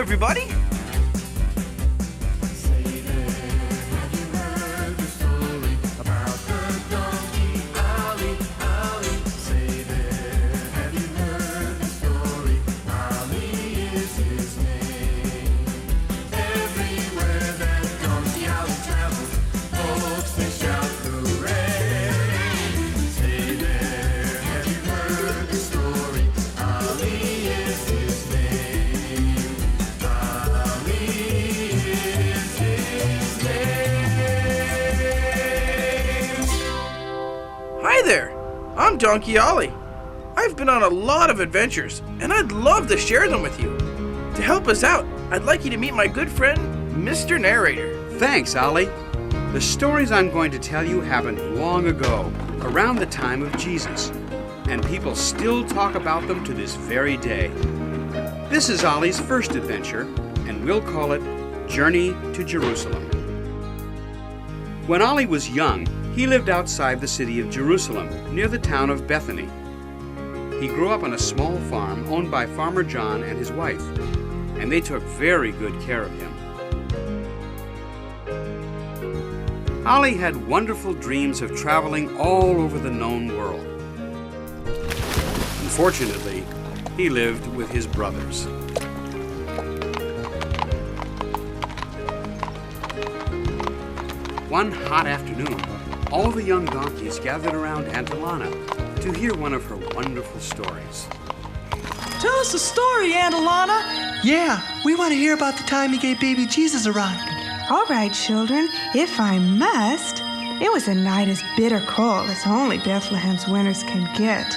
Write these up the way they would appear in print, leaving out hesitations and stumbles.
everybody. Hi there, I'm Donkey Ollie. I've been on a lot of adventures, and I'd love to share them with you. To help us out, I'd like you to meet my good friend, Mr. Narrator. Thanks, Ollie. The stories I'm going to tell you happened long ago, around the time of Jesus, and people still talk about them to this very day. This is Ollie's first adventure, and we'll call it Journey to Jerusalem. When Ollie was young, he lived outside the city of Jerusalem, near the town of Bethany. He grew up on a small farm owned by Farmer John and his wife, and they took very good care of him. Ollie had wonderful dreams of traveling all over the known world. Unfortunately, he lived with his brothers. One hot afternoon, all the young donkeys gathered around Aunt Alana to hear one of her wonderful stories. Tell us a story, Aunt Alana. Yeah, we want to hear about the time you gave baby Jesus a ride. All right, children, if I must. It was a night as bitter cold as only Bethlehem's winters can get.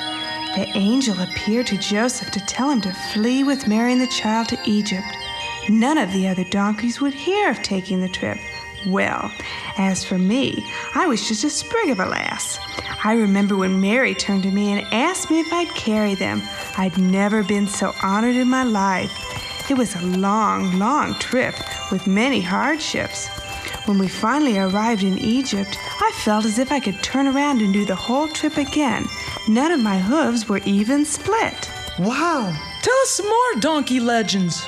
The angel appeared to Joseph to tell him to flee with Mary and the child to Egypt. None of the other donkeys would hear of taking the trip. Well, as for me, I was just a sprig of a lass. I remember when Mary turned to me and asked me if I'd carry them. I'd never been so honored in my life. It was a long, long trip with many hardships. When we finally arrived in Egypt, I felt as if I could turn around and do the whole trip again. None of my hooves were even split. Wow! Tell us some more donkey legends.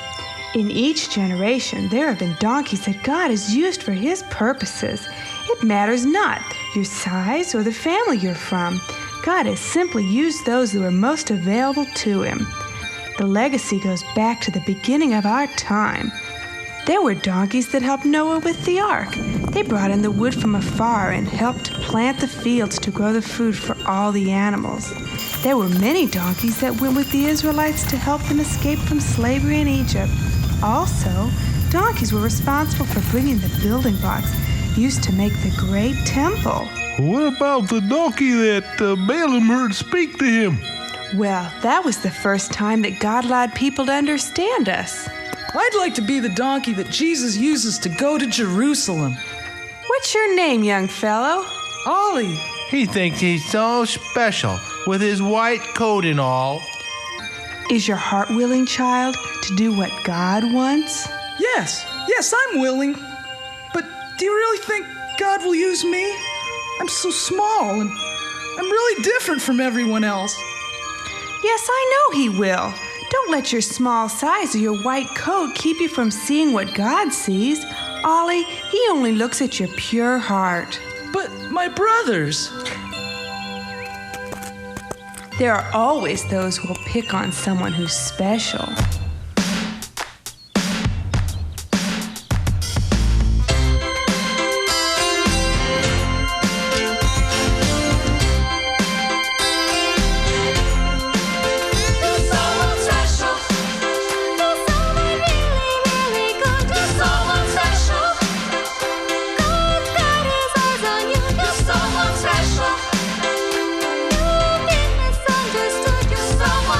In each generation, there have been donkeys that God has used for His purposes. It matters not your size or the family you're from. God has simply used those that were most available to Him. The legacy goes back to the beginning of our time. There were donkeys that helped Noah with the ark. They brought in the wood from afar and helped plant the fields to grow the food for all the animals. There were many donkeys that went with the Israelites to help them escape from slavery in Egypt. Also, donkeys were responsible for bringing the building blocks used to make the great temple. What about the donkey that Balaam heard speak to him? Well, that was the first time that God allowed people to understand us. I'd like to be the donkey that Jesus uses to go to Jerusalem. What's your name, young fellow? Ollie. He thinks he's so special with his white coat and all. Is your heart willing, child, to do what God wants? Yes, I'm willing. But do you really think God will use me? I'm so small and I'm really different from everyone else. Yes, I know He will. Don't let your small size or your white coat keep you from seeing what God sees. Ollie, He only looks at your pure heart. But my brothers... There are always those who will pick on someone who's special.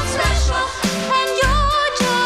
Special, and you're just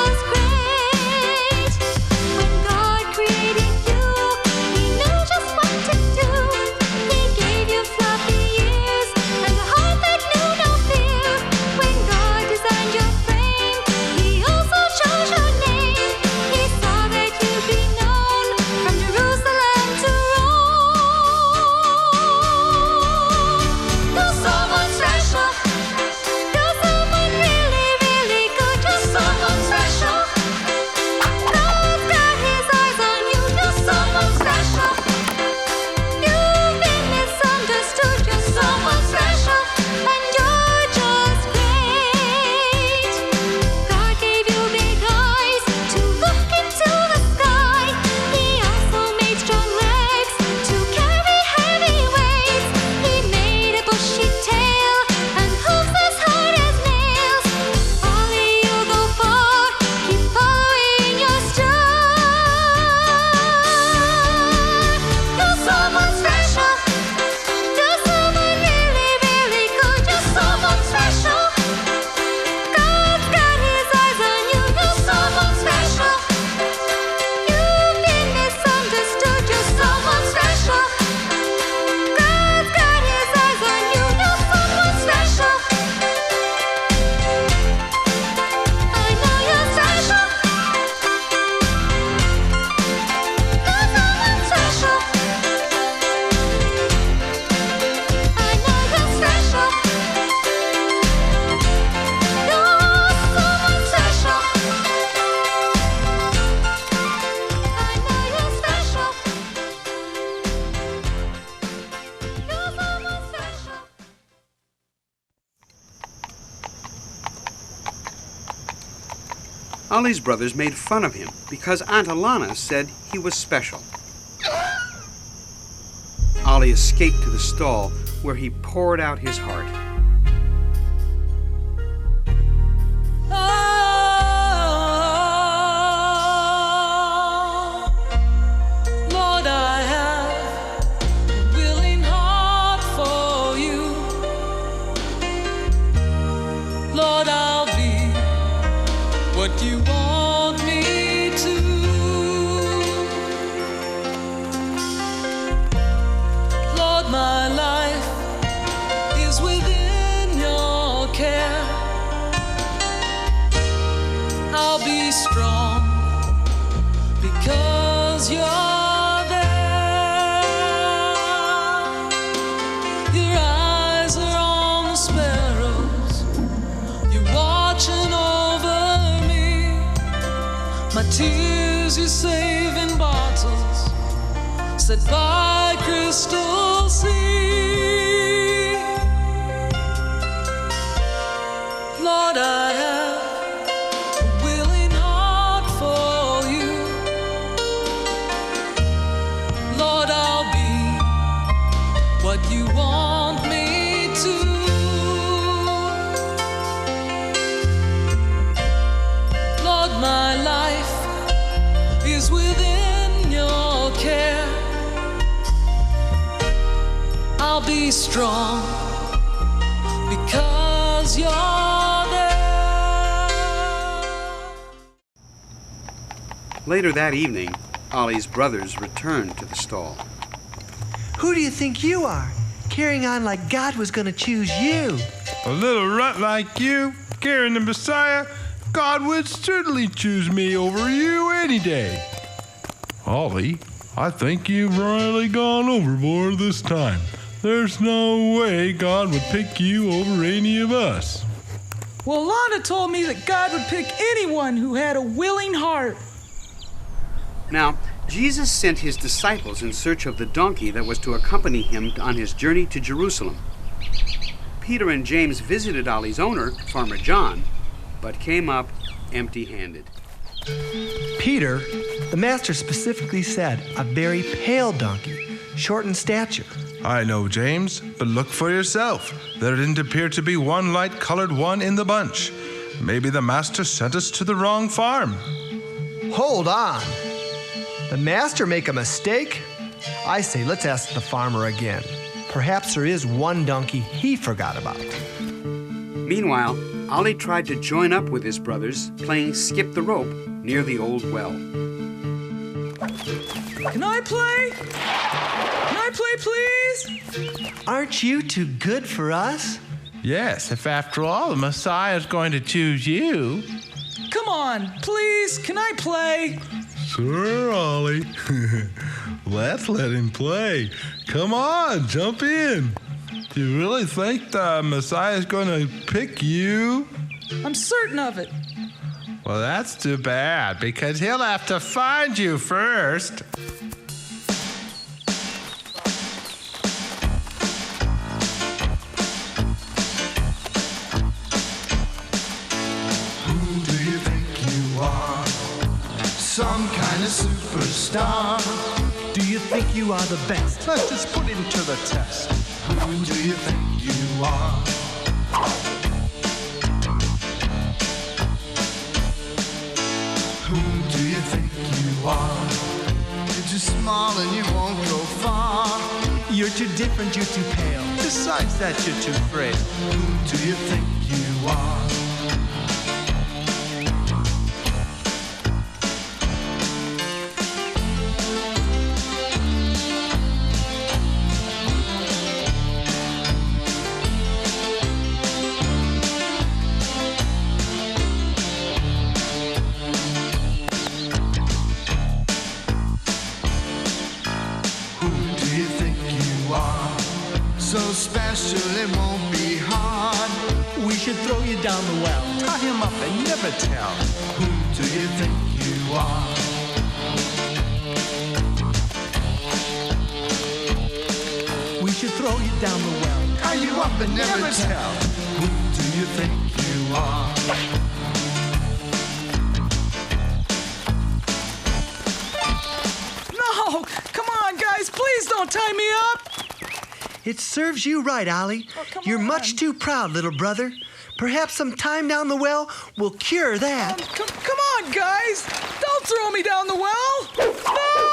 Ollie's brothers made fun of him because Aunt Alana said he was special. Ollie escaped to the stall where he poured out his heart. Lord, I have a willing heart for you. Lord, I'll be what you want me to. Lord, my life is within your care. I'll be strong because you're there. Your eyes are on the sparrows. You're watching over me. My tears you save in bottles, set by crystal sea. Lord, I have a willing heart for you. Lord, I'll be what you want me to. Lord, my life is within your care. I'll be strong because you're there. Later that evening, Ollie's brothers returned to the stall. Who do you think you are? Carrying on like God was going to choose you. A little runt like you, carrying the Messiah, God would certainly choose me over you any day. Ollie, I think you've really gone overboard this time. There's no way God would pick you over any of us. Well, Lana told me that God would pick anyone who had a willing heart. Now, Jesus sent his disciples in search of the donkey that was to accompany him on his journey to Jerusalem. Peter and James visited Ollie's owner, Farmer John, but came up empty-handed. Peter, the master specifically said a very pale donkey, short in stature. I know, James, but look for yourself. There didn't appear to be one light-colored one in the bunch. Maybe the master sent us to the wrong farm. Hold on. The master make a mistake? I say, let's ask the farmer again. Perhaps there is one donkey he forgot about. Meanwhile, Ollie tried to join up with his brothers, playing skip the rope near the old well. Can I play? Can I play, please? Aren't you too good for us? Yes, if after all the Messiah is going to choose you. Come on, please, can I play? Sure, Ollie. Let's let him play. Come on, jump in. Do you really think the Messiah is going to pick you? I'm certain of it. Well, that's too bad, because he'll have to find you first. Who do you think you are? Some kind of superstar. Do you think you are the best? Let's just put him to the test. Who do you think you are? Who do you think you are? You're too small and you won't go far. You're too different, you're too pale. Besides that, you're too frail. Who do you think you are? So special it won't be hard. We should throw you down the well. Tie him up and never tell. Who do you think you are? We should throw you down the well. Tie you up and never tell. Who do you think you are? tie me up? It serves you right, Ollie. Oh, come You're on. much too proud, little brother. Perhaps some time down the well will cure that. Come on, guys. Don't throw me down the well. No!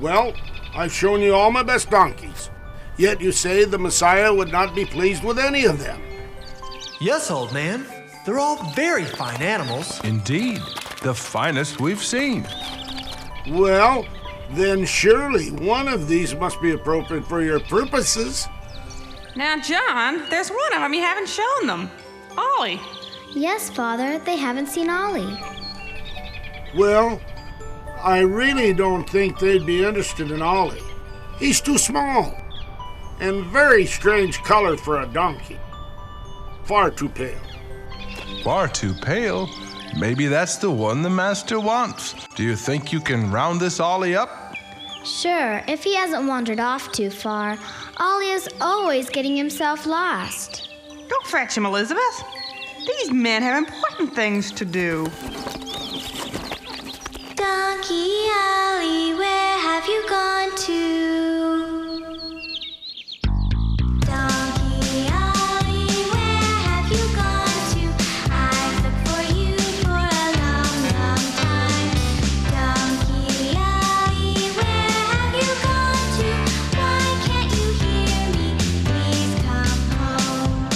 Well, I've shown you all my best donkeys. Yet you say the Messiah would not be pleased with any of them. Yes, old man. They're all very fine animals. Indeed, the finest we've seen. Well, then surely one of these must be appropriate for your purposes. Now, John, there's one of them you haven't shown them. Ollie. Yes, Father, they haven't seen Ollie. Well, I really don't think they'd be interested in Ollie. He's too small, and very strange color for a donkey. Far too pale. Far too pale? Maybe that's the one the master wants. Do you think you can round this Ollie up? Sure, if he hasn't wandered off too far. Ollie is always getting himself lost. Go fetch him, Elizabeth. These men have important things to do. Donkey Ollie, where have you gone to? Donkey Ollie, where have you gone to? I've looked for you for a long, long time. Donkey Ollie, where have you gone to? Why can't you hear me? Please come home.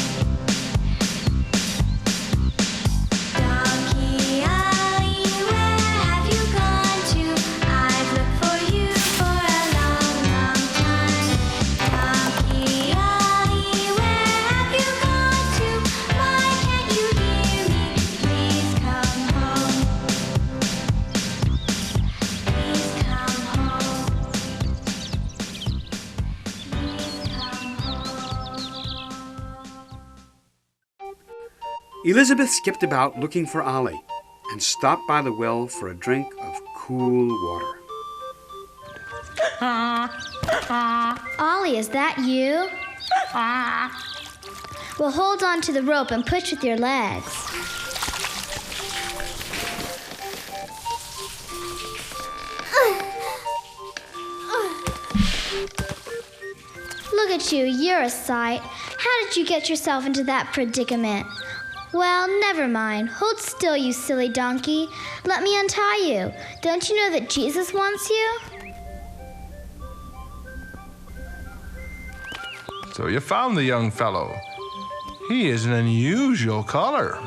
Donkey Ollie, where have you gone to? I've looked for you for a long, long time. Donkey Ollie, where have you gone to? Why can't you hear me? Please come home. Please come home. Please come home. Elizabeth skipped about looking for Ollie and stopped by the well for a drink of cool water. Ollie, is that you? Well, hold on to the rope and push with your legs. Look at you, you're a sight. How did you get yourself into that predicament? Well, never mind. Hold still, you silly donkey. Let me untie you. Don't you know that Jesus wants you? So you found the young fellow. He is an unusual color.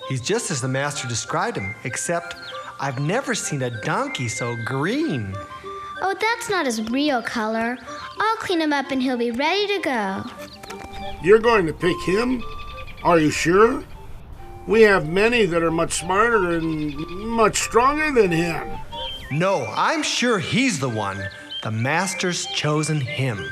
He's just as the master described him, except I've never seen a donkey so green. Oh, that's not his real color. I'll clean him up and he'll be ready to go. You're going to pick him? Are you sure? We have many that are much smarter and much stronger than him. No, I'm sure he's the one. The master's chosen him.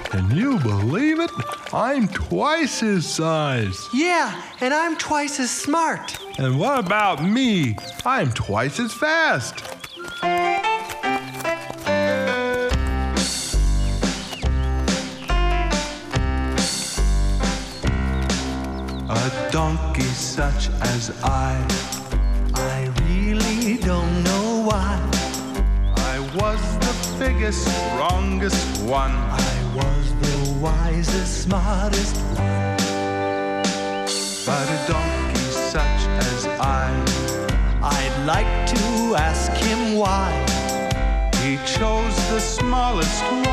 Can you believe it? I'm twice his size. Yeah, and I'm twice as smart. And what about me? I'm twice as fast. A donkey such as I really don't know why. I was the biggest, strongest one. I was the wisest, smartest one. But a donkey such as I'd like to ask him why he chose the smallest one.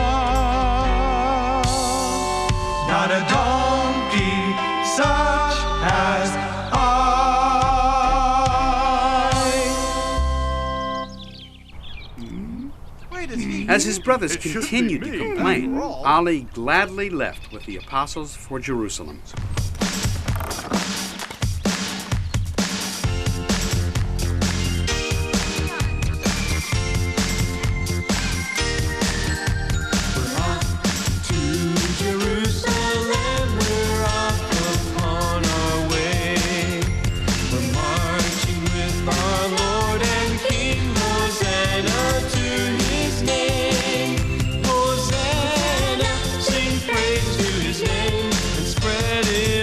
Not a donkey such as I. As his brothers continued to complain, Ollie gladly left with the apostles for Jerusalem. Hosanna, sing praise to his name and spread it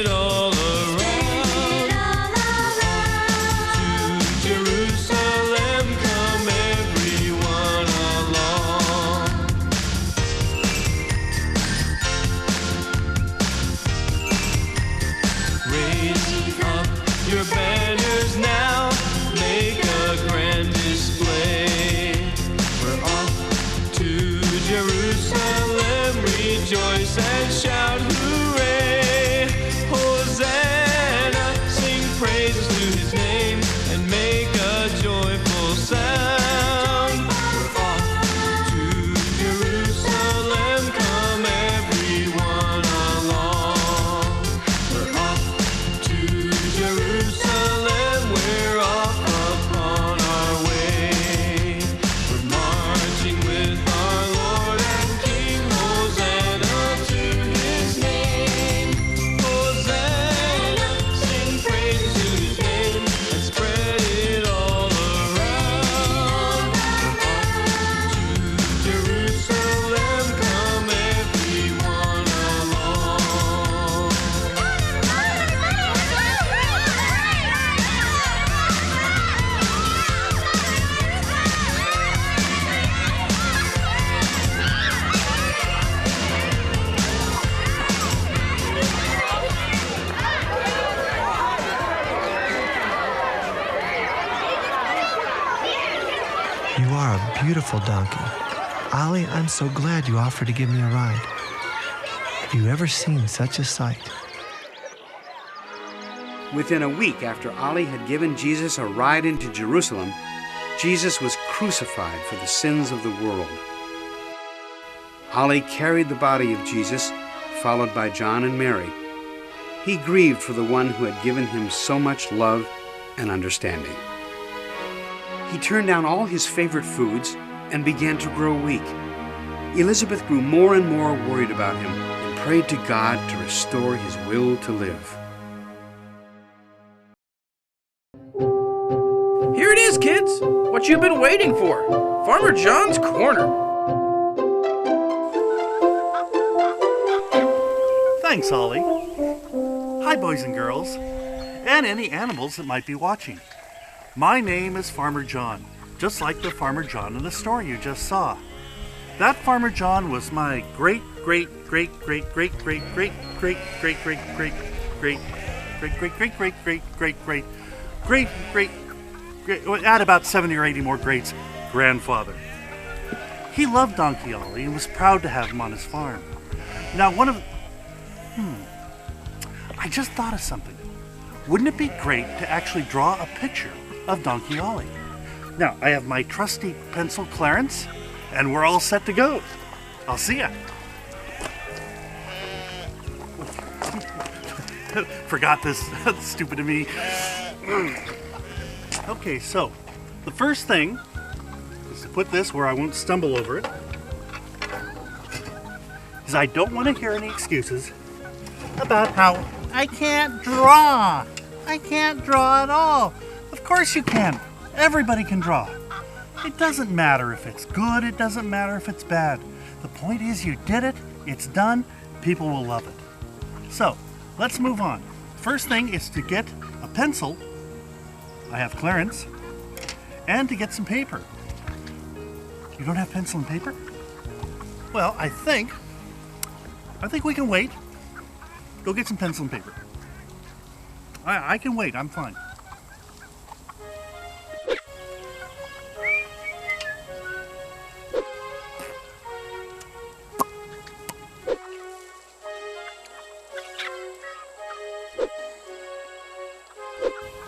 You are a beautiful donkey. Ollie, I'm so glad you offered to give me a ride. Have you ever seen such a sight? Within a week after Ollie had given Jesus a ride into Jerusalem, Jesus was crucified for the sins of the world. Ollie carried the body of Jesus, followed by John and Mary. He grieved for the one who had given him so much love and understanding. He turned down all his favorite foods and began to grow weak. Elizabeth grew more and more worried about him and prayed to God to restore his will to live. Here it is, kids. What you've been waiting for. Farmer John's Corner. Thanks, Ollie. Hi, boys and girls, and any animals that might be watching. My name is Farmer John, just like the Farmer John in the story you just saw. That Farmer John was my great add about 70 or 80 more greats, grandfather. He loved Donkey Ollie and was proud to have him on his farm. Now, I just thought of something. Wouldn't it be great to actually draw a picture of Donkey Ollie? Now, I have my trusty pencil Clarence, and we're all set to go. I'll see ya. Forgot this. That's stupid of me. Okay, so the first thing is to put this where I won't stumble over it. Because I don't want to hear any excuses about how I can't draw. I can't draw at all. Of course you can. Everybody can draw. It doesn't matter if it's good. It doesn't matter if it's bad. The point is you did it. It's done. People will love it. So let's move on. First thing is to get a pencil. I have Clarence. And to get some paper. You don't have pencil and paper? Well, I think we can wait. Go get some pencil and paper. I can wait. I'm fine.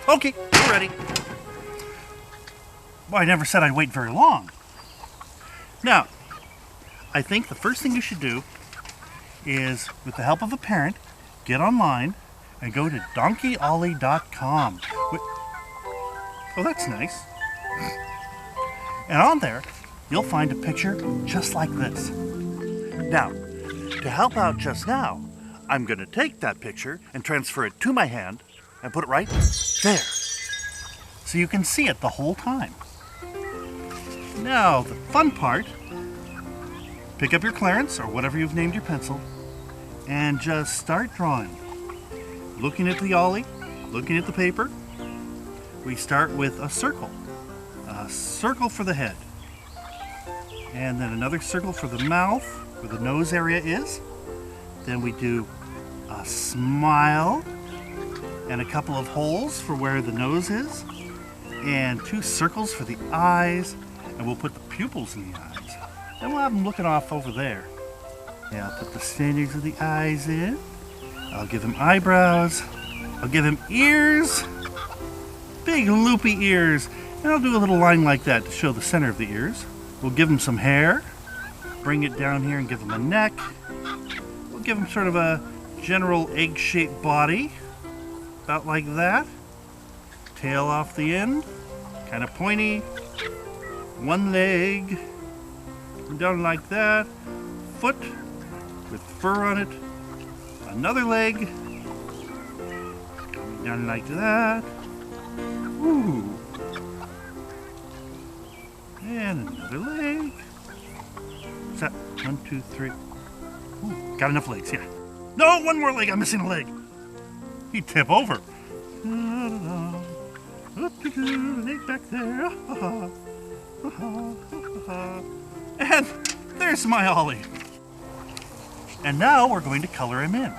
Okay, we're ready. Well, I never said I'd wait very long. Now, I think the first thing you should do is, with the help of a parent, get online and go to donkeyollie.com. Oh, that's nice. And on there, you'll find a picture just like this. Now, to help out just now, I'm going to take that picture and transfer it to my hand and put it right there. So you can see it the whole time. Now, the fun part, pick up your Clarence or whatever you've named your pencil and just start drawing. Looking at the Ollie, looking at the paper. We start with a circle for the head. And then another circle for the mouth, where the nose area is. Then we do a smile and a couple of holes for where the nose is. And 2 circles for the eyes. And we'll put the pupils in the eyes. Then we'll have them looking off over there. Yeah, I'll put the standards of the eyes in. I'll give him eyebrows. I'll give him ears. Big loopy ears. And I'll do a little line like that to show the center of the ears. We'll give him some hair. Bring it down here and give him a neck. We'll give him sort of a general egg-shaped body. About like that. Tail off the end. Kind of pointy. One leg. Down like that. Foot with fur on it. Another leg. Down like that. Ooh. And another leg. Is that 1, 2, 3? Ooh, got enough legs, yeah. No, one more leg. I'm missing a leg. He'd tip over. Leg back there. And there's my Ollie. And now we're going to color him in.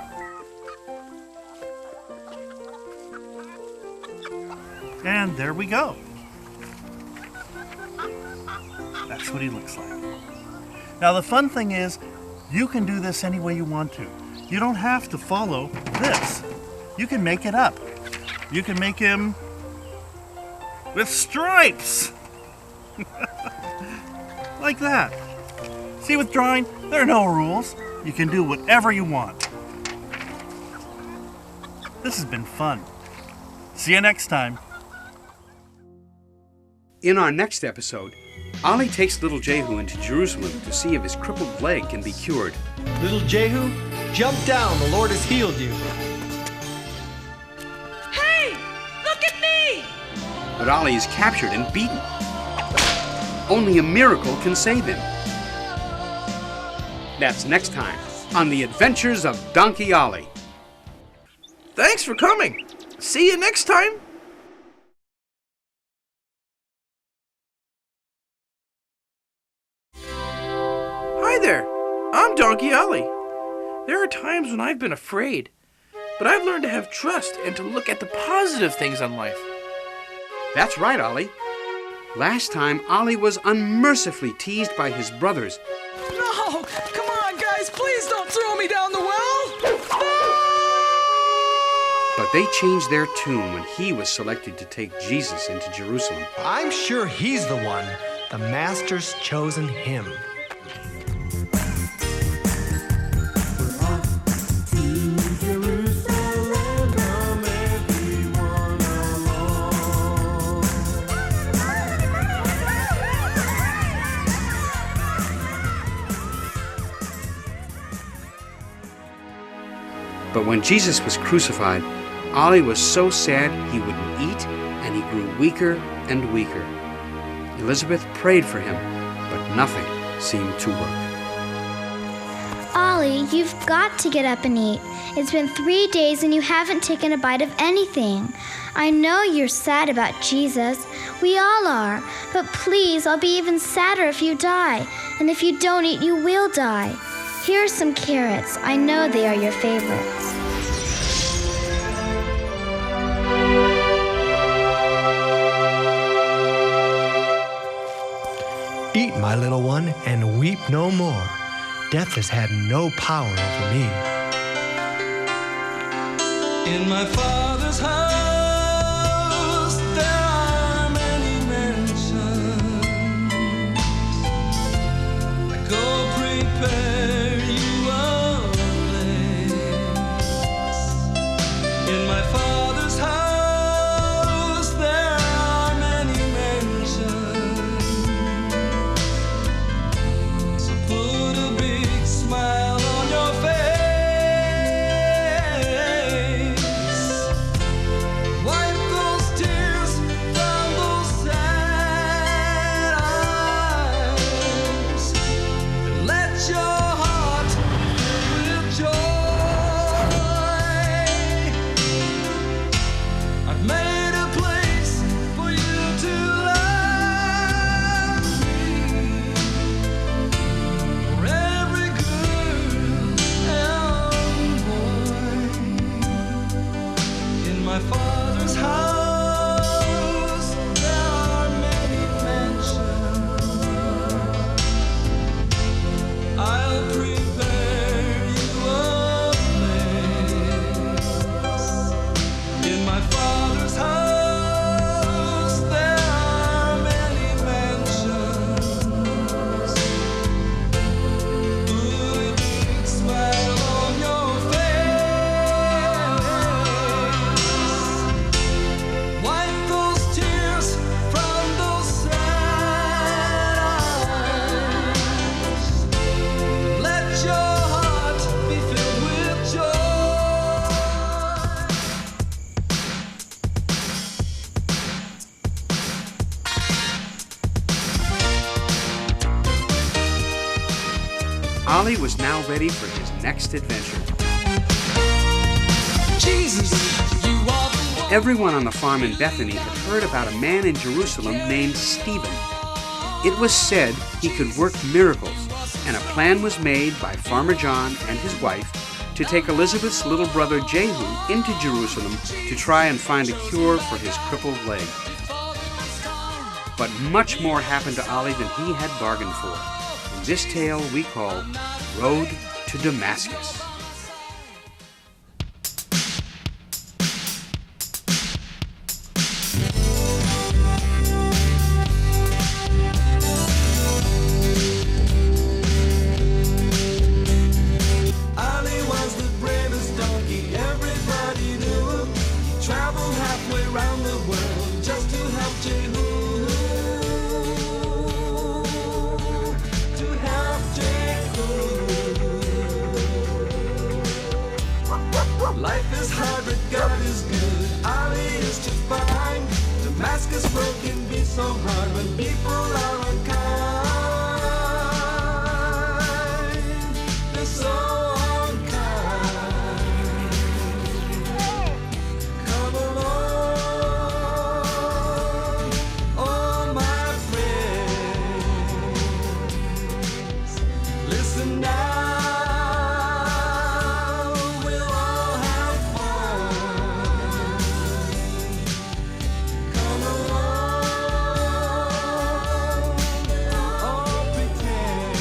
And there we go. That's what he looks like. Now the fun thing is, you can do this any way you want to. You don't have to follow this. You can make it up. You can make him with stripes. Like that. See, with drawing, there are no rules. You can do whatever you want. This has been fun. See you next time. In our next episode, Ollie takes little Jehu into Jerusalem to see if his crippled leg can be cured. Little Jehu, jump down. The Lord has healed you. Hey, look at me! But Ollie is captured and beaten. Only a miracle can save him. That's next time on The Adventures of Donkey Ollie. Thanks for coming. See you next time. Hi there. I'm Donkey Ollie. There are times when I've been afraid, but I've learned to have trust and to look at the positive things in life. That's right, Ollie. Last time, Ollie was unmercifully teased by his brothers. No! Come on, guys! Please don't throw me down the well! But they changed their tune when he was selected to take Jesus into Jerusalem. I'm sure he's the one. The Master's chosen him. But when Jesus was crucified, Ollie was so sad he wouldn't eat, and he grew weaker and weaker. Elizabeth prayed for him, but nothing seemed to work. Ollie, you've got to get up and eat. It's been 3 days and you haven't taken a bite of anything. I know you're sad about Jesus. We all are. But please, I'll be even sadder if you die. And if you don't eat, you will die. Here are some carrots. I know they are your favorites. Eat, my little one, and weep no more. Death has had no power over me. In my Father's house there are many mansions. Go prepare you a place. In my Father's house there are many mansions. So put a big smile on your face. Wipe those tears from those sad eyes, and let your heart fill with joy. I've made a place for you to love me, for every girl and boy. In my Father's house there are many mansions. I'll prepare you a place. In my Father's house there are many mansions. Put a big smile on your face. Wipe those tears from those sad eyes. Let your heart be filled with joy. Ollie was now ready for his next adventure. Jesus, you are the one. Everyone on the farm in Bethany had heard about a man in Jerusalem named Stephen. It was said he could work miracles, and a plan was made by Farmer John and his wife to take Elizabeth's little brother Jehu into Jerusalem to try and find a cure for his crippled leg. But much more happened to Ollie than he had bargained for. In this tale we call Road to Damascus. Ollie was the bravest donkey everybody knew. He traveled halfway around the world just to help Jehu. To help Jehu. Life is hard, but God is good. Ollie is too fine. Damascus road can be so hard when people are unkind. They're so unkind. Come along, oh my friends. Listen now, we'll all have fun. Come along, all pretend.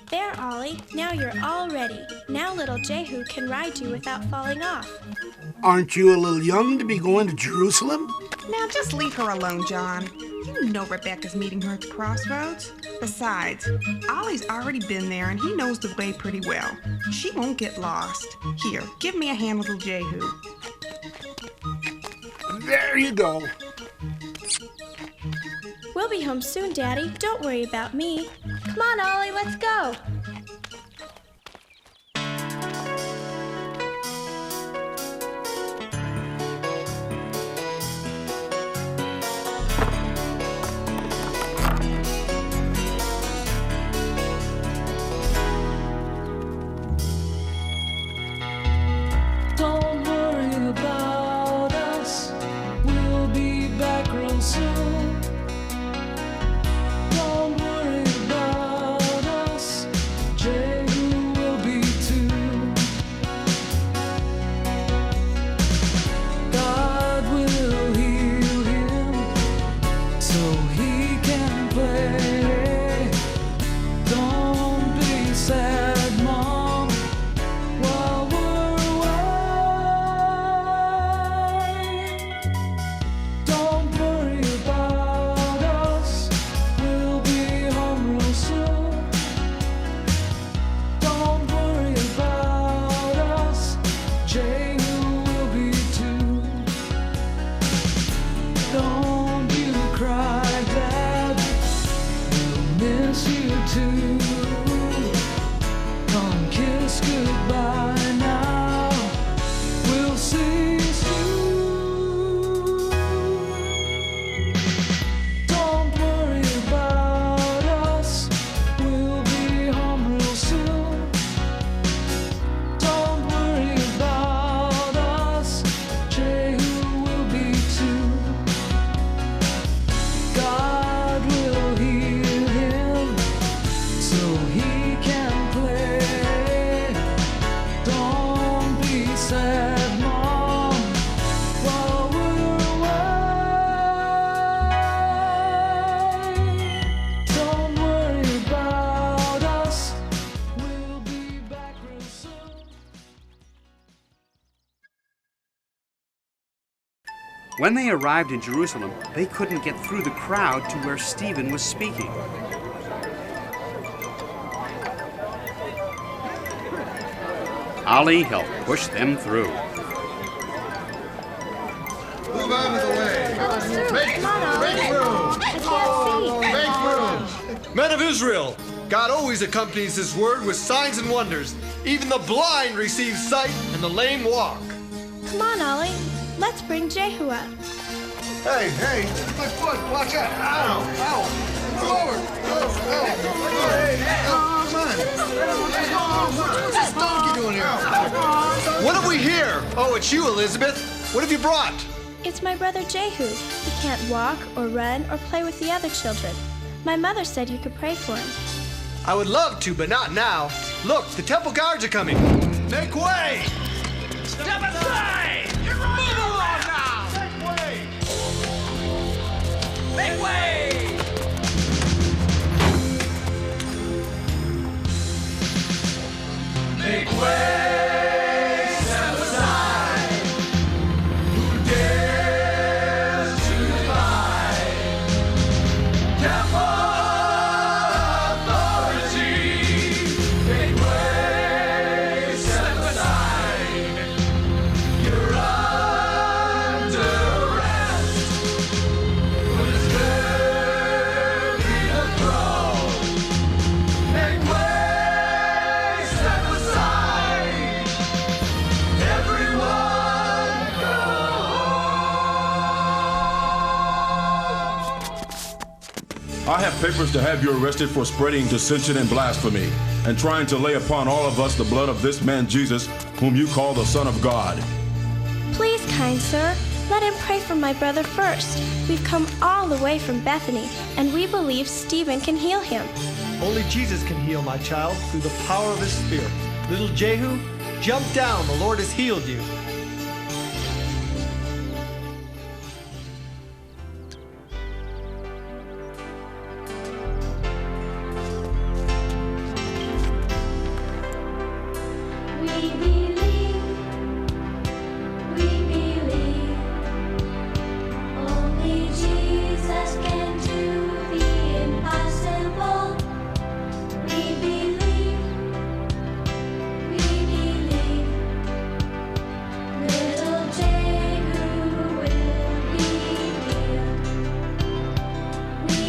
There, Ollie. Now you're all ready. Now little Jehu can ride you without falling off. Aren't you a little young to be going to Jerusalem? Now just leave her alone, John. You know Rebecca's meeting her at the crossroads. Besides, Ollie's already been there and he knows the way pretty well. She won't get lost. Here, give me a hand, little Jehu. There you go. We'll be home soon, Daddy. Don't worry about me. Come on, Ollie, let's go. Don't worry about us. We'll be back real soon. Don't worry about us. Jehu will be too. God will heal him so he can play. Don't be sad, Mom, while we're away. Don't worry about us. We'll be home real soon. Don't worry about us. Jehu will be too. Don't you cry, Dad. We'll miss you too. Come kiss goodbye now. We'll see you soon. Don't worry about us. We'll be home real soon. Don't worry about us. Jehu will be too. God will heal him so he can play. Don't be sad, Mom, while we're away. Don't worry about us. We'll be back real soon. When they arrived in Jerusalem, they couldn't get through the crowd to where Stephen was speaking. Ollie helped push them through. Move out of the way. Make room. I can't see. Make room. Men of Israel, God always accompanies his word with signs and wonders. Even the blind receive sight and the lame walk. Come on, Ollie. Let's bring Jehu up. Hey, my foot. Watch out. Ow. Forward. What's this donkey doing here? What have we here? Oh, it's you, Elizabeth. What have you brought? It's my brother Jehu. He can't walk or run or play with the other children. My mother said you could pray for him. I would love to, but not now. Look, the temple guards are coming. Make way! Step aside! You're move along now! Make way! Make way! Step aside! Who dares to defy temple authority? Make way! Step aside! You're under arrest. What is there be a throne? Make way! Step aside! Everyone go home! I have papers to have you arrested for spreading dissension and blasphemy, and trying to lay upon all of us the blood of this man Jesus, whom you call the Son of God. Please, kind sir, let him pray for my brother first. We've come all the way from Bethany, and we believe Stephen can heal him. Only Jesus can heal my child through the power of his Spirit. Little Jehu, jump down. The Lord has healed you. We believe, only Jesus can do the impossible. We believe, little Jehu will be healed. We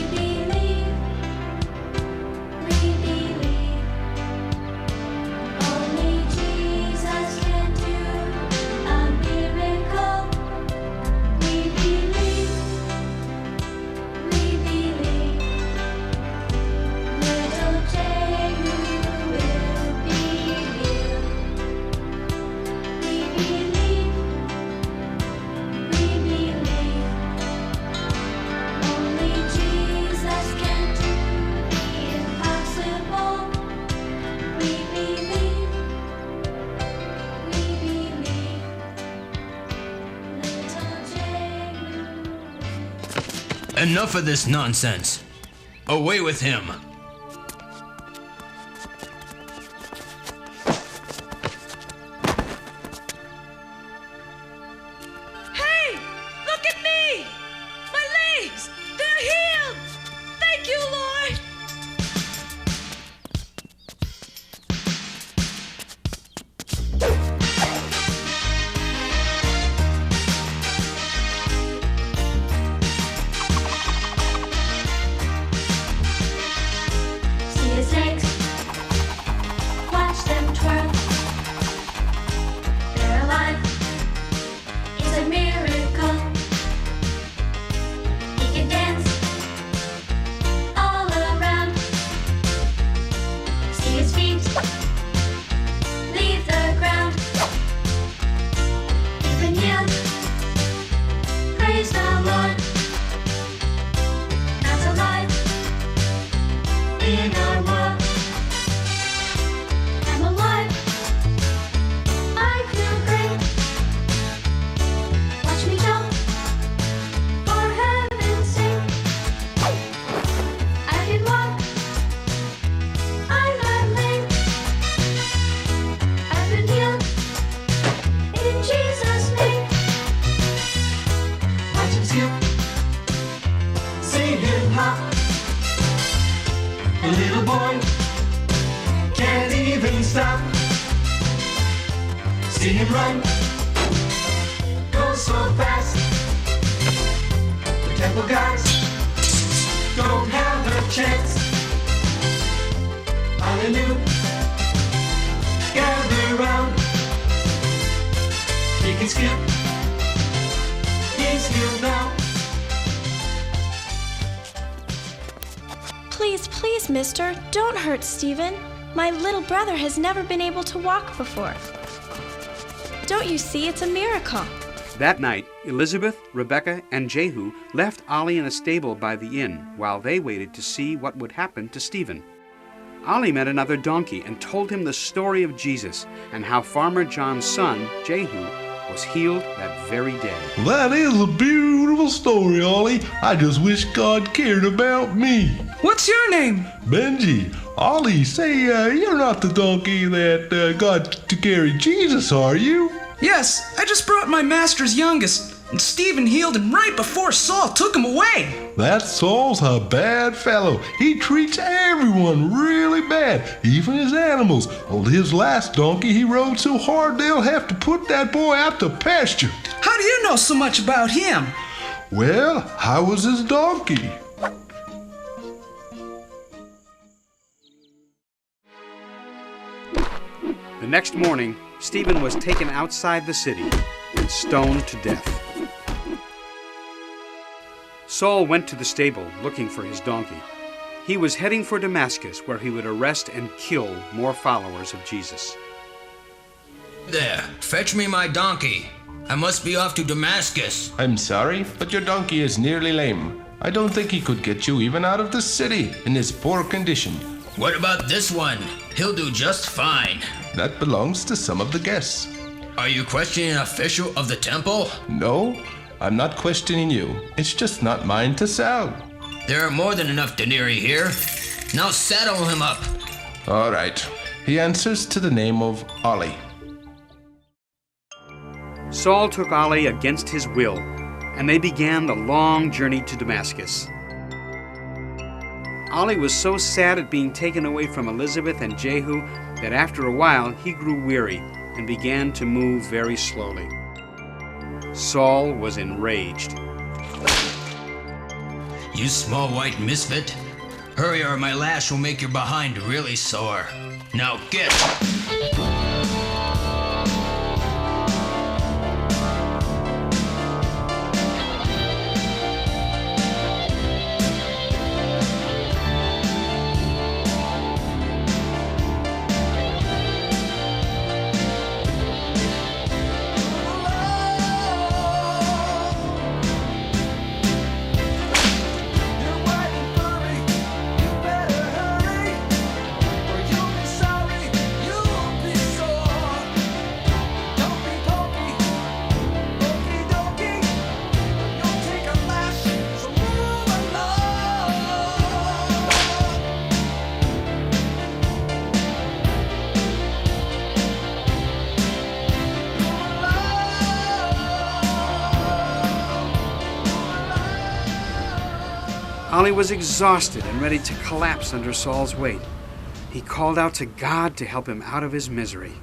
believe, only Jesus can do a miracle. We believe, little Jehu will be healed. We believe, only Jesus can do the impossible. We believe, little Jehu. Enough of this nonsense. Away with him. Hey! Look at me! My legs! They're healed! Thank you, Lord! See his legs, watch them twirl. They're alive, it's a miracle. He can dance all around. See his feet leave the ground. He's been healed, praise the Lord. That's alive in our world. I'm alive, I feel great. Watch me jump, for heaven's sake. I can walk, I'm not lame. I've been healed, in Jesus' name. Watch him skip, see him hop. The little boy can't even stop. See him run, go so fast. The temple guards don't have a chance. Hallelujah, gather round. He can skip, he's healed now. Please, mister, don't hurt Stephen. My little brother has never been able to walk before. Don't you see it's a miracle? That night, Elizabeth, Rebecca, and Jehu left Ollie in a stable by the inn while they waited to see what would happen to Stephen. Ollie met another donkey and told him the story of Jesus and how Farmer John's son, Jehu, was healed that very day. That is a beautiful story, Ollie. I just wish God cared about me. What's your name? Benji, Ollie, say, you're not the donkey that got to carry Jesus, are you? Yes, I just brought my master's youngest, and Stephen healed him right before Saul took him away. That Saul's a bad fellow. He treats everyone really bad, even his animals. On his last donkey, he rode so hard they'll have to put that boy out to pasture. How do you know so much about him? Well, how was his donkey? The next morning, Stephen was taken outside the city and stoned to death. Saul went to the stable looking for his donkey. He was heading for Damascus, where he would arrest and kill more followers of Jesus. There, fetch me my donkey. I must be off to Damascus. I'm sorry, but your donkey is nearly lame. I don't think he could get you even out of the city in his poor condition. What about this one? He'll do just fine. That belongs to some of the guests. Are you questioning an official of the temple? No, I'm not questioning you. It's just not mine to sell. There are more than enough denarii here. Now saddle him up. All right. He answers to the name of Ollie. Saul took Ollie against his will, and they began the long journey to Damascus. Ollie was so sad at being taken away from Elizabeth and Jehu that after a while he grew weary and began to move very slowly. Saul was enraged. You small white misfit. Hurry or my lash will make your behind really sore. Now get! Ollie was exhausted and ready to collapse under Saul's weight. He called out to God to help him out of his misery.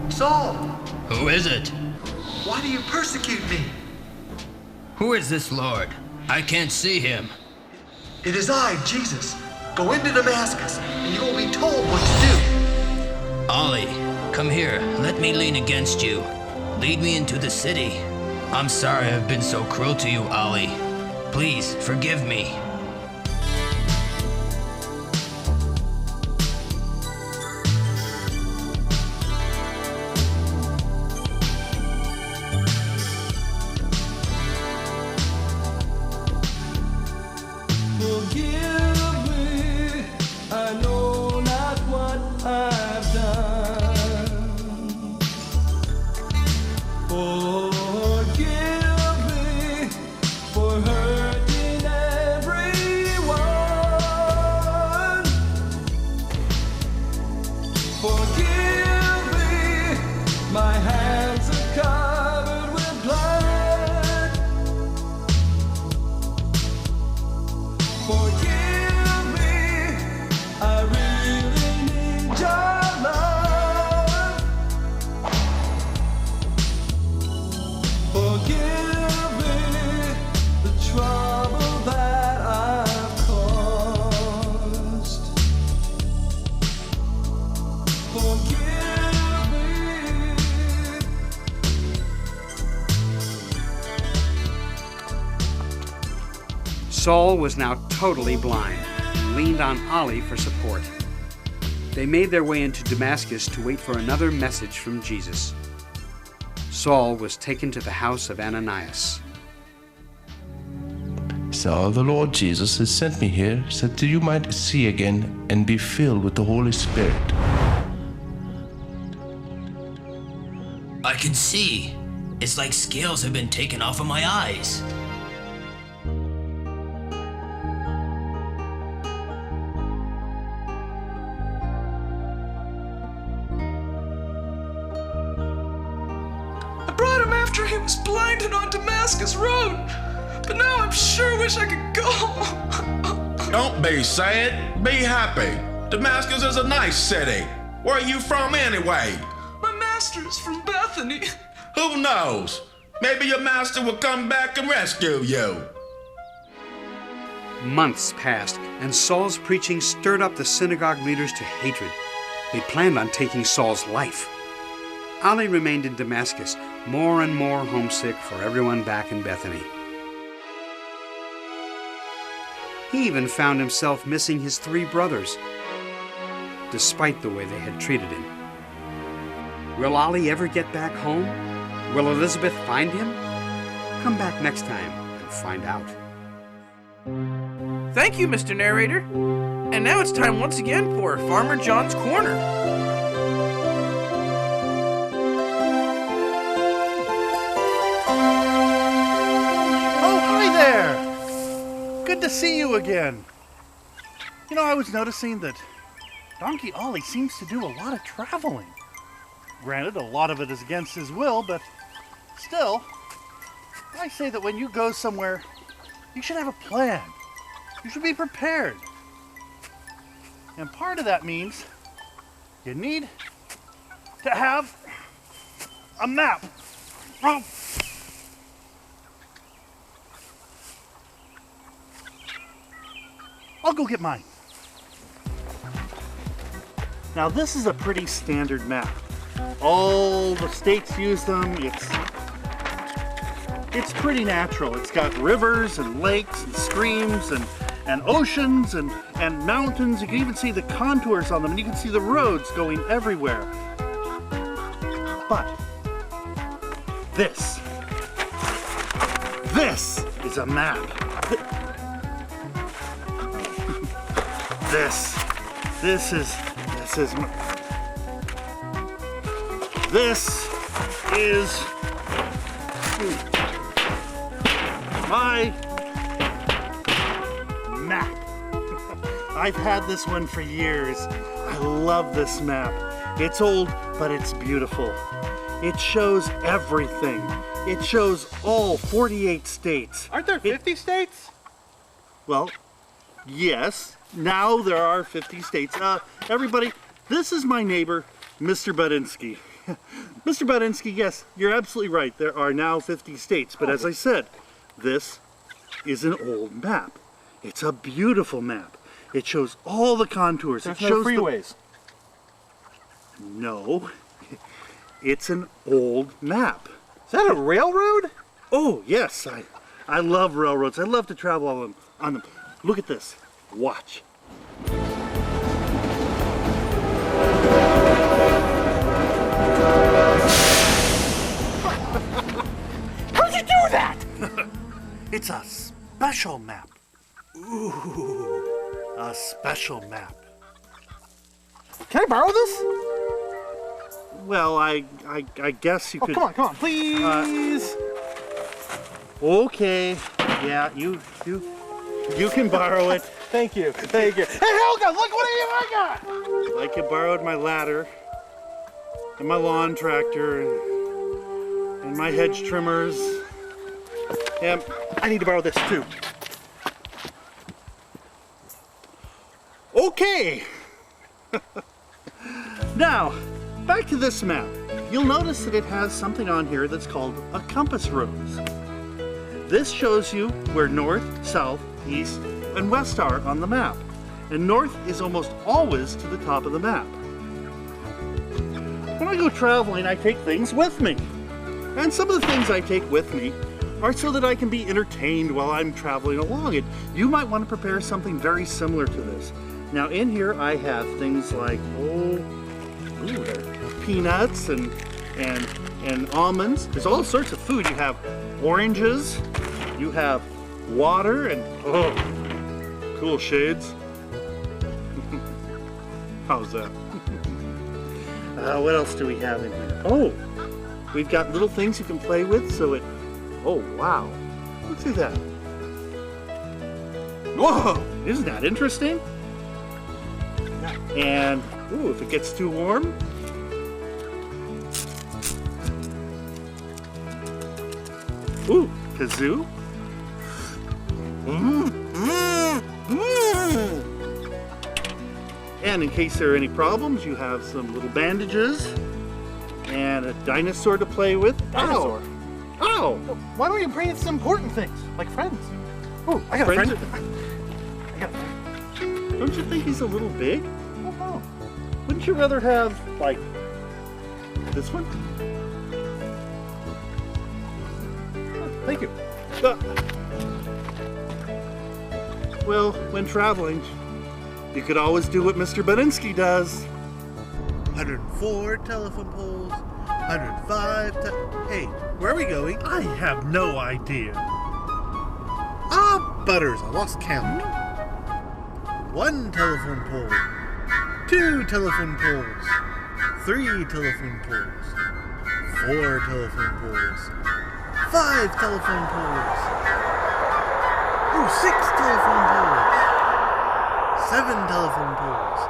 Saul! Who is it? Why do you persecute me? Who is this Lord? I can't see him. It is I, Jesus. Go into Damascus, and you will be told what to do. Ollie, come here. Let me lean against you. Lead me into the city. I'm sorry I've been so cruel to you, Ollie. Please, forgive me. Forgive me, my hands are covered with blood. Forgive me, I really need your love. Forgive me the trouble that I've caused. Forgive me. Saul was now totally blind and leaned on Ollie for support. They made their way into Damascus to wait for another message from Jesus. Saul was taken to the house of Ananias. So the Lord Jesus has sent me here so that you might see again and be filled with the Holy Spirit. I can see. It's like scales have been taken off of my eyes. I brought him after he was blinded on Damascus Road. But now I'm sure wish I could go. Don't be sad. Be happy. Damascus is a nice city. Where are you from anyway? My master's from Bethany. Who knows? Maybe your master will come back and rescue you. Months passed, and Saul's preaching stirred up the synagogue leaders to hatred. They planned on taking Saul's life. Ollie remained in Damascus, more and more homesick for everyone back in Bethany. He even found himself missing his 3 brothers, despite the way they had treated him. Will Ollie ever get back home? Will Elizabeth find him? Come back next time and find out. Thank you, Mr. Narrator. And now it's time once again for Farmer John's Corner. Oh, hi there! Good to see you again. You know, I was noticing that Donkey Ollie seems to do a lot of traveling. Granted, a lot of it is against his will, but still, I say that when you go somewhere, you should have a plan. You should be prepared. And part of that means you need to have a map. Oh. I'll go get mine. Now this is a pretty standard map. All the states use them. It's pretty natural. It's got rivers and lakes and streams and oceans and mountains. You can even see the contours on them, and you can see the roads going everywhere. But this is a map. This is my map. I've had this one for years. I love this map. It's old, but it's beautiful. It shows everything. It shows all 48 states. Aren't there 50 states? Well, yes. Now there are 50 states. Everybody, this is my neighbor, Mr. Budinsky. Mr. Budinsky, yes, you're absolutely right. There are now 50 states. But as I said, this is an old map. It's a beautiful map. It shows all the contours. There's it shows no freeways. No. It's an old map. Is that a railroad? Oh, yes. I love railroads. I love to travel on them. Look at this. Watch. How'd you do that? It's a special map. Ooh, a special map. Can I borrow this? Well, I guess you could. Come on, please. Okay. Yeah, you can borrow it. Thank you. Hey, Helga, look what I got! Like you borrowed my ladder, and my lawn tractor, and my hedge trimmers. And I need to borrow this too. Okay. Now, back to this map. You'll notice that it has something on here that's called a compass rose. This shows you where north, south, east, and west are on the map. And north is almost always to the top of the map. When I go traveling, I take things with me. And some of the things I take with me are so that I can be entertained while I'm traveling along. And you might want to prepare something very similar to this. Now in here I have things like, there are peanuts and almonds. There's all sorts of food. You have oranges, you have water, and cool shades. How's that? What else do we have in here? Oh, we've got little things you can play with so it, oh wow, let's do that. Whoa, isn't that interesting? And, ooh, if it gets too warm, ooh, kazoo. And in case there are any problems, you have some little bandages and a dinosaur to play with. Dinosaur? Ow! Why don't you bring in some important things, like friends? Oh, I got a friend. Don't you think he's a little big? Oh, no. Wouldn't you rather have, like, this one? Thank you. Well, when traveling, you could always do what Mr. Bedinsky does. 104 telephone poles, 105 Hey, where are we going? I have no idea. Butters, I lost count. 1 telephone pole, 2 telephone poles, 3 telephone poles, 4 telephone poles, 5 telephone poles, 6 telephone poles, 7 telephone poles,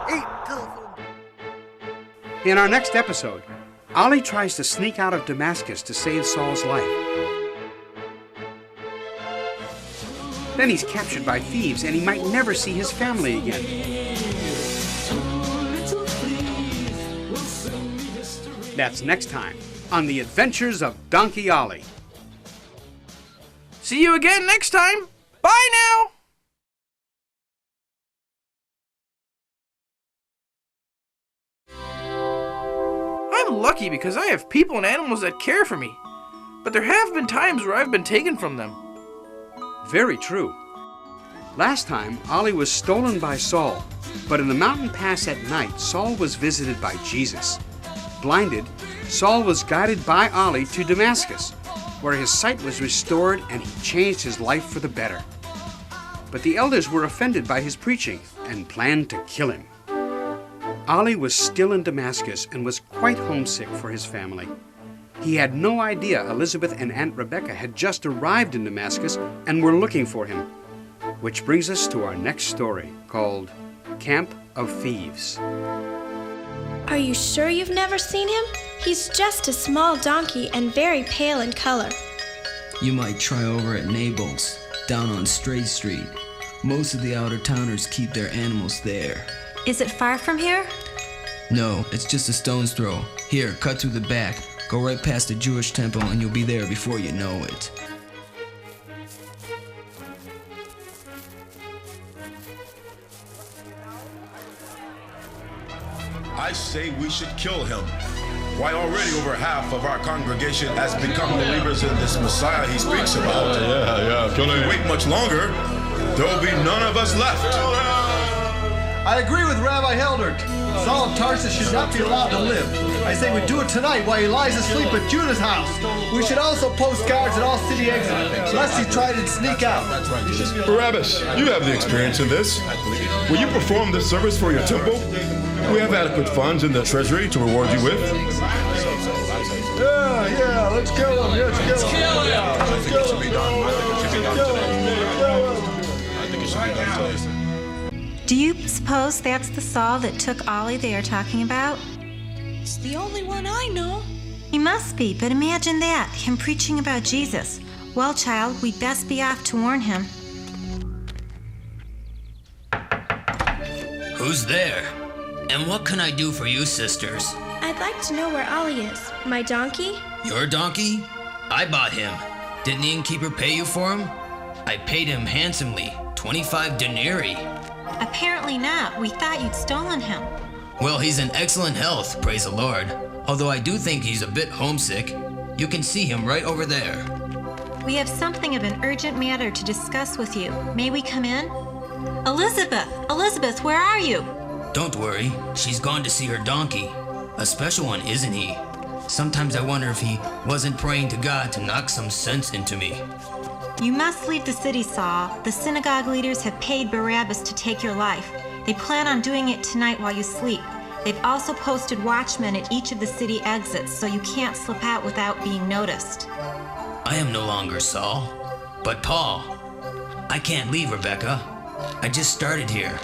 8 telephone poles. In our next episode, Ollie tries to sneak out of Damascus to save Saul's life. Then he's captured by thieves and he might never see his family again. That's next time on The Adventures of Donkey Ollie. See you again next time. Bye now. I'm lucky because I have people and animals that care for me. But there have been times where I've been taken from them. Very true. Last time, Ollie was stolen by Saul, but in the mountain pass at night, Saul was visited by Jesus. Blinded, Saul was guided by Ollie to Damascus, where his sight was restored and he changed his life for the better. But the elders were offended by his preaching and planned to kill him. Ollie was still in Damascus and was quite homesick for his family. He had no idea Elizabeth and Aunt Rebecca had just arrived in Damascus and were looking for him. Which brings us to our next story, called Camp of Thieves. Are you sure you've never seen him? He's just a small donkey and very pale in color. You might try over at Nabal's, down on Strait Street. Most of the outer-towners keep their animals there. Is it far from here? No, it's just a stone's throw. Here, cut through the back. Go right past the Jewish temple and you'll be there before you know it. I say we should kill him. Why, already over half of our congregation has become believers in this Messiah he speaks about. If we wait much longer, there will be none of us left. I agree with Rabbi Heldert. Saul of Tarsus should not be allowed to live. I say we do it tonight while he lies asleep at Judah's house. We should also post guards at all city exits, lest he try to sneak out. Barabbas, you have the experience in this. Will you perform this service for your temple? We have adequate funds in the treasury to reward you with. Yeah, let's kill him. Let's kill him. I think it should be done. I think it should be done today. I think it should be done today. Do you suppose that's the Saul that took Ollie they are talking about? It's the only one I know. He must be, but imagine that, him preaching about Jesus. Well, child, we'd best be off to warn him. Who's there? And what can I do for you, sisters? I'd like to know where Ollie is. My donkey? Your donkey? I bought him. Didn't the innkeeper pay you for him? I paid him handsomely, 25 denarii. Apparently not. We thought you'd stolen him. Well, he's in excellent health, praise the Lord. Although I do think he's a bit homesick. You can see him right over there. We have something of an urgent matter to discuss with you. May we come in? Elizabeth! Elizabeth, where are you? Don't worry, she's gone to see her donkey. A special one, isn't he? Sometimes I wonder if he wasn't praying to God to knock some sense into me. You must leave the city, Saul. The synagogue leaders have paid Barabbas to take your life. They plan on doing it tonight while you sleep. They've also posted watchmen at each of the city exits, so you can't slip out without being noticed. I am no longer Saul, but Paul. I can't leave, Rebecca. I just started here.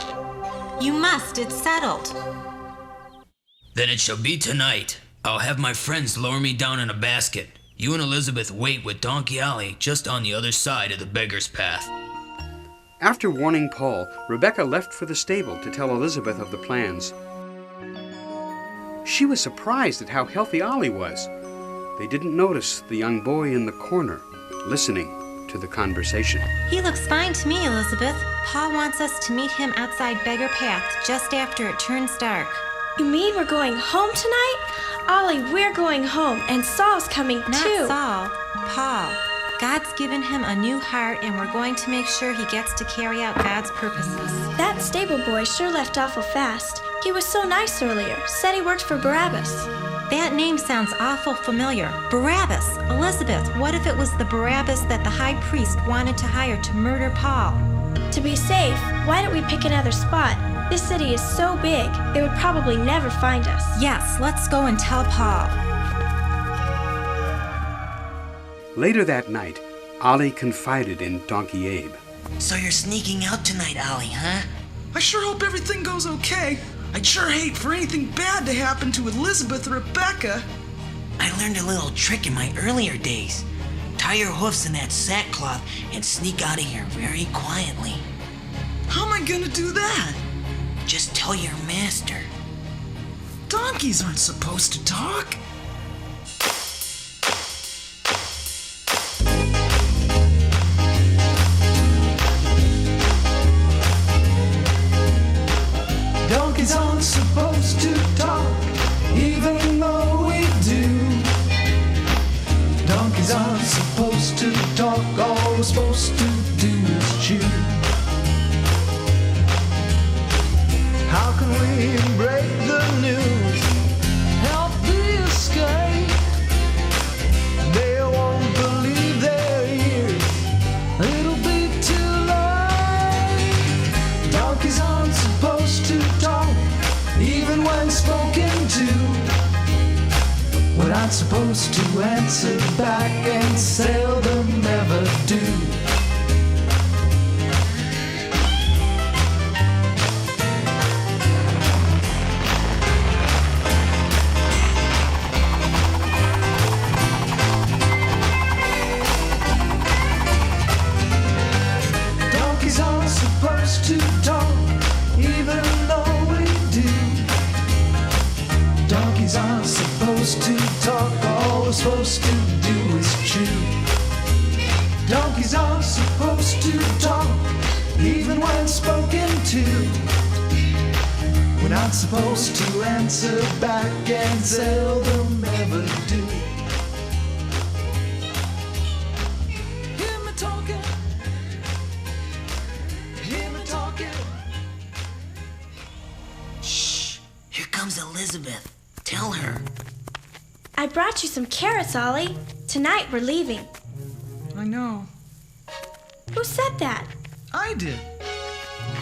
You must, it's settled. Then it shall be tonight. I'll have my friends lower me down in a basket. You and Elizabeth wait with Donkey Ollie just on the other side of the beggar's path. After warning Paul, Rebecca left for the stable to tell Elizabeth of the plans. She was surprised at how healthy Ollie was. They didn't notice the young boy in the corner, listening to the conversation. He looks fine to me, Elizabeth. Paul wants us to meet him outside Beggar Path just after it turns dark. You mean we're going home tonight? Ollie, we're going home, and Saul's coming too. Not Saul, Paul. God's given him a new heart, and we're going to make sure he gets to carry out God's purposes. That stable boy sure left awful fast. He was so nice earlier, said he worked for Barabbas. That name sounds awful familiar. Barabbas. Elizabeth, what if it was the Barabbas that the high priest wanted to hire to murder Paul? To be safe, why don't we pick another spot? This city is so big, they would probably never find us. Yes, let's go and tell Paul. Later that night, Ollie confided in Donkey Abe. So you're sneaking out tonight, Ollie, huh? I sure hope everything goes okay. I'd sure hate for anything bad to happen to Elizabeth or Rebecca. I learned a little trick in my earlier days. Tie your hoofs in that sackcloth and sneak out of here very quietly. How am I gonna do that? Just tell your master. Donkeys aren't supposed to talk. Donkeys aren't supposed to talk, even though we do. Donkeys aren't supposed to talk, all we're supposed to do is chew. How can we break the news, help the escape? They won't believe their ears, it'll be too late. Donkeys aren't supposed to talk, even when spoken to. We're not supposed to answer back and seldom ever do. Donkeys aren't supposed to talk, even though we do. Donkeys aren't supposed to talk, all we're supposed to do is chew. Donkeys aren't supposed to talk, even when spoken to. We're not supposed to answer back and seldom ever do. Hear me talking, hear me talking. Shh, here comes Elizabeth. Tell her. I brought you some carrots, Ollie. Tonight we're leaving. I know. Who said that? I did.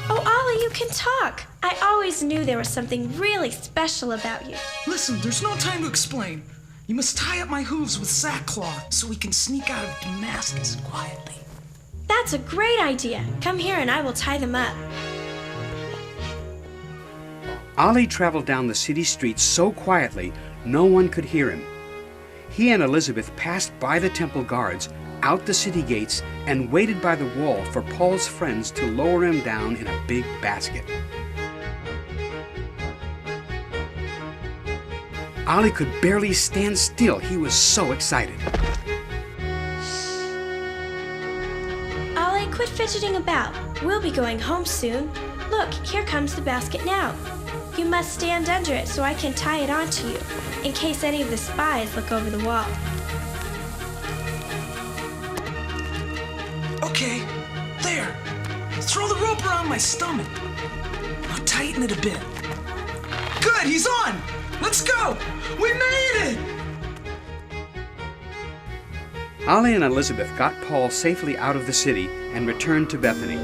Oh, Ollie, you can talk. I always knew there was something really special about you. Listen, there's no time to explain. You must tie up my hooves with sackcloth so we can sneak out of Damascus quietly. That's a great idea. Come here and I will tie them up. Ollie traveled down the city streets so quietly no one could hear him. He and Elizabeth passed by the temple guards, out the city gates, and waited by the wall for Paul's friends to lower him down in a big basket. Ollie could barely stand still. He was so excited. Ollie, quit fidgeting about. We'll be going home soon. Look, here comes the basket now. You must stand under it so I can tie it onto you, in case any of the spies look over the wall. Okay, there. Throw the rope around my stomach. Now tighten it a bit. Good, he's on! Let's go! We made it! Ollie and Elizabeth got Paul safely out of the city and returned to Bethany.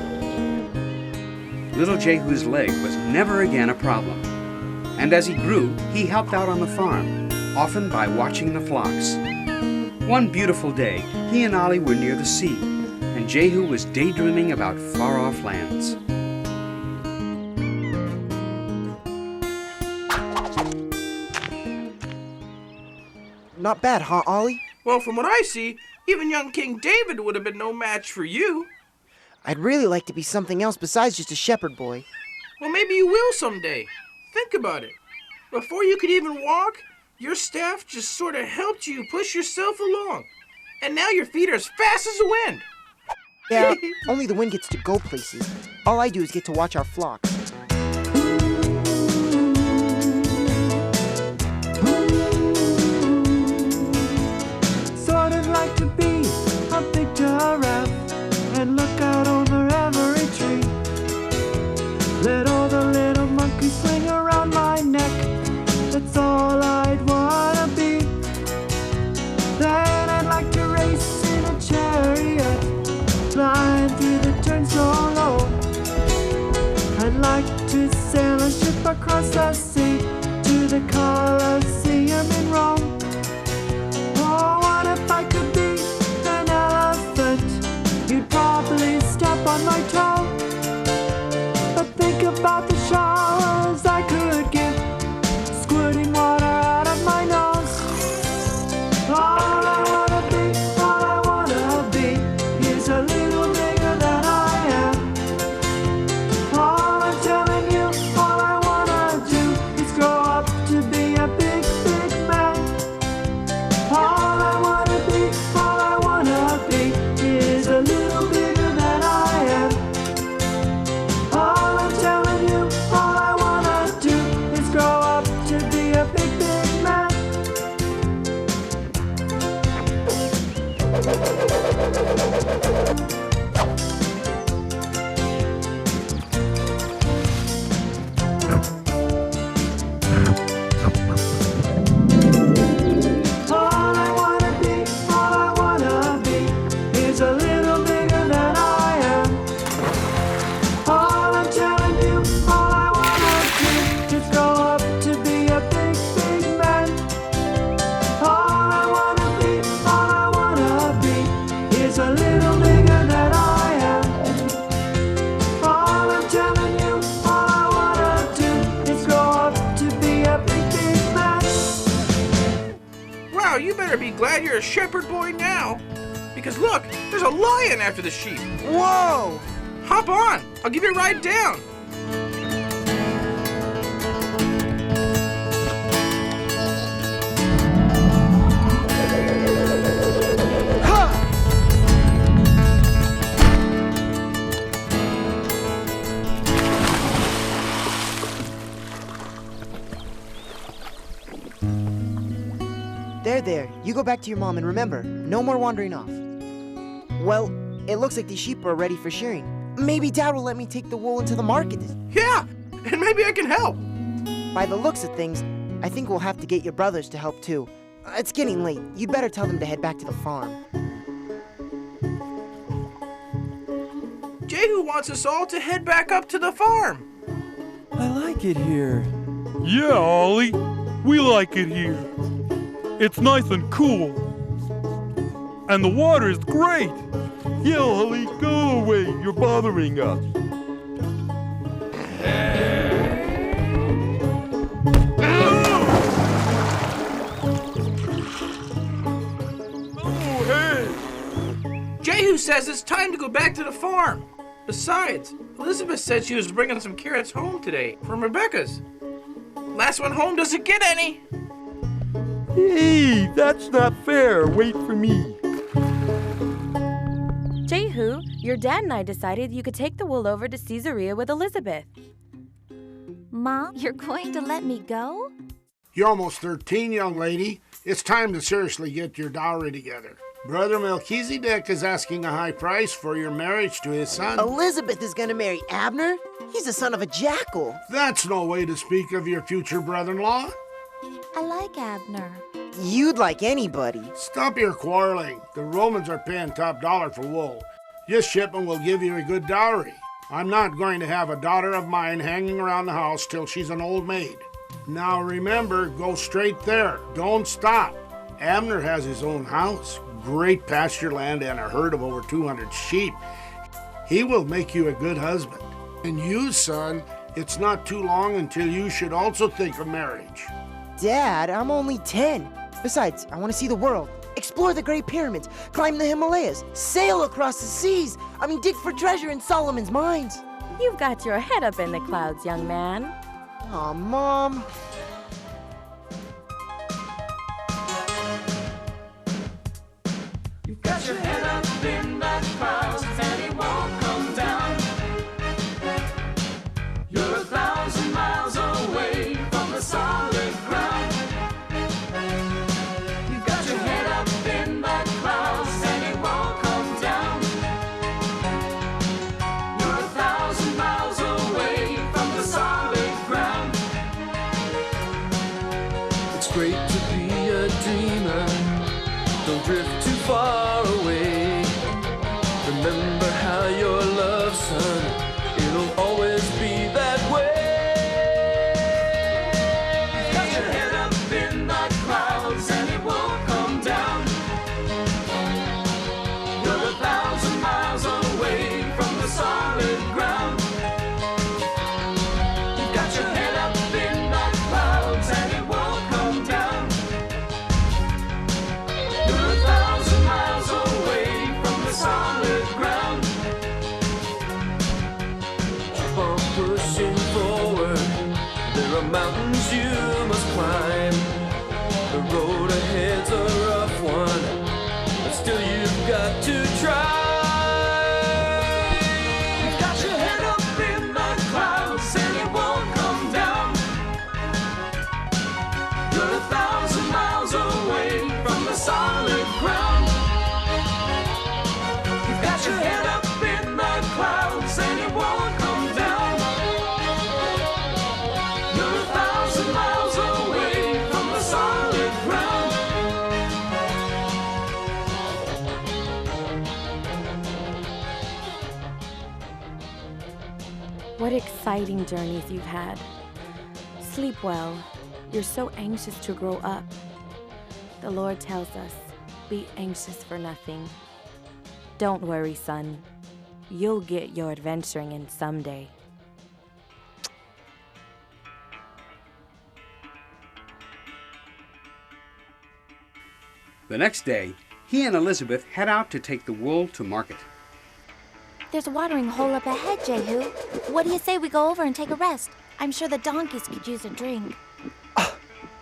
Little Jehu's leg was never again a problem. And as he grew, he helped out on the farm, often by watching the flocks. One beautiful day, he and Ollie were near the sea, and Jehu was daydreaming about far-off lands. Not bad, huh, Ollie? Well, from what I see, even young King David would have been no match for you. I'd really like to be something else besides just a shepherd boy. Well, maybe you will someday. Think about it. Before you could even walk, your staff just sort of helped you push yourself along. And now your feet are as fast as the wind. Yeah, only the wind gets to go places. All I do is get to watch our flock. Sort of like to be a big giraffe and look out over every tree. Let all the little monkeys swing around my neck. That's all I'd wanna be. Then I'd like to race in a chariot, flying through the turns so low. I'd like to sail a ship across the sea to the Colosseum in Rome. Oh, what if I could be an elephant? You'd probably step on my toe. But think about the showers I could give, squirting water out of my nose. All I wanna be is a little bigger than I am. All I'm telling you, all I wanna do is grow up to be a big, big man. All I wanna be is a little bigger than I am. All I'm telling you, all I wanna do is grow up to be a big, big man. All I wanna be is a little bigger than I am. All I'm telling you, all I wanna do is grow up to be a big, big man. All I wanna be is a little bigger than I am. All I'm telling you, all I wanna do is grow up to be a big, big man. Wow, you better be glad you're a shepherd boy now. Because look, there's a lion after the sheep. Whoa! Hop on, I'll give you a ride down. There. You go back to your mom and remember, no more wandering off. Well, it looks like the sheep are ready for shearing. Maybe Dad will let me take the wool into the market. Yeah, and maybe I can help. By the looks of things, I think we'll have to get your brothers to help too. It's getting late. You'd better tell them to head back to the farm. Jehu wants us all to head back up to the farm. I like it here. Yeah, Ollie. We like it here. It's nice and cool. And the water is great. Yeah, Ollie, go away. You're bothering us. says it's time to go back to the farm. Besides, Elizabeth said she was bringing some carrots home today from Rebecca's. Last one home doesn't get any. Hey, that's not fair. Wait for me. Jehu, your dad and I decided you could take the wool over to Caesarea with Elizabeth. Mom, you're going to let me go? You're almost 13, young lady. It's time to seriously get your dowry together. Brother Melchizedek is asking a high price for your marriage to his son. Elizabeth is gonna marry Abner? He's the son of a jackal. That's no way to speak of your future brother-in-law. I like Abner. You'd like anybody. Stop your quarreling. The Romans are paying top dollar for wool. This shipment will give you a good dowry. I'm not going to have a daughter of mine hanging around the house till she's an old maid. Now remember, go straight there. Don't stop. Abner has his own house, great pasture land, and a herd of over 200 sheep. He will make you a good husband. And you, son, it's not too long until you should also think of marriage. Dad, I'm only 10. Besides, I want to see the world, explore the Great Pyramids, climb the Himalayas, sail across the seas. Dig for treasure in Solomon's mines. You've got your head up in the clouds, young man. Aw, Mom. You've got your head up in that clouds and it won't come down. You're 1,000 miles away from the solid ground. You've got your head up in that clouds and it won't come down. You're 1,000 miles away from the solid ground. It's great to be a dreamer. Don't drift too far away. Remember how you're loved, son. It'll always be that way. You've got your head up in the clouds and it won't come down. You're 1,000 miles away from the solid ground. You've got your head up in the clouds and it won't come down. You're 1,000 miles away from the solid ground. Keep on pushing forward. There are mountains you must climb. The road ahead's a rough one, but still you've got to try. You've got your head up in the clouds and it won't come down. You're 1,000 miles away from the solid ground. You've got your head up in the clouds and it won't come down. You're 1,000 miles away from the solid ground. What exciting journeys you've had. Sleep well. You're so anxious to grow up. The Lord tells us, be anxious for nothing. Don't worry, son. You'll get your adventuring in someday. The next day, he and Elizabeth head out to take the wool to market. There's a watering hole up ahead, Jehu. What do you say we go over and take a rest? I'm sure the donkeys could use a drink.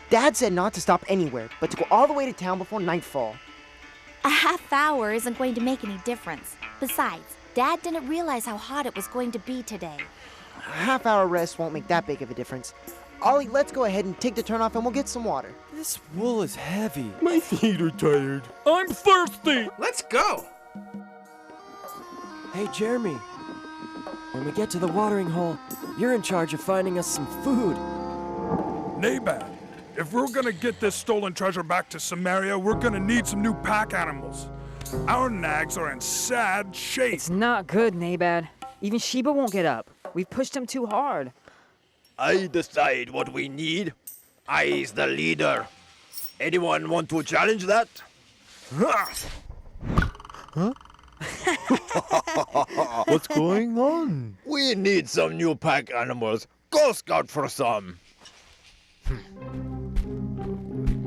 Dad said not to stop anywhere, but to go all the way to town before nightfall. A half hour isn't going to make any difference. Besides, Dad didn't realize how hot it was going to be today. A half-hour rest won't make that big of a difference. Ollie, let's go ahead and take the turn off and we'll get some water. This wool is heavy. My feet are tired. I'm thirsty. Let's go. Hey, Jeremy. When we get to the watering hole, you're in charge of finding us some food. Nabat, if we're gonna get this stolen treasure back to Samaria, we're gonna need some new pack animals. Our nags are in sad shape. It's not good, Nabad. Even Sheba won't get up. We've pushed him too hard. I decide what we need. I's the leader. Anyone want to challenge that? Huh? What's going on? We need some new pack animals. Go scout for some.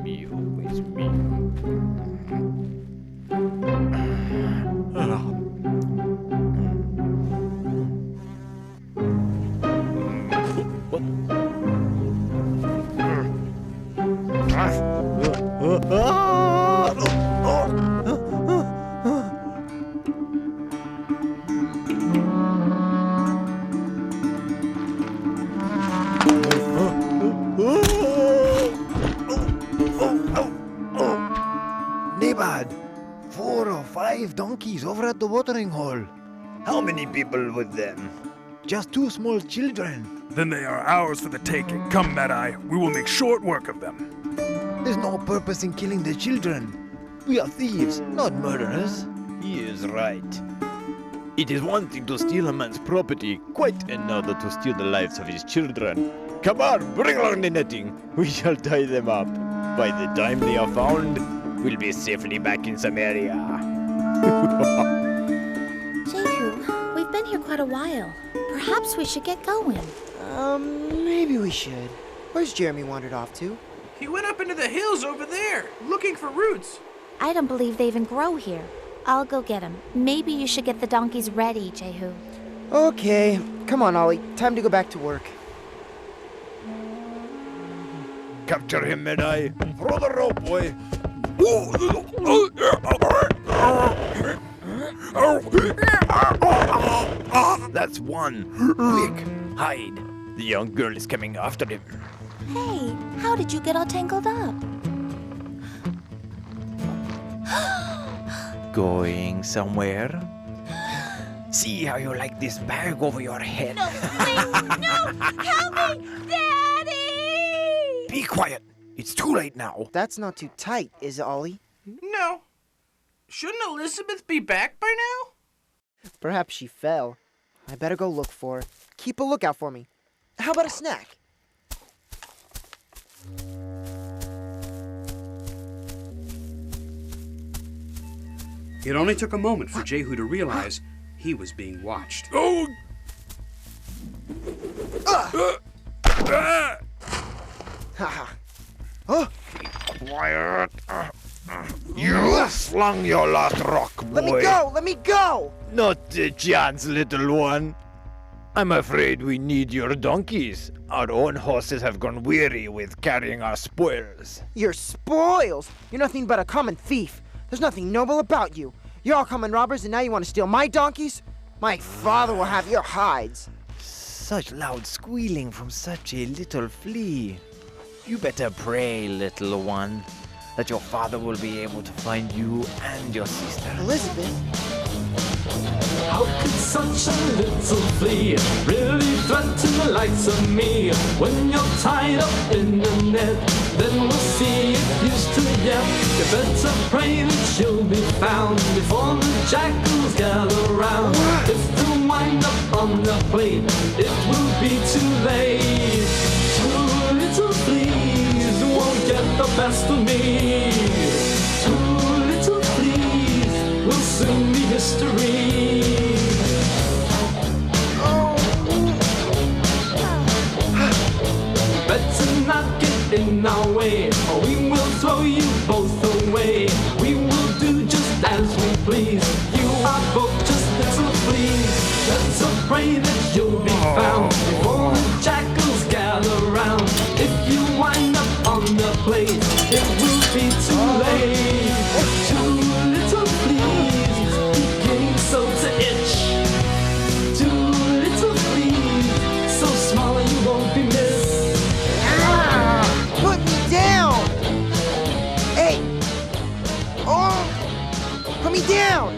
Me, always me. Nabad, 4 or 5 donkeys over at the watering hole. How many people with them? Just 2 small children. Then they are ours for the taking. Come, Mad-Eye, we will make short work of them. There's no purpose in killing the children. We are thieves, not murderers. He is right. It is one thing to steal a man's property, quite another to steal the lives of his children. Come on, bring along the netting. We shall tie them up. By the time they are found, we'll be safely back in Samaria. Jehu, we've been here quite a while. Perhaps we should get going. Maybe we should. Where's Jeremy wandered off to? He went up into the hills over there, looking for roots. I don't believe they even grow here. I'll go get him. Maybe you should get the donkeys ready, Jehu. Okay. Come on, Ollie. Time to go back to work. Capture him, Mad-Eye. Throw the rope, boy. That's one. Quick, hide. The young girl is coming after him. Hey, how did you get all tangled up? Going somewhere? See how you like this bag over your head. No, please, no! Help me! Daddy! Be quiet. It's too late now. That's not too tight, is it, Ollie? No. Shouldn't Elizabeth be back by now? Perhaps she fell. I better go look for her. Keep a lookout for me. How about a snack? It only took a moment for Jehu to realize he was being watched. Oh! Haha. Huh? Quiet. You slung your last rock, boy. Let me go! Let me go! Not a chance, little one. I'm afraid we need your donkeys. Our own horses have grown weary with carrying our spoils. Your spoils? You're nothing but a common thief. There's nothing noble about you. You're all common robbers and now you want to steal my donkeys? My father will have your hides. Such loud squealing from such a little flea. You better pray, little one, that your father will be able to find you and your sister. Elizabeth? How could such a little flea really threaten the likes of me? When you're tied up in a net, then we'll see if you still yet. You better pray that you'll be found before the jackals gather round. If you wind up on the plate, it will be too late. Two little fleas won't get the best of me. Two little fleas will soon be history. Better not get in our way, or we will throw you both away. We will do just as we please. You are both just little fleas. Let's pray that you'll be found before the jackals gather round. If you wind up on the plate, it will be too late. Two little fleas beginning so to itch. Two little fleas, so small you won't be missed. Put me down! Hey! Oh! Put me down!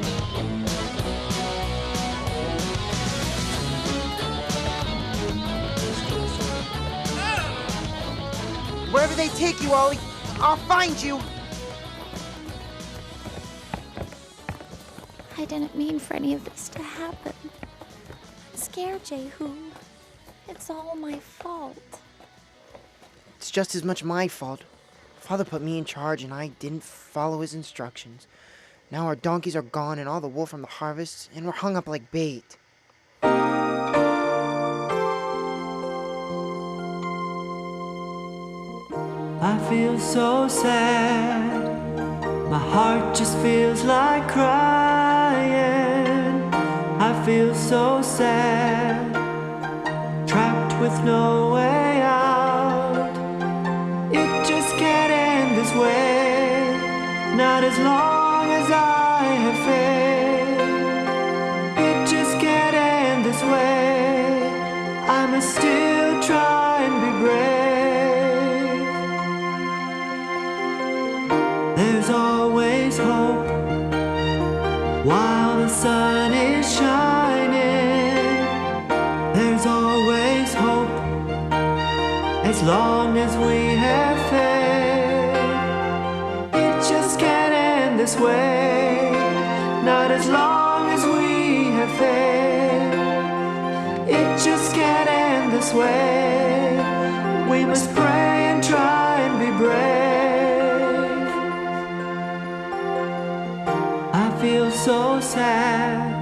Wherever they take you, Ollie, I'll find you! I didn't mean for any of this to happen. I'm scared, Jehu. It's all my fault. It's just as much my fault. Father put me in charge and I didn't follow his instructions. Now our donkeys are gone and all the wool from the harvest, and we're hung up like bait. I feel so sad. My heart just feels like crying. I feel so sad. Trapped with no way out. It just can't end. way, not as long as I have faith. It just can't end this way. I must still try and be brave. There's always hope while the sun is shining. There's always hope as long as we have faith. It just can't end this way, not as long as we have faith. It just can't end this way. We must pray and try and be brave. I feel so sad,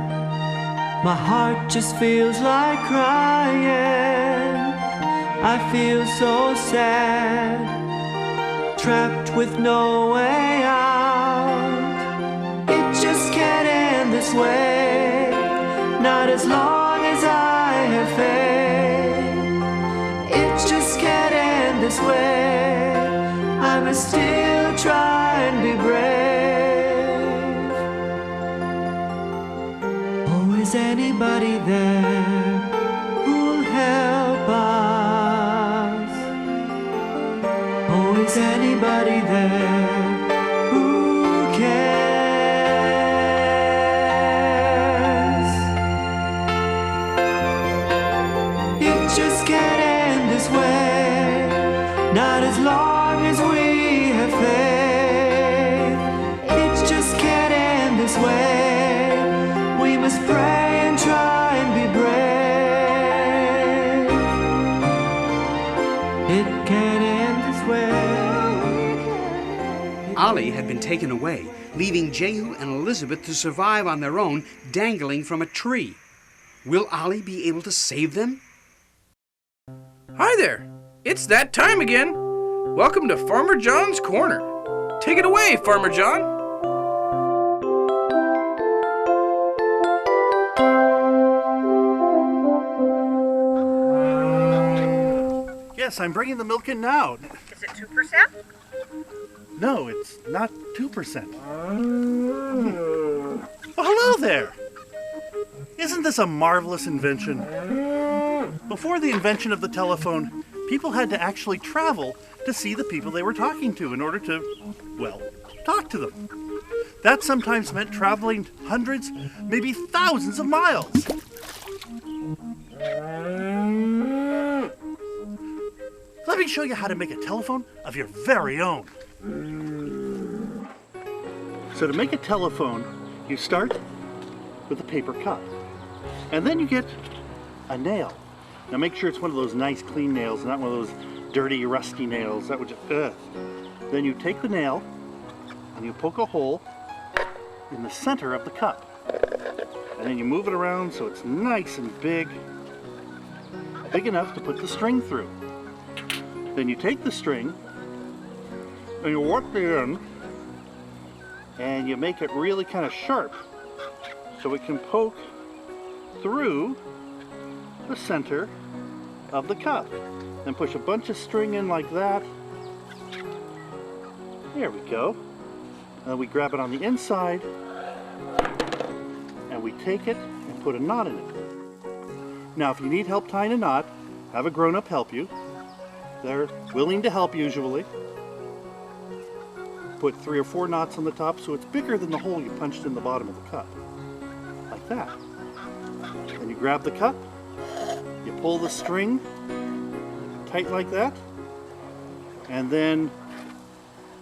my heart just feels like crying. I feel so sad, trapped with no way out. It just can't end this way, not as long as I have faith. It just can't end this way. I must still try and be brave. Oh, is anybody there who'll help us? Oh, is anybody there who cares? It just can't end this way, not as long as we have faith. It just can't end this way. We must pray and try and be brave. It can't end this way. Ollie had been taken away, leaving Jehu and Elizabeth to survive on their own, dangling from a tree. Will Ollie be able to save them? Hi there! It's that time again! Welcome to Farmer John's Corner. Take it away, Farmer John! Yes, I'm bringing the milk in now. Is it 2%? No, it's not 2%. Well, hello there! Isn't this a marvelous invention? Before the invention of the telephone, people had to actually travel to see the people they were talking to in order to, well, talk to them. That sometimes meant traveling hundreds, maybe thousands of miles. Let me show you how to make a telephone of your very own. So to make a telephone, you start with a paper cup. And then you get a nail. Now make sure it's one of those nice clean nails, not one of those dirty, rusty nails. That would just, Then you take the nail and you poke a hole in the center of the cup. And then you move it around so it's nice and big enough to put the string through. Then you take the string and you work the end and you make it really kind of sharp so it can poke through the center of the cup. Then push a bunch of string in like that. There we go. Then we grab it on the inside and we take it and put a knot in it. Now if you need help tying a knot, have a grown-up help you. They're willing to help usually. Put 3 or 4 knots on the top so it's bigger than the hole you punched in the bottom of the cup. Like that. Then you grab the cup, you pull the string tight like that, and then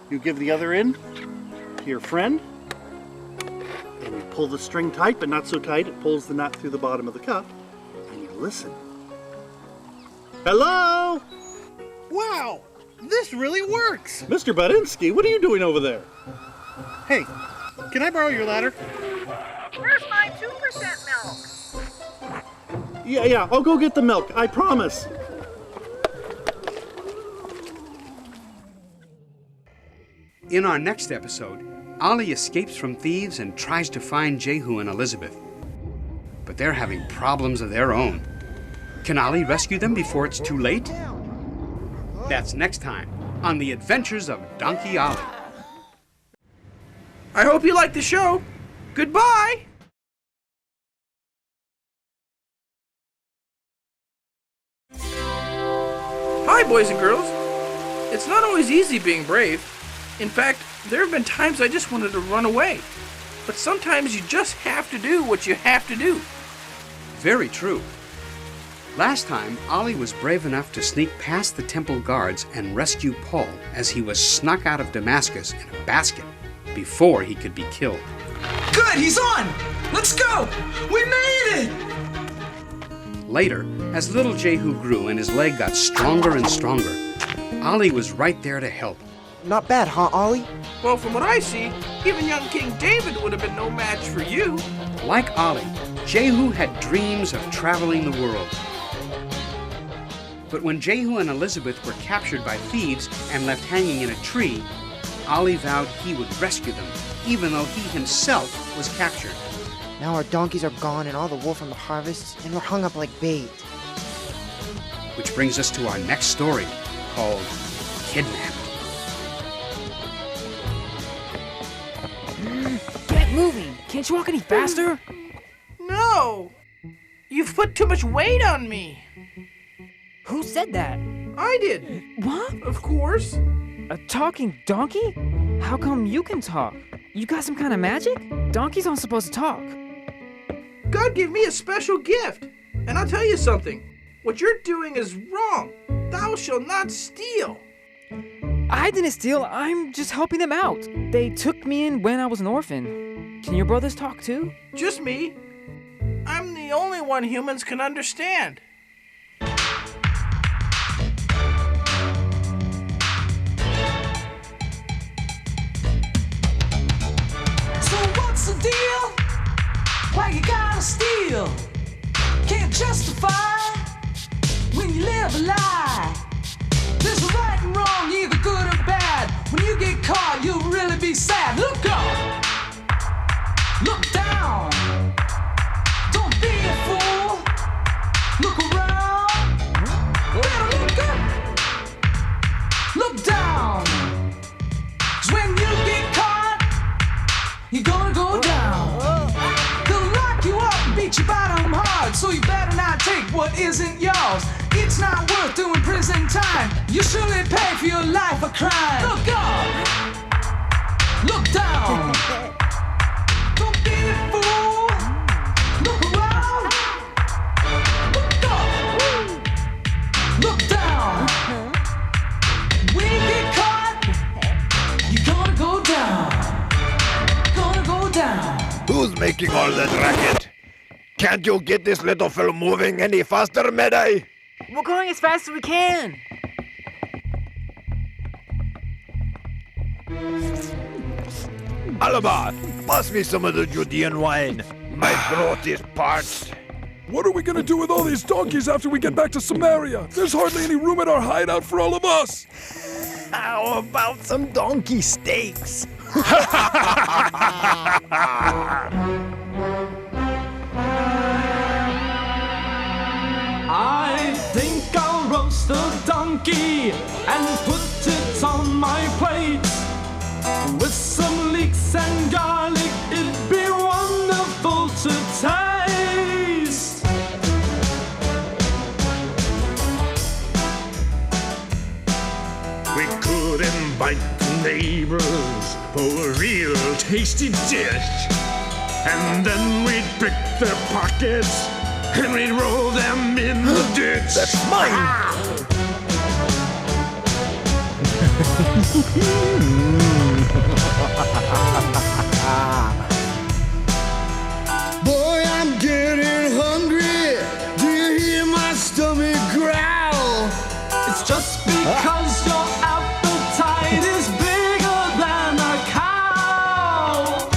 you give the other end to your friend, and you pull the string tight, but not so tight it pulls the knot through the bottom of the cup, and you listen. Hello? Wow, this really works! Mr. Badinsky, what are you doing over there? Hey, can I borrow your ladder? Where's my 2% milk? Yeah, I'll go get the milk, I promise. In our next episode, Ollie escapes from thieves and tries to find Jehu and Elizabeth. But they're having problems of their own. Can Ollie rescue them before it's too late? That's next time on the adventures of Donkey Ollie. I hope you liked the show. Goodbye! Hi, boys and girls. It's not always easy being brave. In fact, there have been times I just wanted to run away. But sometimes you just have to do what you have to do. Very true. Last time, Ollie was brave enough to sneak past the temple guards and rescue Paul as he was snuck out of Damascus in a basket before he could be killed. Good, he's on! Let's go! We made it! Later, as little Jehu grew and his leg got stronger and stronger, Ollie was right there to help. Not bad, huh, Ollie? Well, from what I see, even young King David would have been no match for you. Like Ollie, Jehu had dreams of traveling the world. But when Jehu and Elizabeth were captured by thieves and left hanging in a tree, Ollie vowed he would rescue them, even though he himself was captured. Now our donkeys are gone and all the wool from the harvest, and we're hung up like bait. Which brings us to our next story, called Kidnapped. Get moving! Can't you walk any faster? No! You've put too much weight on me. Who said that? I did. What? Of course. A talking donkey? How come you can talk? You got some kind of magic? Donkeys aren't supposed to talk. God gave me a special gift. And I'll tell you something. What you're doing is wrong. Thou shalt not steal. I didn't steal. I'm just helping them out. They took me in when I was an orphan. Can your brothers talk too? Just me. I'm the only one humans can understand. So what's the deal? Why you gotta steal? Can't justify when you live a lie. There's a right and wrong, either good or bad. When you get caught, you'll really be sad. Look up, look down. Don't be a fool. Look around. Better look up, look down. 'Cause when you get caught, you're gonna go down. They'll lock you up and beat your bottom hard, so you better not take what isn't yours. It's not worth doing prison time. You surely pay for your life a crime. Look up, look down. Don't be a fool. Look around. Look up, look down. When you get caught, you're gonna go down. Gonna go down. Who's making all that racket? Can't you get this little fellow moving any faster, Medai? We're going as fast as we can. Alaba, pass me some of the Judean wine. My throat is parched. What are we gonna do with all these donkeys after we get back to Samaria? There's hardly any room in our hideout for all of us. How about some donkey steaks? I think I'll roast a donkey and put it on my plate. With some leeks and garlic, it'd be wonderful to taste. We could invite the neighbors for a real tasty dish. And then we'd pick their pockets and we'd roll them in the ditch. That's mine! Boy, I'm getting hungry. Do you hear my stomach growl? It's just because your appetite is bigger than a cow.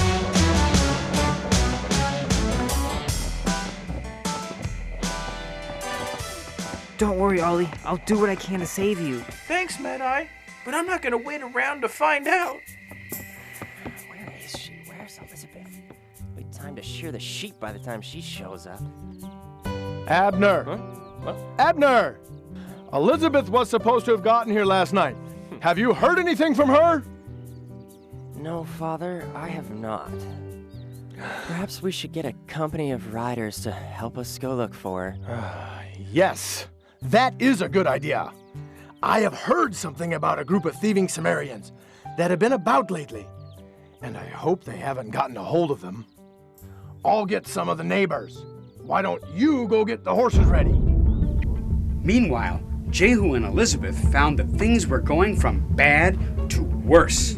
Don't worry, Ollie. I'll do what I can to save you. Thanks, Medai. But I'm not gonna wait around to find out. Where is she? Where's Elizabeth? We time to shear the sheep by the time she shows up. Abner! Huh? What? Abner! Elizabeth was supposed to have gotten here last night. Have you heard anything from her? No, Father, I have not. Perhaps we should get a company of riders to help us go look for her. Yes, that is a good idea. I have heard something about a group of thieving Sumerians that have been about lately, and I hope they haven't gotten a hold of them. I'll get some of the neighbors. Why don't you go get the horses ready? Meanwhile, Jehu and Elizabeth found that things were going from bad to worse.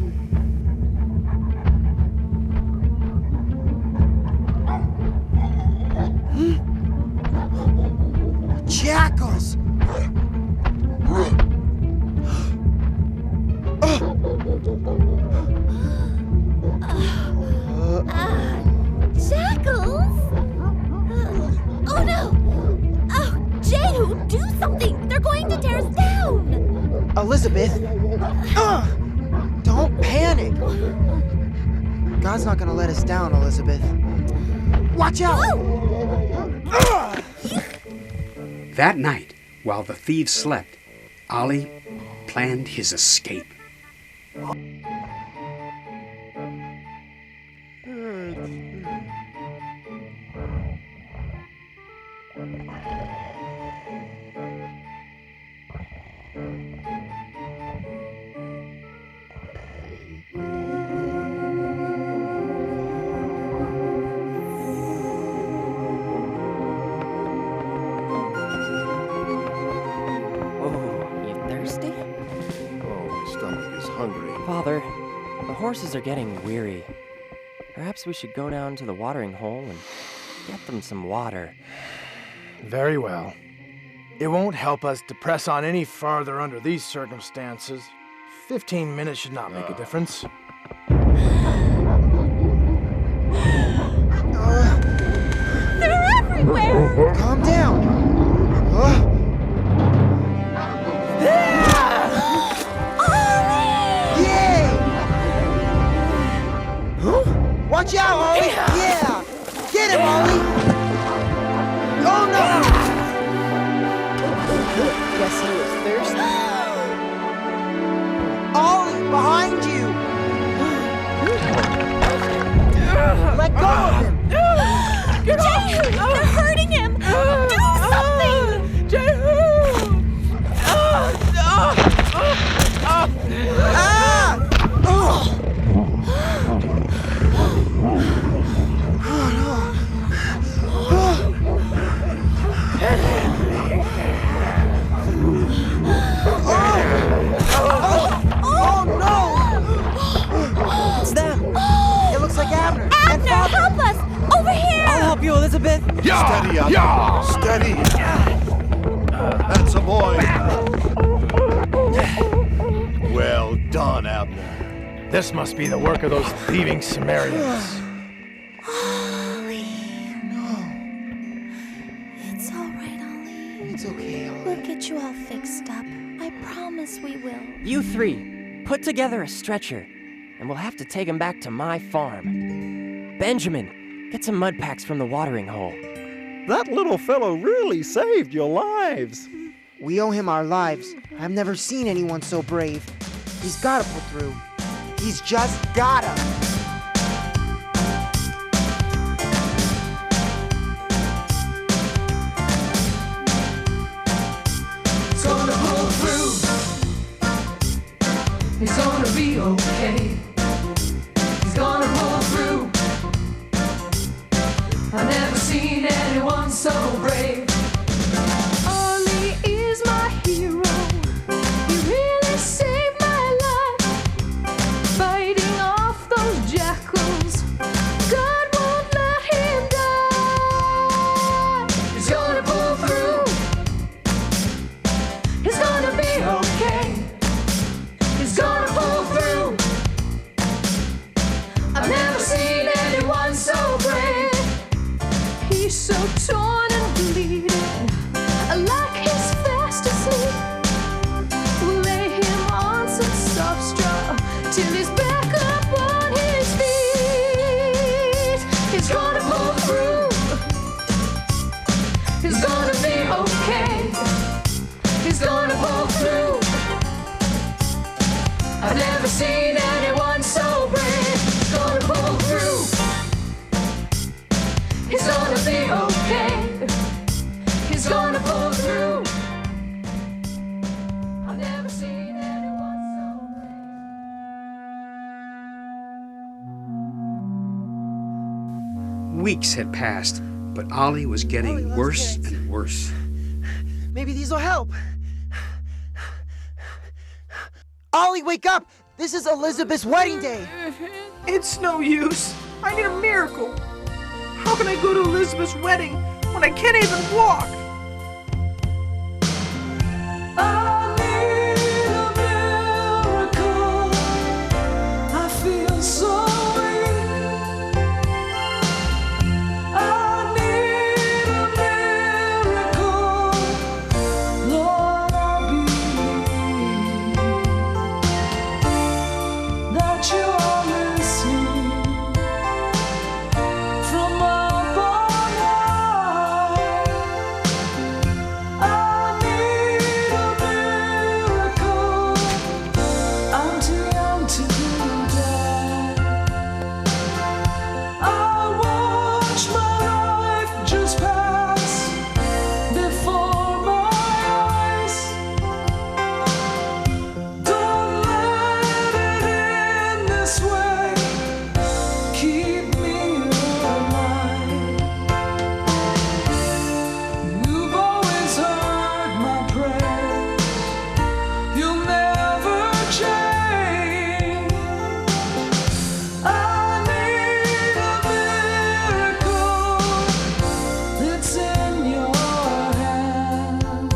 Jackals! Jackals? Oh no! Oh, Jehu, do something! They're going to tear us down! Elizabeth! Don't panic! God's not gonna let us down, Elizabeth. Watch out! That night, while the thieves slept, Ollie planned his escape. Father, the horses are getting weary. Perhaps we should go down to the watering hole and get them some water. Very well. It won't help us to press on any farther under these circumstances. 15 minutes should not make a difference. They're everywhere! Calm down! Watch out, Ollie! Yeah! Get him, Ollie! Oh no! Guess he was thirsty. Ollie, behind you! Let go of him! Jehu! They're hurting him! Do something! Jehu! Help us! Over here! I'll help you, Elizabeth. Steady, Abner. Steady. That's a boy. Well done, Abner. This must be the work of those thieving Sumerians. Ollie. No. It's all right, Ollie. It's okay, Ollie. We'll get you all fixed up. I promise we will. You three, put together a stretcher, and we'll have to take him back to my farm. Benjamin, get some mud packs from the watering hole. That little fellow really saved your lives. We owe him our lives. I've never seen anyone so brave. He's gotta pull through. He's just gotta. He's gonna pull through. He's gonna be okay. He's gonna pull through. I've never seen anyone so brave. Ollie is my hero. He really saved my life. Fighting off those jackals. God won't let him die. He's gonna pull through. He's gonna be okay. He's gonna pull through. I've never seen anyone so brave. He's so torn and bleeding, like he's fast asleep. We'll lay him on some soft straw till he's back up on his feet. He's gonna pull through. He's gonna be okay. He's gonna pull through. seen anyone so brave. He's gonna pull through. He's gonna be okay. He's gonna pull through. I've never seen anyone so brave. Weeks had passed, but Ollie was getting worse and worse. Maybe these will help. Ollie, wake up! This is Elizabeth's wedding day. It's no use. I need a miracle. How can I go to Elizabeth's wedding when I can't even walk? I need a miracle. I feel so weak. I need a miracle. Lord, I believe that you are listening from up on high. I need a miracle. I'm too young to die. I watch my life just pass before my eyes. Don't let it end this way. Keep me alive. You've always heard my prayers. You'll never change. I need a miracle. It's in your hands.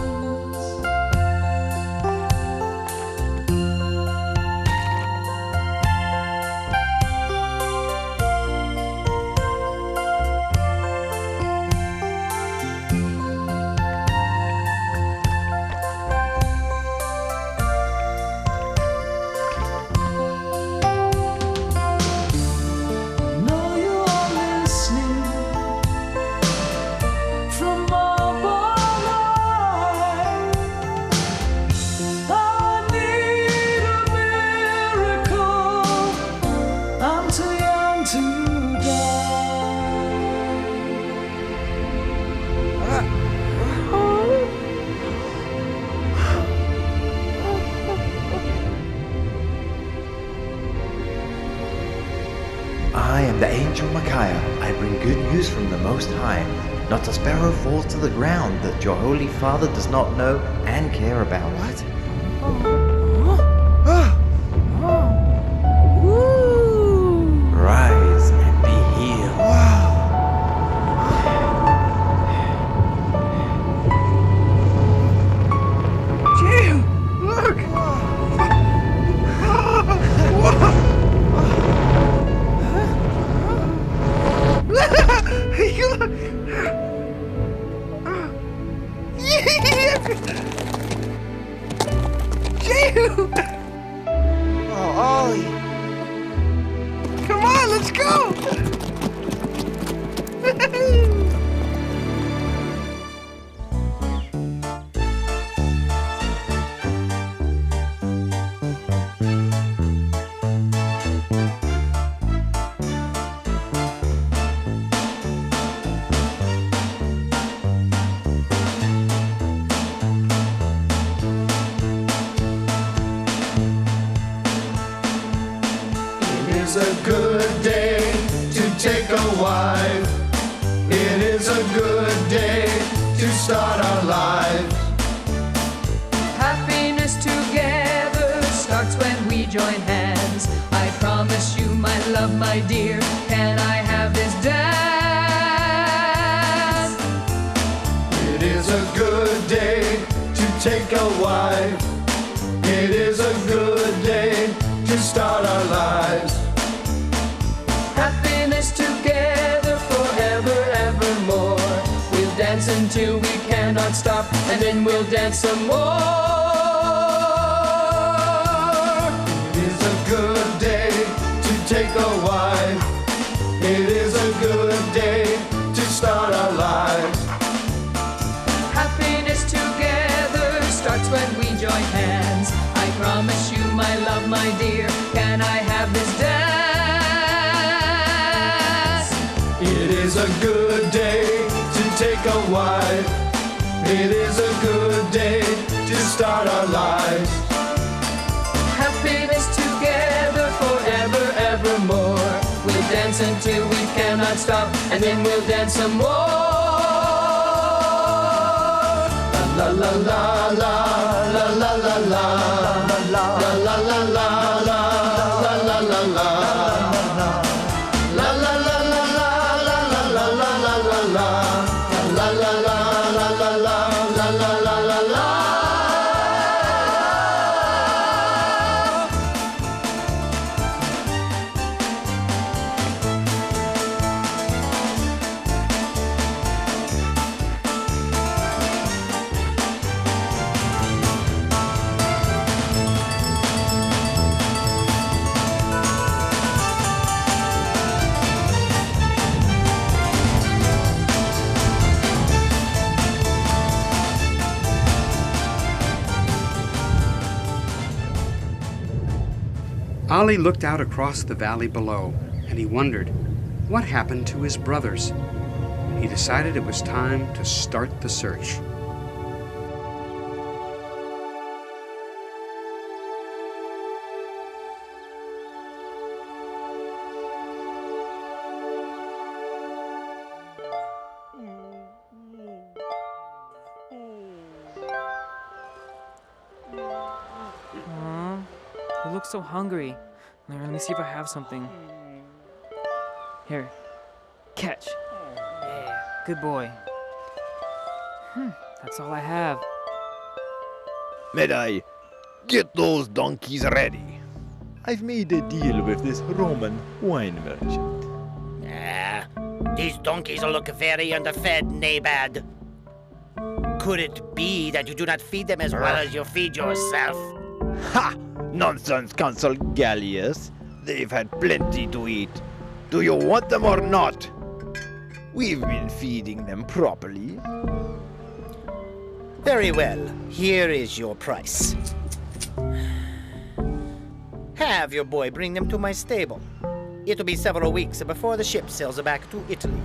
Know you are listening from up on high. I need a miracle. I'm too young to I am the angel Micaiah. I bring good news from the Most High. Not a sparrow falls to the ground that your Holy Father does not know and care about. What? Rise and be healed. Jim, look! You look. Jehu! Oh, Ollie. Come on, let's go! It is a good day to take a wife. It is a good day to start our lives. Happiness together starts when we join hands. I promise you, my love, my dear, can I have this dance? It is a good day to take a wife. It is a good day to start our lives. Happiness together forever, evermore. We'll dance until we cannot stop, and then we'll dance some more. It is a good day to take a wife. It is a good day to start our lives. Happiness together starts when we join hands. I promise you, my love, my dear, life. It is a good day to start our lives. Happiness together forever, evermore. We'll dance until we cannot stop, and then we'll dance some more. La la la la la la la la la la la la la la la la la la. La la la la la la la la la la la la. La la la la la la la la la la la. Ollie looked out across the valley below, and he wondered what happened to his brothers. He decided it was time to start the search. You look so hungry. Let me see if I have something. Here. Catch. Yeah, good boy. That's all I have. Medai, get those donkeys ready. I've made a deal with this Roman wine merchant. These donkeys look very underfed, Nabad. Could it be that you do not feed them as well as you feed yourself? Ha! Nonsense, Consul Gallius. They've had plenty to eat. Do you want them or not? We've been feeding them properly. Very well. Here is your price. Have your boy bring them to my stable. It'll be several weeks before the ship sails back to Italy.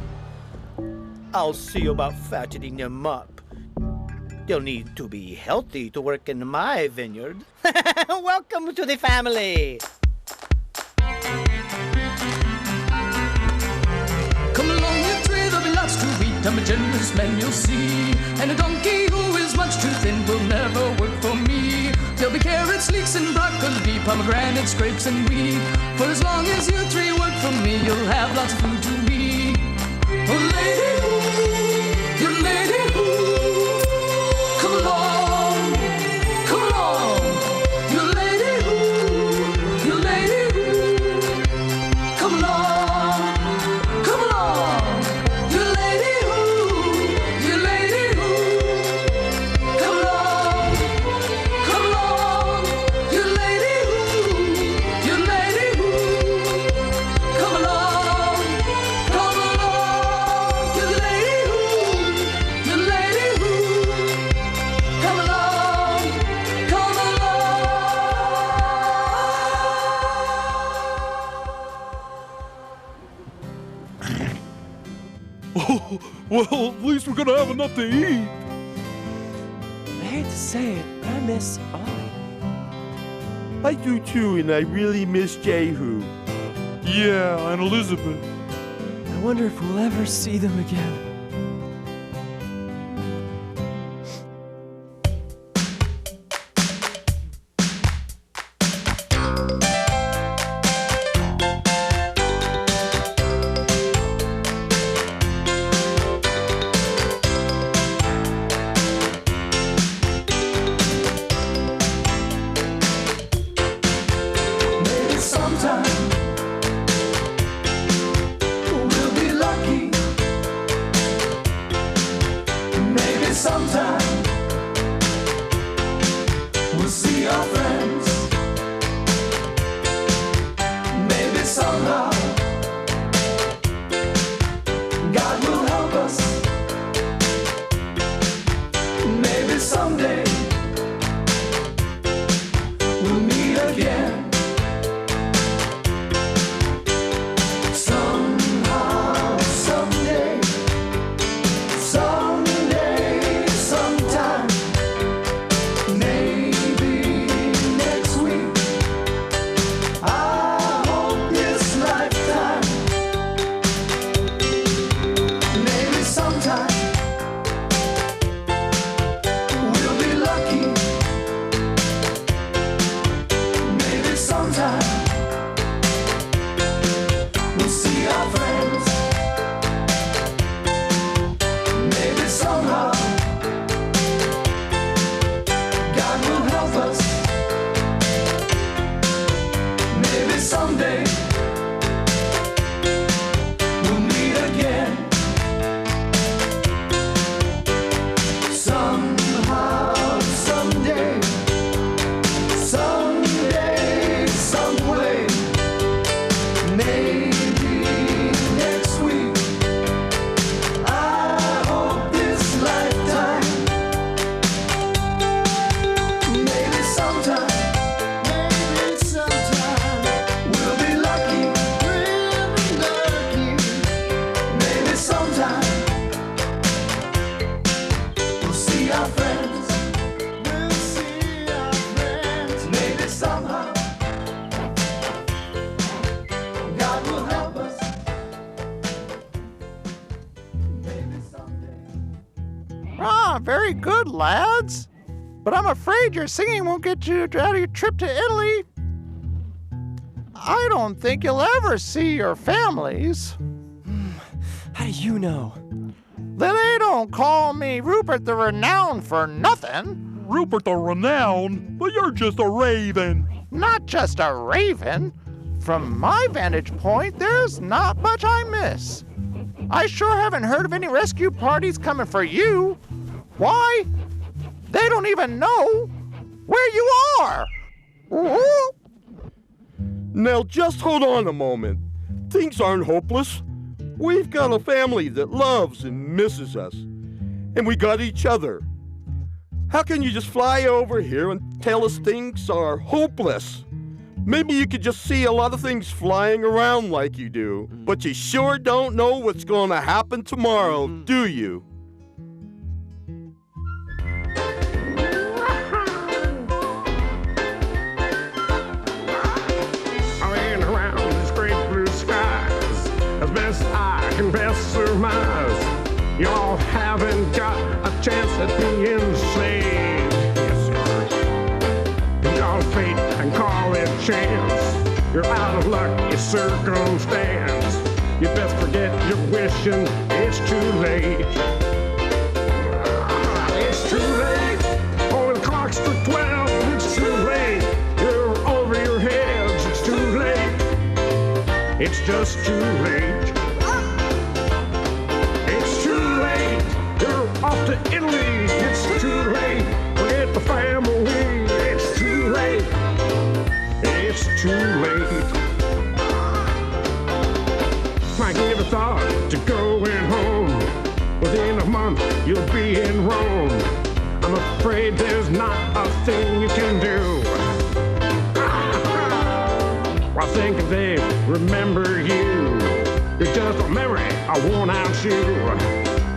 I'll see about fattening them up. They'll need to be healthy to work in my vineyard. Welcome to the family. Come along, you three, there'll be lots to eat. I'm a generous man, you'll see. And a donkey who is much too thin will never work for me. There'll be carrots, leeks, and broccoli, pomegranates, grapes, and wheat. For as long as you three work for me, you'll have lots of food to eat. Oh, lady, you lady, come along, come along. You lady, you lady, come along, come along. You lady, you lady, come along, come along. You lady, you lady, come along, come along. You lady, you lady, come along, come Oh, well, at least we're gonna have enough to eat. I hate to say it, but I miss Ollie. I do too, and I really miss Jehu. Yeah, and Elizabeth. I wonder if we'll ever see them again. Maybe sometime we'll be lucky. Maybe sometime we'll see our friends. Maybe somehow God will help us. Maybe someday we'll meet again. very good, lads. But I'm afraid your singing won't get you out of your trip to Italy. I don't think you'll ever see your families. How do you know? They don't call me Rupert the Renowned for nothing. Rupert the Renowned? But you're just a raven. Not just a raven. From my vantage point, there's not much I miss. I sure haven't heard of any rescue parties coming for you. Why? They don't even know where you are. Ooh. Now just hold on a moment. Things aren't hopeless. We've got a family that loves and misses us. And we got each other. How can you just fly over here and tell us things are hopeless? Maybe you could just see a lot of things flying around like you do, but you sure don't know what's going to happen tomorrow, do you? Flying around these great blue skies, as best I can best surmise, y'all haven't got a chance at being saved. Yes, sir. Y'all fate and call it chance. You're out of luck, it's circumstance. You best forget your wishing, it's too late. It's too late. Oh, the clock struck 12, it's too late. You're over your heads, it's too late. It's just too late. It's too late. You're off to Italy, it's too late. Forget the family, it's too late. It's too late. I give a thought to going home. Within a month, you'll be in Rome. I'm afraid there's not a thing you can do. While thinking they remember you, you're just a memory, a worn-out shoe.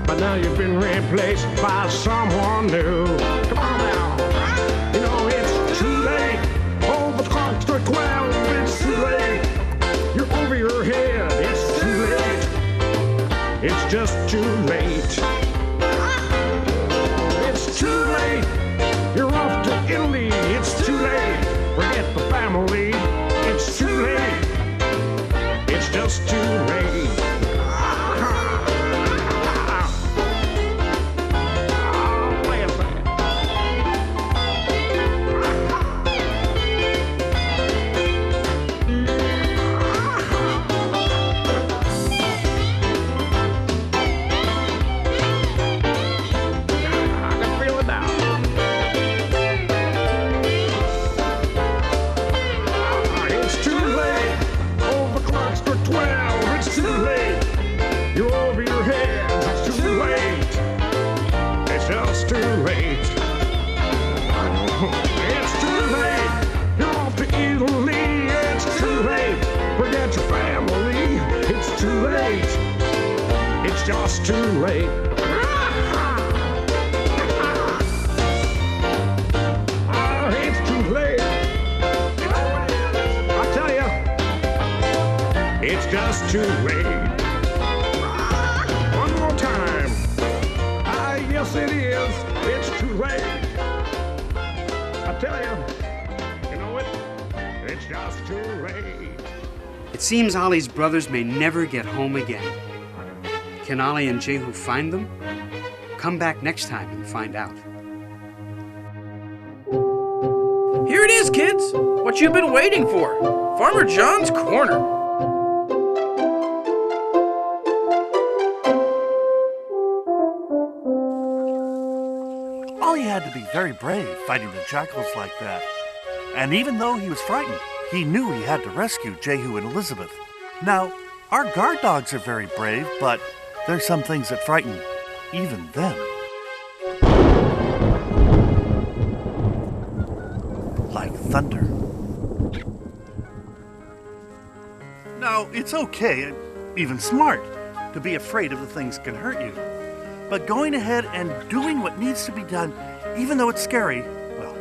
But now you've been replaced by someone new. Come on now. You know it's too late. Oh, the clock's struck 12, it's too late. You're over your head, it's too late. It's just too late. It's too late. You're off to Italy, it's too late. Forget the family, it's too late. It's just too late. It's just too late. Oh, it's too late. I tell you, it's just too late. One more time. Yes, it is. It's too late. I tell you, you know it. It's just too late. It seems Ollie's brothers may never get home again. Can Ollie and Jehu find them? Come back next time and find out. Here it is, kids. What you've been waiting for. Farmer John's Corner. Ollie had to be very brave fighting the jackals like that. And even though he was frightened, he knew he had to rescue Jehu and Elizabeth. Now, our guard dogs are very brave, but there's some things that frighten even them. Like thunder. Now, it's okay, even smart, to be afraid of the things that can hurt you. But going ahead and doing what needs to be done, even though it's scary, well,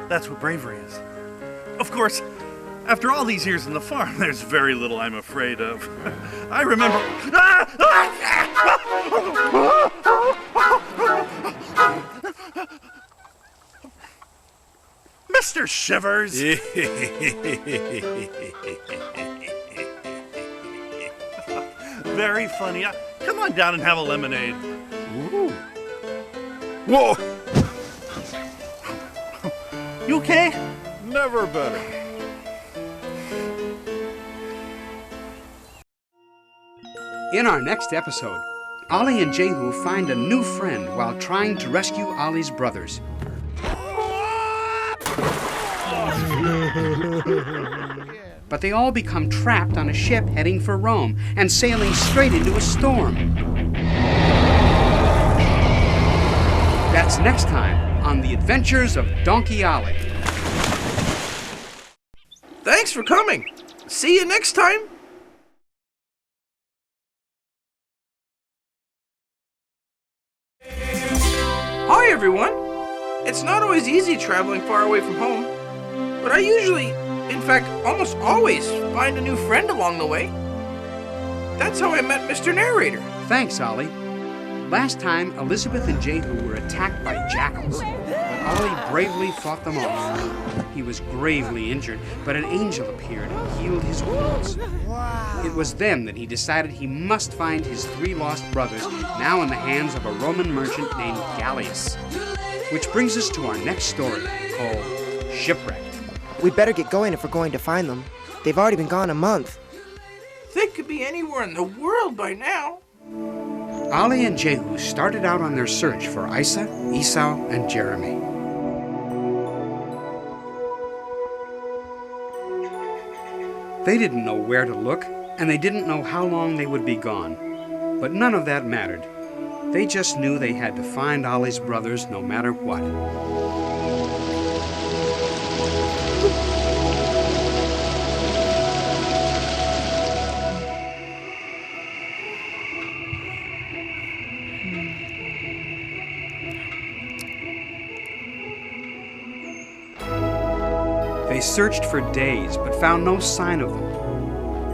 that's what bravery is. Of course, after all these years in the farm, there's very little I'm afraid of. I remember... Mr. Shivers! Very funny. Come on down and have a lemonade. Ooh. Whoa! You okay? Never better. In our next episode, Ollie and Jehu find a new friend while trying to rescue Ollie's brothers. But they all become trapped on a ship heading for Rome and sailing straight into a storm. That's next time on The Adventures of Donkey Ollie. Thanks for coming. See you next time. Hi, everyone. It's not always easy traveling far away from home, but I usually, in fact, almost always find a new friend along the way. That's how I met Mr. Narrator. Thanks, Ollie. Last time, Elizabeth and Jehu were attacked by jackals, but Ollie bravely fought them off. He was gravely injured, but an angel appeared and healed his wounds. It was then that he decided he must find his 3 lost brothers, now in the hands of a Roman merchant named Gallius. Which brings us to our next story, called Shipwrecked. We'd better get going if we're going to find them. They've already been gone a month. They could be anywhere in the world by now. Ollie and Jehu started out on their search for Isa, Esau, and Jeremy. They didn't know where to look, and they didn't know how long they would be gone. But none of that mattered. They just knew they had to find Ollie's brothers no matter what. They searched for days, but found no sign of them.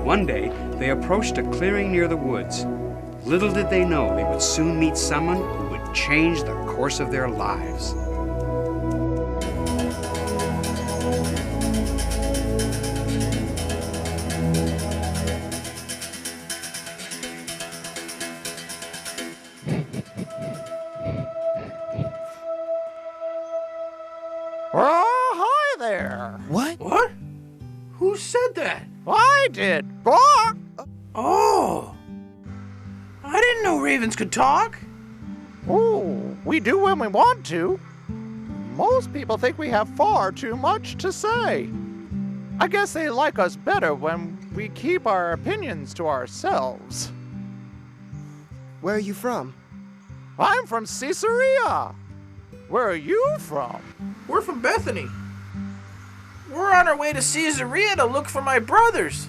One day, they approached a clearing near the woods. Little did they know they would soon meet someone who would change the course of their lives. Oh, hi there. What? What? Who said that? I did. Bark. Oh. I didn't know ravens could talk. Oh, we do when we want to. Most people think we have far too much to say. I guess they like us better when we keep our opinions to ourselves. Where are you from? I'm from Caesarea. Where are you from? We're from Bethany. We're on our way to Caesarea to look for my brothers.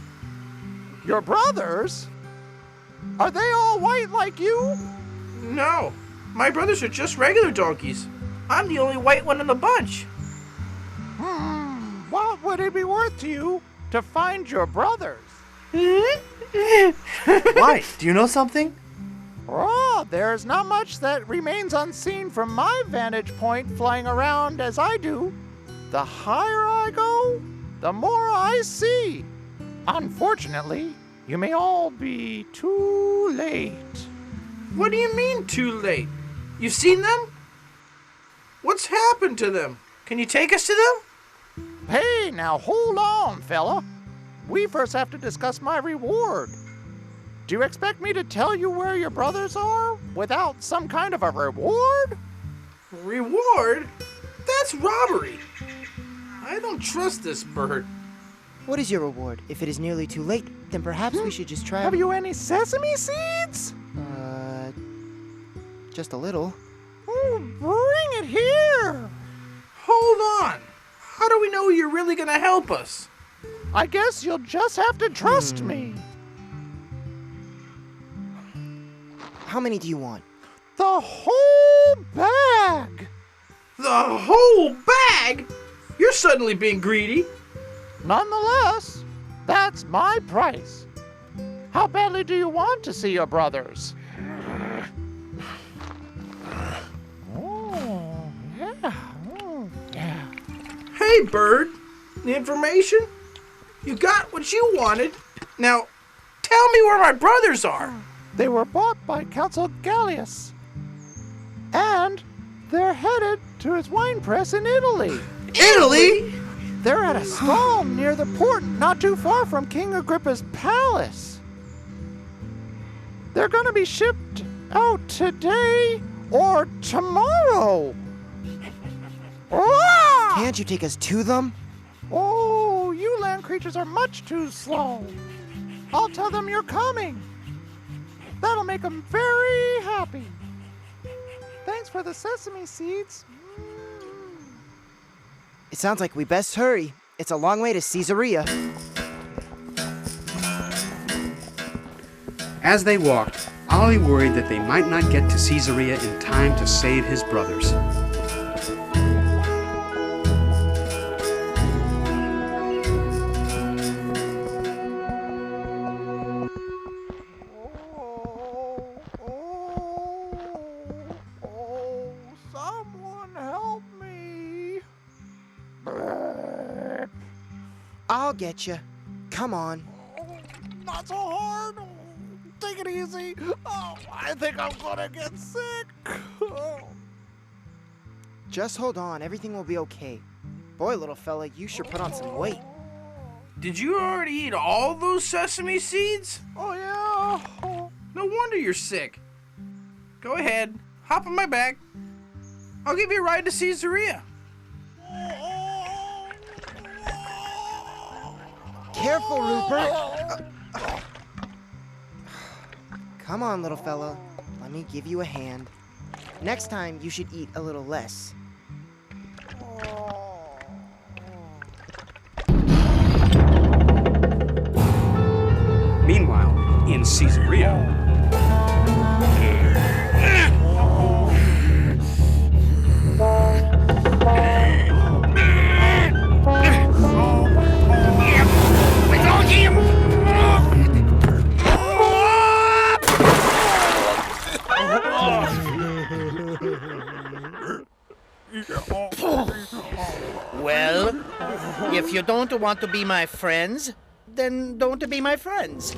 Your brothers? Are they all white like you? No, my brothers are just regular donkeys. I'm the only white one in the bunch. What would it be worth to you to find your brothers? Why? Do you know something? Oh, there's not much that remains unseen from my vantage point flying around as I do. The higher I go, the more I see. Unfortunately, you may all be too late. What do you mean, too late? You've seen them? What's happened to them? Can you take us to them? Hey, now hold on, fella. We first have to discuss my reward. Do you expect me to tell you where your brothers are without some kind of a reward? Reward? That's robbery. I don't trust this bird. What is your reward? If it is nearly too late, then perhaps we should just try... Have you any sesame seeds? Just a little. Oh, bring it here. Hold on. How do we know you're really gonna help us? I guess you'll just have to trust me. How many do you want? The whole bag. The whole bag? You're suddenly being greedy. Nonetheless, that's my price. How badly do you want to see your brothers? Oh, yeah. Hey, Okay, Bird. The information? You got what you wanted. Now, tell me where my brothers are. They were bought by Council Gallius. And they're headed to his wine press in Italy. Italy? They're at a stall near the port, not too far from King Agrippa's palace. They're gonna be shipped out today or tomorrow. Can't you take us to them? Oh, you land creatures are much too slow. I'll tell them you're coming. That'll make them very happy. Thanks for the sesame seeds. It sounds like we best hurry. It's a long way to Caesarea. As they walked, Ollie worried that they might not get to Caesarea in time to save his brothers. Someone help me. I'll get you. Come on. Not so hard. Take it easy. Oh, I think I'm gonna get sick. Just hold on. Everything will be okay. Boy, little fella, you sure put on some weight. Did you already eat all those sesame seeds? Oh, yeah. No wonder you're sick. Go ahead. Hop on my back. I'll give you a ride to Caesarea. Careful, Rupert. Come on, little fella. Let me give you a hand. Next time, you should eat a little less. Meanwhile, in Caesarea, Well, if you don't want to be my friends, then don't be my friends.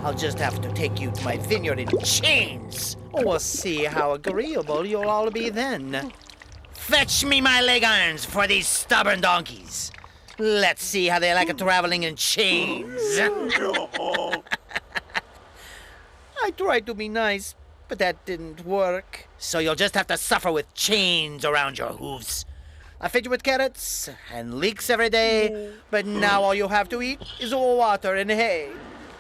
I'll just have to take you to my vineyard in chains. We'll see how agreeable you'll all be then. Fetch me my leg irons for these stubborn donkeys. Let's see how they like it traveling in chains. I tried to be nice, but that didn't work. So you'll just have to suffer with chains around your hooves. I fed you with carrots and leeks every day, but now all you have to eat is water and hay.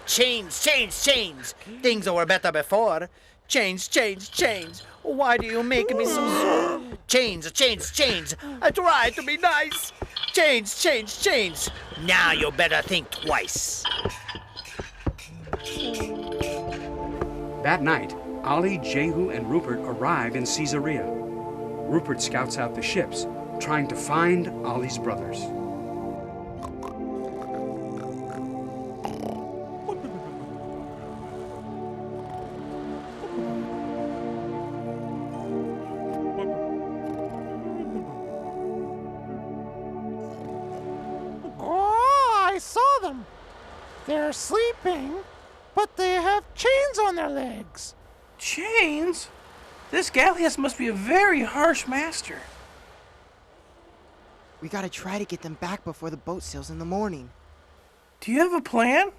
Chains, chains, chains. Things were better before. Chains, chains, chains. Why do you make me so sore? Chains, chains, chains. I tried to be nice. Chains, chains, chains. Now you better think twice. that night, Ollie, Jehu, and Rupert arrive in Caesarea. Rupert scouts out the ships, trying to find Ollie's brothers. Oh, I saw them. They're sleeping, but they have chains on their legs. Chains? This Gallius must be a very harsh master. We gotta try to get them back before the boat sails in the morning. Do you have a plan?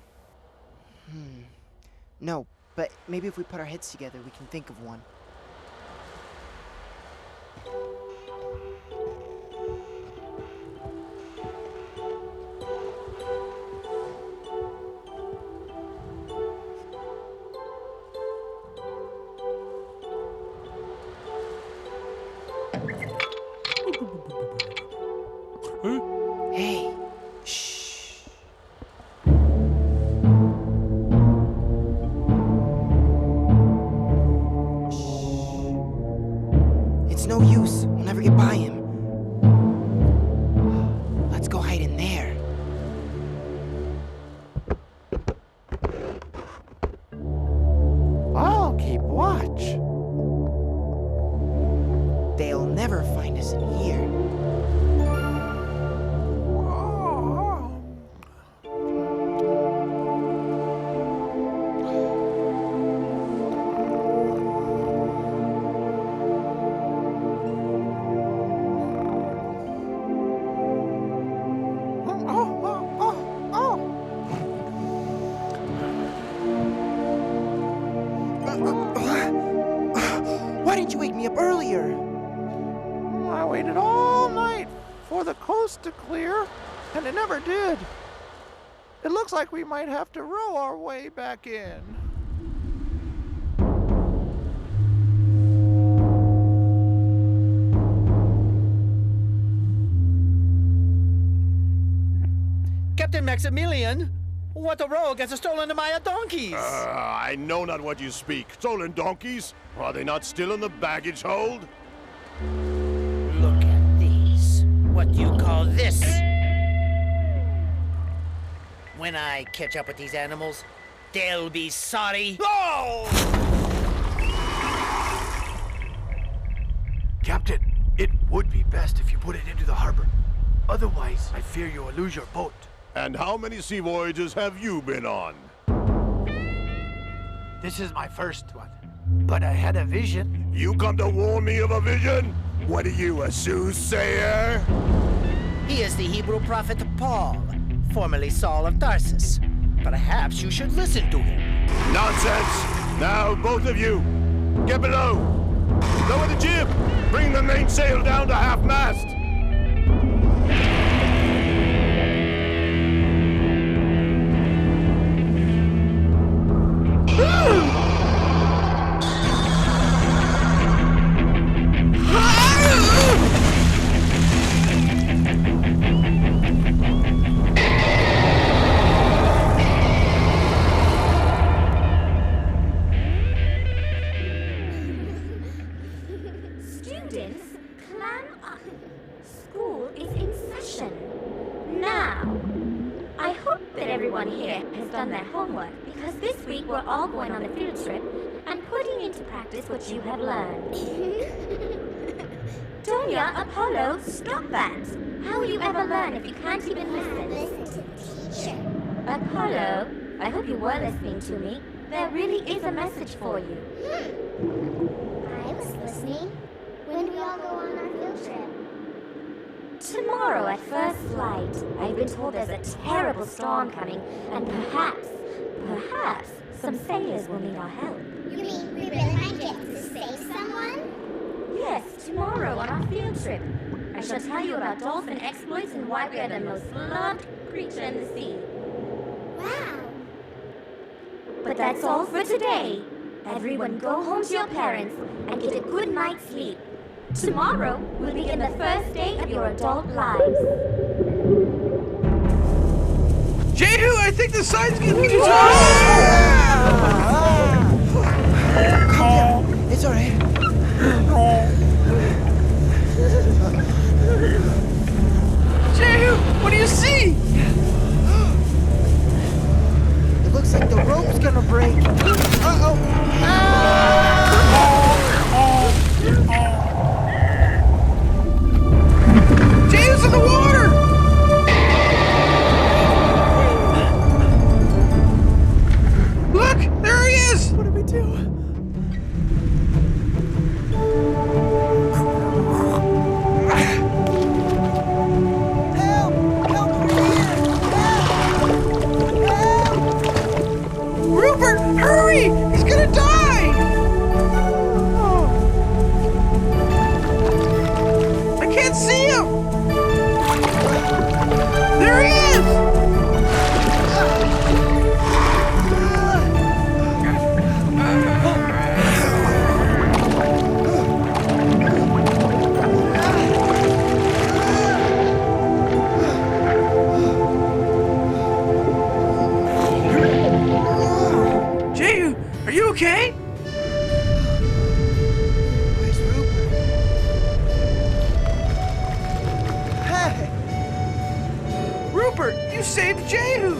No, but maybe if we put our heads together, we can think of one. Hey, shh. It's no use. We'll never get by him. Let's go hide in there. I'll keep watch. They'll never here. I waited all night for the coast to clear, and it never did. It looks like we might have to row our way back in. Captain Maximilian, what a rogue has stolen my donkeys! I know not what you speak. Stolen donkeys? Are they not still in the baggage hold? Look at these. What do you call this? When I catch up with these animals, they'll be sorry. Oh! Captain, it would be best if you put it into the harbor. Otherwise, I fear you will lose your boat. And how many sea voyages have you been on? This is my first one, but I had a vision. You come to warn me of a vision? What are you, a soothsayer? He is the Hebrew prophet Paul, formerly Saul of Tarsus. Perhaps you should listen to him. Nonsense! Now, both of you, get below. Lower the jib. Bring the mainsail down to half-mast. Students, clam up. School is in session. Now, I hope that everyone here has done their homework, because this week we're all going on a field trip and putting into practice what you have learned. Donya, Apollo, stop that! How will you ever learn if you can't even listen? Listen to the teacher. Apollo, I hope you were listening to me. There really is a message for you. I was listening. When do we all go on our field trip? Tomorrow at first light. I've been told there's a terrible storm coming, and perhaps, some sailors will need our help. You mean we really might get to save someone? Yes, tomorrow on our field trip. I shall tell you about dolphin exploits and why we are the most loved creature in the sea. Wow. But that's all for today. Everyone go home to your parents and get a good night's sleep. Tomorrow will begin the first day of your adult lives. Jehu, I think the sign's getting too It's alright. Jehu, what do you see? It looks like the rope's gonna break. Jehu's in the water! Look, there he is! What do we do? Rupert, hurry! He's gonna die! I can't see him! There he is! Jehu, are you okay? Where's Rupert? Hey! Rupert, you saved Jehu!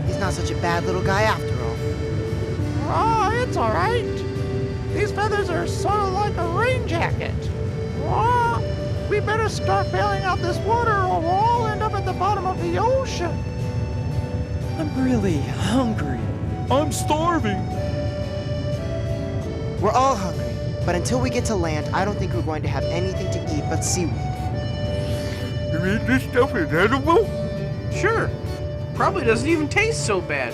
He's not such a bad little guy after all. Oh, it's all right. These feathers are sort of like a rain jacket. Oh, we better start bailing out this water or we'll all end up at the bottom of the ocean. I'm really hungry. I'm starving. We're all hungry, but until we get to land, I don't think we're going to have anything to eat but seaweed. You mean this stuff is edible? Sure. Probably doesn't even taste so bad.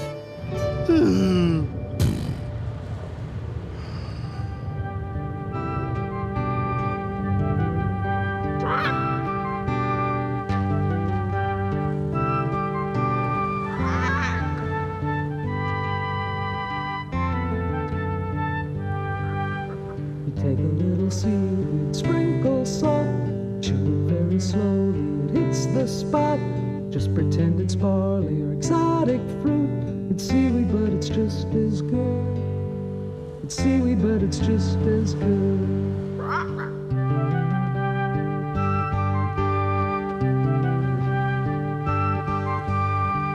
barley or exotic fruit. It's seaweed, but it's just as good. It's seaweed, but it's just as good.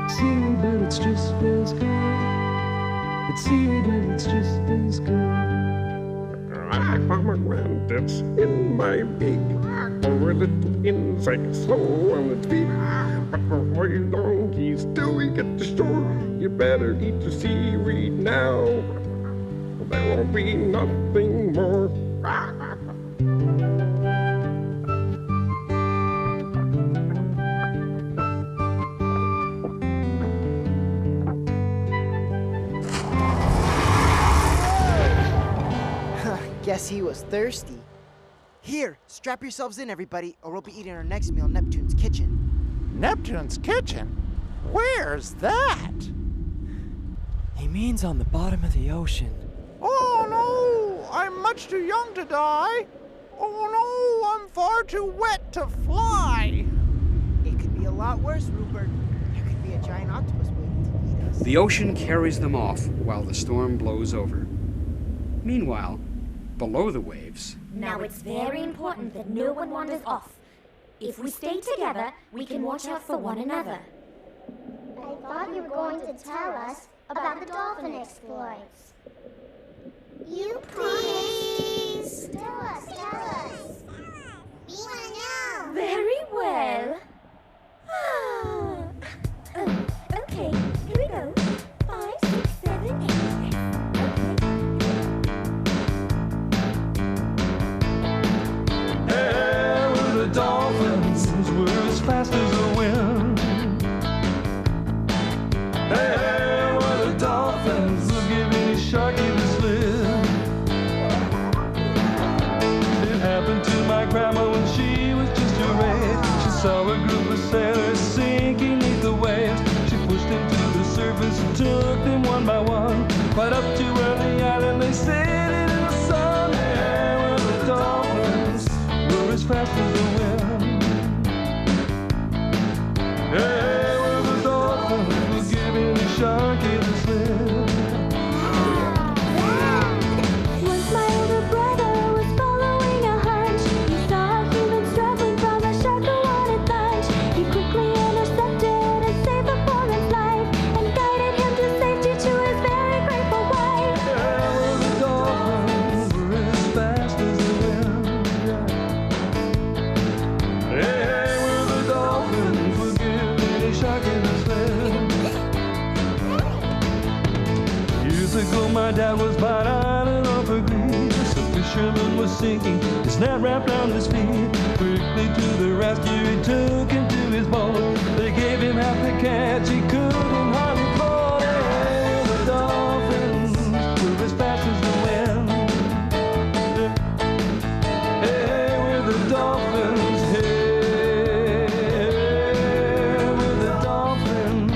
Seaweed, but it's just as good. It's seaweed, but it's just as good. I pomegranate in my beak, or a little insect slow on its feet. But before you donkeys till we get to shore, you better eat your seaweed now. There won't be nothing more. Guess he was thirsty. Here, strap yourselves in, everybody, or we'll be eating our next meal in Neptune's kitchen. Neptune's kitchen? Where's that? He means on the bottom of the ocean. Oh no! I'm much too young to die! Oh no! I'm far too wet to fly! It could be a lot worse, Rupert. There could be a giant octopus waiting to eat us. The ocean carries them off while the storm blows over. Meanwhile, below the waves, Now it's very important that no one wanders off. If we stay together, we can watch out for one another. I thought you were going to tell us about the dolphin exploits. You please. Tell us. We want to know. Very well. Okay, here we go. 5, 6, 7, 8. Hey, well, the dolphins were as fast as the wind. Hey, well, the dolphins will give any sharky the slip. It happened to my grandma when she was just her age. She saw a group of sailors sinking beneath the waves. She pushed them to the surface and took them one by one, right up to where the island they sailed in the sun. Hey, well, the dolphins were as fast as the wind. Hey, well, the dolphins will give any sharky the slip. Once my older brother was following a hunch. He saw a human struggling from a shark who wanted lunch. He quickly intercepted and saved the foreman's life, and guided him to safety to his very grateful wife. Yeah, well, the dolphins were as fast as the wind. Hey, well, the dolphins will give any sharky the slip. Years ago, my dad was by an island off of Greece. A fisherman was sinking, his net wrapped around his feet. Quickly to the rescue, he took him to his boat. They gave him half the catch, he couldn't hardly float. Hey, the dolphins were as fast as the wind. Hey, we're the dolphins. Hey, we're the dolphins.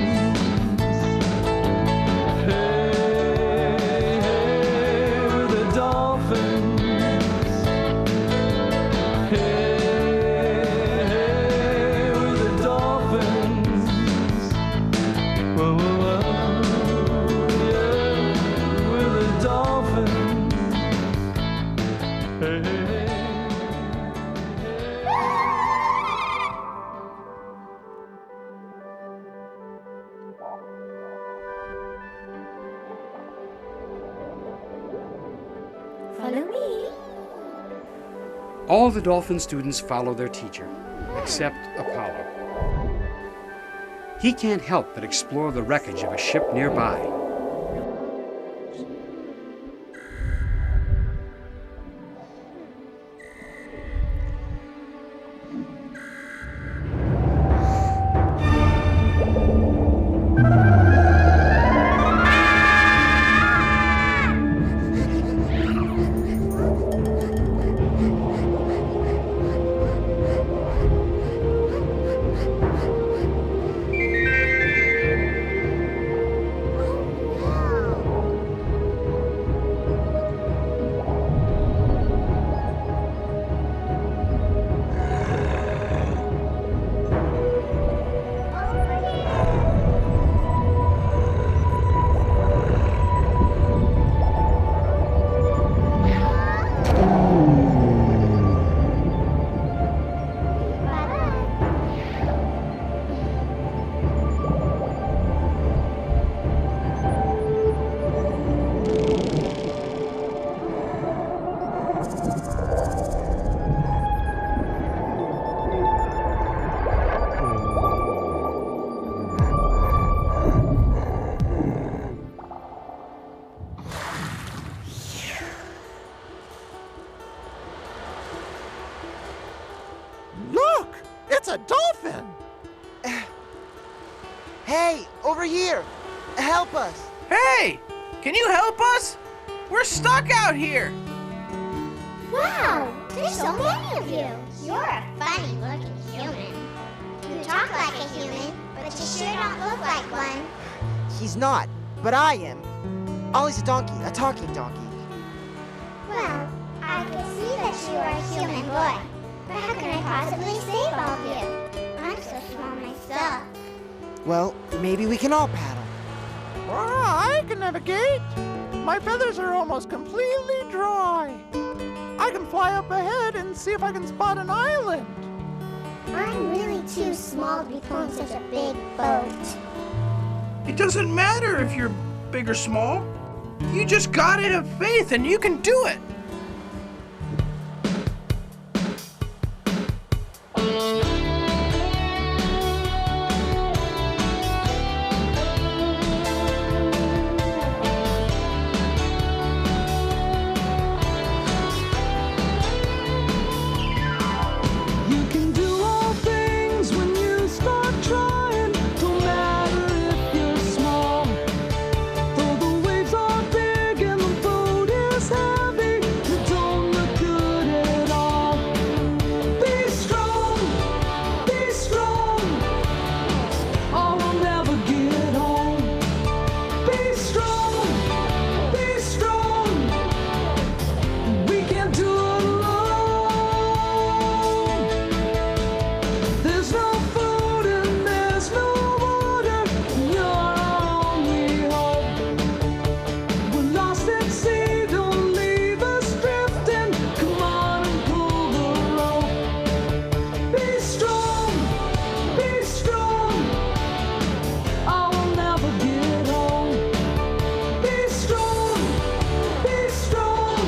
Hey, we're the dolphins. Hey, we're the dolphins. Whoa, whoa, whoa. Yeah, we're the dolphins. Hey. Follow me. all the dolphin students follow their teacher, except Apollo. He can't help but explore the wreckage of a ship nearby. over here. Help us. Hey! Can you help us? We're stuck out here! Wow, there's so many of you. You're a funny-looking human. You talk like a human, but you sure don't look like one. He's not, but I am. Ollie's a donkey, a talking donkey. Well, I could see that you are a human boy, but how can I possibly save all of you? I'm so small myself. Well, maybe we can all paddle. I can navigate. My feathers are almost completely dry. I can fly up ahead and see if I can spot an island. I'm really too small to be pulling such a big boat. It doesn't matter if you're big or small. You just gotta have faith and you can do it. You can do all things when you start trying. Don't matter if you're small. Though the waves are big and the boat is heavy, you don't look good at all. Be strong, be strong. Or we'll never get home. Be strong, be strong. We can't do it alone. There's no food and there's no water. You're our only hope. We're lost at sea, don't leave us drifting. Come on and pull the rope. Be strong, be strong. I will never get home. Be strong, be strong.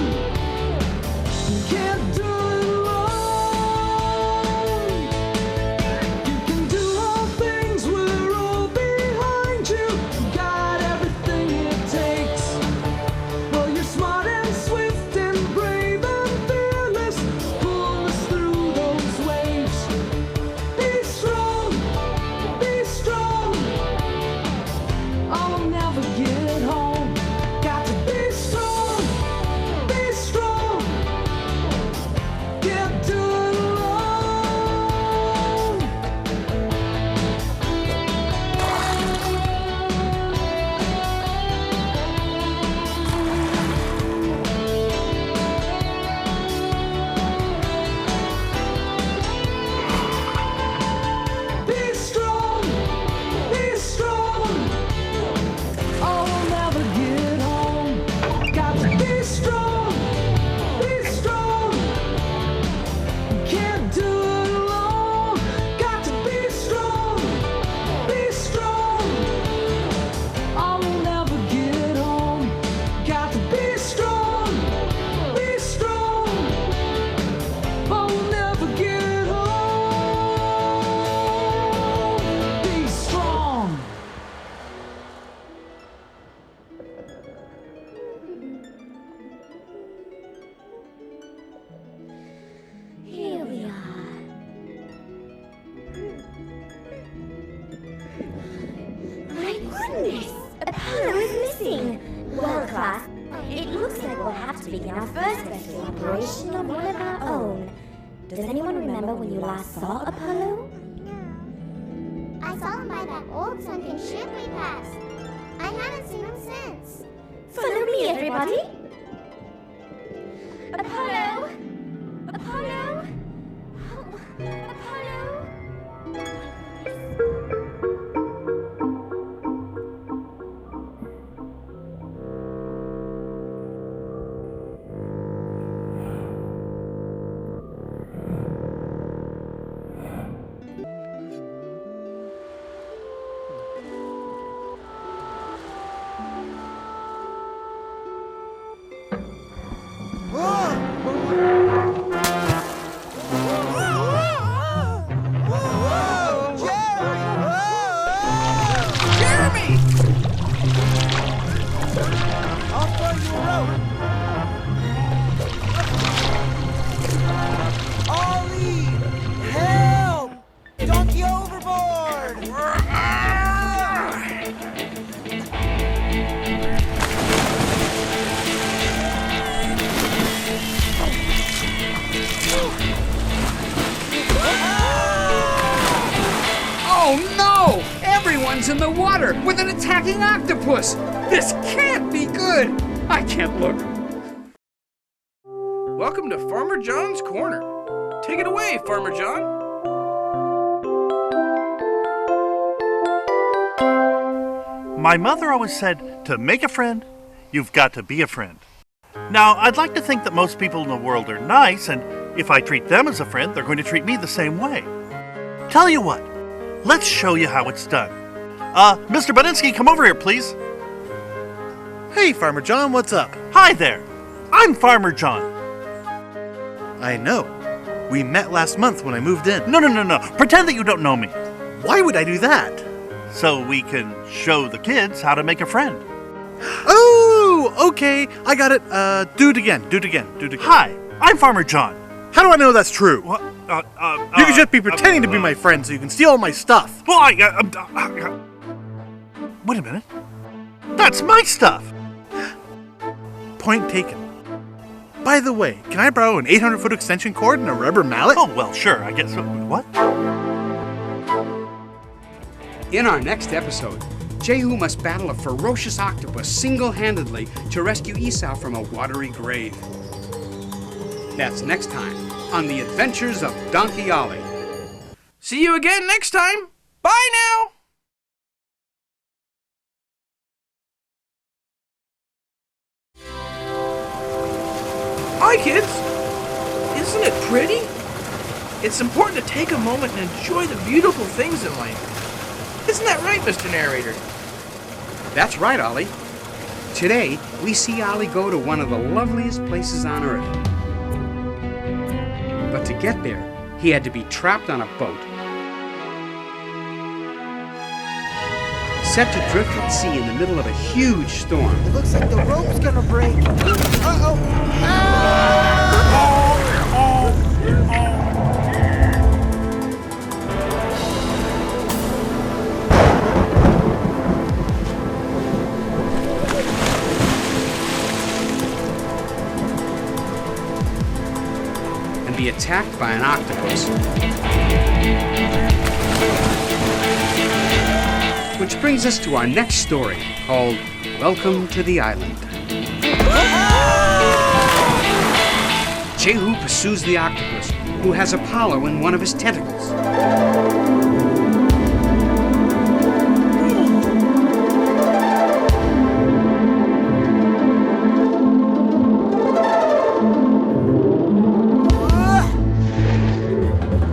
You can't do it alone. You can do all things, we're all behind you. You got everything it takes. Well, you're smart and swift and brave and fearless. Pull us through those waves. Be strong, be strong. I'll never get home. Got to be strong, be strong. Can't do it alone. Be strong, be strong. I'll never get home. Got to be strong, be strong. Can't do it alone. Got to be strong, be strong. I will never get home. Got to be strong, be strong. I will never get home. Be strong. Here we are. My goodness! Apollo is missing! Well, class, it looks like we'll have to begin our first rescue operation on one of our own. Does anyone remember when you last saw Apollo? I saw him by that old sunken ship we passed. I haven't seen him since. Follow me, everybody! Apollo! Apollo! Oh, Apollo! Whoa! Ollie's in the water with an attacking octopus. This can't be good. I can't look. Welcome to Farmer John's Corner. Take it away, Farmer John. My mother always said, to make a friend, you've got to be a friend. Now, I'd like to think that most people in the world are nice, and if I treat them as a friend, they're going to treat me the same way. Tell you what, let's show you how it's done. Mr. Budinsky, come over here, please. Hey, Farmer John, what's up? Hi there. I'm Farmer John. I know. We met last month when I moved in. No. Pretend that you don't know me. Why would I do that? So we can show the kids how to make a friend. Oh, okay. I got it. Do it again. Hi, I'm Farmer John. How do I know that's true? What? You could just be pretending to be my friend so you can steal all my stuff. Well, wait a minute. That's my stuff. Point taken. By the way, can I borrow an 800-foot extension cord and a rubber mallet? Oh, well, sure. I guess. What? In our next episode, Jehu must battle a ferocious octopus single-handedly to rescue Esau from a watery grave. That's next time on The Adventures of Donkey Ollie. See you again next time. Bye now. Hi, kids. Isn't it pretty? It's important to take a moment and enjoy the beautiful things in life. Isn't that right, Mr. Narrator? That's right, Ollie. Today, we see Ollie go to one of the loveliest places on Earth. But to get there, he had to be trapped on a boat. Set to drift at sea in the middle of a huge storm. It looks like the rope's gonna break. Uh-oh. And be attacked by an octopus. Which brings us to our next story, called Welcome to the Island. Jehu pursues the octopus, who has Apollo in one of his tentacles.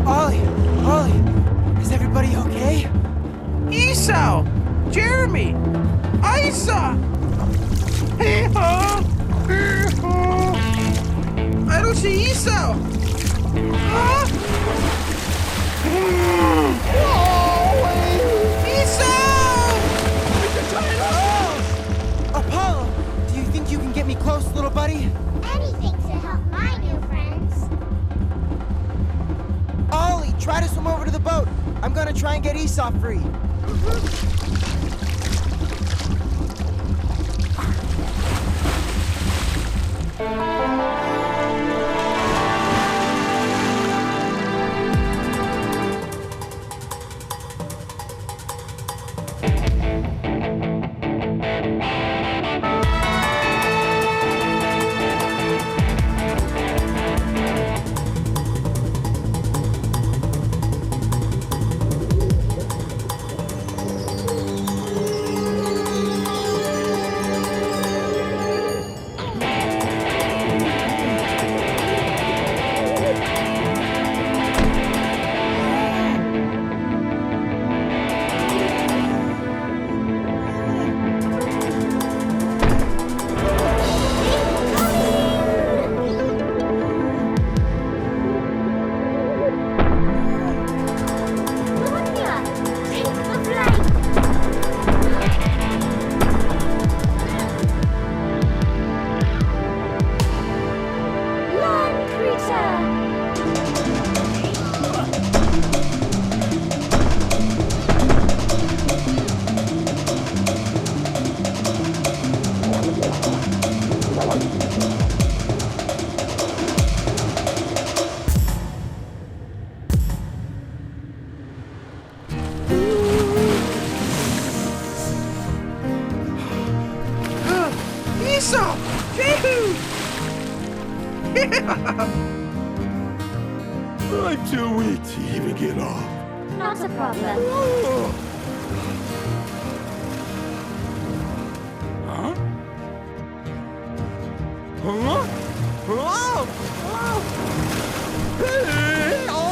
Ollie, is everybody okay? Esau! Jeremy! Isa! I don't see Esau! Huh? Esau! Apollo, do you think you can get me close, little buddy? Anything to help my new friends. Ollie, try to swim over to the boat. I'm gonna try and get Esau free. Esau! Jehu! Yeah! I'm too weak to even get off. Not a problem. Huh? Huh? Oh! Hey! Oh!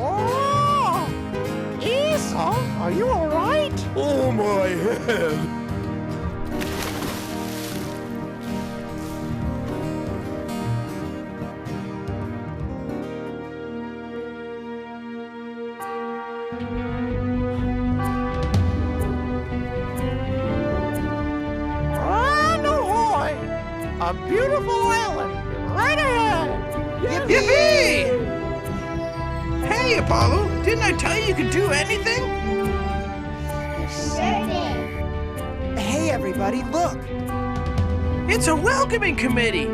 Oh! Esau, are you all right? Oh, my head! And ahoy! A beautiful island right ahead! Yippee! Hey, Apollo, didn't I tell you could do anything? Sure did. Hey, everybody, look! It's a welcoming committee.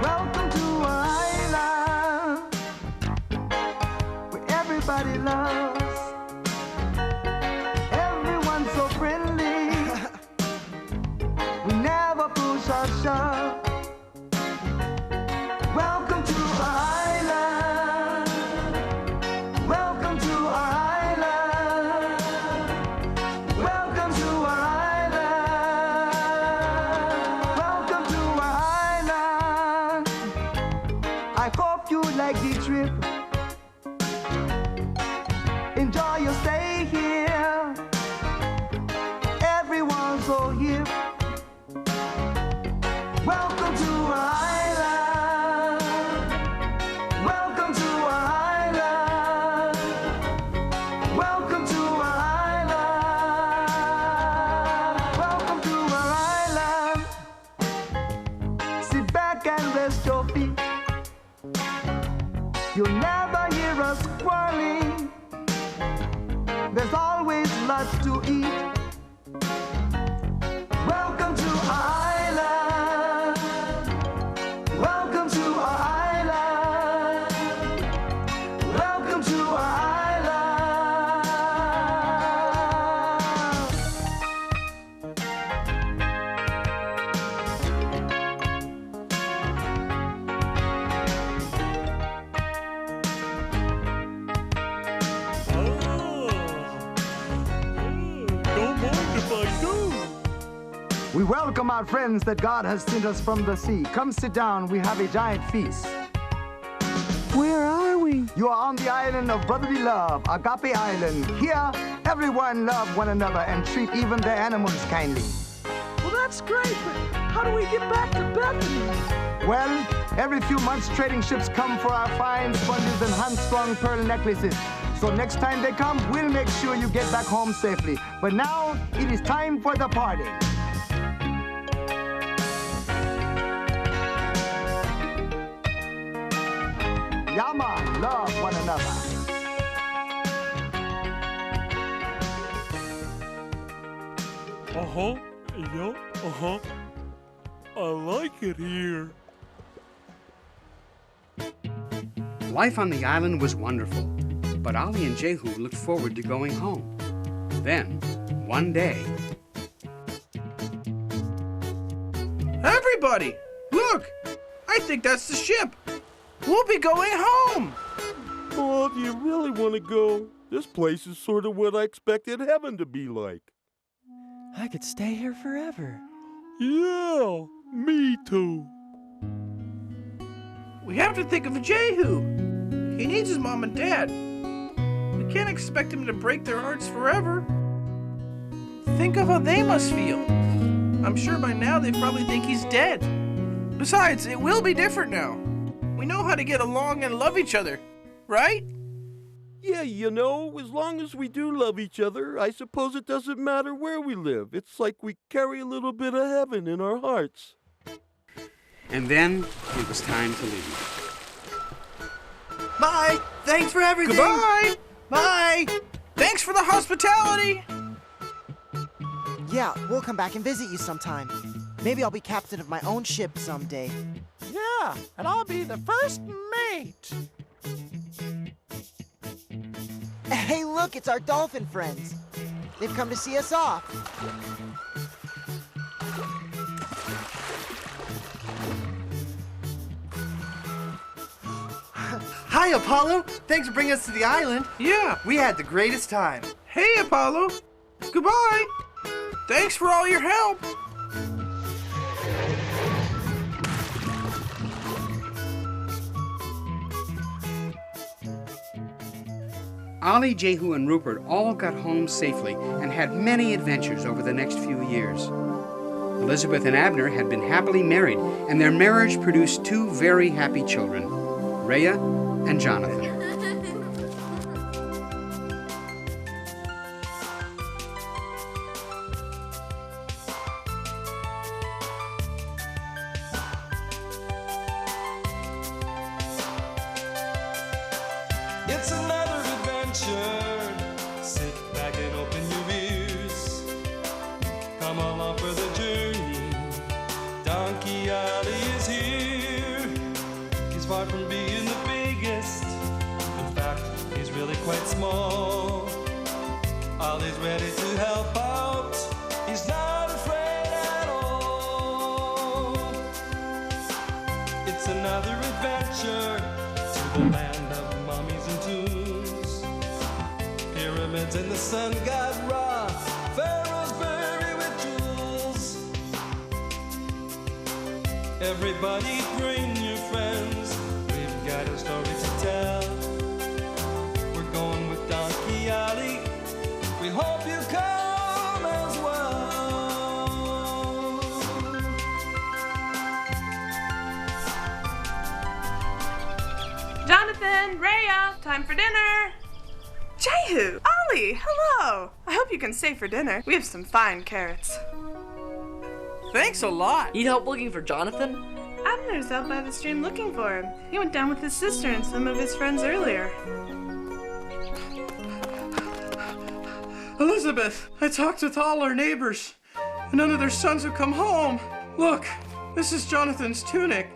Welcome to our island, where everybody loves. Everyone's so friendly. We never push or shove. Welcome to our island. Welcome to our island. Welcome to our island. Welcome to our island. I hope you like the trip. Enjoy your stay here. Everyone's so hip. Welcome to our island. Welcome to our island. Welcome to our island. Welcome to our island. Sit back and rest your feet. You'll never hear us quarreling. There's always lots to eat. Welcome to our island. Welcome to our island. Welcome to our Don't mind if I do. We welcome our friends that God has sent us from the sea. Come sit down, we have a giant feast. Where are we? You are on the island of brotherly love, Agape Island. Here, everyone love one another and treat even their animals kindly. Well, that's great, but how do we get back to Bethany? Well, every few months trading ships come for our fine sponges and hand-strung pearl necklaces. So next time they come, we'll make sure you get back home safely. But now, it is time for the party. Yama, love one another. Uh-huh. Yup. Uh-huh. I like it here. Life on the island was wonderful, but Ollie and Jehu looked forward to going home. Then, one day... Everybody, look! I think that's the ship. We'll be going home. Oh, do you really want to go? This place is sort of what I expected heaven to be like. I could stay here forever. Yeah, me too. We have to think of Jehu. He needs his mom and dad. We can't expect him to break their hearts forever. Think of how they must feel. I'm sure by now they probably think he's dead. Besides, it will be different now. We know how to get along and love each other, right? Yeah, you know, as long as we do love each other, I suppose it doesn't matter where we live. It's like we carry a little bit of heaven in our hearts. And then it was time to leave. Bye. Thanks for everything. Goodbye. Bye. Thanks for the hospitality. Yeah, we'll come back and visit you sometime. Maybe I'll be captain of my own ship someday. Yeah, and I'll be the first mate. Hey, look, it's our dolphin friends. They've come to see us off. Hi, Apollo. Thanks for bringing us to the island. Yeah. We had the greatest time. Hey, Apollo. Goodbye. Thanks for all your help. Ollie, Jehu, and Rupert all got home safely and had many adventures over the next few years. Elizabeth and Abner had been happily married, and their marriage produced two very happy children, Rhea and Jonathan. It's another adventure. Sit back and open your ears. Come along for the journey. Donkey Ollie is here. He's far from being the biggest. In fact, he's really quite small. Ollie's ready to help out. He's not afraid at all. It's another adventure to the land of mummies and tombs, pyramids and the sun god Ra, Pharaoh's buried with jewels. Everybody bring your friends, we've got a story to tell. We're going with Donkey Ollie, we hope you come as well. Jonathan, Rhea, time for dinner. Jehu, Ollie, hello. I hope you can stay for dinner. We have some fine carrots. Thanks a lot. Need help looking for Jonathan? Abner's out by the stream looking for him. He went down with his sister and some of his friends earlier. Elizabeth, I talked with all our neighbors, and none of their sons have come home. Look, this is Jonathan's tunic,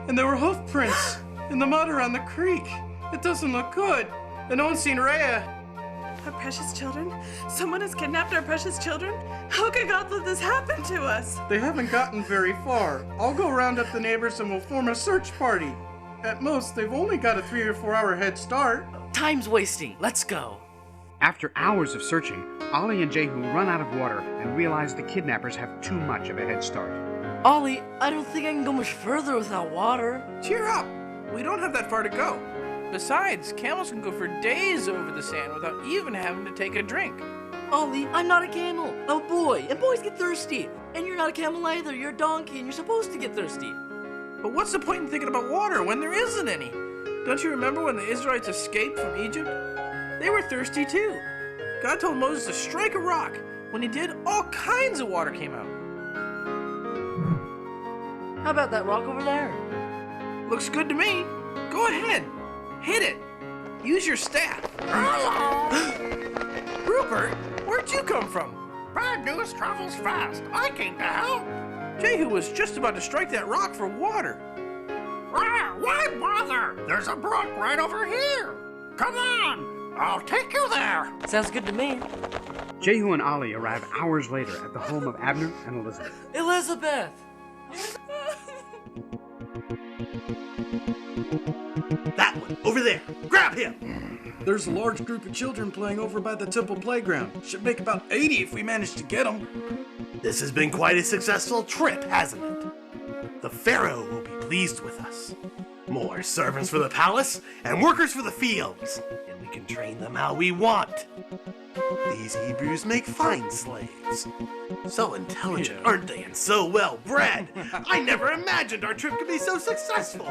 and there were hoof prints in the mud around the creek. It doesn't look good. And no one's seen Rhea. Our precious children? Someone has kidnapped our precious children? How could God let this happen to us? They haven't gotten very far. I'll go round up the neighbors and we'll form a search party. At most, they've only got a 3 or 4 hour head start. Time's wasting. Let's go. After hours of searching, Ollie and Jehu run out of water and realize the kidnappers have too much of a head start. Ollie, I don't think I can go much further without water. Cheer up! We don't have that far to go. Besides, camels can go for days over the sand without even having to take a drink. Ollie, I'm not a camel. I'm a boy, and boys get thirsty. And you're not a camel either. You're a donkey, and you're supposed to get thirsty. But what's the point in thinking about water when there isn't any? Don't you remember when the Israelites escaped from Egypt? They were thirsty too. God told Moses to strike a rock. When he did, all kinds of water came out. How about that rock over there? Looks good to me. Go ahead. Hit it. Use your staff. Rupert, where'd you come from? Bad news travels fast. I came to help. Jehu was just about to strike that rock for water. Why bother? There's a brook right over here. Come on, I'll take you there. Sounds good to me. Jehu and Ollie arrive hours later at the home of Abner and Elizabeth. Elizabeth! That one, over there. Grab him! There's a large group of children playing over by the temple playground. Should make about 80 if we manage to get them. This has been quite a successful trip, hasn't it? The Pharaoh will be pleased with us. More servants for the palace and workers for the fields. And we can train them how we want. These Hebrews make fine slaves. So intelligent, aren't they? And so well bred. I never imagined our trip could be so successful.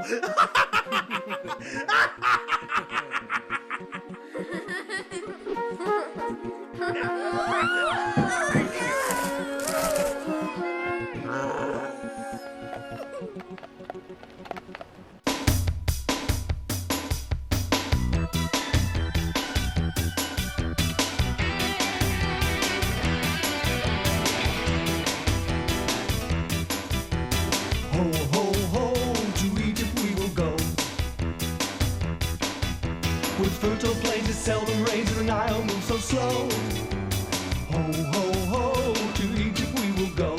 Nile moves so slow. Ho, ho, ho, to Egypt we will go.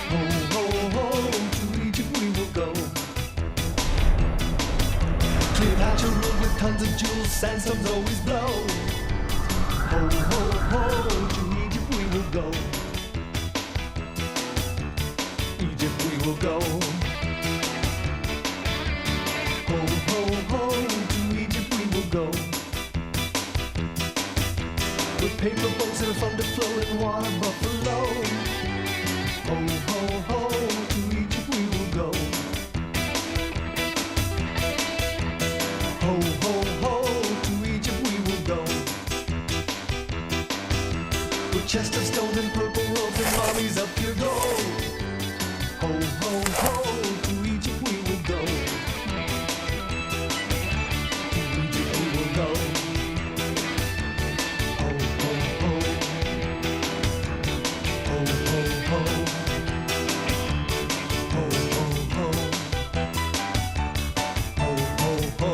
Ho, ho, ho, to Egypt we will go. Cleopatra ruled with tons of jewels, sandstorms always blow. Ho, ho, ho, to Egypt we will go. Egypt we will go. Ho, ho, ho, to Egypt we will go. With paper boats and fun to flow in water buffalo. Ho, ho, ho, to Egypt we will go. Ho, ho, ho, to Egypt we will go. With chests of stones and purple robes and armies of pure gold. Ho, ho, ho, to Egypt we will go. To Egypt we will go. Ho, ho, ho. Ho, ho, ho. Ho, ho, ho. Ho, ho, ho.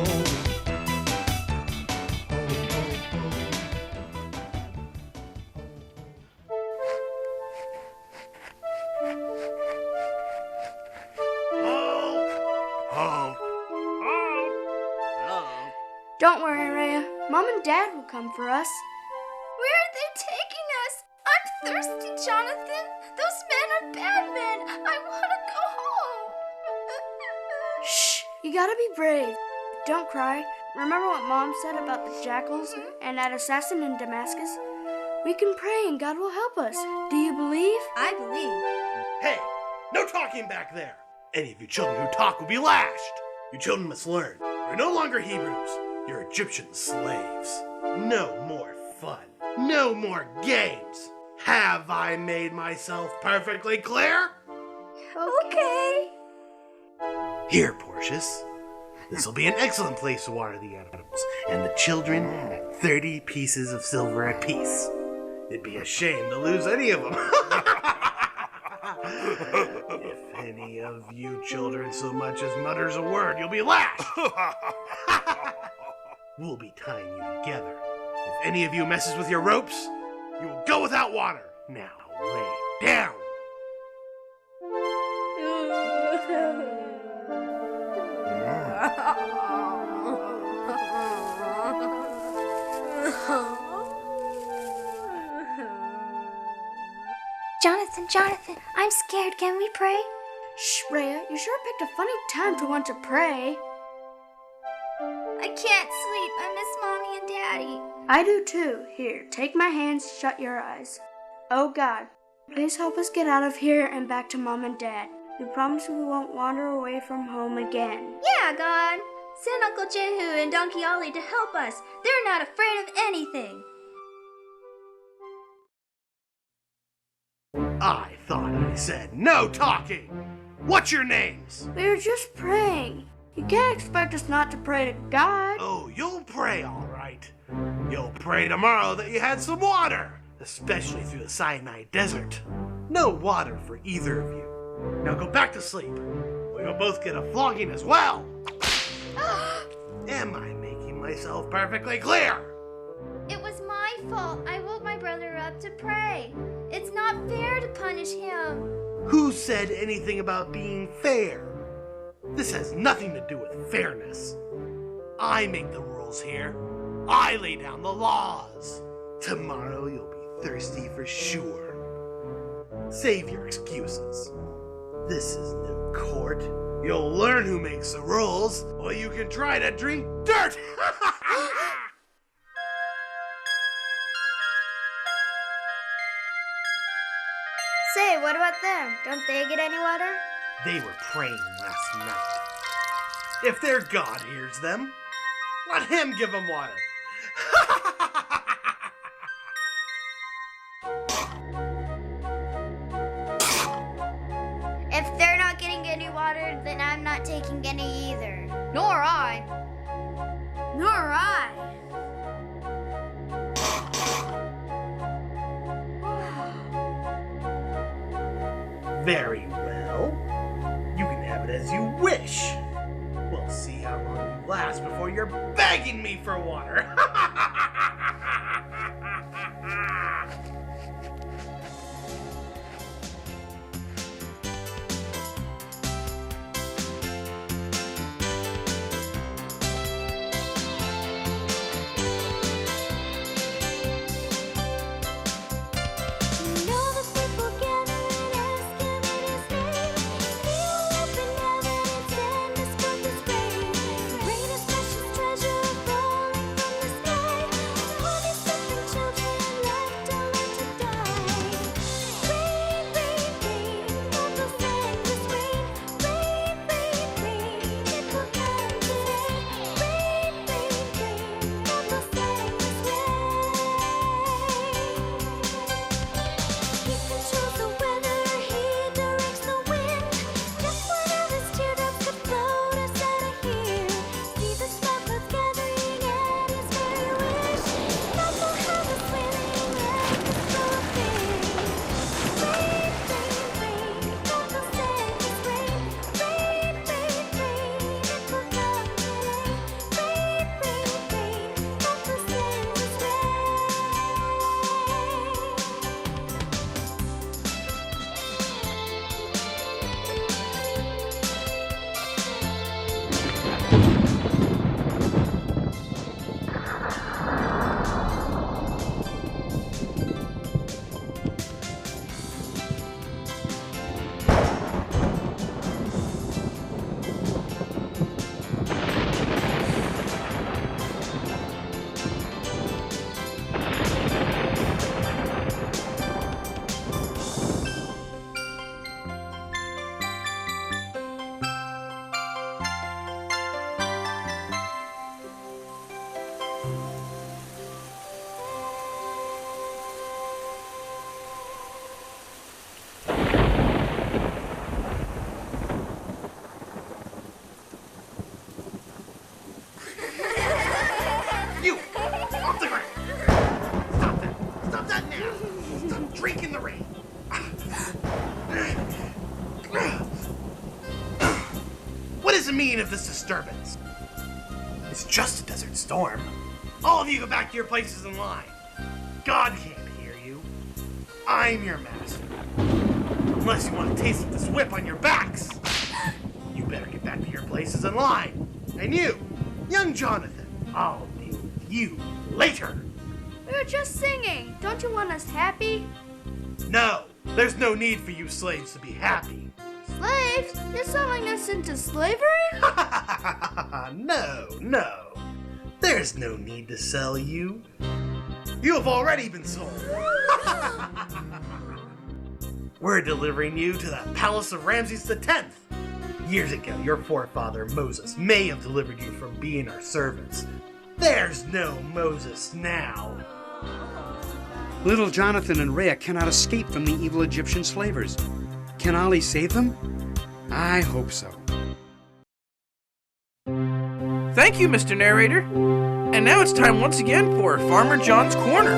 Don't worry, Rhea. Mom and Dad will come for us. Where are they taking us? I'm thirsty, Jonathan. Those men are bad men. I want to go home. Shh! You gotta be brave. Don't cry. Remember what Mom said about the jackals and that assassin in Damascus? We can pray and God will help us. Do you believe? I believe. Hey, no talking back there. Any of you children who talk will be lashed. You children must learn. You're no longer Hebrews. You're Egyptian slaves. No more fun. No more games. Have I made myself perfectly clear? Okay. Here, Portius. This will be an excellent place to water the animals, and the children at 30 pieces of silver apiece. It'd be a shame to lose any of them. If any of you children so much as mutters a word, you'll be lashed. We'll be tying you together. If any of you messes with your ropes, you will go without water. Now lay down. Jonathan, I'm scared. Can we pray? Shh, Rhea, you sure picked a funny time to want to pray. I can't sleep. I miss Mommy and Daddy. I do too. Here, take my hands, shut your eyes. Oh God, please help us get out of here and back to Mom and Dad. We promise we won't wander away from home again. Yeah, God. Send Uncle Jehu and Donkey Ollie to help us. They're not afraid of anything. I thought I said no talking. What's your names? We were just praying. You can't expect us not to pray to God. Oh, you'll pray all right. You'll pray tomorrow that you had some water, especially through the Sinai Desert. No water for either of you. Now go back to sleep, or you'll both get a flogging as well. Am I making myself perfectly clear? It was my fault. I woke my brother up to pray. It's not fair to punish him. Who said anything about being fair? This has nothing to do with fairness. I make the rules here. I lay down the laws. Tomorrow you'll be thirsty for sure. Save your excuses. This is no court. You'll learn who makes the rules, or you can try to drink dirt! Say, what about them? Don't they get any water? They were praying last night. If their God hears them, let him give them water. If they're not getting any water, then I'm not taking any either. Nor I. Nor I. Very well. You can have it as you wish. We'll see how long you last before you're begging me for water. Mean of this disturbance? It's just a desert storm. All of you go back to your places in line. God can't hear you. I'm your master. Unless you want a taste of this whip on your backs. You better get back to your places in line. And you, young Jonathan, I'll deal with you later. We were just singing. Don't you want us happy? No, there's no need for you slaves to be happy. Slaves? You're selling us into slavery? No. There's no need to sell you. You have already been sold. We're delivering you to the palace of Ramses X. Years ago, your forefather Moses may have delivered you from being our servants. There's no Moses now. Little Jonathan and Rhea cannot escape from the evil Egyptian slavers. Can Ollie save them? I hope so. Thank you, Mr. Narrator. And now it's time once again for Farmer John's Corner.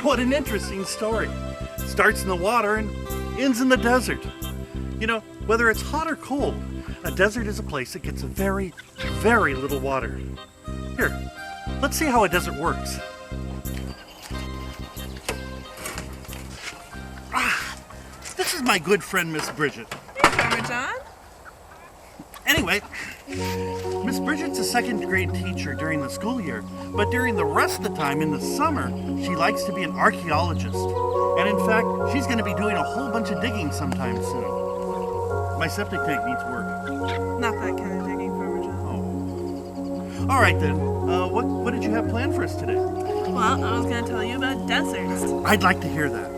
What an interesting story. Starts in the water and ends in the desert. You know, whether it's hot or cold, a desert is a place that gets very, very little water. Here, let's see how a desert works. This is my good friend, Miss Bridget. Hey, Farmer John. Anyway, Miss Bridget's a second grade teacher during the school year, but during the rest of the time in the summer, she likes to be an archaeologist. And in fact, she's going to be doing a whole bunch of digging sometime soon. My septic tank needs work. Not that kind of digging, Farmer John. All right then. What did you have planned for us today? Well, I was going to tell you about deserts. I'd like to hear that.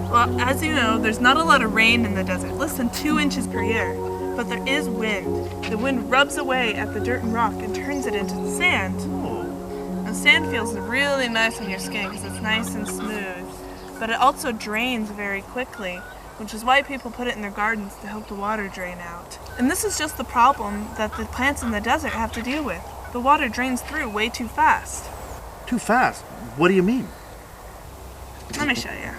Well, as you know, there's not a lot of rain in the desert, less than 2 inches per year. But there is wind. The wind rubs away at the dirt and rock and turns it into sand. And sand feels really nice on your skin because it's nice and smooth. But it also drains very quickly, which is why people put it in their gardens to help the water drain out. And this is just the problem that the plants in the desert have to deal with. The water drains through way too fast. Too fast? What do you mean? Let me show you.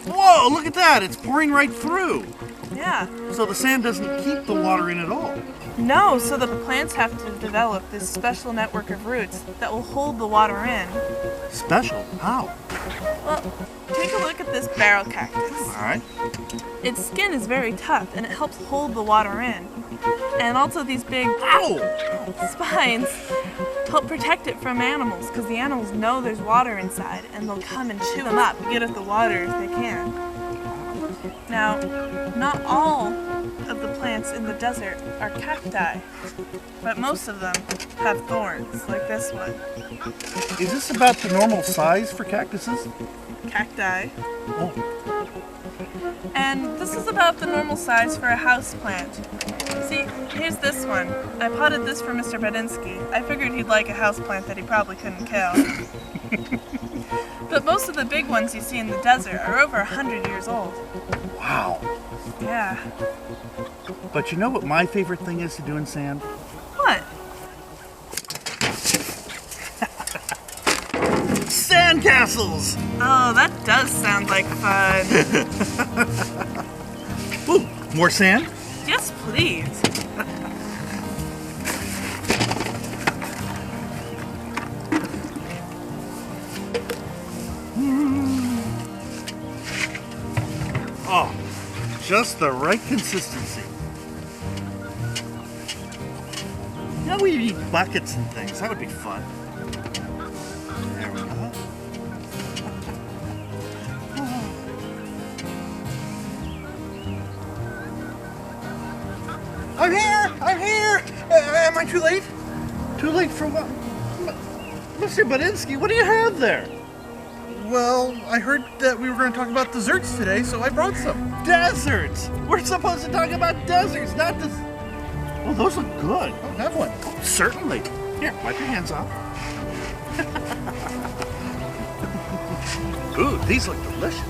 Whoa, look at that! It's pouring right through. Yeah. So the sand doesn't keep the water in at all. No, so the plants have to develop this special network of roots that will hold the water in. Special? How? Well, take a look at this barrel cactus. All right. Its skin is very tough and it helps hold the water in. And also these big spines help protect it from animals because the animals know there's water inside and they'll come and chew them up and get at the water if they can. Now, not all of the plants in the desert are cacti, but most of them have thorns, like this one. Is this about the normal size for cactuses? Cacti. Oh. And this is about the normal size for a house plant. See, here's this one. I potted this for Mr. Bedinsky. I figured he'd like a house plant that he probably couldn't kill. But most of the big ones you see in the desert are over 100 years old. Wow. Yeah. But you know what my favorite thing is to do in sand? What? Sandcastles! Oh, that does sound like fun. Ooh, more sand? Yes, please. Oh, just the right consistency. You know, we need buckets and things. That would be fun. There we go. I'm here! I'm here! Am I too late? Too late for what? Mr. Bedinsky, what do you have there? Well, I heard that we were going to talk about desserts today, so I brought some. Deserts! We're supposed to talk about deserts, not this. Well, those look good. I'll have one. Oh, certainly. Here, wipe your hands off. Ooh, these look delicious.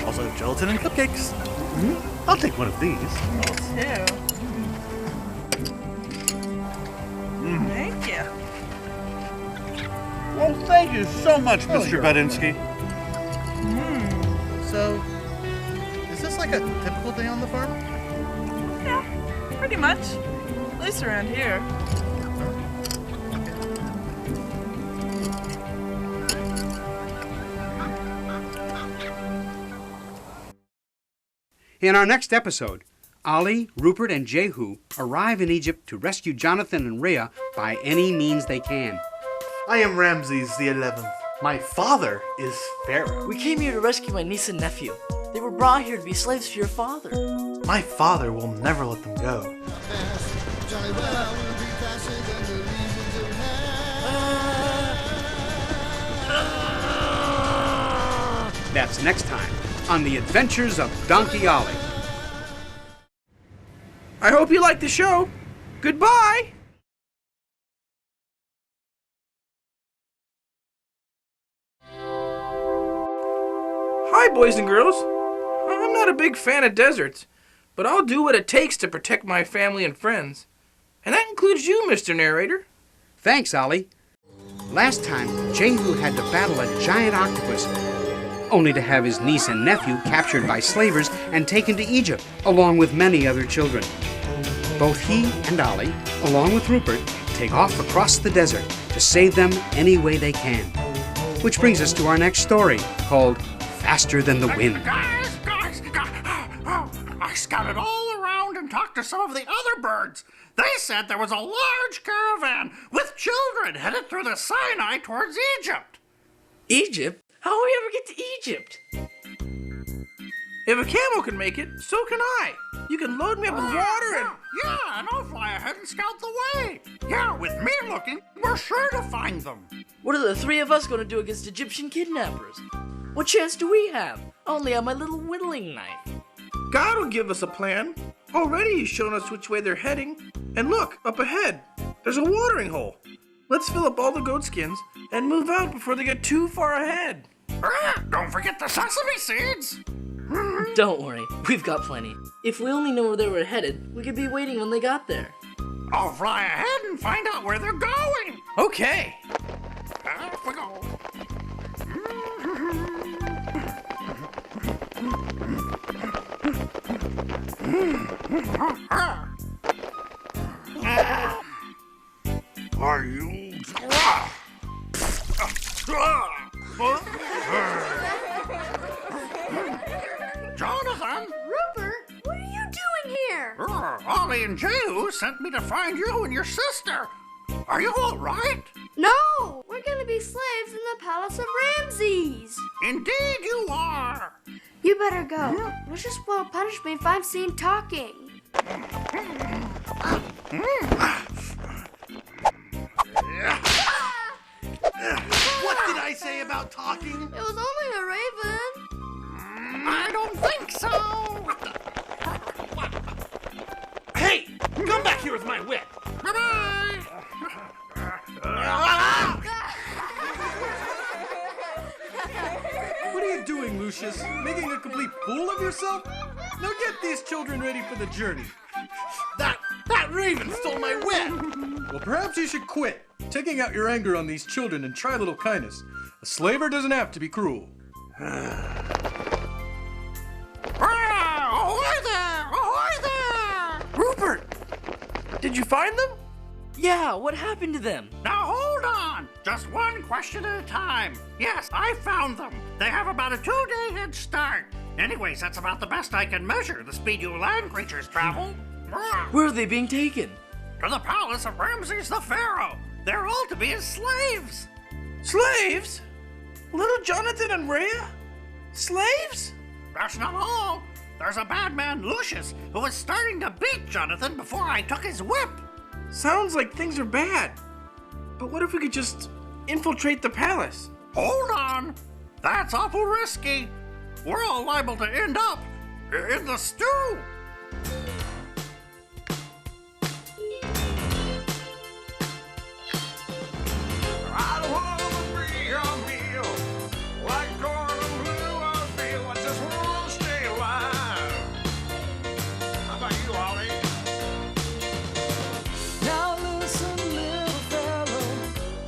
Also, gelatin and cupcakes. I'll take one of these. Me too. Thank you. Well, thank you so much, Mr. Bedinsky. So, is this like a typical day on the farm? Yeah, pretty much. At least around here. In our next episode, Ollie, Rupert, and Jehu arrive in Egypt to rescue Jonathan and Rhea by any means they can. I am Ramses the 11th. My father is Pharaoh. We came here to rescue my niece and nephew. They were brought here to be slaves for your father. My father will never let them go. That's next time on The Adventures of Donkey Ollie. I hope you liked the show. Goodbye! Hi, boys and girls. I'm not a big fan of deserts, but I'll do what it takes to protect my family and friends. And that includes you, Mr. Narrator. Thanks, Ollie. Last time, Jehu had to battle a giant octopus, only to have his niece and nephew captured by slavers and taken to Egypt, along with many other children. Both he and Ollie, along with Rupert, take off across the desert to save them any way they can. Which brings us to our next story, called Faster Than the Wind. Guys! I scouted all around and talked to some of the other birds. They said there was a large caravan with children headed through the Sinai towards Egypt. Egypt? How will we ever get to Egypt? If a camel can make it, so can I. You can load me up with water and... Yeah, and I'll fly ahead and scout the way. Yeah, with me looking, we're sure to find them. What are the three of us going to do against Egyptian kidnappers? What chance do we have? I only have my little whittling knife. God will give us a plan. Already he's shown us which way they're heading. And look, up ahead, there's a watering hole. Let's fill up all the goat skins and move out before they get too far ahead. Don't forget the sesame seeds. Don't worry, we've got plenty. If we only know where they were headed, we could be waiting when they got there. I'll fly ahead and find out where they're going. Okay. Off we go. Are you... Jonathan? Rupert, what are you doing here? Ollie and Jehu sent me to find you and your sister. Are you all right? No, we're gonna be slaves in the palace of Ramses. Indeed you are. You better go. Lucius won't punish me if I'm seen talking. What did I say about talking? It was only a raven. I don't think so. Hey, come back here with my whip. Bye-bye. What are you doing, Lucius? Making a complete fool of yourself? Now get these children ready for the journey. That raven stole my whip. Well, perhaps you should quit taking out your anger on these children and try a little kindness. A slaver doesn't have to be cruel. Ahoy there! Ahoy there! Rupert! Did you find them? Yeah, what happened to them? Now hold on! Just one question at a time. Yes, I found them. They have about a 2-day head start. Anyways, that's about the best I can measure the speed you land creatures travel. Where are they being taken? To the palace of Ramses the Pharaoh. They're all to be his slaves. Slaves? Little Jonathan and Rhea? Slaves? That's not all. There's a bad man, Lucius, who was starting to beat Jonathan before I took his whip. Sounds like things are bad. But what if we could just infiltrate the palace? Hold on. That's awful risky. We're all liable to end up in the stew. I don't want to be a meal like corn and blue or feel. I just want to stay alive. How about you, Ollie? Now listen, little fellow,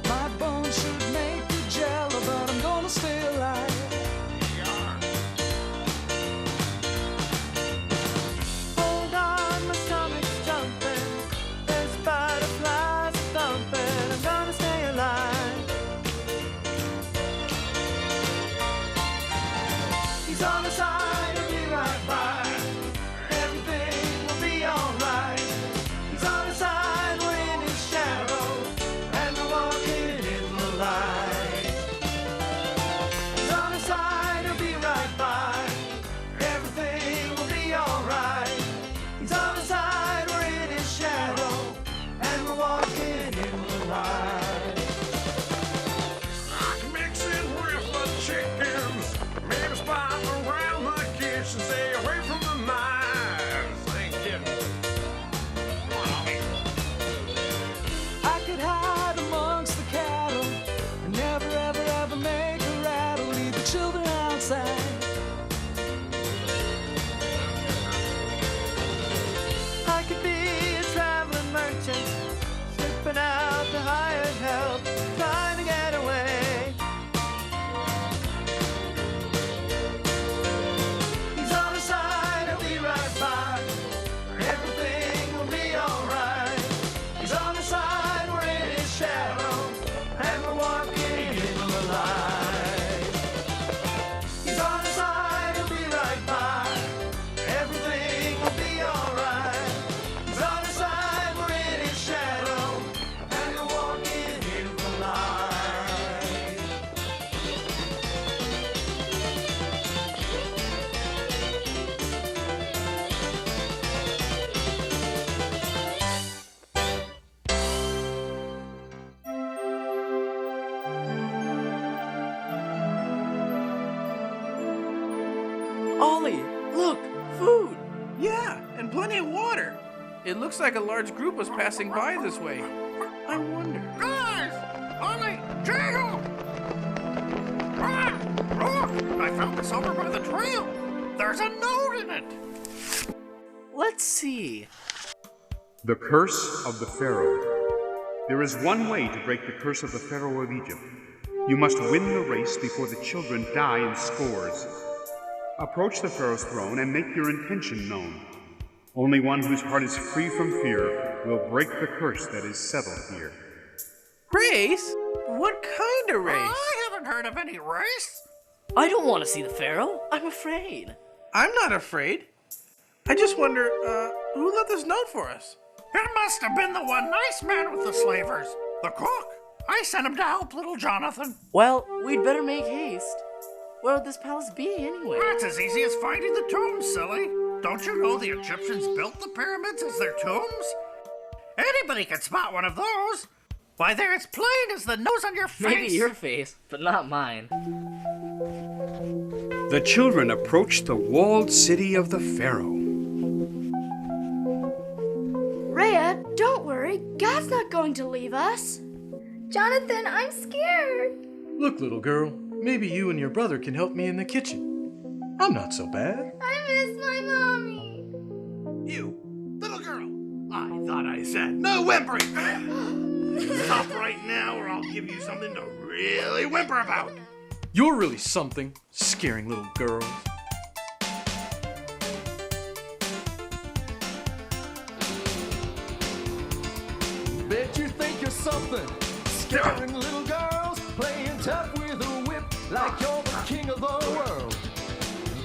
my bones should make you jello, but I'm gonna stay alive. Hold on, my stomach's jumping, there's butterflies thumping, I'm gonna stay alive. He's on the side, he'll be right by, everything will be alright. He's on his side, we're in his shadow, and we're walking in the light. He's on his side, he'll be right by, everything will be alright. He's on his side, we're in his shadow, and we're walking in the light. I can mix it with the chickens, maybe spot around the kitchen, stay away from the knives. Ain't kidding. Come on, Ollie. I could hide amongst the cattle and never, ever, ever make a rattle. Leave the children outside. I could be a traveling merchant, slipping out to hired help, trying to get away. He's on the side, he'll be right by. Everything will be alright. He's on the side, we're in his shadow, and we're walking in the light. He's on the side, he'll be right by. Everything will be alright. He's on the side, we're in his shadow, and we're walking in the light. Ollie, look, food. Yeah, and plenty of water. It looks like a large group was passing by this way. I wonder. Guys! Ollie! Jehu! Ah! Look! I found this over by the trail. There's a note in it. Let's see. The Curse of the Pharaoh. There is one way to break the curse of the Pharaoh of Egypt. You must win the race before the children die in scores. Approach the Pharaoh's throne and make your intention known. Only one whose heart is free from fear will break the curse that is settled here. Race? What kind of race? I haven't heard of any race. I don't want to see the Pharaoh. I'm afraid. I'm not afraid. I just wonder, who left this note for us? It must have been the one nice man with the slavers, the cook. I sent him to help little Jonathan. Well, we'd better make haste. Where would this palace be, anyway? That's as easy as finding the tombs, silly. Don't you know the Egyptians built the pyramids as their tombs? Anybody can spot one of those. Why, they're as plain as the nose on your face. Maybe your face, but not mine. The children approached the walled city of the Pharaoh. Rhea, don't worry. God's not going to leave us. Jonathan, I'm scared. Look, little girl, maybe you and your brother can help me in the kitchen. I'm not so bad. I miss my mommy. You, little girl. I thought I said no whimpering. Stop right now or I'll give you something to really whimper about. You're really something, scaring little girls. Bet you think you're something, scaring little girls, playing tough with a whip like you're the king of the world.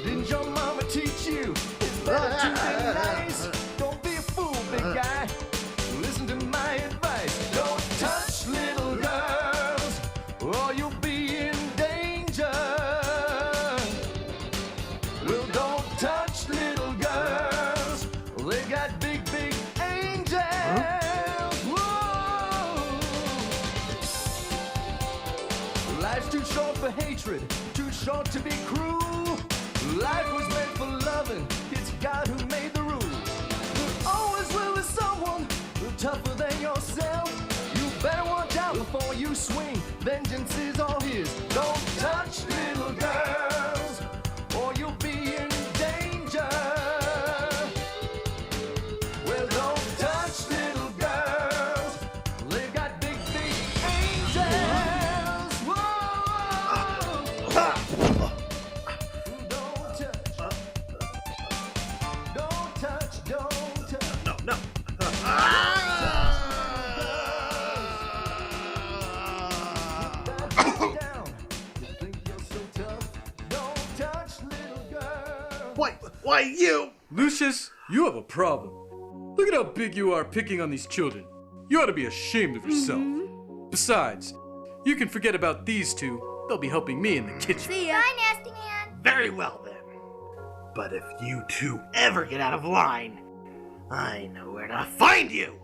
Didn't your mama teach you it's better to be nice? Don't be a fool, big guy. Listen to my advice. Don't touch little girls, or you'll be in danger. Well, don't touch little girls. They got big, big angels. Life's too short for hatred, too short to be cruel. Life was meant for loving, it's God who made the rules. There always will be someone tougher than yourself. You better watch out before you swing, vengeance is all his. Don't touch little girls, or you'll be in danger. Well, don't touch little girls, they've got big, big angels. Whoa. Don't touch, don't touch. No. Why you? Lucius, you have a problem. Look at how big you are picking on these children. You ought to be ashamed of yourself. Besides, you can forget about these two. They'll be helping me in the kitchen. See ya. Bye, Nasty Man. Very well then. But if you two ever get out of line, I know where to find you.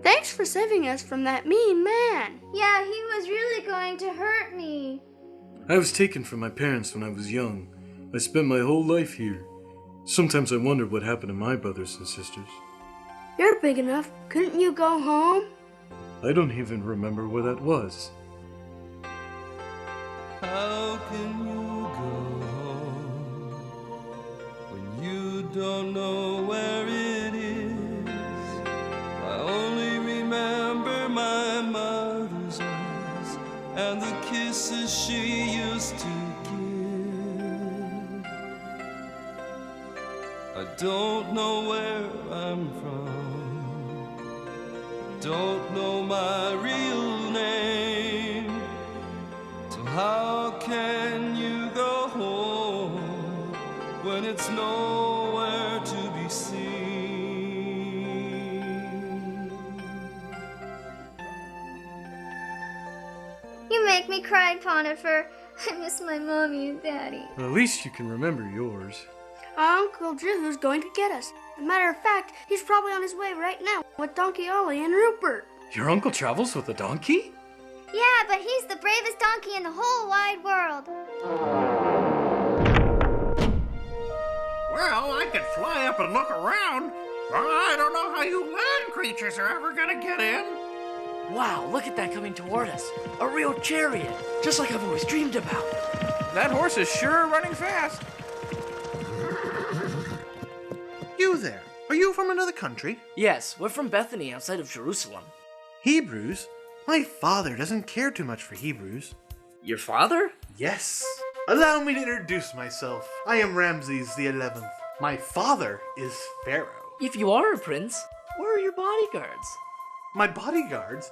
Thanks for saving us from that mean man. Yeah, he was really going to hurt me. I was taken from my parents when I was young. I spent my whole life here. Sometimes I wonder what happened to my brothers and sisters. You're big enough. Couldn't you go home? I don't even remember where that was. How can you go home when you don't know where it is? I only remember my mother's eyes and the kisses she used to give. I don't know where I'm from, don't know my real name. So how can you go home when it's nowhere to be seen? You make me cry, Ponifer. I miss my mommy and daddy. Well, at least you can remember yours. Our Uncle Drew's going to get us. As a matter of fact, he's probably on his way right now with Donkey Ollie and Rupert. Your uncle travels with a donkey? Yeah, but he's the bravest donkey in the whole wide world. Well, I could fly up and look around. I don't know how you land creatures are ever gonna get in. Wow, look at that coming toward us. A real chariot, just like I've always dreamed about. That horse is sure running fast. You there, are you from another country? Yes, we're from Bethany outside of Jerusalem. Hebrews? My father doesn't care too much for Hebrews. Your father? Yes. Allow me to introduce myself. I am Ramses the 11th. My father is Pharaoh. If you are a prince, where are your bodyguards? My bodyguards?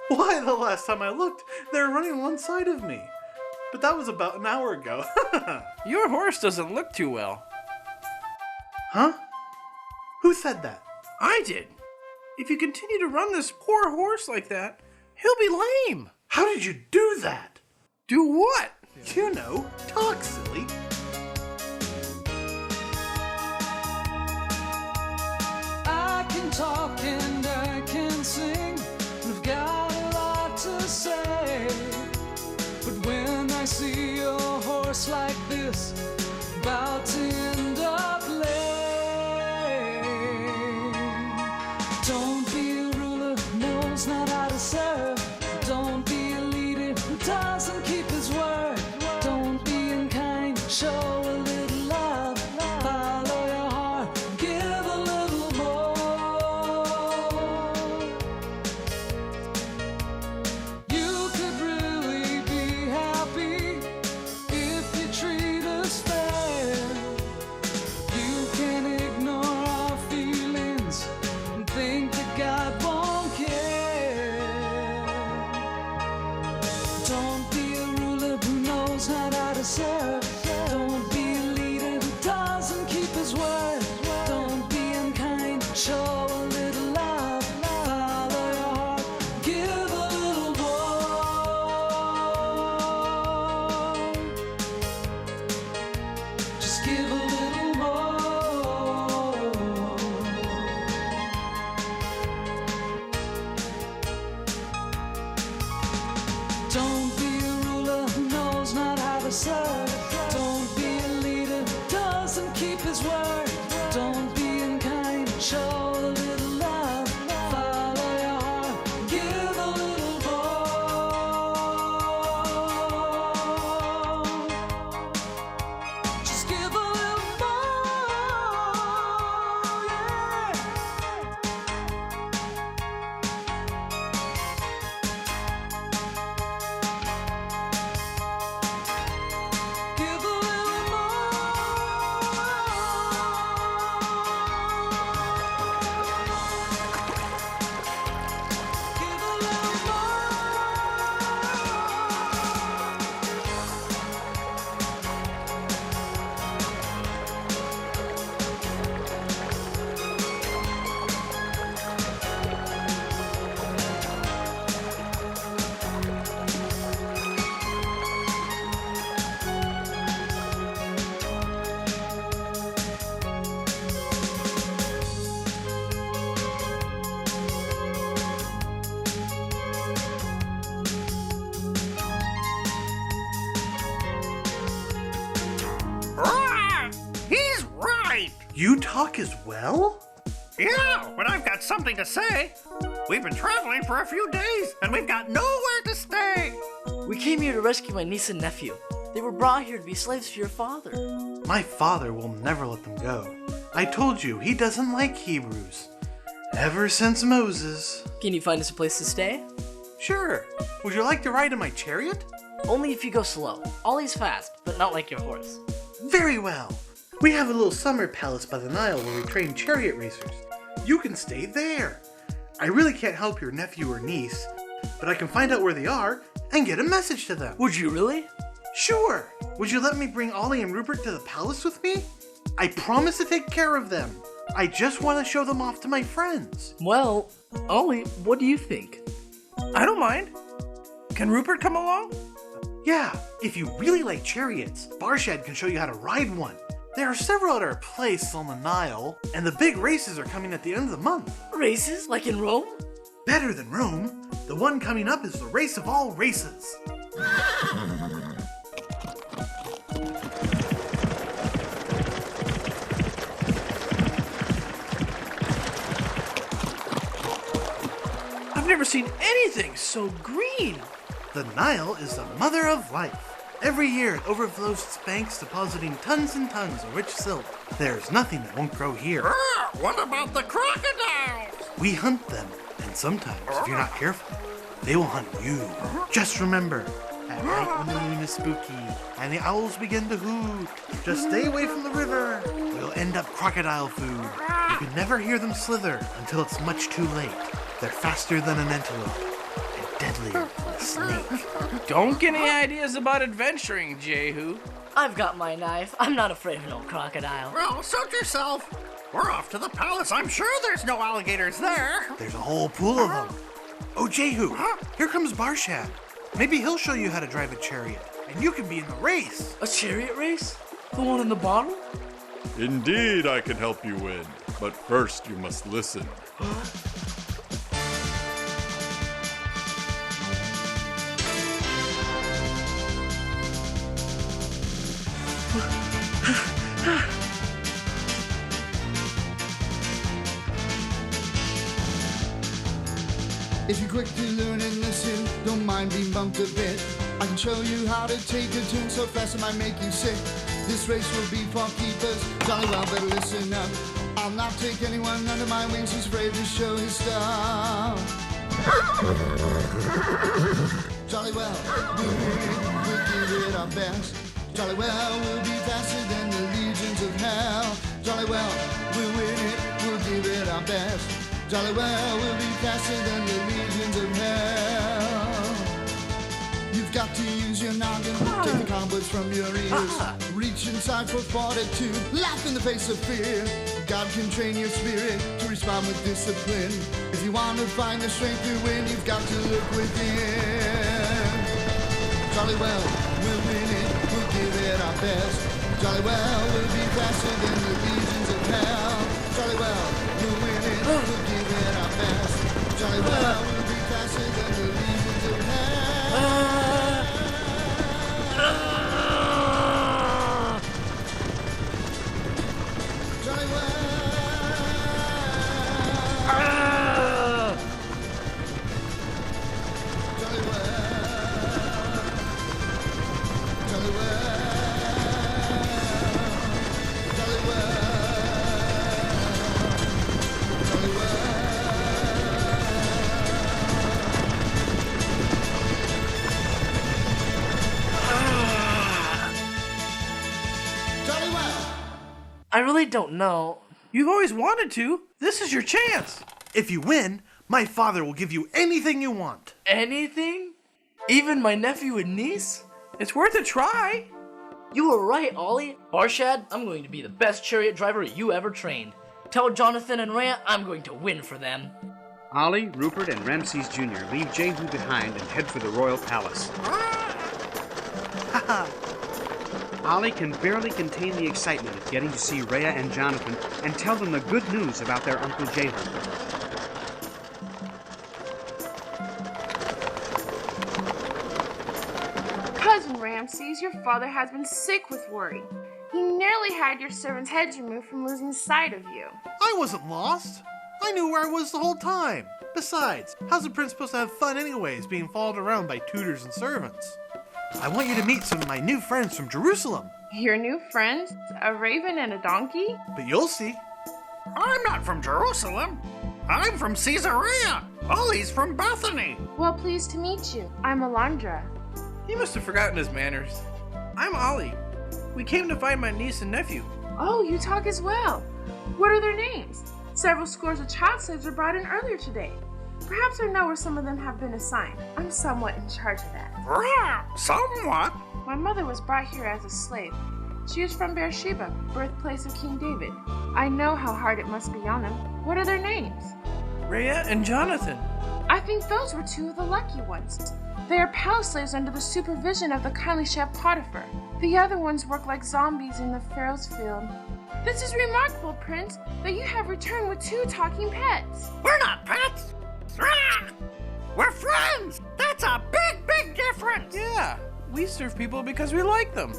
Why, the last time I looked, they were running alongside of me. But that was about an hour ago. Your horse doesn't look too well. Huh? Who said that? I did. If you continue to run this poor horse like that, he'll be lame. How did you do that? Do what? You know, talk, silly. I can talk and I can sing. I've got a lot to say. But when I see a horse like this, about to end up lame. Don't be a ruler who knows not how to serve. Don't be a leader who doesn't keep his word. Don't be unkind, show a little love. Follow your heart, give a little more. You could really be happy if you treat us fair. You can ignore our feelings and think that God won't care. Don't be a ruler who knows not how to serve. Don't be a leader who doesn't keep his word. Don't be unkind, show a little love. Follow your heart, give a little more. Just give a little more. Don't be a ruler who knows not how to serve. Don't be a leader who doesn't keep his word. Don't be unkind, show a little love. Follow your heart, give a little more. Just give a little more, yeah. Give a little He's right! You talk as well? Yeah, when I've got something to say. We've been traveling for a few days, and we've got nowhere to stay. We came here to rescue my niece and nephew. They were brought here to be slaves for your father. My father will never let them go. I told you, he doesn't like Hebrews. Ever since Moses. Can you find us a place to stay? Sure. Would you like to ride in my chariot? Only if you go slow. Ollie's fast, but not like your horse. Very well. We have a little summer palace by the Nile where we train chariot racers. You can stay there. I really can't help your nephew or niece, but I can find out where they are and get a message to them. Would you really? Sure. Would you let me bring Ollie and Rupert to the palace with me? I promise to take care of them. I just want to show them off to my friends. Well, Ollie, what do you think? I don't mind. Can Rupert come along? Yeah, if you really like chariots, Barshed can show you how to ride one. There are several other places on the Nile, and the big races are coming at the end of the month. Races? Like in Rome? Better than Rome. The one coming up is the race of all races. I've never seen anything so green. The Nile is the mother of life. Every year it overflows its banks, depositing tons and tons of rich silt. There's nothing that won't grow here. What about the crocodiles? We hunt them, and sometimes, if you're not careful, they will hunt you. Just remember, at night when the moon is spooky and the owls begin to hoot, just stay away from the river. You'll end up crocodile food. You can never hear them slither until it's much too late. They're faster than an antelope and deadlier than a snake. Don't get any ideas about adventuring, Jehu. I've got my knife. I'm not afraid of no crocodile. Well, suit yourself. We're off to the palace. I'm sure there's no alligators there. There's a whole pool of them. Oh, Jehu, here comes Barshad. Maybe he'll show you how to drive a chariot, and you can be in the race. A chariot race? The one in the bottle? Indeed, I can help you win, but first you must listen. If you're quick to learn and listen, don't mind being bumped a bit. I can show you how to take a turn so fast it might make you sick. This race will be for keepers, jolly well better listen up. I'll not take anyone under my wings who's afraid to show his stuff. Jolly well, we'll give it our best. Jolly well, we'll be faster than the legions of hell. Jolly well, we'll win it, we'll give it our best. Jolly well, we'll be faster than the legions of hell. You've got to use your noggin, take the cobwebs from your ears. Reach inside for fortitude, laugh in the face of fear. God can train your spirit to respond with discipline. If you want to find the strength to win, you've got to look within. Jolly well, we'll win it, we'll give it our best. Jolly well, we'll be faster than the legions of hell. Jolly well, we'll win it, we'll give it our best. Jolly well, we'll be faster than the legions of hell. Jolly well. Jolly well. Jolly well. Jolly well. Jolly well. Jolly well. I really don't know. You've always wanted to. This is your chance. If you win, my father will give you anything you want. Anything? Even my nephew and niece? It's worth a try. You were right, Ollie. Barshad, I'm going to be the best chariot driver you ever trained. Tell Jonathan and Rhea I'm going to win for them. Ollie, Rupert, and Ramses Jr. leave Jehu behind and head for the royal palace. Ollie can barely contain the excitement of getting to see Rhea and Jonathan and tell them the good news about their Uncle Jehu. Cousin Ramses, your father has been sick with worry. He nearly had your servant's heads removed from losing sight of you. I wasn't lost. I knew where I was the whole time. Besides, how's a prince supposed to have fun anyways, being followed around by tutors and servants? I want you to meet some of my new friends from Jerusalem. Your new friends? A raven and a donkey? But you'll see. I'm not from Jerusalem. I'm from Caesarea. Ollie's from Bethany. Well, pleased to meet you. I'm Alondra. He must have forgotten his manners. I'm Ollie. We came to find my niece and nephew. Oh, you talk as well. What are their names? Several scores of child slaves were brought in earlier today. Perhaps I know where some of them have been assigned. I'm somewhat in charge of that. Somewhat? My mother was brought here as a slave. She is from Beersheba, birthplace of King David. I know how hard it must be on them. What are their names? Rhea and Jonathan. I think those were two of the lucky ones. They are palace slaves under the supervision of the kindly chef Potiphar. The other ones work like zombies in the Pharaoh's field. This is remarkable, Prince, that you have returned with two talking pets. We're not pets. We're friends. That's a big, big difference. Yeah, we serve people because we like them.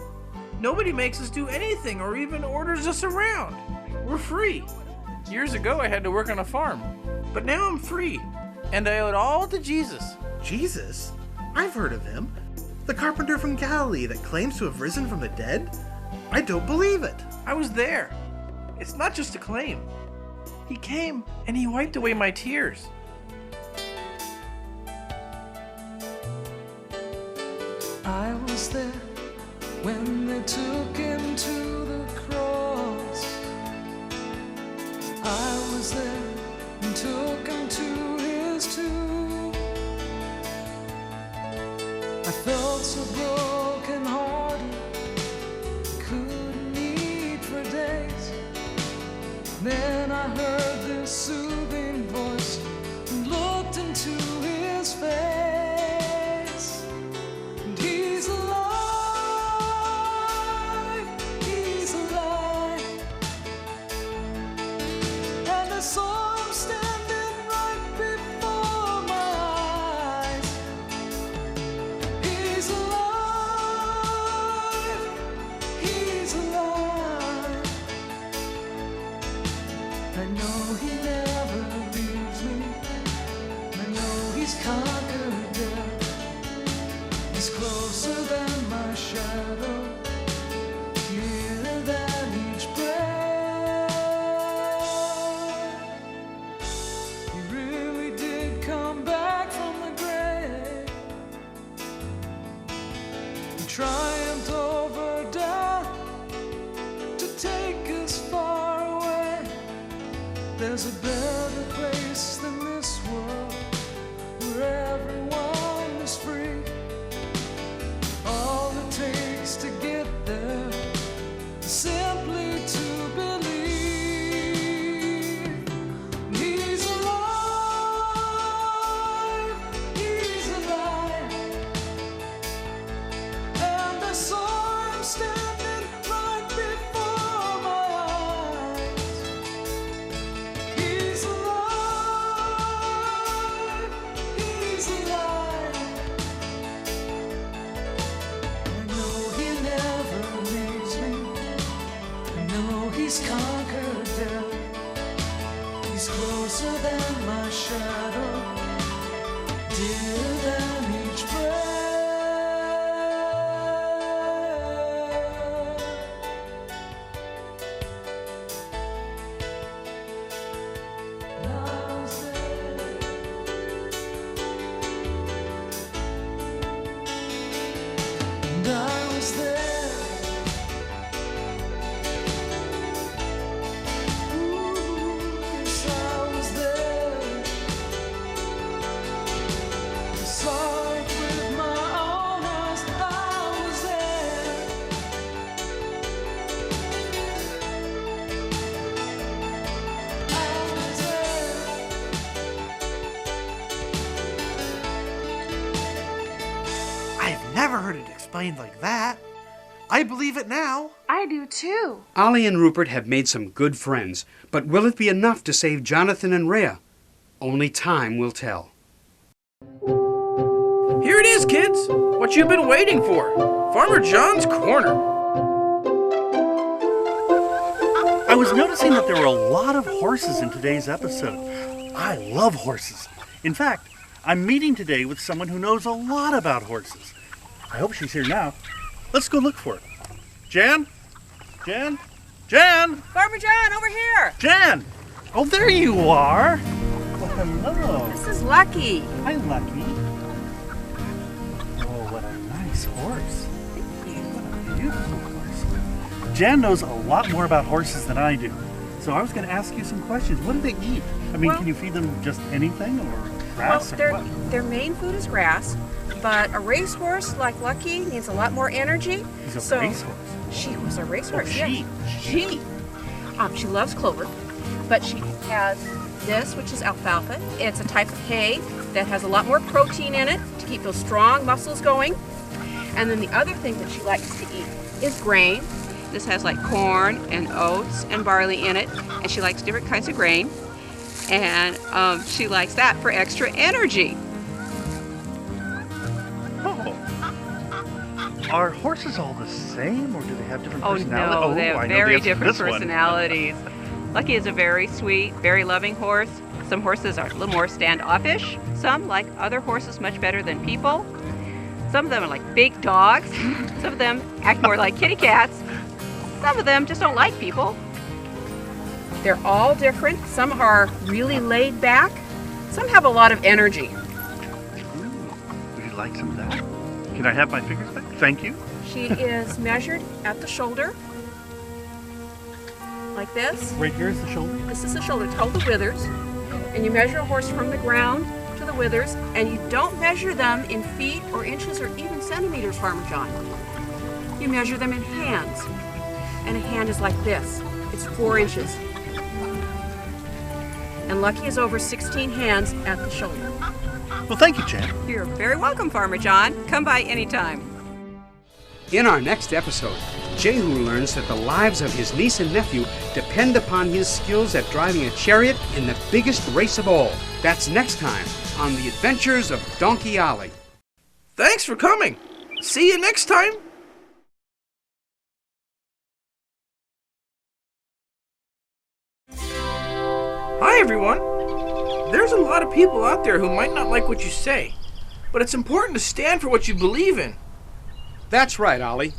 Nobody makes us do anything or even orders us around. We're free. Years ago, I had to work on a farm, but now I'm free. And I owe it all to Jesus. Jesus? I've heard of him. The carpenter from Galilee that claims to have risen from the dead? I don't believe it. I was there. It's not just a claim. He came and he wiped away my tears. I was there when they took him to the cross. I was there and took him to his tomb. I felt so broken hearted, couldn't eat for days. Then I heard this soothing voice and looked into his face. And he's alive, he's alive. And I saw him standing right before my eyes. He's alive, he's alive. I know he never leaves me. I know he's conquered death. He's closer than my shadow, nearer than each breath. He really did come back from the grave. He triumphed over death to take us far away. There's a better place than this world, where everyone is free. All it takes to get there is simply to believe. He's alive, he's alive. And I saw him standing right before my eyes. He's alive, he's alive. I know he never leaves me. I know he's conquered death. He's closer than my shadow, dearer than each breath. And I was there. And I was there. Ooh, yes, I was there. I saw it with my own eyes. I was there. I was there. I've never heard it explained like that. I believe it now. I do too. Ollie and Rupert have made some good friends, but will it be enough to save Jonathan and Rhea? Only time will tell. Here it is, kids. What you've been waiting for. Farmer John's Corner. I was noticing that there were a lot of horses in today's episode. I love horses. In fact, I'm meeting today with someone who knows a lot about horses. I hope she's here now. Let's go look for her. Jan? Jan? Jan? Farmer John, over here. Jan! Oh, there you are. Well, hello. This is Lucky. Hi, Lucky. Oh, what a nice horse. What a beautiful horse. Jan knows a lot more about horses than I do. So I was going to ask you some questions. What do they eat? I mean, can you feed them just anything or grass or what? Their main food is grass, but a racehorse like Lucky needs a lot more energy. He's a racehorse. She was a racehorse. Oh, yes. She loves clover, but she has this, which is alfalfa. It's a type of hay that has a lot more protein in it to keep those strong muscles going. And then the other thing that she likes to eat is grain. This has like corn and oats and barley in it, and she likes different kinds of grain. And she likes that for extra energy. Oh. Are horses all the same, or do they have different Oh personalities? no, they have I know the very answer to different this one. personalities. Lucky is a very sweet, very loving horse. Some horses are a little more standoffish. Some like other horses much better than people. Some of them are like big dogs. Some of them act more like kitty cats. Some of them just don't like people. They're all different. Some are really laid back. Some have a lot of energy. Would you like some of that? Can I have my fingers back? Thank you. She is measured at the shoulder, like this. Right here is the shoulder? This is the shoulder. It's called the withers. And you measure a horse from the ground to the withers, and you don't measure them in feet or inches or even centimeters, Farmer John. You measure them in hands. And a hand is like this. It's 4 inches. And Lucky is over 16 hands at the shoulder. Well, thank you, Jan. You're very welcome, Farmer John. Come by anytime. In our next episode, Jehu learns that the lives of his niece and nephew depend upon his skills at driving a chariot in the biggest race of all. That's next time on The Adventures of Donkey Ollie. Thanks for coming. See you next time. Hi, everyone. There's a lot of people out there who might not like what you say, but it's important to stand for what you believe in. That's right, Ollie.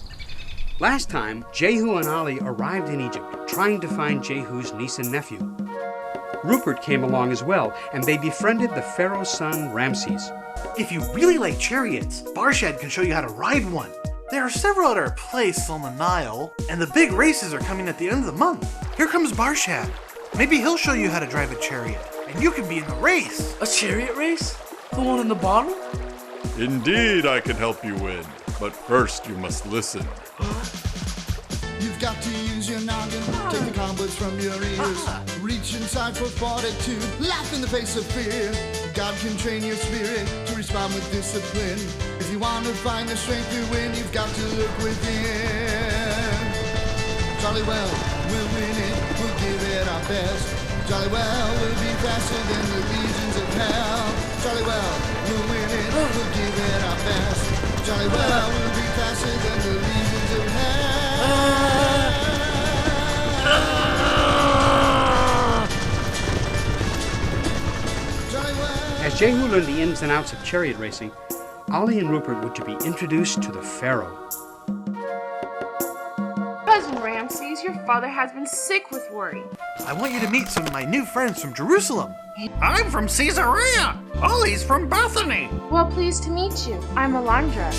Last time, Jehu and Ollie arrived in Egypt trying to find Jehu's niece and nephew. Rupert came along as well, and they befriended the Pharaoh's son, Ramses. If you really like chariots, Barshad can show you how to ride one. There are several at our place on the Nile, and the big races are coming at the end of the month. Here comes Barshad. Maybe he'll show you how to drive a chariot, and you can be in the race. A chariot race? The one in the bottle? Indeed, I can help you win, but first you must listen. You've got to use your noggin, take the cobwebs from your ears, reach inside for fortitude, laugh in the face of fear. God can train your spirit to respond with discipline. If you want to find the strength to win, you've got to look within. Jolly well, we'll win it, we'll give it our best. Jolly well, we'll be faster than the legions of hell. Jolly well, we'll win it, we'll give it our best. Jolly well, we'll be faster than the legions of hell. As Jehu learned the ins and outs of chariot racing, Ollie and Rupert were to be introduced to the Pharaoh. Cousin Ramses, your father has been sick with worry. I want you to meet some of my new friends from Jerusalem. I'm from Caesarea. Ollie's from Bethany. Well, pleased to meet you. I'm Alondra.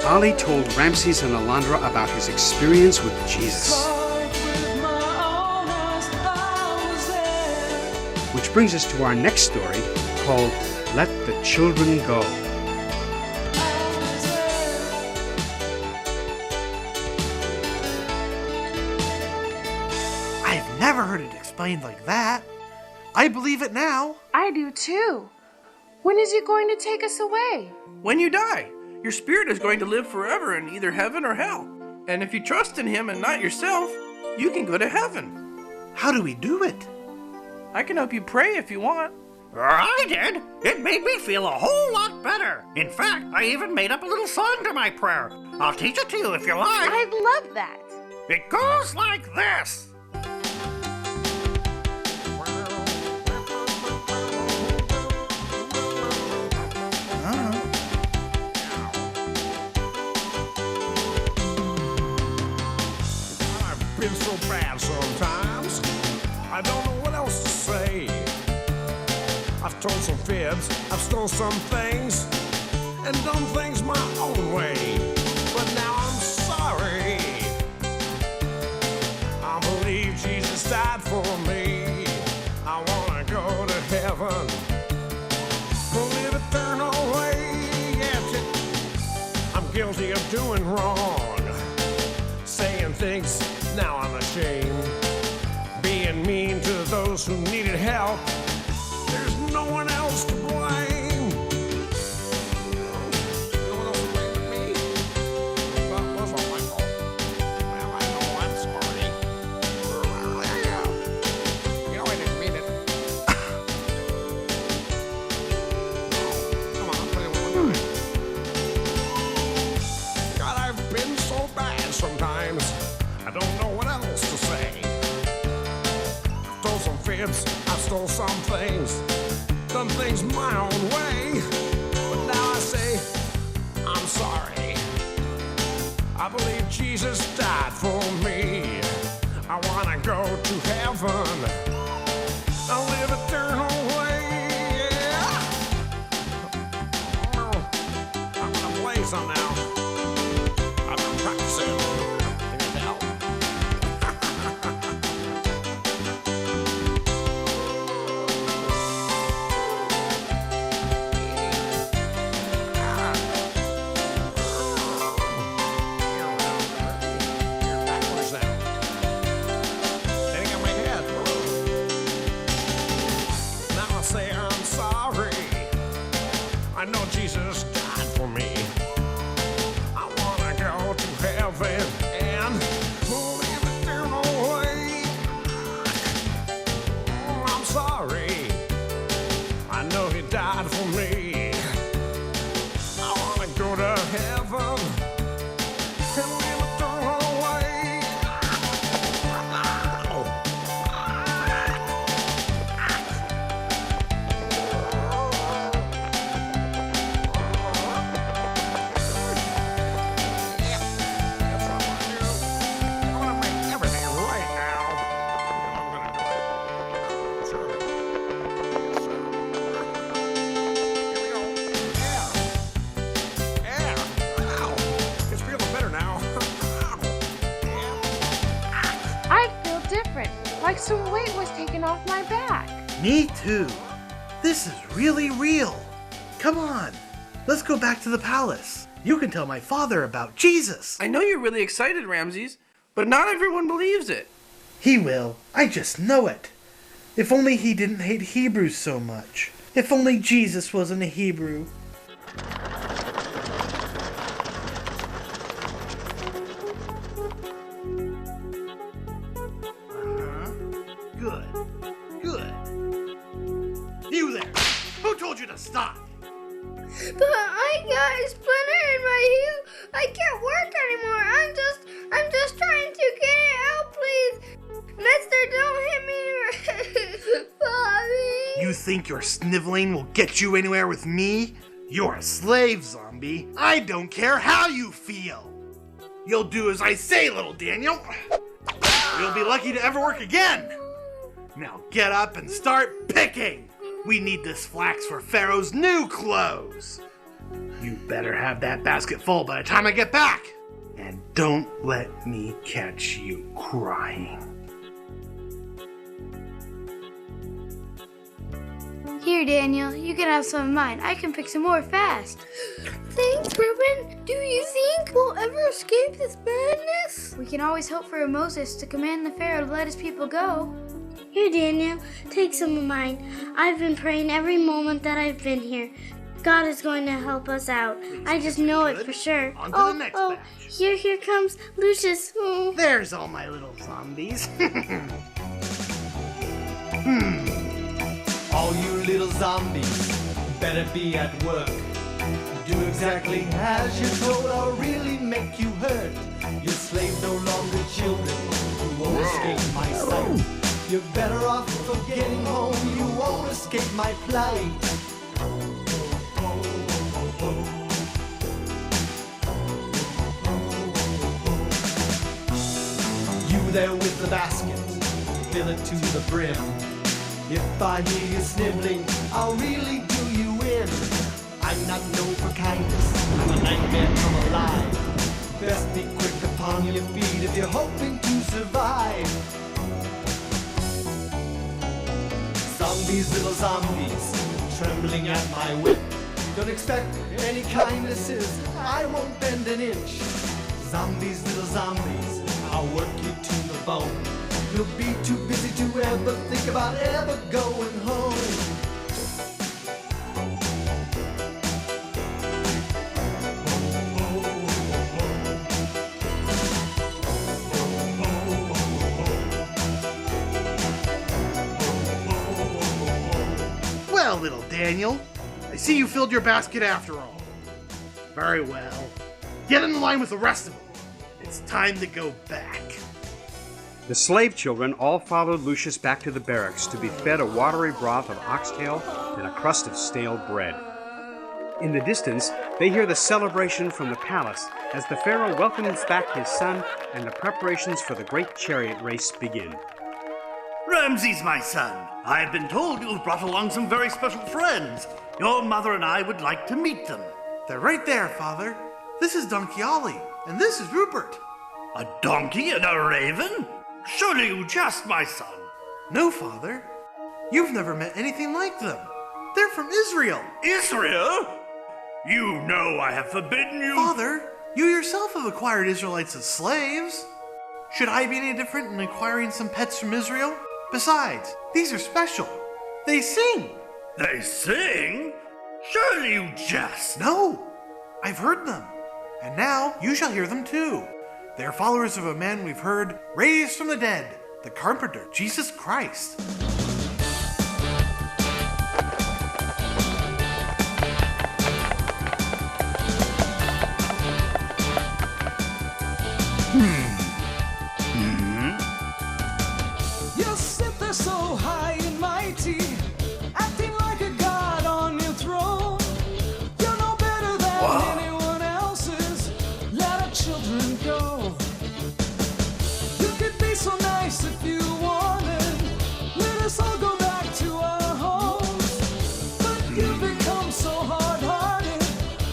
Ollie told Ramses and Alondra about his experience with Jesus. Which brings us to our next story called Let the Children Go. I've never heard it explained like that. I believe it now. I do too. When is he going to take us away? When you die, your spirit is going to live forever in either heaven or hell. And if you trust in him and not yourself, you can go to heaven. How do we do it? I can help you pray if you want. I did. It made me feel a whole lot better. In fact, I even made up a little song to my prayer. I'll teach it to you if you like. I'd love that. It goes like this. I've been so bad sometimes, I don't know what else to say. I've told some fibs, I've stolen some things, and done things my own way. But now I'm sorry. I believe Jesus died for me. I wanna go to heaven, live eternal way. Yet I'm guilty of doing wrong, saying things now I'm ashamed, being mean to those who needed help. There's no one else to blame. No one else to blame but me. That wasn't my fault. Well, I know I'm sorry. You know I didn't mean it. Come on, I'll play it one more time. God, I've been so bad sometimes. I don't know what else to say. I've told some fibs, I've stole some things, done things my own way. But now I say, I'm sorry. I believe Jesus died for me. I wanna go to heaven. I'll live eternally. Yeah. I'm gonna play some now. I've been practicing. Figured it out. Backwards now. Hitting on my head. Now I say I'm sorry. I know Jesus died for me. I wanna go to heaven and live eternally. I'm sorry. I know he died for me. I wanna go to heaven and live eternally. I feel different, like some weight was taken off my back. Me too. This is really real. Come on, let's go back to the palace. You can tell my father about Jesus. I know you're really excited, Ramses, but not everyone believes it. He will. I just know it. If only he didn't hate Hebrews so much. If only Jesus wasn't a Hebrew. Good. Good. You there! Who told you to stop? But I got a splinter in my heel. I can't work anymore. I'm just trying to get it out, please. Mister, don't hit me. Bobby. You think your sniveling will get you anywhere with me? You're a slave, zombie. I don't care how you feel. You'll do as I say, little Daniel. You'll be lucky to ever work again. Now get up and start picking. We need this flax for Pharaoh's new clothes. You better have that basket full by the time I get back. And don't let me catch you crying. Here, Daniel, you can have some of mine. I can pick some more fast. Thanks, Reuben. Do you think we'll ever escape this madness? We can always hope for a Moses to command the Pharaoh to let his people go. Here, Daniel, take some of mine. I've been praying every moment that I've been here. God is going to help us out. I just know it for sure. On to the next batch. Here comes Lucius. Oh. There's all my little zombies. All you little zombies, better be at work. Do exactly as you're told, or really make you hurt. Your slave no longer children who won't escape my sight. You're better off for getting home, you won't escape my plight. You there with the basket, fill it to the brim. If I hear you sniveling, I'll really do you in. I'm not known for kindness, I'm a nightmare come alive. Best be quick upon your feet if you're hoping to survive. Zombies, little zombies, trembling at my whip. Don't expect any kindnesses, I won't bend an inch. Zombies, little zombies, I'll work you to the bone. You'll be too busy to ever think about ever going home. Well, little Daniel, I see you filled your basket after all. Very well. Get in line with the rest of them. It's time to go back. The slave children all followed Lucius back to the barracks to be fed a watery broth of oxtail and a crust of stale bread. In the distance, they hear the celebration from the palace as the Pharaoh welcomes back his son and the preparations for the great chariot race begin. Ramses, my son, I have been told you've brought along some very special friends. Your mother and I would like to meet them. They're right there, Father. This is Donkey Ollie, and this is Rupert. A donkey and a raven? Surely you jest, my son. No, Father. You've never met anything like them. They're from Israel. Israel? You know I have forbidden you. Father, you yourself have acquired Israelites as slaves. Should I be any different in acquiring some pets from Israel? Besides, these are special. They sing. They sing? Surely you jest. No, I've heard them. And now you shall hear them too. They are followers of a man we've heard raised from the dead, the carpenter, Jesus Christ. You sit there so high and mighty, acting like a god on your throne. You're no better than anyone else's. Let our children go. You could be so nice if you wanted. Let us all go back to our homes. But you've become so hard-hearted.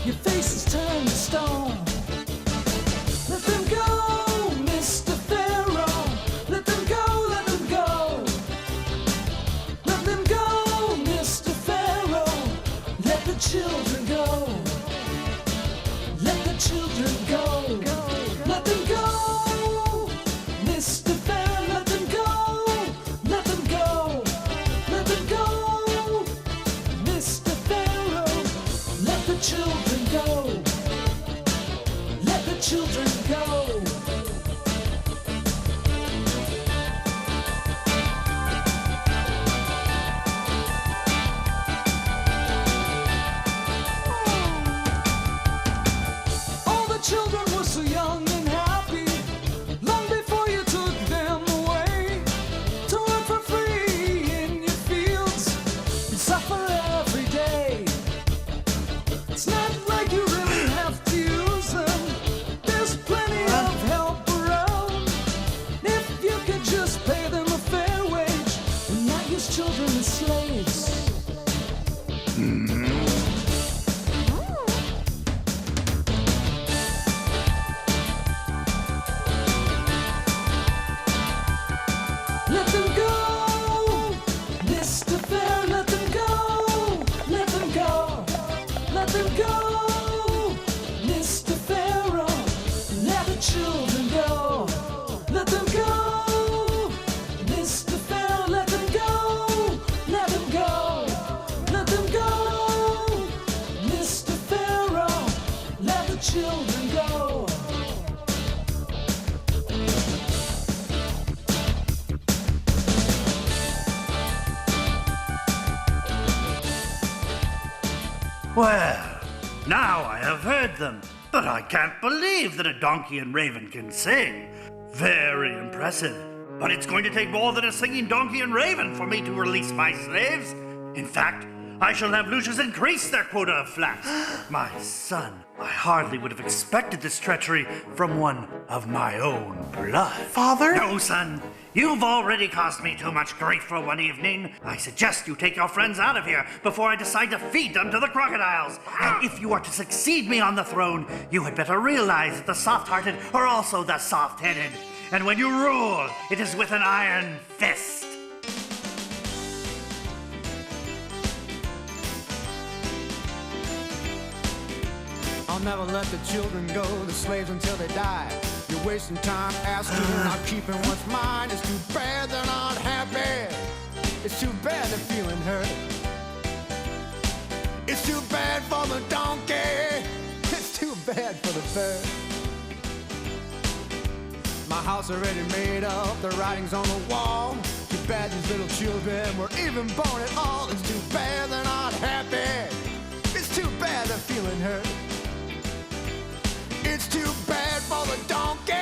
Your face is turned to stone. Let them go, Mr. Pharaoh. Let them go, let them go. Let them go, Mr. Pharaoh. Let the children go. Let the children go. Let them go, Mr. Pharaoh. Let them go. Let them go. Let them go, Mr. Pharaoh. Let the children go. Let the children go. All the children were so young and happy, long before you took them away to work for free in your fields and suffer every day. It's not like you really have to use them. There's plenty of help around. If you could just pay them a fair wage and not use children as slaves. Let them go, Mr. Fair. Let them go. Let them go. Let them go, Mr. Pharaoh. Let the children go. Let them go, Mr. Pharaoh. Let them go. Let them go. Let them go, Mr. Pharaoh. Let the children go. Well, now I have heard them, but I can't believe that a donkey and raven can sing. Very impressive. But it's going to take more than a singing donkey and raven for me to release my slaves. In fact, I shall have Lucius increase their quota of flax. My son, I hardly would have expected this treachery from one of my own blood. Father? No, son. You've already caused me too much grief for one evening. I suggest you take your friends out of here before I decide to feed them to the crocodiles. And if you are to succeed me on the throne, you had better realize that the soft-hearted are also the soft-headed. And when you rule, it is with an iron fist. I'll never let the children go, the slaves until they die. You're wasting time asking, not keeping what's mine. It's too bad they're not happy. It's too bad they're feeling hurt. It's too bad for the donkey. It's too bad for the bird. My house already made up, the writing's on the wall. Too bad these little children were even born at all. It's too bad they're not happy. It's too bad they're feeling hurt. It's too bad for the donkey.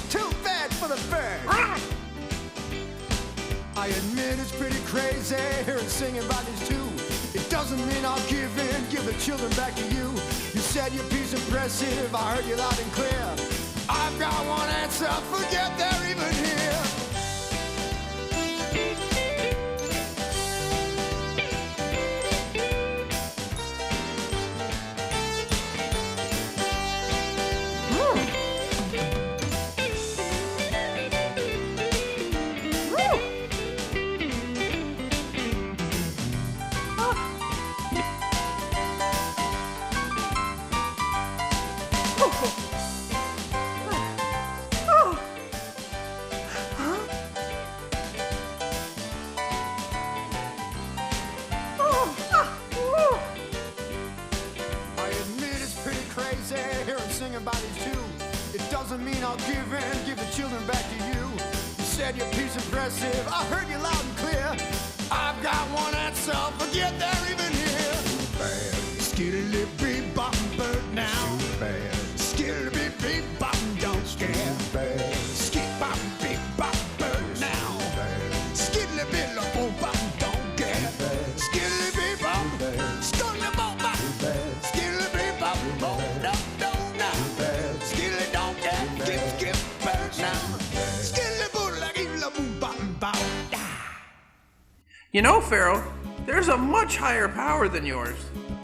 Too bad for the bird. crazy hearing singing about this too. It doesn't mean I'll give in, give the children back to you. You said your piece impressive, I heard you loud and clear. I've got one answer, forget they're even here. About his too. It doesn't mean I'll give in, give the children back to you. You said your piece impressive, I heard you loud and clear. I've got one answer, forget they're even here. Bad. Skitty beep bop bird now. Bad. Skitty beep bop don't scare. Bad. Skit bop beep bop bird now. Skitty beep bop bop don't care. Skitty beep bop. Skitty bop bop. Skitty beep bop bop. You know, Pharaoh, there's a much higher power than yours.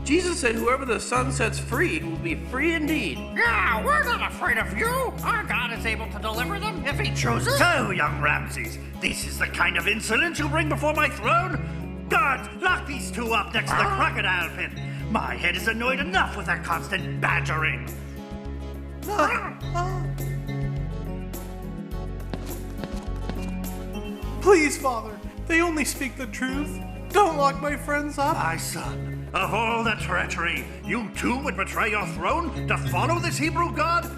Jesus said whoever the Son sets free will be free indeed. Yeah, we're not afraid of you. Our God is able to deliver them if he chooses. So, young Ramses, this is the kind of insolence you bring before my throne? Guards, lock these two up next to the crocodile pit. My head is annoyed enough with their constant badgering. Please, Father, they only speak the truth. Don't lock my friends up. My son, of all the treachery, you too would betray your throne to follow this Hebrew god?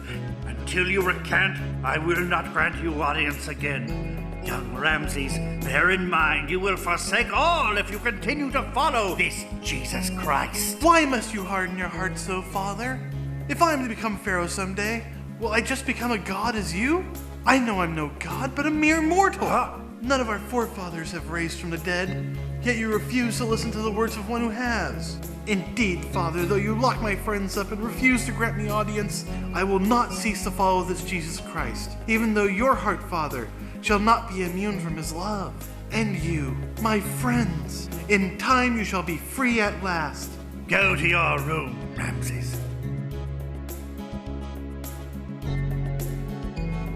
Until you recant, I will not grant you audience again. Young Ramses, bear in mind you will forsake all if you continue to follow this Jesus Christ. Why must you harden your heart so, Father? If I am to become Pharaoh someday, will I just become a god as you? I know I'm no god, but a mere mortal. None of our forefathers have raised from the dead, yet you refuse to listen to the words of one who has. Indeed, Father, though you lock my friends up and refuse to grant me audience, I will not cease to follow this Jesus Christ, even though your heart, Father, shall not be immune from his love. And you, my friends, in time you shall be free at last. Go to your room, Ramses.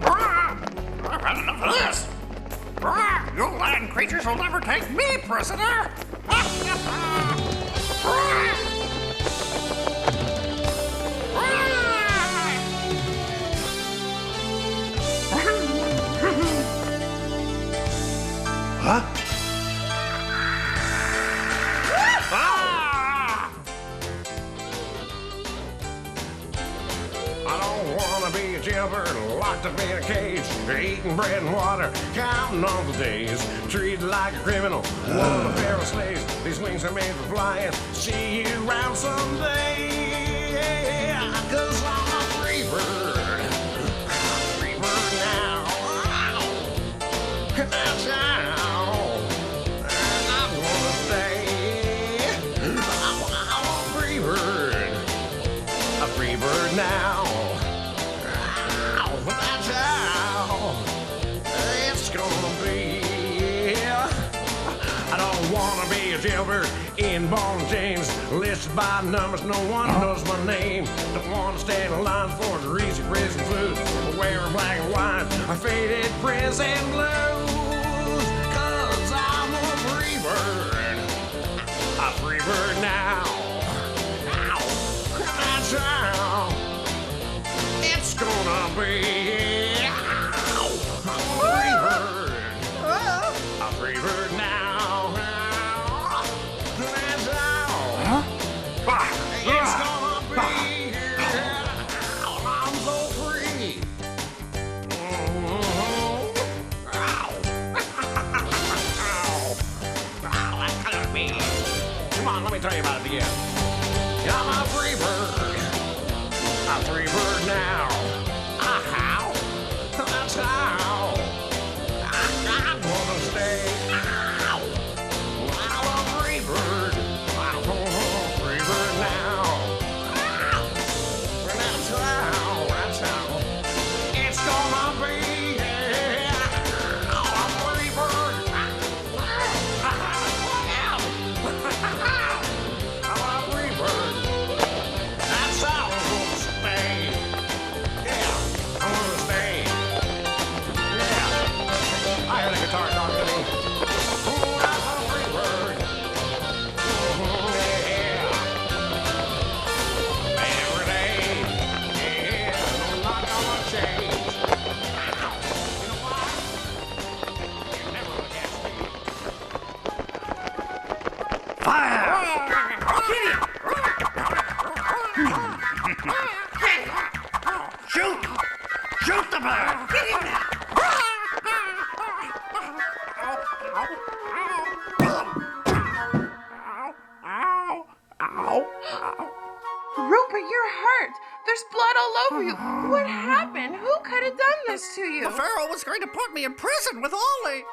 I've had enough of this. You land creatures will never take me prisoner! Huh? I don't wanna be a jailbird locked up in a cage, eating bread and water, counting all the days, treated like a criminal, one of the Pharaoh's slaves. These wings are made for flying. See you around someday, 'cause I'm a free bird. I'm a free bird now. That's how. And I'm gonna stay. I'm a free bird. A free bird now. That's how it's gonna be. I don't wanna be a jailbird in ball and chains, listed by numbers, no one knows my name. Don't wanna stand in line for greasy prison food, wearing black and white or faded prison blues. 'Cause I'm a free bird now. That's how it's gonna be. A free bird now. That's how it's gonna be. I'm so free. That could be. Come on, let me tell you about it again. I'm a free bird. A free bird now. How? That's how. I'm gonna stay. Rupert, you're hurt. There's blood all over you. What happened? Who could have done this to you? The Pharaoh was going to put me in prison with Ollie.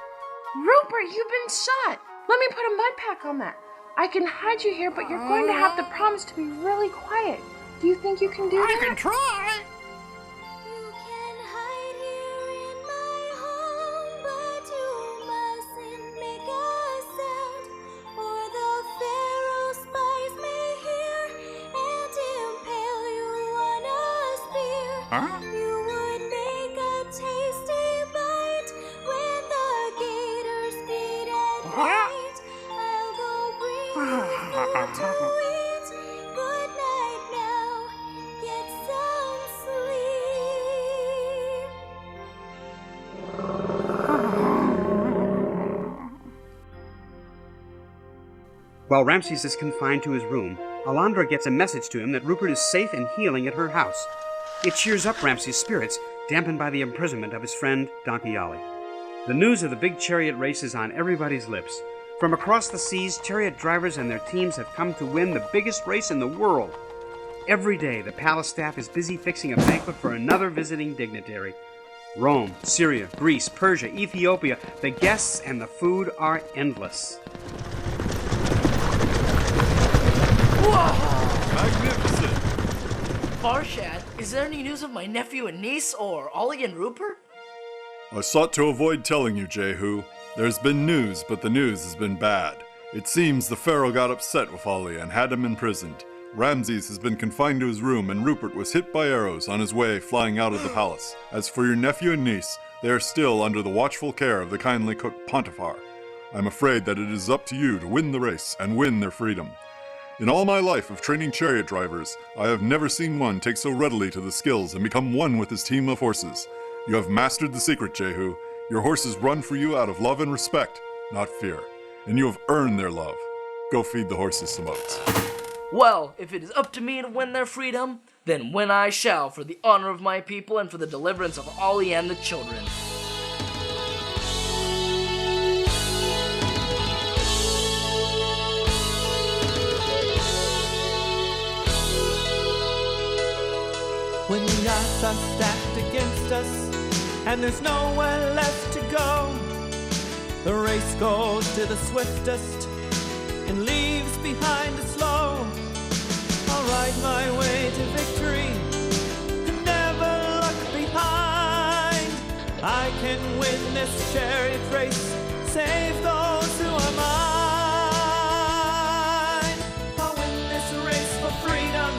Rupert, you've been shot. Let me put a mud pack on that. I can hide you here, but you're going to have to promise to be really quiet. Do you think you can do that? I can try. You would make a tasty bite when the gators feed at night. I'll go bring you food to eat. Good night now. Get some sleep. While Ramses is confined to his room, Alondra gets a message to him that Rupert is safe and healing at her house. It cheers up Ramses' spirits, dampened by the imprisonment of his friend, Donkey Ollie. The news of the big chariot race is on everybody's lips. From across the seas, chariot drivers and their teams have come to win the biggest race in the world. Every day, the palace staff is busy fixing a banquet for another visiting dignitary. Rome, Syria, Greece, Persia, Ethiopia, the guests and the food are endless. Whoa! Magnificent! Farshad, is there any news of my nephew and niece, or Ollie and Rupert? I sought to avoid telling you, Jehu. There's been news, but the news has been bad. It seems the Pharaoh got upset with Ollie and had him imprisoned. Ramses has been confined to his room, and Rupert was hit by arrows on his way flying out of the palace. As for your nephew and niece, they are still under the watchful care of the kindly cook Pontifar. I'm afraid that it is up to you to win the race and win their freedom. In all my life of training chariot drivers, I have never seen one take so readily to the skills and become one with his team of horses. You have mastered the secret, Jehu. Your horses run for you out of love and respect, not fear. And you have earned their love. Go feed the horses some oats. Well, if it is up to me to win their freedom, then win I shall, for the honor of my people and for the deliverance of Ollie and the children. When the odds are stacked against us and there's nowhere left to go, the race goes to the swiftest and leaves behind the slow. I'll ride my way to victory and never look behind. I can win this chariot race, save those who are mine. I'll win this race for freedom.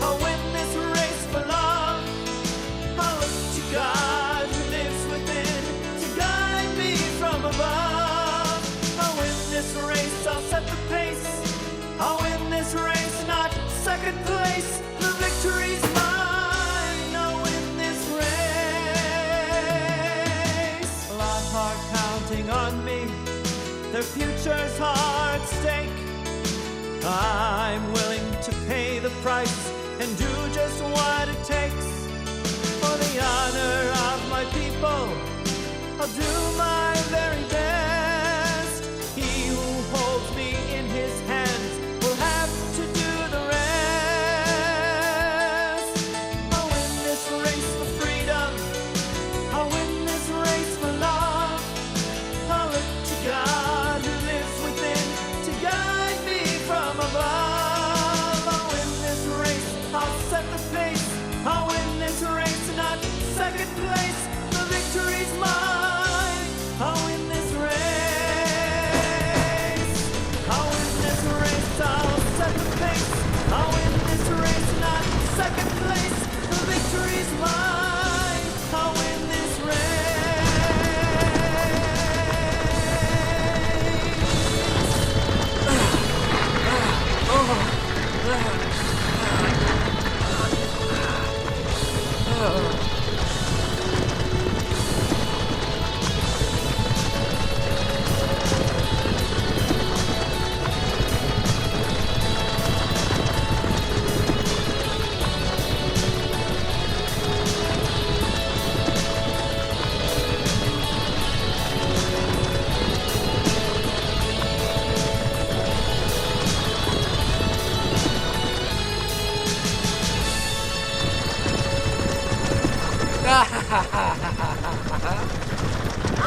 I'll win this race for love. I'll look to God who lives within to guide me from above. I'll win this race, I'll set the pace. I'll win this race, not second place. The victory's mine. I'll win this race. A lot are counting on me. Their futures are at stake. I'm willing to pay the price and do just what it takes. For the honor of my people, I'll do my very best. He who holds me in his hands will have to do the rest. I'll win this race for freedom. I'll win this race for love. I'll look to God who lives within to guide me from above. I'll win this race, I'll set the pace. I'll win this race, not second place. The victory's mine. I'll win this race.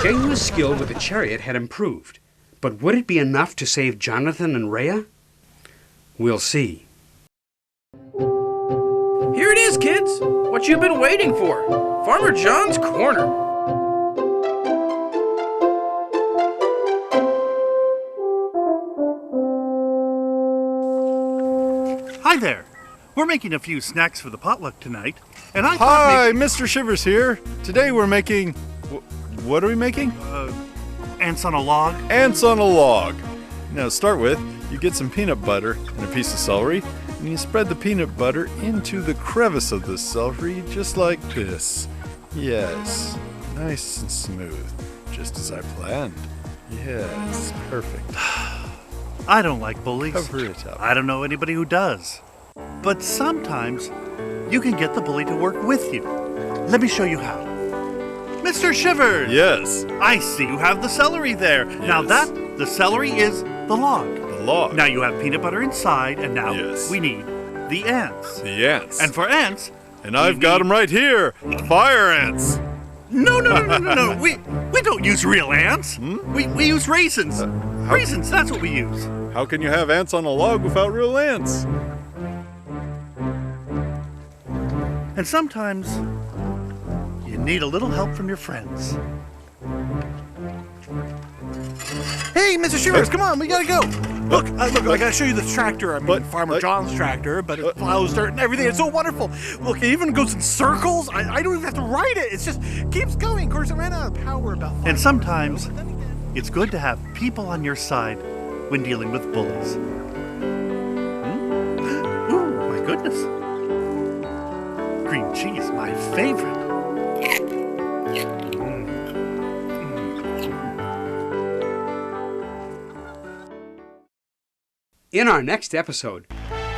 Jehu's skill with the chariot had improved, but would it be enough to save Jonathan and Rhea? We'll see. Here it is, kids. What you've been waiting for. Farmer John's Corner. Hi there. We're making a few snacks for the potluck tonight, and I thought Hi, Mr. Shivers here. Today we're making... What are we making? Ants on a log. Ants on a log. Now, to start with, you get some peanut butter and a piece of celery, and you spread the peanut butter into the crevice of the celery, just like this. Yes, nice and smooth, just as I planned. Yes, perfect. I don't like bullies. Cover it up. I don't know anybody who does. But sometimes you can get the bully to work with you. Let me show you how. Mr. Shivers! Yes. I see you have the celery there. Yes. Now the celery is the log. The log. Now you have peanut butter inside, and now we need the ants. The ants. And for ants... And I've got them right here. Fire ants. No. We don't use real ants. We use raisins. Raisins, that's what we use. How can you have ants on a log without real ants? And sometimes you need a little help from your friends. Hey, Mr. Shivers, come on, we gotta go. Look, I gotta show you this tractor. Farmer John's tractor, but it plows dirt and everything. It's so wonderful. Look, it even goes in circles. I don't even have to ride it. It just keeps going. Of course, it ran out of power about 5 And sometimes it's good to have people on your side when dealing with bullies. Ooh, my goodness. Cream cheese, my favorite. In our next episode,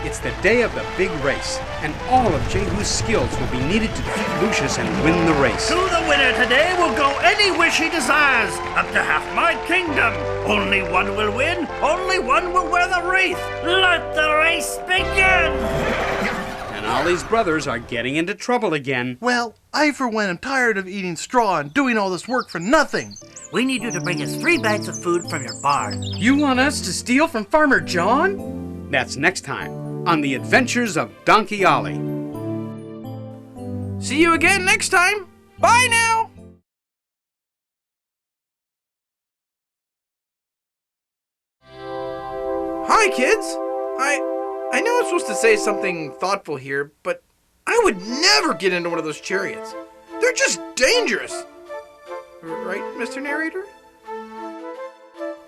it's the day of the big race, and all of Jehu's skills will be needed to defeat Lucius and win the race. To the winner today will go any wish he desires, up to half my kingdom. Only one will win, only one will wear the wreath. Let the race begin! And Ollie's brothers are getting into trouble again. Well, I for one am tired of eating straw and doing all this work for nothing. We need you to bring us 3 bags of food from your barn. You want us to steal from Farmer John? That's next time on The Adventures of Donkey Ollie. See you again next time. Bye now. Hi, kids. I know I'm supposed to say something thoughtful here, but I would never get into one of those chariots. They're just dangerous. Right, Mr. Narrator?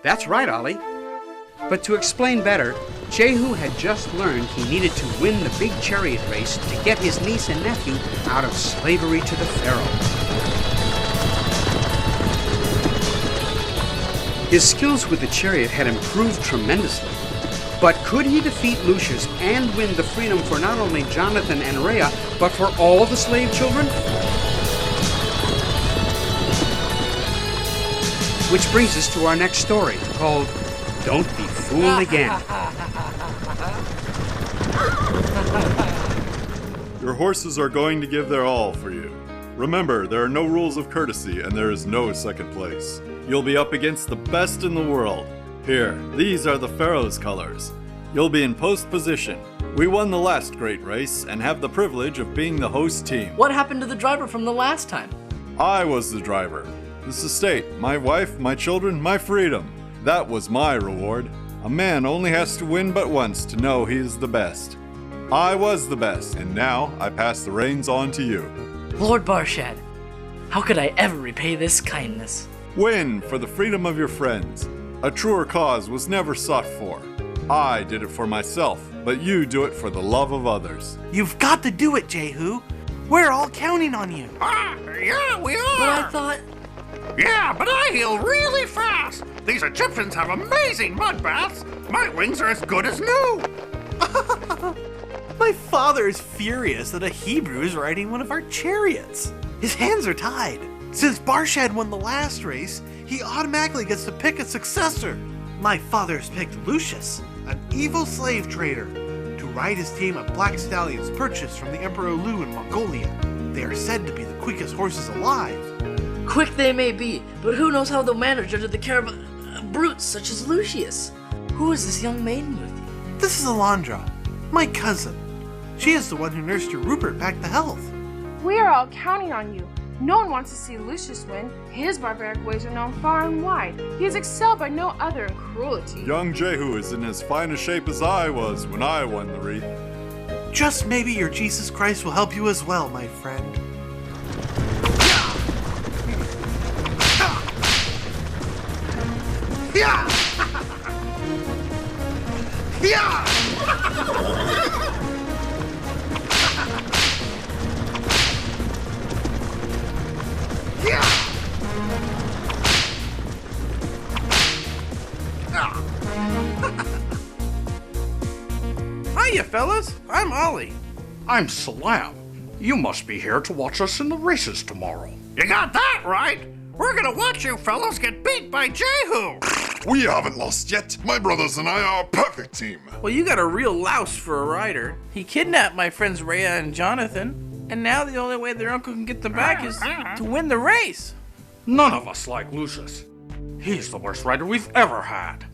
That's right, Ollie. But to explain better, Jehu had just learned he needed to win the big chariot race to get his niece and nephew out of slavery to the Pharaoh. His skills with the chariot had improved tremendously. But could he defeat Lucius and win the freedom for not only Jonathan and Rhea, but for all the slave children? Which brings us to our next story, called Don't Be Fooled Again. Your horses are going to give their all for you. Remember, there are no rules of courtesy and there is no second place. You'll be up against the best in the world. Here, these are the Pharaoh's colors. You'll be in post position. We won the last great race and have the privilege of being the host team. What happened to the driver from the last time? I was the driver. This estate, my wife, my children, my freedom. That was my reward. A man only has to win but once to know he is the best. I was the best, and now I pass the reins on to you. Lord Barshad, how could I ever repay this kindness? Win for the freedom of your friends. A truer cause was never sought for. I did it for myself, but you do it for the love of others. You've got to do it, Jehu. We're all counting on you. Yeah, we are. But I thought... Yeah, but I heal really fast. These Egyptians have amazing mud baths. My wings are as good as new. My father is furious that a Hebrew is riding one of our chariots. His hands are tied. Since Barshad won the last race, he automatically gets to pick a successor. My father has picked Lucius, an evil slave trader, to ride his team of black stallions purchased from the Emperor Lu in Mongolia. They are said to be the quickest horses alive. Quick they may be, but who knows how they'll manage under the care of brutes such as Lucius? Who is this young maiden with you? This is Alondra, my cousin. She is the one who nursed your Rupert back to health. We are all counting on you. No one wants to see Lucius win. His barbaric ways are known far and wide. He is excelled by no other in cruelty. Young Jehu is in as fine a shape as I was when I won the wreath. Just maybe your Jesus Christ will help you as well, my friend. Yeah! Yeah! Hiya, fellas. I'm Ollie. I'm Salam. You must be here to watch us in the races tomorrow. You got that right. We're gonna watch you fellows get beat by Jehu. We haven't lost yet. My brothers and I are a perfect team. Well, you got a real louse for a rider. He kidnapped my friends Rhea and Jonathan, and now the only way their uncle can get them back is to win the race. None of us like Lucius. He's the worst rider we've ever had.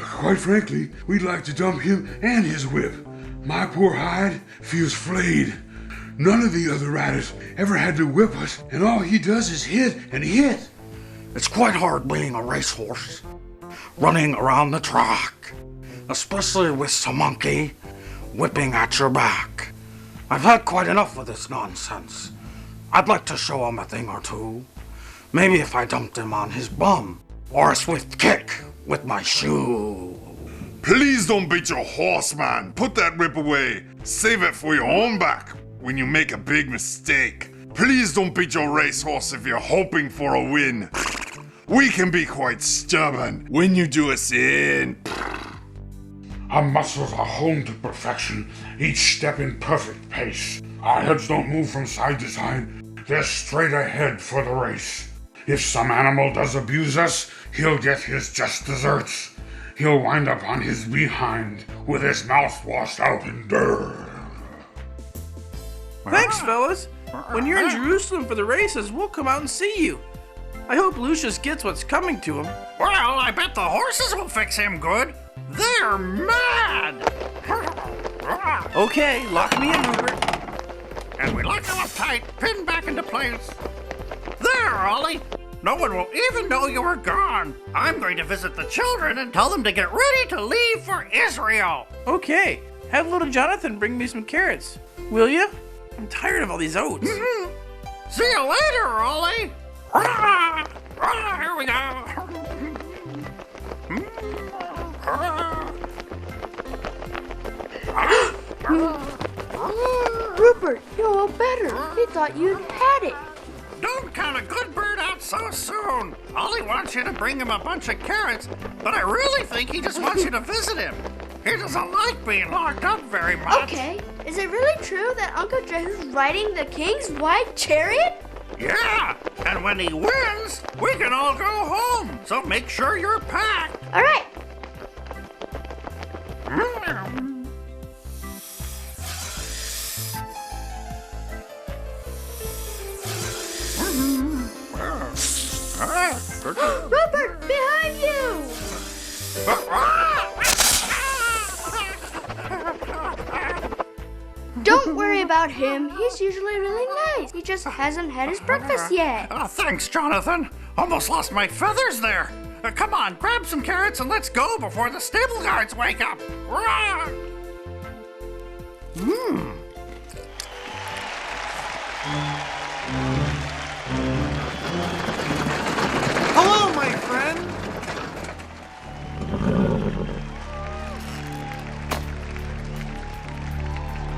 Quite frankly, we'd like to dump him and his whip. My poor hide feels flayed. None of the other riders ever had to whip us, and all he does is hit and hit. It's quite hard being a racehorse, running around the track, especially with some monkey whipping at your back. I've had quite enough of this nonsense. I'd like to show him a thing or two. Maybe if I dumped him on his bum, or a swift kick with my shoe. Please don't beat your horse, man. Put that whip away. Save it for your own back when you make a big mistake. Please don't beat your racehorse if you're hoping for a win. We can be quite stubborn when you do us in. Our muscles are honed to perfection, each step in perfect pace. Our heads don't move from side to side. They're straight ahead for the race. If some animal does abuse us, he'll get his just desserts. He'll wind up on his behind with his mouth washed out in dirt. Thanks, fellas. When you're in Jerusalem for the races, we'll come out and see you. I hope Lucius gets what's coming to him. Well, I bet the horses will fix him good. They're mad! Okay, lock me in, Rupert. And we lock him up tight, pinned back into place. There, Ollie! No one will even know you were gone. I'm going to visit the children and tell them to get ready to leave for Israel. Okay, have little Jonathan bring me some carrots. Will you? I'm tired of all these oats. See you later, Ollie! Here we go. Rupert, you're all better. He thought you'd had it. Don't count a good bird out so soon. Ollie wants you to bring him a bunch of carrots, but I really think he just wants you to visit him. He doesn't like being locked up very much. Okay, is it really true that Uncle Jehu's riding the king's white chariot? Yeah, and when he wins, we can all go home. So make sure you're packed. All right. Rupert, behind you! Don't worry about him. He's usually really nice. He just hasn't had his breakfast yet. Oh, thanks, Jonathan. Almost lost my feathers there. Come on, grab some carrots and let's go before the stable guards wake up. Hello, my friend!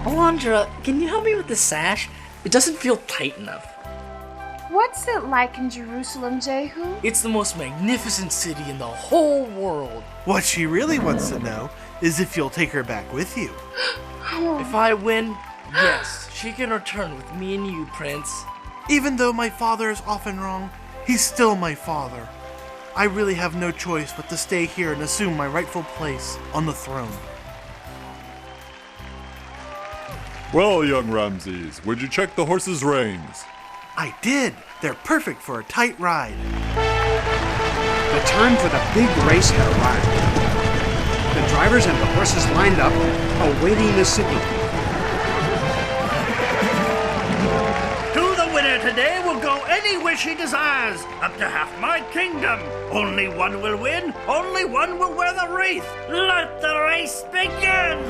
Alondra, can you help me with the sash? It doesn't feel tight enough. What's it like in Jerusalem, Jehu? It's the most magnificent city in the whole world. What she really wants to know is if you'll take her back with you. If I win, yes, she can return with me and you, Prince. Even though my father is often wrong, he's still my father. I really have no choice but to stay here and assume my rightful place on the throne. Well, young Ramses, would you check the horses' reins? I did. They're perfect for a tight ride. The time for the big race had arrived. The drivers and the horses lined up, awaiting the signal. To the winner today will go any wish he desires, up to half my kingdom. Only one will win, only one will wear the wreath. Let the race begin!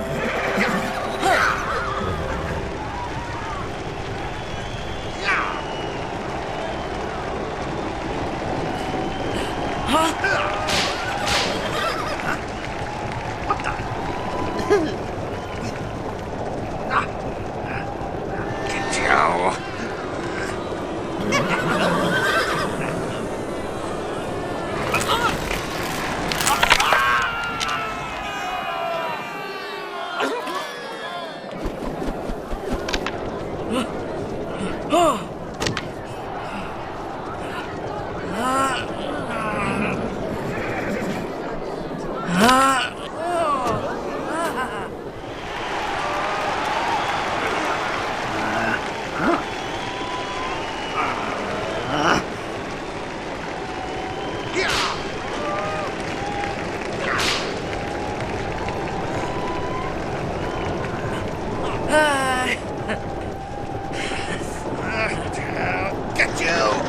Get you!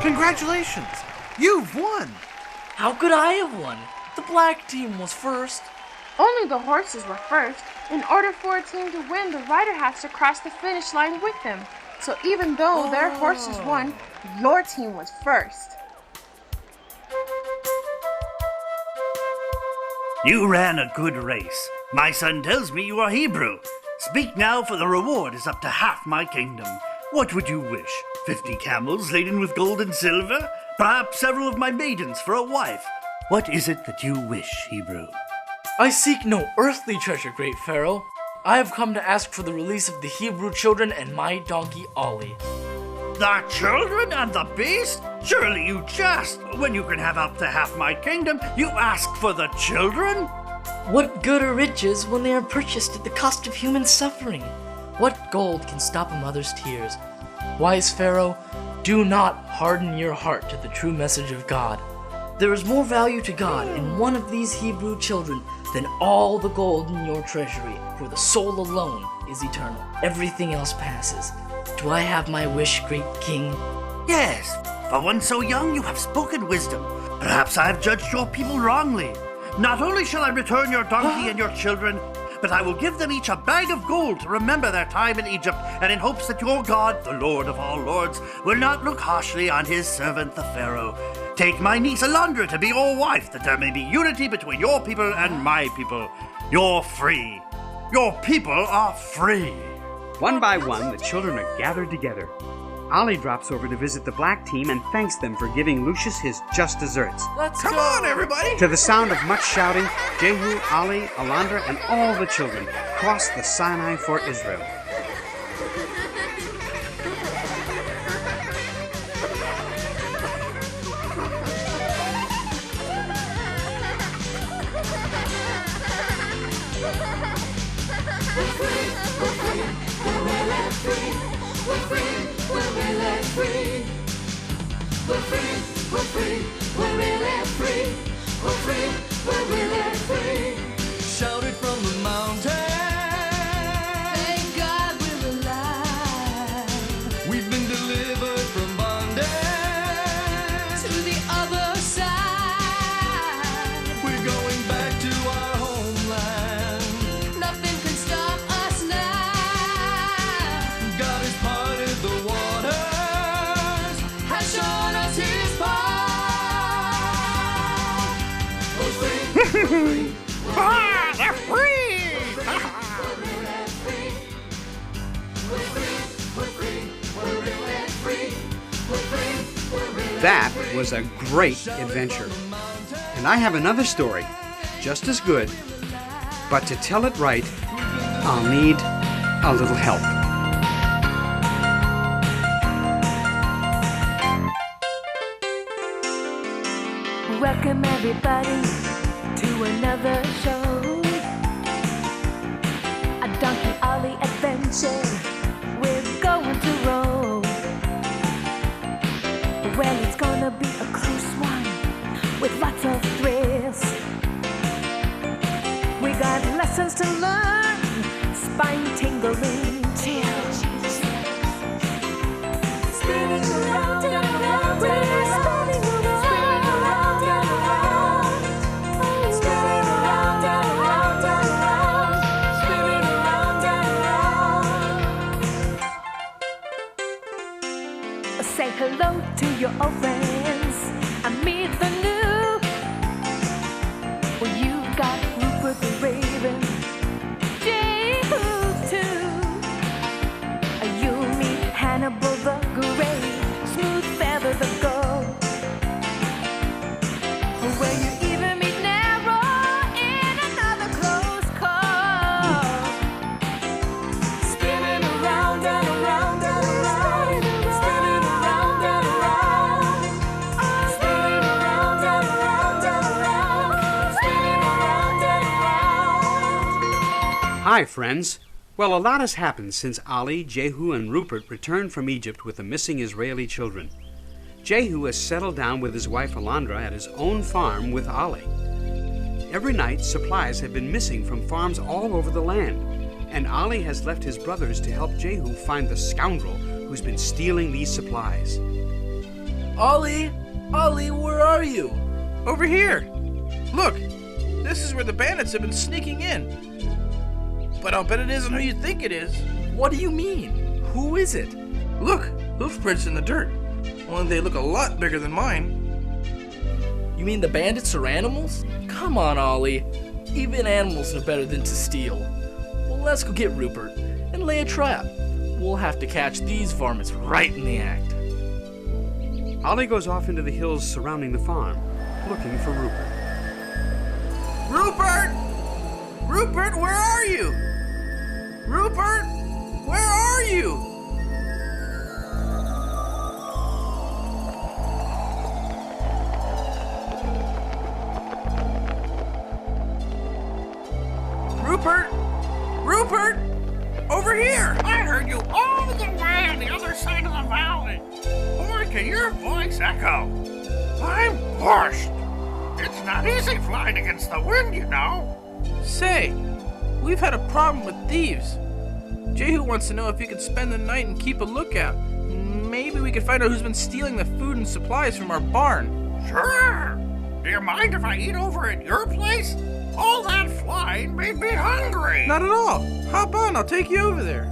Congratulations! You've won! How could I have won? The black team was first. Only the horses were first. In order for a team to win, the rider has to cross the finish line with them. So even though their horses won, your team was first. You ran a good race. My son tells me you are Hebrew. Speak now, for the reward is up to half my kingdom. What would you wish? 50 camels laden with gold and silver? Perhaps several of my maidens for a wife? What is it that you wish, Hebrew? I seek no earthly treasure, great Pharaoh. I have come to ask for the release of the Hebrew children and my donkey Ollie. The children and the beast? Surely you jest. When you can have up to half my kingdom, you ask for the children? What good are riches when they are purchased at the cost of human suffering? What gold can stop a mother's tears? Wise Pharaoh, do not harden your heart to the true message of God. There is more value to God in one of these Hebrew children than all the gold in your treasury, for the soul alone is eternal. Everything else passes. Do I have my wish, great king? Yes, for one so young you have spoken wisdom. Perhaps I have judged your people wrongly. Not only shall I return your donkey and your children, but I will give them each a bag of gold to remember their time in Egypt, and in hopes that your God, the Lord of all lords, will not look harshly on his servant the Pharaoh. Take my niece Alondra to be your wife, that there may be unity between your people and my people. You're free. Your people are free. One by one, the children are gathered together. Ollie drops over to visit the black team and thanks them for giving Lucius his just desserts. Come on, everybody! To the sound of much shouting, Jehu, Ollie, Alondra, and all the children cross the Sinai for Israel. Shouted from the mountain. Thank God we're alive. We've been delivered from bondage to That was a great adventure. And I have another story, just as good, but to tell it right, I'll need a little help. Welcome everybody to another show. A Donkey Ollie adventure. We're going to roll. Well, it's gonna be a close one with lots of thrills. We got lessons to learn, spine-tingling chills. Spinning around and around, we're spinning around and around. Spinning around and around and around. Spinning around and around. Say hello to your old friends and meet the new. Well, you've got Rupert the Raven, Jay-Hoo too. You'll meet Hannibal the Great, Smooth Feather the Goat. Well, you even meet Nero in another close call. Spinning around and around and around. Spinning around and around. Spinning around and around and around. Spinning around and around. Hi, friends. Well, a lot has happened since Ollie, Jehu, and Rupert returned from Egypt with the missing Israeli children. Jehu has settled down with his wife Alondra at his own farm with Ollie. Every night, supplies have been missing from farms all over the land, and Ollie has left his brothers to help Jehu find the scoundrel who's been stealing these supplies. Ollie, where are you? Over here. Look, this is where the bandits have been sneaking in. But I'll bet it isn't who you think it is. What do you mean? Who is it? Look, hoof prints in the dirt. Only they look a lot bigger than mine. You mean the bandits are animals? Come on, Ollie. Even animals know better than to steal. Well, let's go get Rupert and lay a trap. We'll have to catch these varmints right in the act. Ollie goes off into the hills surrounding the farm, looking for Rupert. Rupert! Rupert, where are you? Rupert, where are you? Rupert! Rupert! Over here! I heard you all the way on the other side of the valley. Boy, can your voice echo. I'm pushed. It's not easy flying against the wind, you know. Say, we've had a problem with thieves. Jehu wants to know if you could spend the night and keep a lookout. Maybe we could find out who's been stealing the food and supplies from our barn. Sure. Do you mind if I eat over at your place? All that flying made me hungry. Not at all. Hop on, I'll take you over there.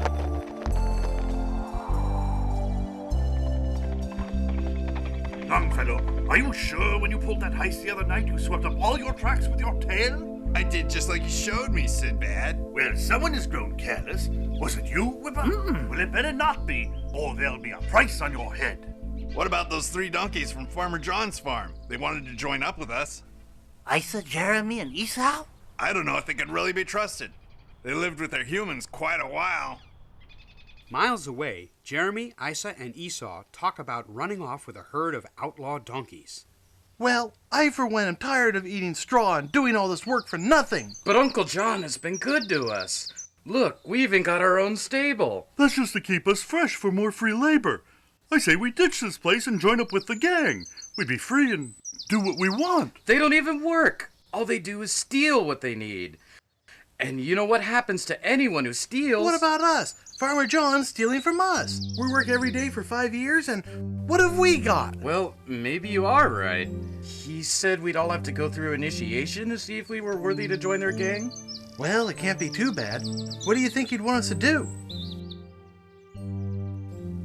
Young fellow, are you sure when you pulled that heist the other night you swept up all your tracks with your tail? I did just like you showed me, Sinbad. Well, someone has grown careless. Was it you, Whipper? Well, it better not be, or there'll be a price on your head. What about those 3 donkeys from Farmer John's farm? They wanted to join up with us. Isa, Jeremy, and Esau? I don't know if they can really be trusted. They lived with their humans quite a while. Miles away, Jeremy, Isa, and Esau talk about running off with a herd of outlaw donkeys. Well, I for one am tired of eating straw and doing all this work for nothing. But Uncle John has been good to us. Look, we even got our own stable. That's just to keep us fresh for more free labor. I say we ditch this place and join up with the gang. We'd be free and do what we want. They don't even work. All they do is steal what they need. And you know what happens to anyone who steals? What about us? Farmer John's stealing from us. We work every day for 5 years, and what have we got? Well, maybe you are right. He said we'd all have to go through initiation to see if we were worthy to join their gang. Well, it can't be too bad. What do you think he'd want us to do?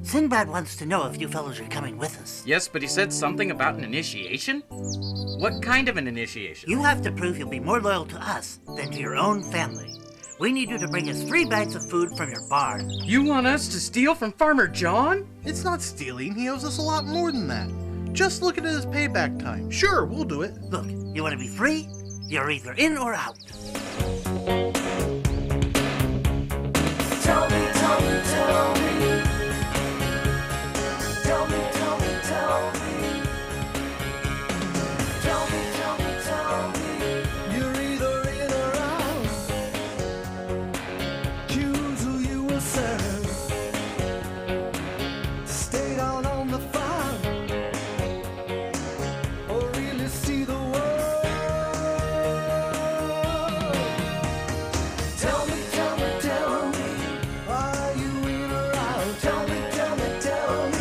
Sinbad wants to know if you fellows are coming with us. Yes, but he said something about an initiation? What kind of an initiation? You have to prove you'll be more loyal to us than to your own family. We need you to bring us 3 bags of food from your barn. You want us to steal from Farmer John? It's not stealing. He owes us a lot more than that. Just look at it as payback time. Sure, we'll do it. Look, you want to be free? You're either in or out. Tell me, tell me, tell me. Tell me, tell me, tell me. Tell me, tell me, tell me. You're either in or out. Choose who you will serve. Stay down on the farm, or really see the world. Tell me, tell me, tell me. Are you in or out? Tell me, tell me, tell me.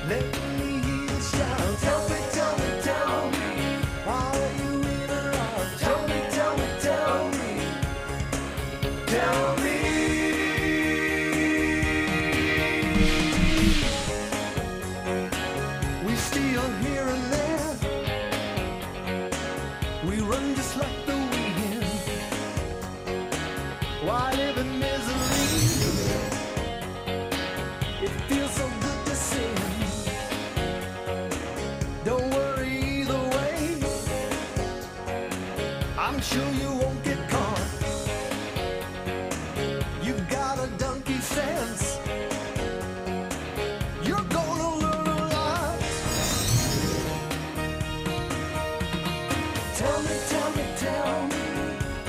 Let me hear you shout. Tell me, tell me, tell me. Are you in or out? Tell me, tell me, tell me. Tell me. We steal here and there. We run just like the wind. Why live in misery? It feels so good to sin. Don't worry either way. I'm sure you won't get caught. You've got a donkey sense. You're gonna learn a lot. Tell me, tell me, tell me.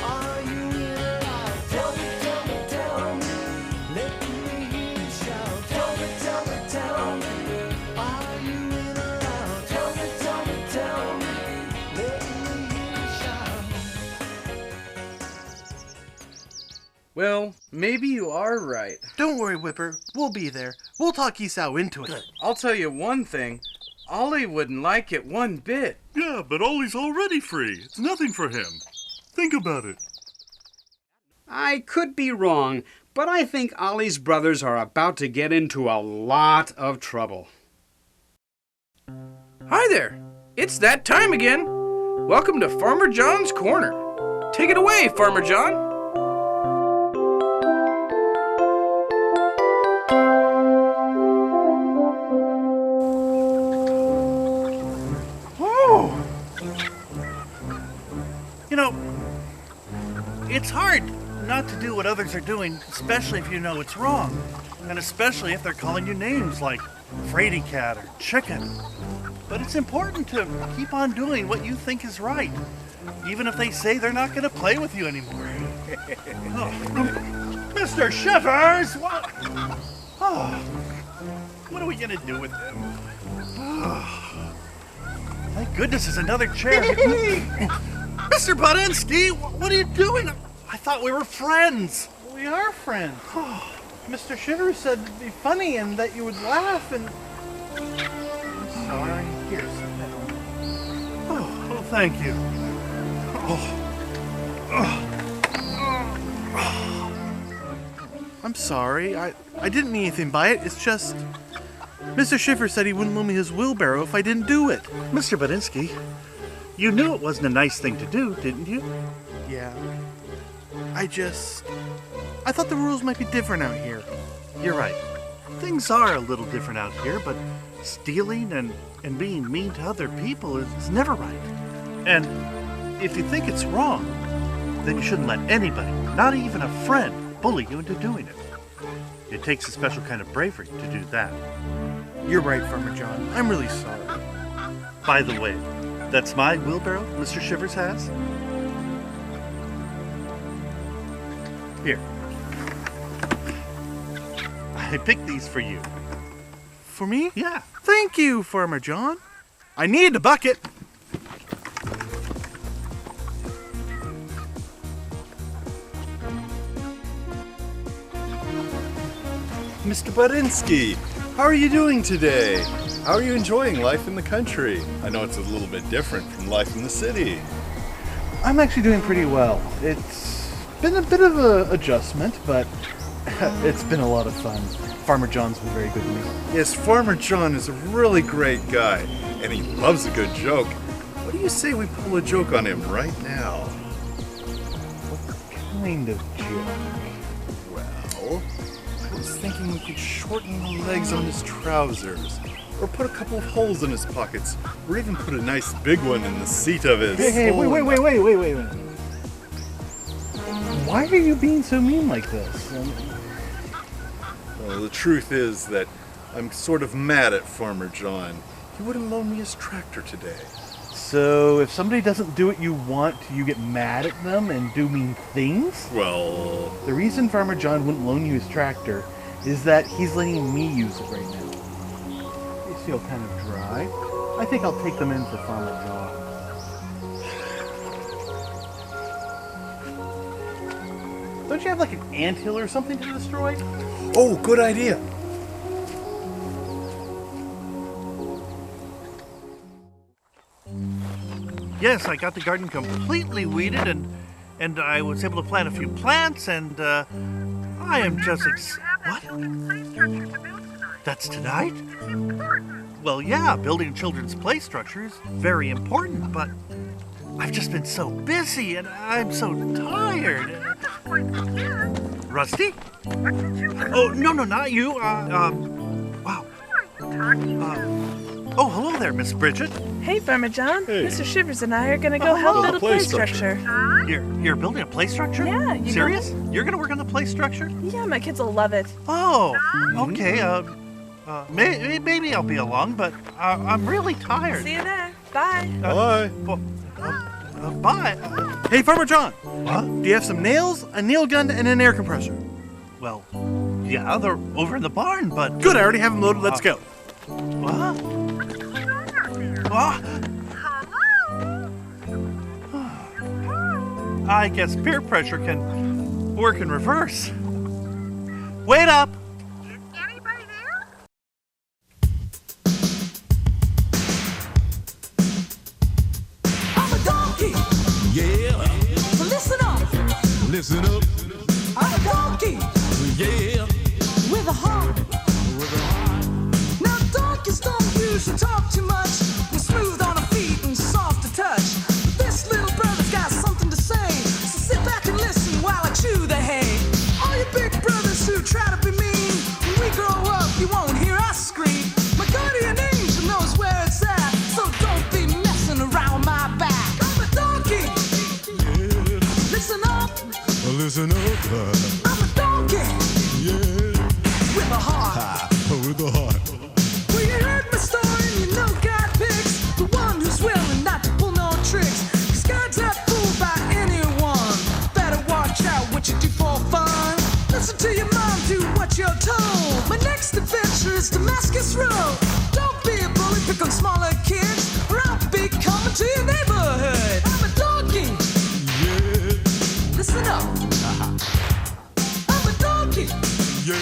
Are you in or out? Tell me, tell me, tell me. Let me hear you shout. Tell me, tell me, tell me. Are you in or out? Tell me, tell me, tell me. Let me hear you shout. Well, maybe you are right. Don't worry, Whipper. We'll be there. We'll talk Esau into it. I'll tell you one thing. Ollie wouldn't like it one bit. Yeah, but Ollie's already free. It's nothing for him. Think about it. I could be wrong, but I think Ollie's brothers are about to get into a lot of trouble. Hi there. It's that time again. Welcome to Farmer John's Corner. Take it away, Farmer John. Oh! You know, it's hard not to do what others are doing, especially if you know it's wrong. And especially if they're calling you names like Fraidy Cat or Chicken. But it's important to keep on doing what you think is right, even if they say they're not going to play with you anymore. Mr. Shivers! What are we going to do with him? Thank goodness there's another chair. Mr. Budinsky, what are you doing? I thought we were friends. We are friends. Mr. Shivers said it'd be funny and that you would laugh and... I'm sorry. Here, sit down. Oh, thank you. I'm sorry. I didn't mean anything by it. It's just... Mr. Schiffer said he wouldn't loan me his wheelbarrow if I didn't do it. Mr. Budinsky, you knew it wasn't a nice thing to do, didn't you? Yeah. I thought the rules might be different out here. You're right. Things are a little different out here, but stealing and being mean to other people is never right. And if you think it's wrong, then you shouldn't let anybody, not even a friend, bully you into doing it. It takes a special kind of bravery to do that. You're right, Farmer John. I'm really sorry. By the way, that's my wheelbarrow Mr. Shivers has. Here. I picked these for you. For me? Yeah. Thank you, Farmer John. I need a bucket. Mr. Budinsky, how are you doing today? How are you enjoying life in the country? I know it's a little bit different from life in the city. I'm actually doing pretty well. It's been a bit of an adjustment, but it's been a lot of fun. Farmer John's been very good to me. Yes, Farmer John is a really great guy, and he loves a good joke. What do you say we pull a joke on him right now? What kind of joke? Well, I I was thinking we could shorten the legs on his trousers, or put a couple of holes in his pockets, or even put a nice big one in the seat of his... Hey, wait. Why are you being so mean like this? Well, the truth is that I'm sort of mad at Farmer John. He wouldn't loan me his tractor today. So, if somebody doesn't do what you want, you get mad at them and do mean things? Well... The reason Farmer John wouldn't loan you his tractor is that he's letting me use it right now. They feel kind of dry. I think I'll take them in for Farmer John. Don't you have like an anthill or something to destroy? Oh, good idea. Yes, I got the garden completely weeded, and I was able to plant a few plants, and I am just what? That's tonight? Well, yeah, building a children's play structure is very important, but I've just been so busy, and I'm so tired. Rusty? Oh, no, not you. Wow. Oh, hello there, Miss Bridget. Hey, Farmer John. Hey. Mr. Shivers and I are gonna go help build a play structure. You're building a play structure? Yeah. You Serious? You're gonna work on the play structure? Yeah, my kids will love it. Oh, okay. Maybe I'll be along, but I'm really tired. See you there. Bye. Bye. Bye. Hey, Farmer John. What? Do you have some nails, a nail gun, and an air compressor? Well, yeah, they're over in the barn, but... Good, I already have them loaded. Let's go. What? What? I guess peer pressure can work in reverse. Wait up! I'm a donkey. Yeah. So listen up. Listen up. I'm a donkey. Yeah. With a heart. Now donkeys don't usually talk too much. We're smooth on our feet and soft to touch. But this little brother's got something to say. So sit back and listen while I chew the hay. All you big brothers who try to be mean, when we grow up, you won't hear us scream. My guardian angel knows where it's at, so don't be messing around my back. I'm a donkey. Listen up. Listen up. I'm a donkey. Yeah. With a heart. With a heart. Well, you heard my story and you know God picks the one who's willing not to pull no tricks. 'Cause God's not fooled by anyone. Better watch out what you do for fun. Listen to your mom, do what you're told. My next adventure is Damascus Road. Don't be a bully, pick on smaller kids, or I'll be coming to your neighborhood. I'm a donkey. Yeah. Listen up. I'm a donkey. Yeah.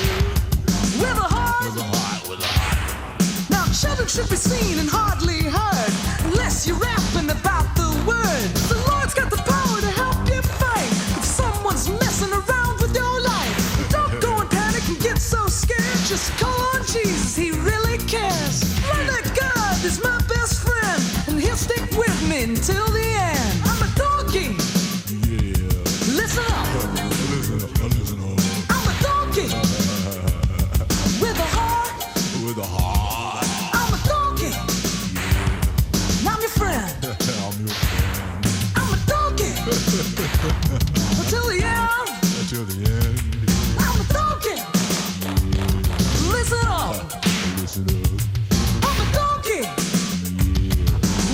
With a heart. With a heart. With a heart. Now children should be seen and hardly heard, unless you're rapping about the word. The Lord's got the power to help you fight if someone's messing around with your life. Don't go and panic and get so scared. Just call on Jesus, He really cares. Learn that God is my best friend, and He'll stick with me until the end. I'm a donkey. Yeah. Listen up. Listen up. Listen up. I'm a donkey. With a heart. With a heart. I'm a donkey. And I'm your friend. I'm your friend. I'm a donkey. Until the end. Until the end. I'm a donkey. Listen up. Listen up. I'm a donkey.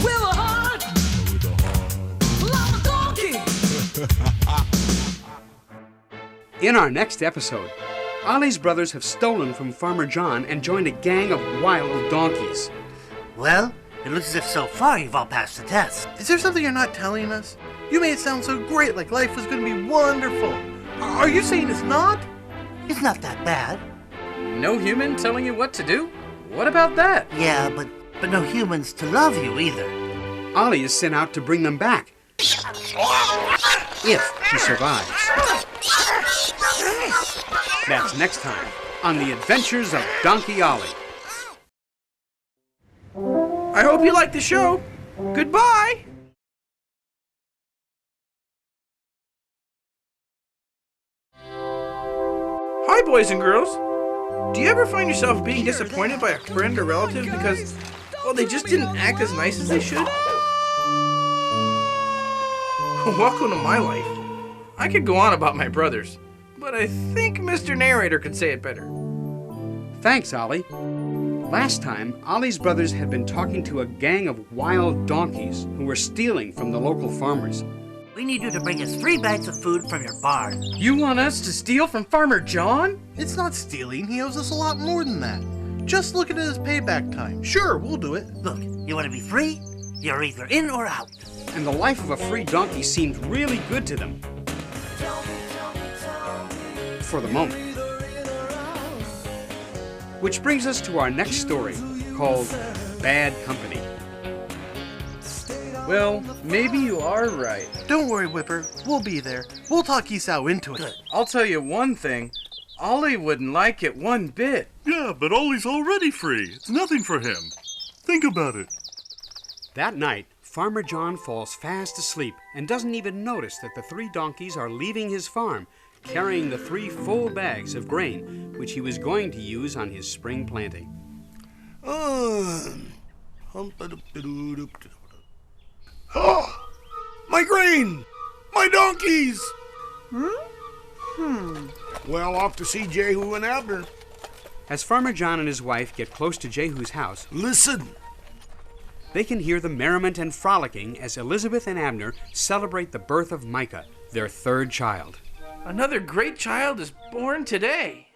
With a heart. With a heart. Well, I'm a donkey. In our next episode, Ollie's brothers have stolen from Farmer John and joined a gang of wild donkeys. Well, it looks as if so far you've all passed the test. Is there something you're not telling us? You made it sound so great, like life was going to be wonderful. Are you saying it's not? It's not that bad. No human telling you what to do? What about that? Yeah, but no humans to love you either. Ollie is sent out to bring them back. If he survives. That's next time on The Adventures of Donkey Ollie. I hope you liked the show. Goodbye. Hi, boys and girls. Do you ever find yourself being disappointed by a friend or relative because, well, they just didn't act as nice as they should? Welcome to my life. I could go on about my brothers, but I think Mr. Narrator could say it better. Thanks, Ollie. Last time, Ollie's brothers had been talking to a gang of wild donkeys who were stealing from the local farmers. We need you to bring us 3 bags of food from your barn. You want us to steal from Farmer John? It's not stealing. He owes us a lot more than that. Just look at his payback time. Sure, we'll do it. Look, you want to be free? You're either in or out. And the life of a free donkey seemed really good to them. For the moment. Which brings us to our next story, called Bad Company. Well, maybe you are right. Don't worry, Whipper. We'll be there. We'll talk Esau into it. Good. I'll tell you one thing. Ollie wouldn't like it one bit. Yeah, but Ollie's already free. It's nothing for him. Think about it. That night, Farmer John falls fast asleep and doesn't even notice that the 3 donkeys are leaving his farm, carrying the 3 full bags of grain, which he was going to use on his spring planting. Oh, my grain! My donkeys! Well, off to see Jehu and Abner. As Farmer John and his wife get close to Jehu's house, listen! They can hear the merriment and frolicking as Elizabeth and Abner celebrate the birth of Micah, their 3rd child. Another great child is born today.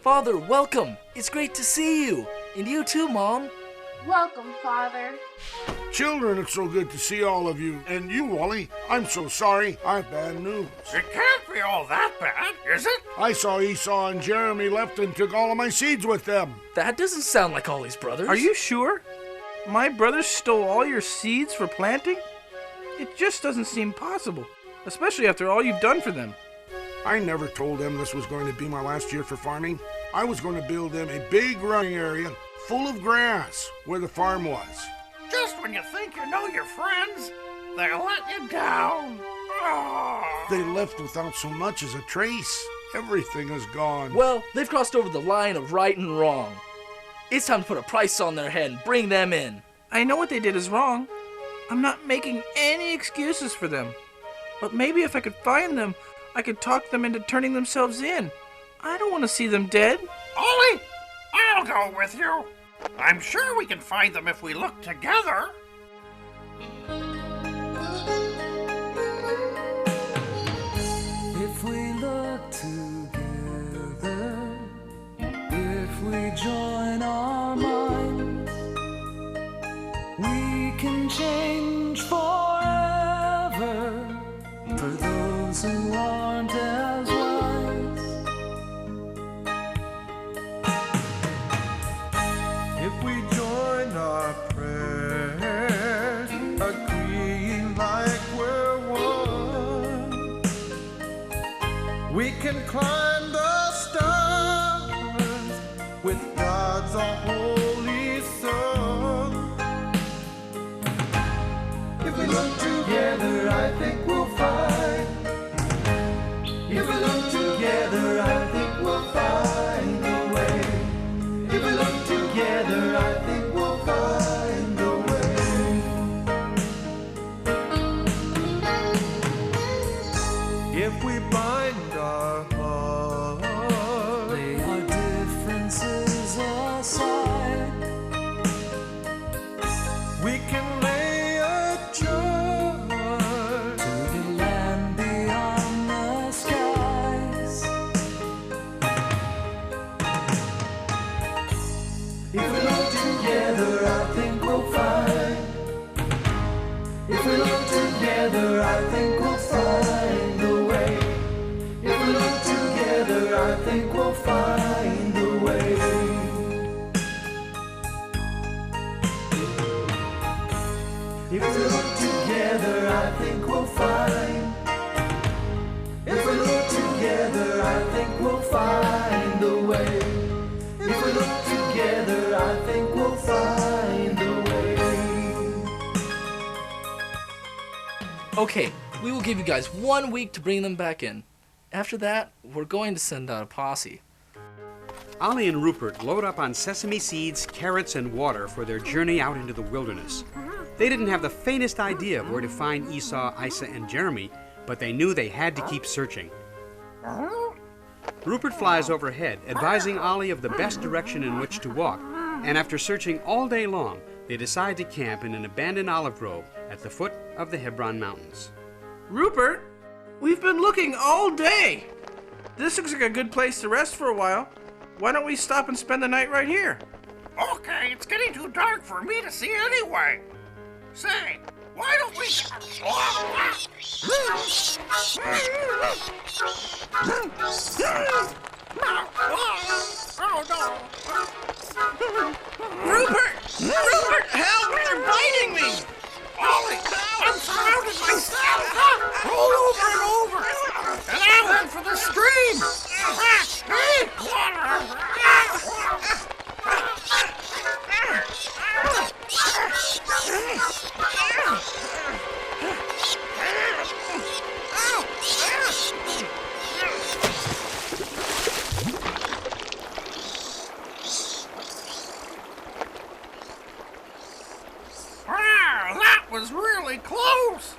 Father, welcome. It's great to see you. And you too, Mom. Welcome, Father. Children, it's so good to see all of you. And you, Ollie, I'm so sorry. I have bad news. It can't be all that bad, is it? I saw Esau and Jeremy left and took all of my seeds with them. That doesn't sound like Ollie's brothers. Are you sure? My brothers stole all your seeds for planting? It just doesn't seem possible, especially after all you've done for them. I never told them this was going to be my last year for farming. I was going to build them a big running area full of grass where the farm was. Just when you think you know your friends, they let you down. Oh. They left without so much as a trace. Everything is gone. Well, they've crossed over the line of right and wrong. It's time to put a price on their head and bring them in. I know what they did is wrong. I'm not making any excuses for them. But maybe if I could find them, I could talk them into turning themselves in. I don't want to see them dead. Ollie, I'll go with you. I'm sure we can find them if we look together. If we look together, if we join our minds, we can change forever for those who aren't as wise. If we join our prayers, agreeing like we're one, we can climb the stars with God's our holy Son. If we look together, I think we'll find Okay, we will give you guys 1 week to bring them back in. After that, we're going to send out a posse. Ollie and Rupert load up on sesame seeds, carrots, and water for their journey out into the wilderness. They didn't have the faintest idea of where to find Esau, Isa, and Jeremy, but they knew they had to keep searching. Rupert flies overhead, advising Ollie of the best direction in which to walk, and after searching all day long, they decide to camp in an abandoned olive grove at the foot of the Hebron Mountains. Rupert, we've been looking all day. This looks like a good place to rest for a while. Why don't we stop and spend the night right here? Okay, it's getting too dark for me to see anyway. Say, why don't we... Oh, no. Rupert! Rupert, help! They're biting me! Ollie, I'm surrounded myself! Roll over and over! And I'll head for the stream! That was really close!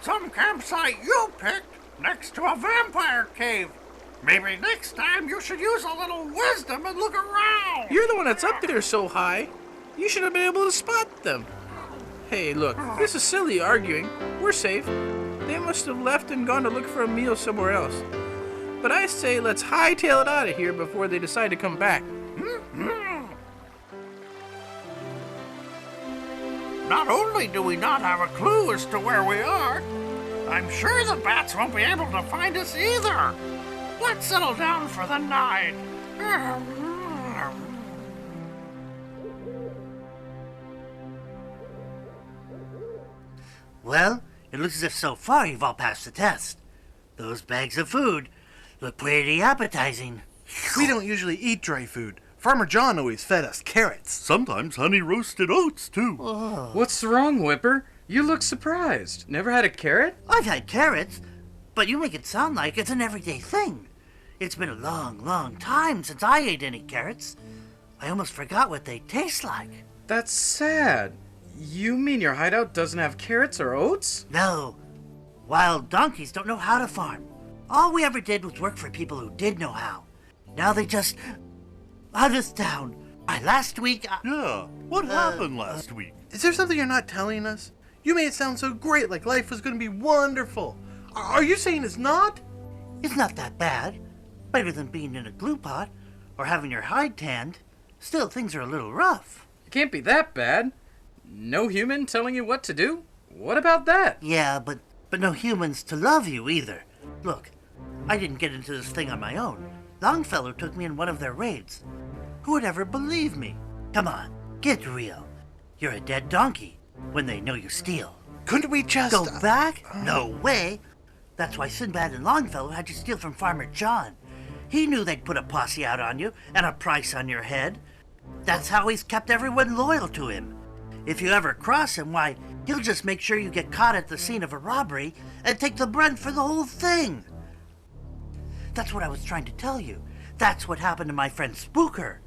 Some campsite you picked next to a vampire cave. Maybe next time you should use a little wisdom and look around. You're the one that's up there so high. You should have been able to spot them. Hey, look, this is silly arguing. We're safe. They must have left and gone to look for a meal somewhere else. But I say let's hightail it out of here before they decide to come back. Not only do we not have a clue as to where we are, I'm sure the bats won't be able to find us either. Let's settle down for the night. Well, it looks as if so far you've all passed the test. Those bags of food look pretty appetizing. We don't usually eat dry food. Farmer John always fed us carrots. Sometimes honey roasted oats, too. Oh. What's wrong, Whipper? You look surprised. Never had a carrot? I've had carrots, but you make it sound like it's an everyday thing. It's been a long, long time since I ate any carrots. I almost forgot what they taste like. That's sad. You mean your hideout doesn't have carrots or oats? No. Wild donkeys don't know how to farm. All we ever did was work for people who did know how. Now they just... out of town. Last week... Yeah, what happened last week? Is there something you're not telling us? You made it sound so great, like life was going to be wonderful. Are you saying it's not? It's not that bad. Better than being in a glue pot or having your hide tanned. Still, things are a little rough. It can't be that bad. No human telling you what to do? What about that? Yeah, but no humans to love you either. Look, I didn't get into this thing on my own. Longfellow took me in one of their raids. Who would ever believe me? Come on, get real. You're a dead donkey when they know you steal. Couldn't we just... Go back? No way. That's why Sinbad and Longfellow had you steal from Farmer John. He knew they'd put a posse out on you and a price on your head. That's how he's kept everyone loyal to him. If you ever cross him, why, he'll just make sure you get caught at the scene of a robbery and take the brunt for the whole thing. That's what I was trying to tell you. That's what happened to my friend Spooker.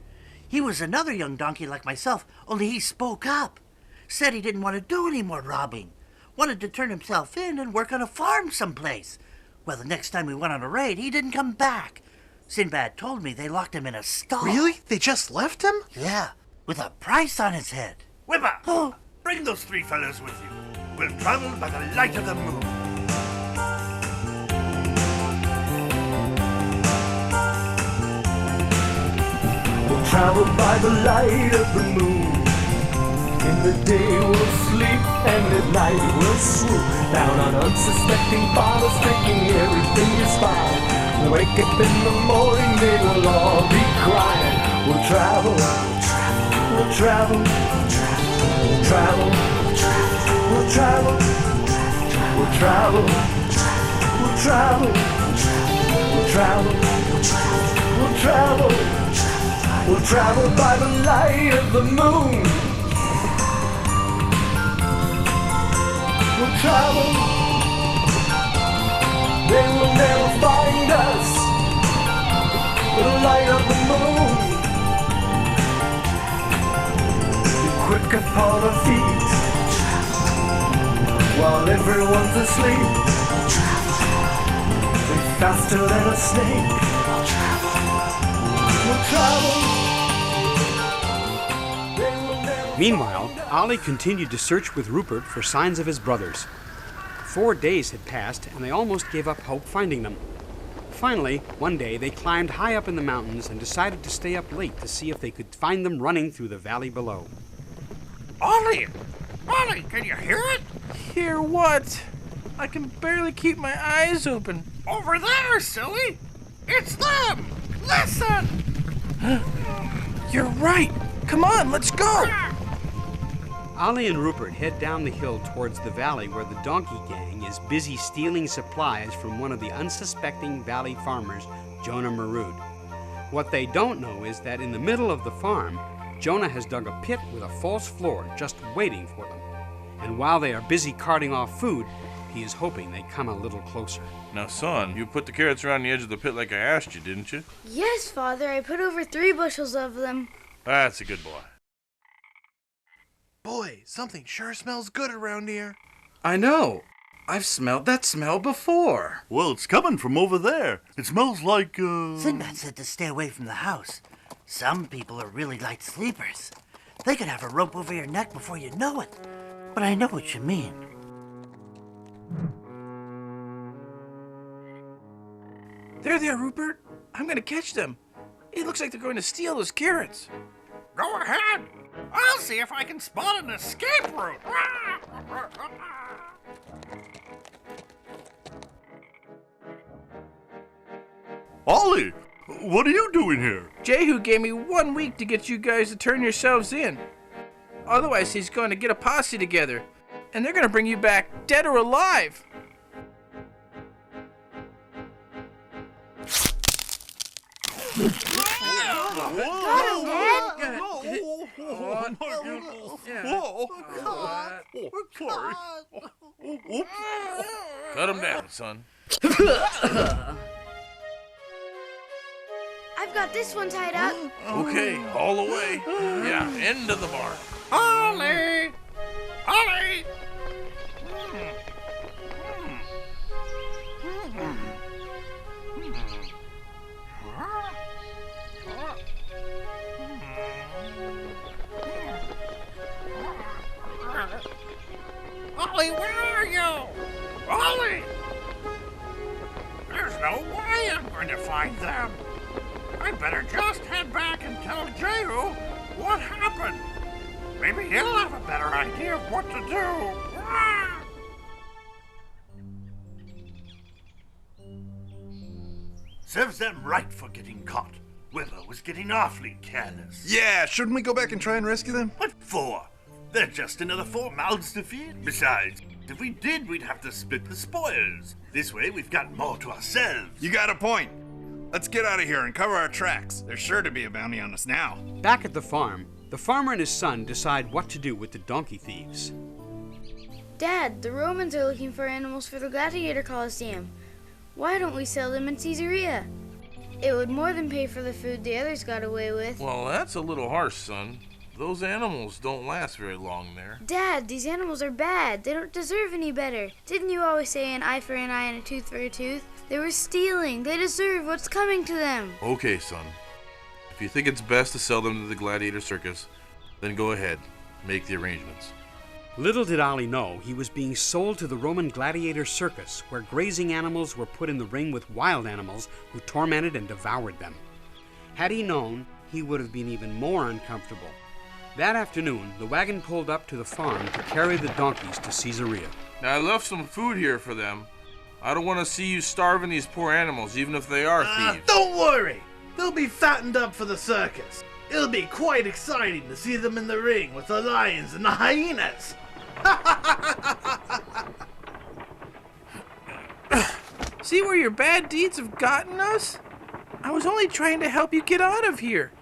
He was another young donkey like myself, only he spoke up. Said he didn't want to do any more robbing. Wanted to turn himself in and work on a farm someplace. Well, the next time we went on a raid, he didn't come back. Sinbad told me they locked him in a stall. Really? They just left him? Yeah, with a price on his head. Whipper, Oh. bring those three fellows with you. We'll travel by the light of the moon. We'll travel by the light of the moon. In the day we'll sleep and at night we'll swoop down on unsuspecting farmers, thinking everything is fine. Wake up in the morning, they will all be crying. We'll travel, we'll travel, we'll travel, we'll travel, we'll travel, we'll travel, we'll travel, we'll travel, we'll travel by the light of the moon. We'll travel. They will never find us. We'll light up the moon. Be quick upon our feet while everyone's asleep. Be faster than a snake. We'll travel. Meanwhile, Ollie continued to search with Rupert for signs of his brothers. 4 days had passed, and they almost gave up hope finding them. Finally, one day, they climbed high up in the mountains and decided to stay up late to see if they could find them running through the valley below. Ollie! Ollie, can you hear it? Hear what? I can barely keep my eyes open. Over there, silly! It's them! Listen! You're right! Come on, let's go! Ollie and Rupert head down the hill towards the valley where the donkey gang is busy stealing supplies from one of the unsuspecting valley farmers, Jonah Marood. What they don't know is that in the middle of the farm, Jonah has dug a pit with a false floor just waiting for them. And while they are busy carting off food, he is hoping they come a little closer. Now, son, you put the carrots around the edge of the pit like I asked you, didn't you? Yes, Father, I put over 3 bushels of them. That's a good boy. Boy, something sure smells good around here. I know. I've smelled that smell before. Well, it's coming from over there. It smells like, Sinbad said to stay away from the house. Some people are really light sleepers. They could have a rope over your neck before you know it. But I know what you mean. There, Rupert. I'm gonna catch them. It looks like they're going to steal those carrots. Go ahead! I'll see if I can spot an escape route! Ollie! What are you doing here? Jehu gave me 1 week to get you guys to turn yourselves in. Otherwise, he's going to get a posse together, and they're going to bring you back dead or alive. Cut him down, son. I've got this one tied up. Okay, all the way. Yeah, end of the barn. Ollie! Ollie! Ollie, where are you? Ollie! There's no way I'm going to find them. I better just head back and tell Jehu what happened. Maybe he'll have a better idea of what to do. Serves them right for getting caught. Willow was getting awfully careless. Yeah, shouldn't we go back and try and rescue them? What for? They're just another 4 mouths to feed. Besides, if we did, we'd have to split the spoils. This way, we've got more to ourselves. You got a point. Let's get out of here and cover our tracks. There's sure to be a bounty on us now. Back at the farm, the farmer and his son decide what to do with the donkey thieves. Dad, the Romans are looking for animals for the Gladiator Coliseum. Why don't we sell them in Caesarea? It would more than pay for the food the others got away with. Well, that's a little harsh, son. Those animals don't last very long there. Dad, these animals are bad. They don't deserve any better. Didn't you always say an eye for an eye and a tooth for a tooth? They were stealing. They deserve what's coming to them. Okay, son. If you think it's best to sell them to the Gladiator Circus, then go ahead. Make the arrangements. Little did Ollie know he was being sold to the Roman gladiator circus, where grazing animals were put in the ring with wild animals who tormented and devoured them. Had he known, he would have been even more uncomfortable. That afternoon, the wagon pulled up to the farm to carry the donkeys to Caesarea. Now, I left some food here for them. I don't want to see you starving these poor animals, even if they are thieves. Don't worry! They'll be fattened up for the circus. It'll be quite exciting to see them in the ring with the lions and the hyenas. See where your bad deeds have gotten us? I was only trying to help you get out of here.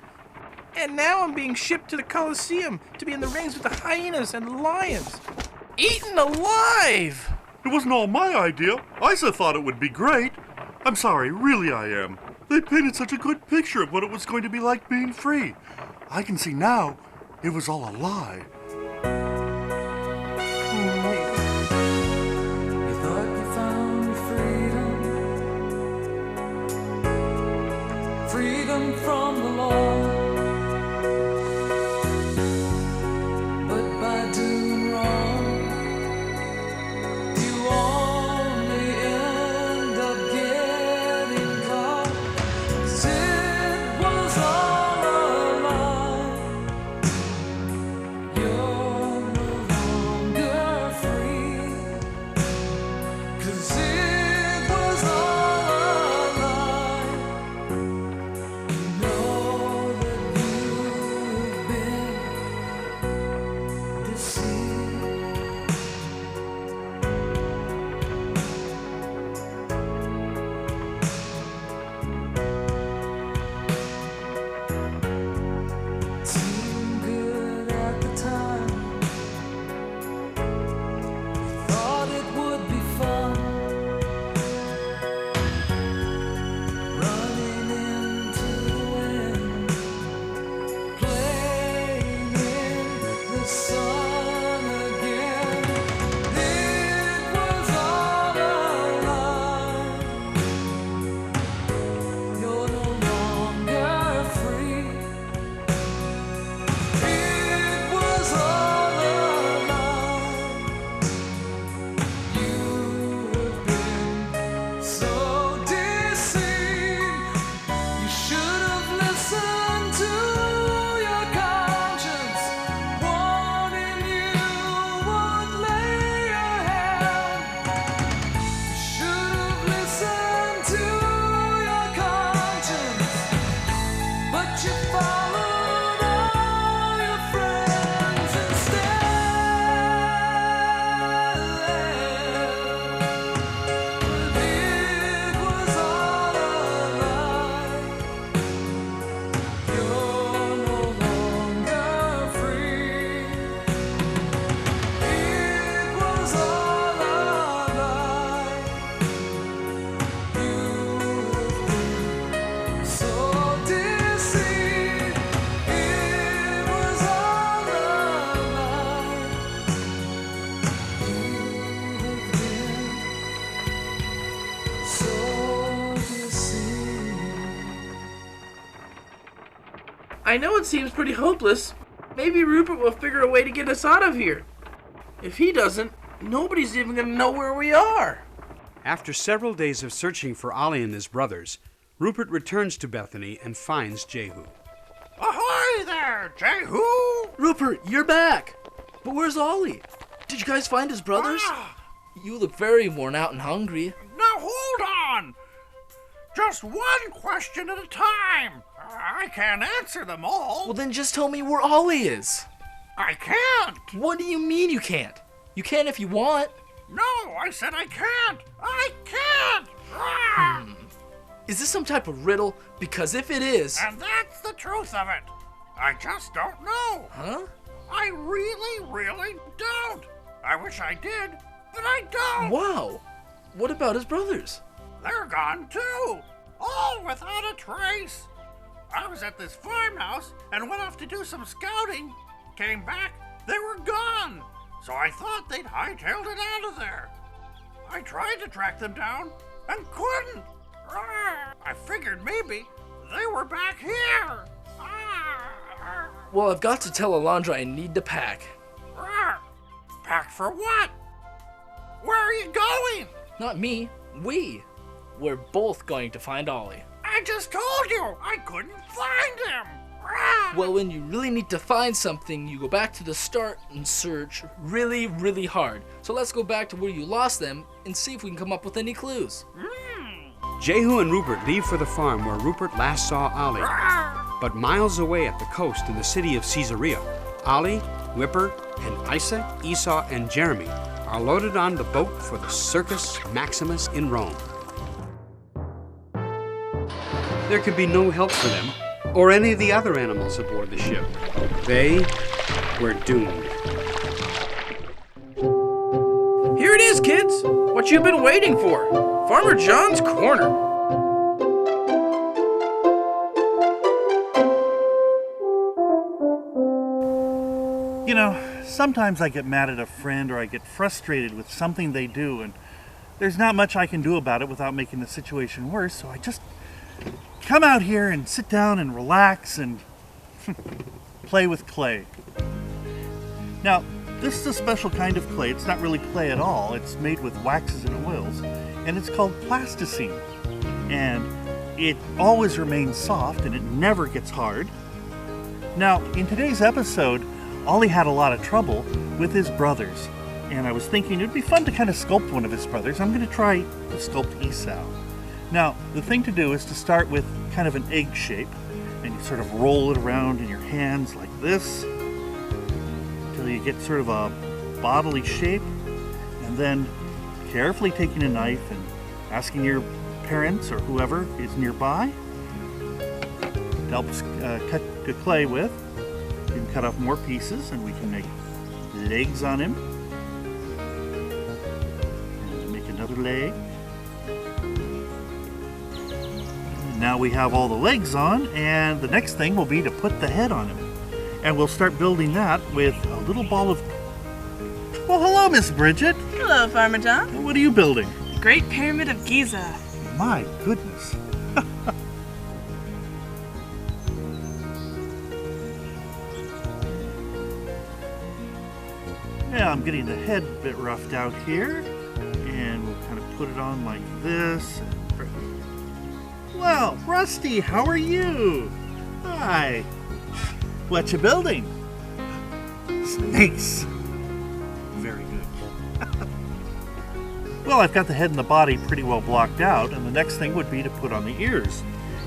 And now I'm being shipped to the Colosseum to be in the rings with the hyenas and the lions. Eaten alive! It wasn't all my idea. Isa thought it would be great. I'm sorry, really I am. They painted such a good picture of what it was going to be like being free. I can see now it was all a lie. You thought you found your freedom, freedom from the law. But by doing wrong, you only end up getting caught. 'Cause it was all a lie. You're no longer free. 'Cause it was all a lie. You know that you've been deceived. Seemed good at the time. Thought it would be fun. Running into the wind, playing in the sun again. It was all a lie. You're no longer free. It was all a lie. You have been so deceived. You should have listened to your conscience, warning you would lay your hand. You should have listened to your conscience, but you followed all your friends instead. But it was all a lie. You're no longer free. It was all a lie. You have been so deceived. It was all a lie. You have been so deceived. I know it seems pretty hopeless. Maybe Rupert will figure a way to get us out of here. If he doesn't, nobody's even gonna know where we are. After several days of searching for Ollie and his brothers, Rupert returns to Bethany and finds Jehu. Ahoy there, Jehu! Rupert, you're back! But where's Ollie? Did you guys find his brothers? You look very worn out and hungry. Now hold on! Just one question at a time. I can't answer them all. Well, then just tell me where Ollie is. I can't. What do you mean you can't? You can if you want. No, I said I can't. I can't. Is this some type of riddle? Because if it is... And that's the truth of it. I just don't know. Huh? I really, really don't. I wish I did, but I don't. Wow. What about his brothers? They're gone too. All without a trace. I was at this farmhouse and went off to do some scouting. Came back, they were gone. So I thought they'd hightailed it out of there. I tried to track them down and couldn't. I figured maybe they were back here. Well, I've got to tell Alondra I need to pack. Pack for what? Where are you going? Not me. We. We're both going to find Ollie. I just told you I couldn't find him. Well, when you really need to find something, you go back to the start and search really, really hard. So let's go back to where you lost them and see if we can come up with any clues. Jehu and Rupert leave for the farm where Rupert last saw Ollie. But miles away at the coast in the city of Caesarea, Ollie, Whipper, and Isa, Esau, and Jeremy are loaded on the boat for the Circus Maximus in Rome. There could be no help for them or any of the other animals aboard the ship. They were doomed. kids. What you been waiting for? Farmer John's Corner. You know, sometimes I get mad at a friend or I get frustrated with something they do, and there's not much I can do about it without making the situation worse, so I just come out here and sit down and relax and play with clay. Now, this is a special kind of clay. It's not really clay at all. It's made with waxes and oils, and it's called plasticine. And it always remains soft and it never gets hard. Now, in today's episode, Ollie had a lot of trouble with his brothers, and I was thinking it'd be fun to kind of sculpt one of his brothers. I'm going to try to sculpt Esau. Now, the thing to do is to start with kind of an egg shape, and you sort of roll it around in your hands like this until you get sort of a bodily shape, and then carefully taking a knife and asking your parents or whoever is nearby to help us cut the clay with. We can cut off more pieces and we can make legs on him. And make another leg. And now we have all the legs on, and the next thing will be to put the head on him. And we'll start building that with a little ball of... Well, hello, Miss Bridget. Hello, Farmer John. What are you building? The Great Pyramid of Giza. My goodness. Yeah, I'm getting the head a bit roughed out here, and we'll kind of put it on like this. Well, Rusty, how are you? Hi. What you building? Snakes. Very good. Well, I've got the head and the body pretty well blocked out, and the next thing would be to put on the ears.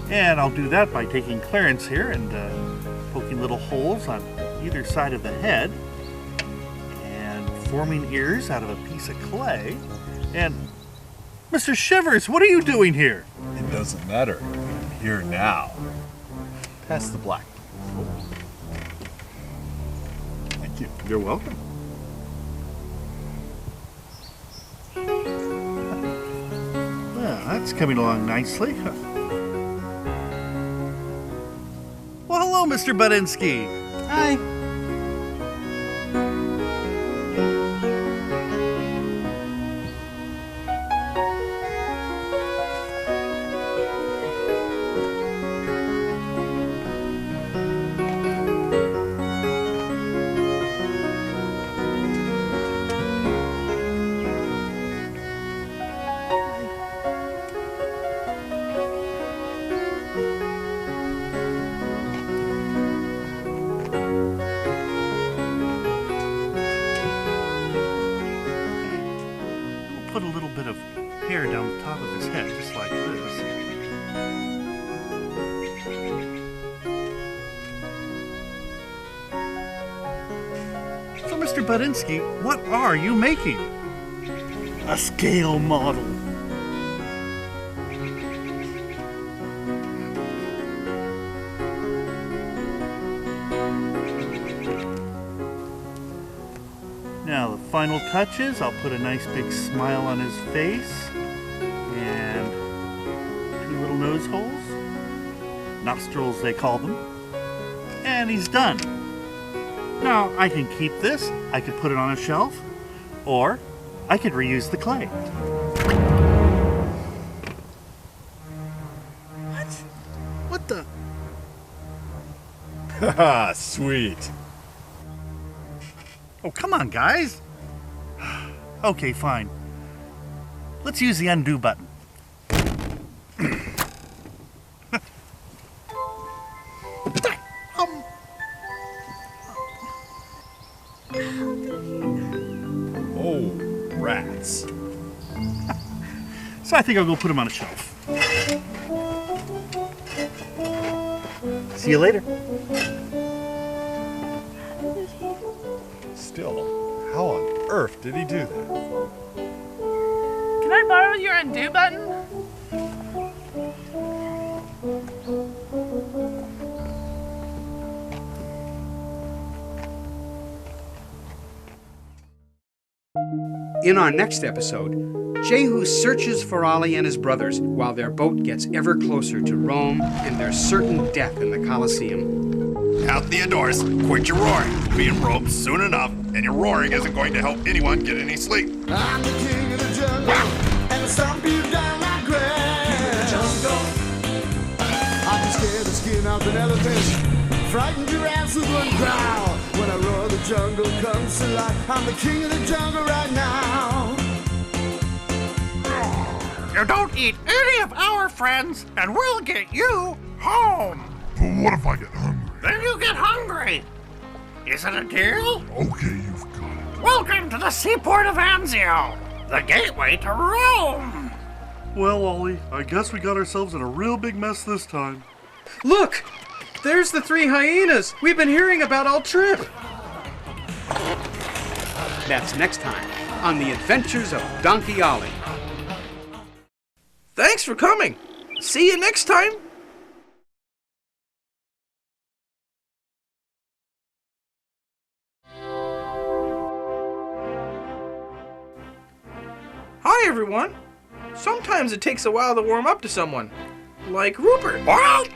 And I'll do that by taking Clarence here and poking little holes on either side of the head, forming ears out of a piece of clay. And Mr. Shivers, what are you doing here? It doesn't matter. I'm here now. Pass the black. Thank you. You're welcome. Well, that's coming along nicely. Well, hello, Mr. Budinsky. Hi. Put a little bit of hair down the top of his head, just like this. So, Mr. Budinsky, what are you making? A scale model. Now the final touches, I'll put a nice big smile on his face and 2 little nose holes, nostrils they call them, and he's done. Now I can keep this, I could put it on a shelf, or I could reuse the clay. What the? Haha, sweet. Oh, come on, guys. Okay, fine. Let's use the undo button. Oh, rats. So I think I'll go put him on a shelf. See you later. Still, how on earth did he do that? Can I borrow your undo button? In our next episode, Jehu searches for Ollie and his brothers while their boat gets ever closer to Rome and their certain death in the Colosseum. Out Theodorus, quit your roaring. We'll be in Rome soon enough, and your roaring isn't going to help anyone get any sleep. I'm the king of the jungle, and I stomp you down like grass. I can scare the skin off an elephant, frighten giraffes with one growl. When I roar, the jungle comes to life. I'm the king of the jungle right now. You don't eat any of our friends, and we'll get you home. But what if I get hungry? Then you get hungry. Is it a deal? Okay, you've got it. Welcome to the seaport of Anzio, the gateway to Rome. Well, Ollie, I guess we got ourselves in a real big mess this time. Look! There's the 3 hyenas we've been hearing about all trip. That's next time on The Adventures of Donkey Ollie. Thanks for coming. See you next time. Hi, everyone. Sometimes it takes a while to warm up to someone. Like Rupert. What?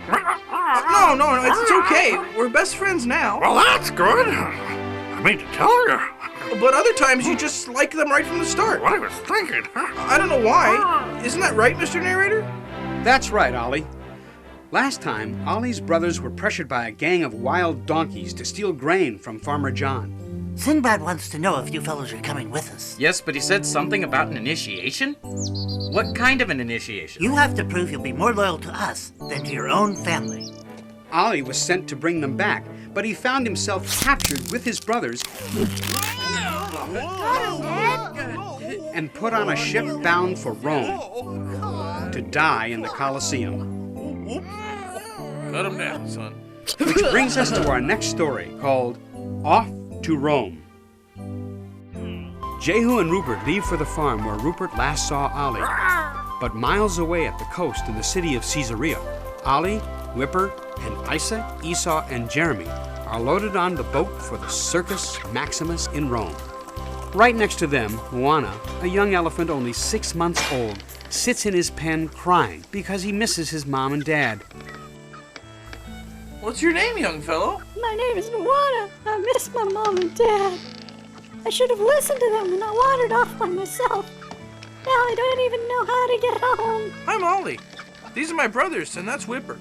No, it's okay. We're best friends now. Well, that's good. I mean to tell you. But other times you just like them right from the start. What I was thinking. I don't know why. Isn't that right, Mr. Narrator? That's right, Ollie. Last time, Ollie's brothers were pressured by a gang of wild donkeys to steal grain from Farmer John. Sinbad wants to know if you fellows are coming with us. Yes, but he said something about an initiation? What kind of an initiation? You have to prove you'll be more loyal to us than to your own family. Ollie was sent to bring them back, but he found himself captured with his brothers and put on a ship bound for Rome to die in the Colosseum. Cut him down, son. Which brings us to our next story, called Off to Rome. Jehu and Rupert leave for the farm where Rupert last saw Ollie. But miles away at the coast in the city of Caesarea, Ollie, Whipper, and Isa, Esau, and Jeremy are loaded on the boat for the Circus Maximus in Rome. Right next to them, Moana, a young elephant only 6 months old, sits in his pen crying because he misses his mom and dad. What's your name, young fellow? My name is Moana. I miss my mom and dad. I should have listened to them and not wandered off by myself. Now I don't even know how to get home. I'm Ollie. These are my brothers, and that's Whipper.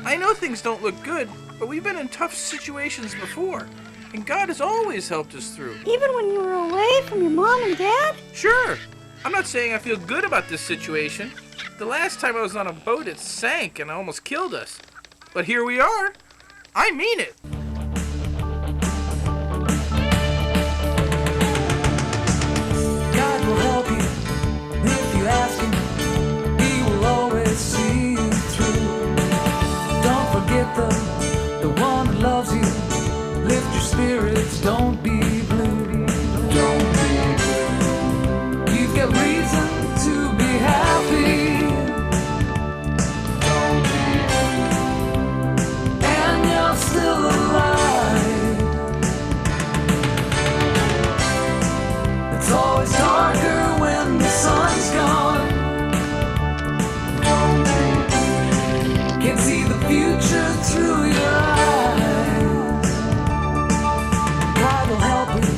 I know things don't look good, but we've been in tough situations before, and God has always helped us through. Even when you were away from your mom and dad? Sure. I'm not saying I feel good about this situation. The last time I was on a boat, it sank and almost killed us. But here we are. I mean it. God will help you if you ask Him. He will always see you through. Don't forget the one who loves you. Lift your spirits, don't be blue. Don't be blue. You've got reason to be happy. Don't be blue. And you're still alive. It's always darker when the sun's gone. Can see the future through your eyes. God will help you.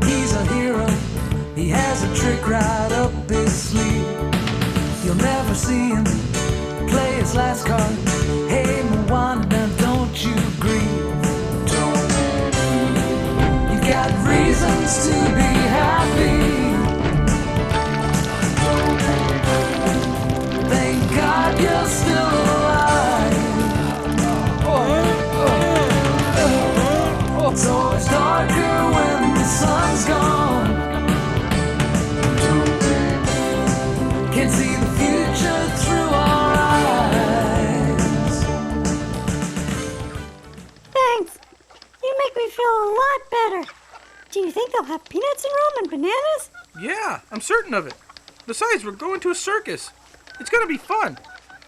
He's a hero. He has a trick right up his sleeve. You'll never see him play his last card. Hey, Moana, now don't you grieve. Don't. You've got reasons to be happy. Thank God you're still alive. It's always darker when the sun's gone. Can see the future through our eyes. Thanks. You make me feel a lot better. Do you think they'll have peanuts in Rome and bananas? Yeah, I'm certain of it. Besides, we're going to a circus. It's gonna be fun.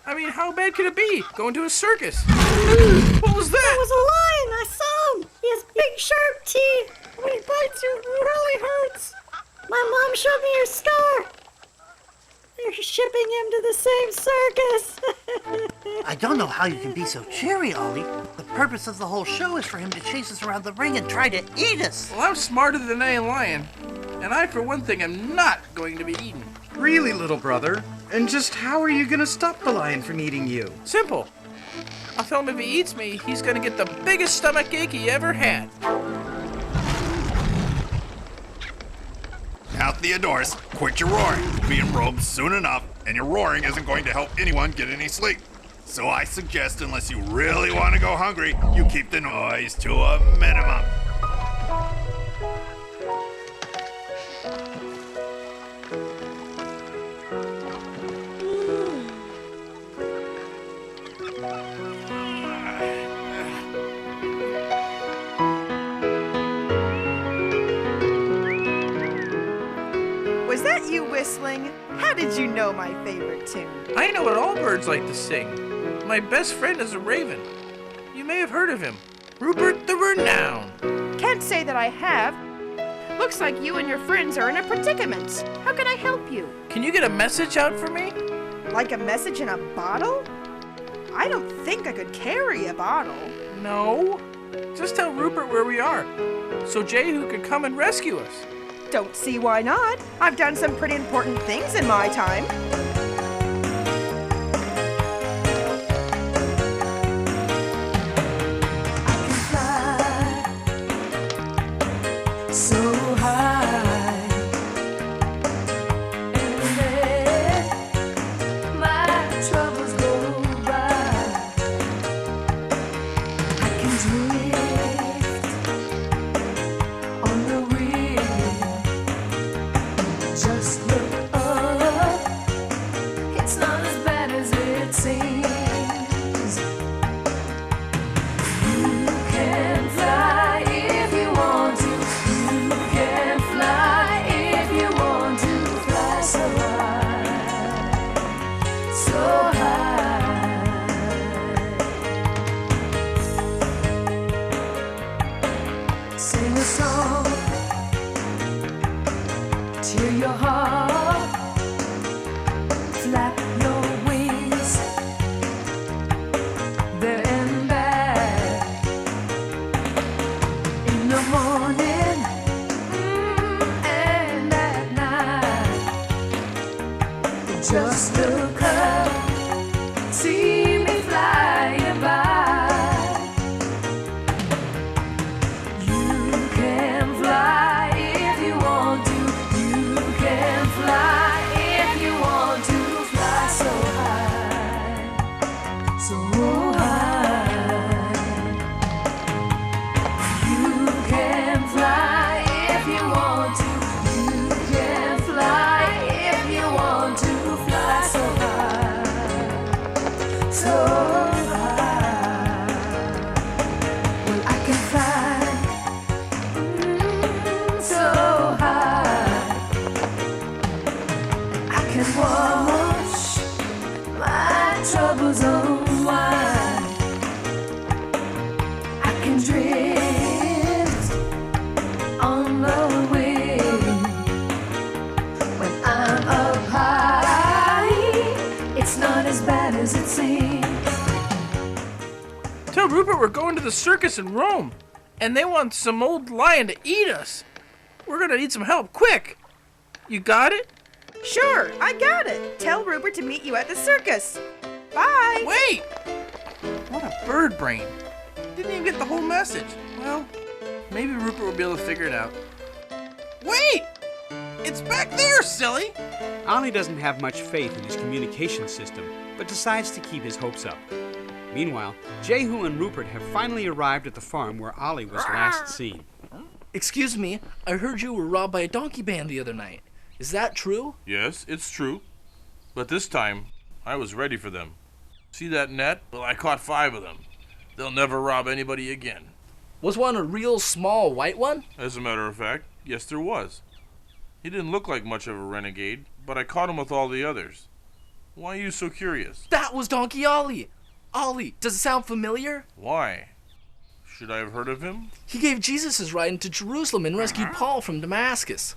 I mean, how bad could it be, going to a circus? What was that? That was a lion. I saw him. He has big, sharp teeth. When he bites you, it really hurts. My the same circus. I don't know how you can be so cheery, Ollie. The purpose of the whole show is for him to chase us around the ring and try to eat us. Well, I'm smarter than a lion, and I, for one thing, am not going to be eaten. Really, little brother? And just how are you gonna stop the lion from eating you? Simple. I'll tell him if he eats me, he's gonna get the biggest stomach ache he ever had. Now, Theodorus, quit your roaring. We'll be in Rome soon enough, and your roaring isn't going to help anyone get any sleep. So I suggest, unless you really want to go hungry, you keep the noise to a minimum. Was that you whistling? How did you know my favorite tune? I know what all birds like to sing. My best friend is a raven. You may have heard of him. Rupert the Renowned. Can't say that I have. Looks like you and your friends are in a predicament. How can I help you? Can you get a message out for me? Like a message in a bottle? I don't think I could carry a bottle. No. Just tell Rupert where we are, so Jehu could come and rescue us. Don't see why not. I've done some pretty important things in my time. So high, and let my troubles go by. I can drift on the wind. Just look up. It's not as bad as it seems. You can fly if you want to. Sing a song, tear your heart, flap your wings, there and back. In the morning and at night, just look up, see me flying by. Troubles unwind. I can drift on the wind. When I'm up high, it's not as bad as it seems. Tell Rupert we're going to the circus in Rome, and they want some old lion to eat us. We're gonna need some help, quick. You got it? Sure, I got it. Tell Rupert to meet you at the circus. Bye! Wait! What a bird brain. Didn't even get the whole message. Well, maybe Rupert will be able to figure it out. Wait! It's back there, silly! Ollie doesn't have much faith in his communication system, but decides to keep his hopes up. Meanwhile, Jehu and Rupert have finally arrived at the farm where Ollie was last seen. Excuse me, I heard you were robbed by a donkey band the other night. Is that true? Yes, it's true. But this time, I was ready for them. See that net? Well, I caught 5 of them. They'll never rob anybody again. Was one a real small white one? As a matter of fact, yes there was. He didn't look like much of a renegade, but I caught him with all the others. Why are you so curious? That was Donkey Ollie! Ollie, does it sound familiar? Why? Should I have heard of him? He gave Jesus his ride into Jerusalem and rescued Paul from Damascus.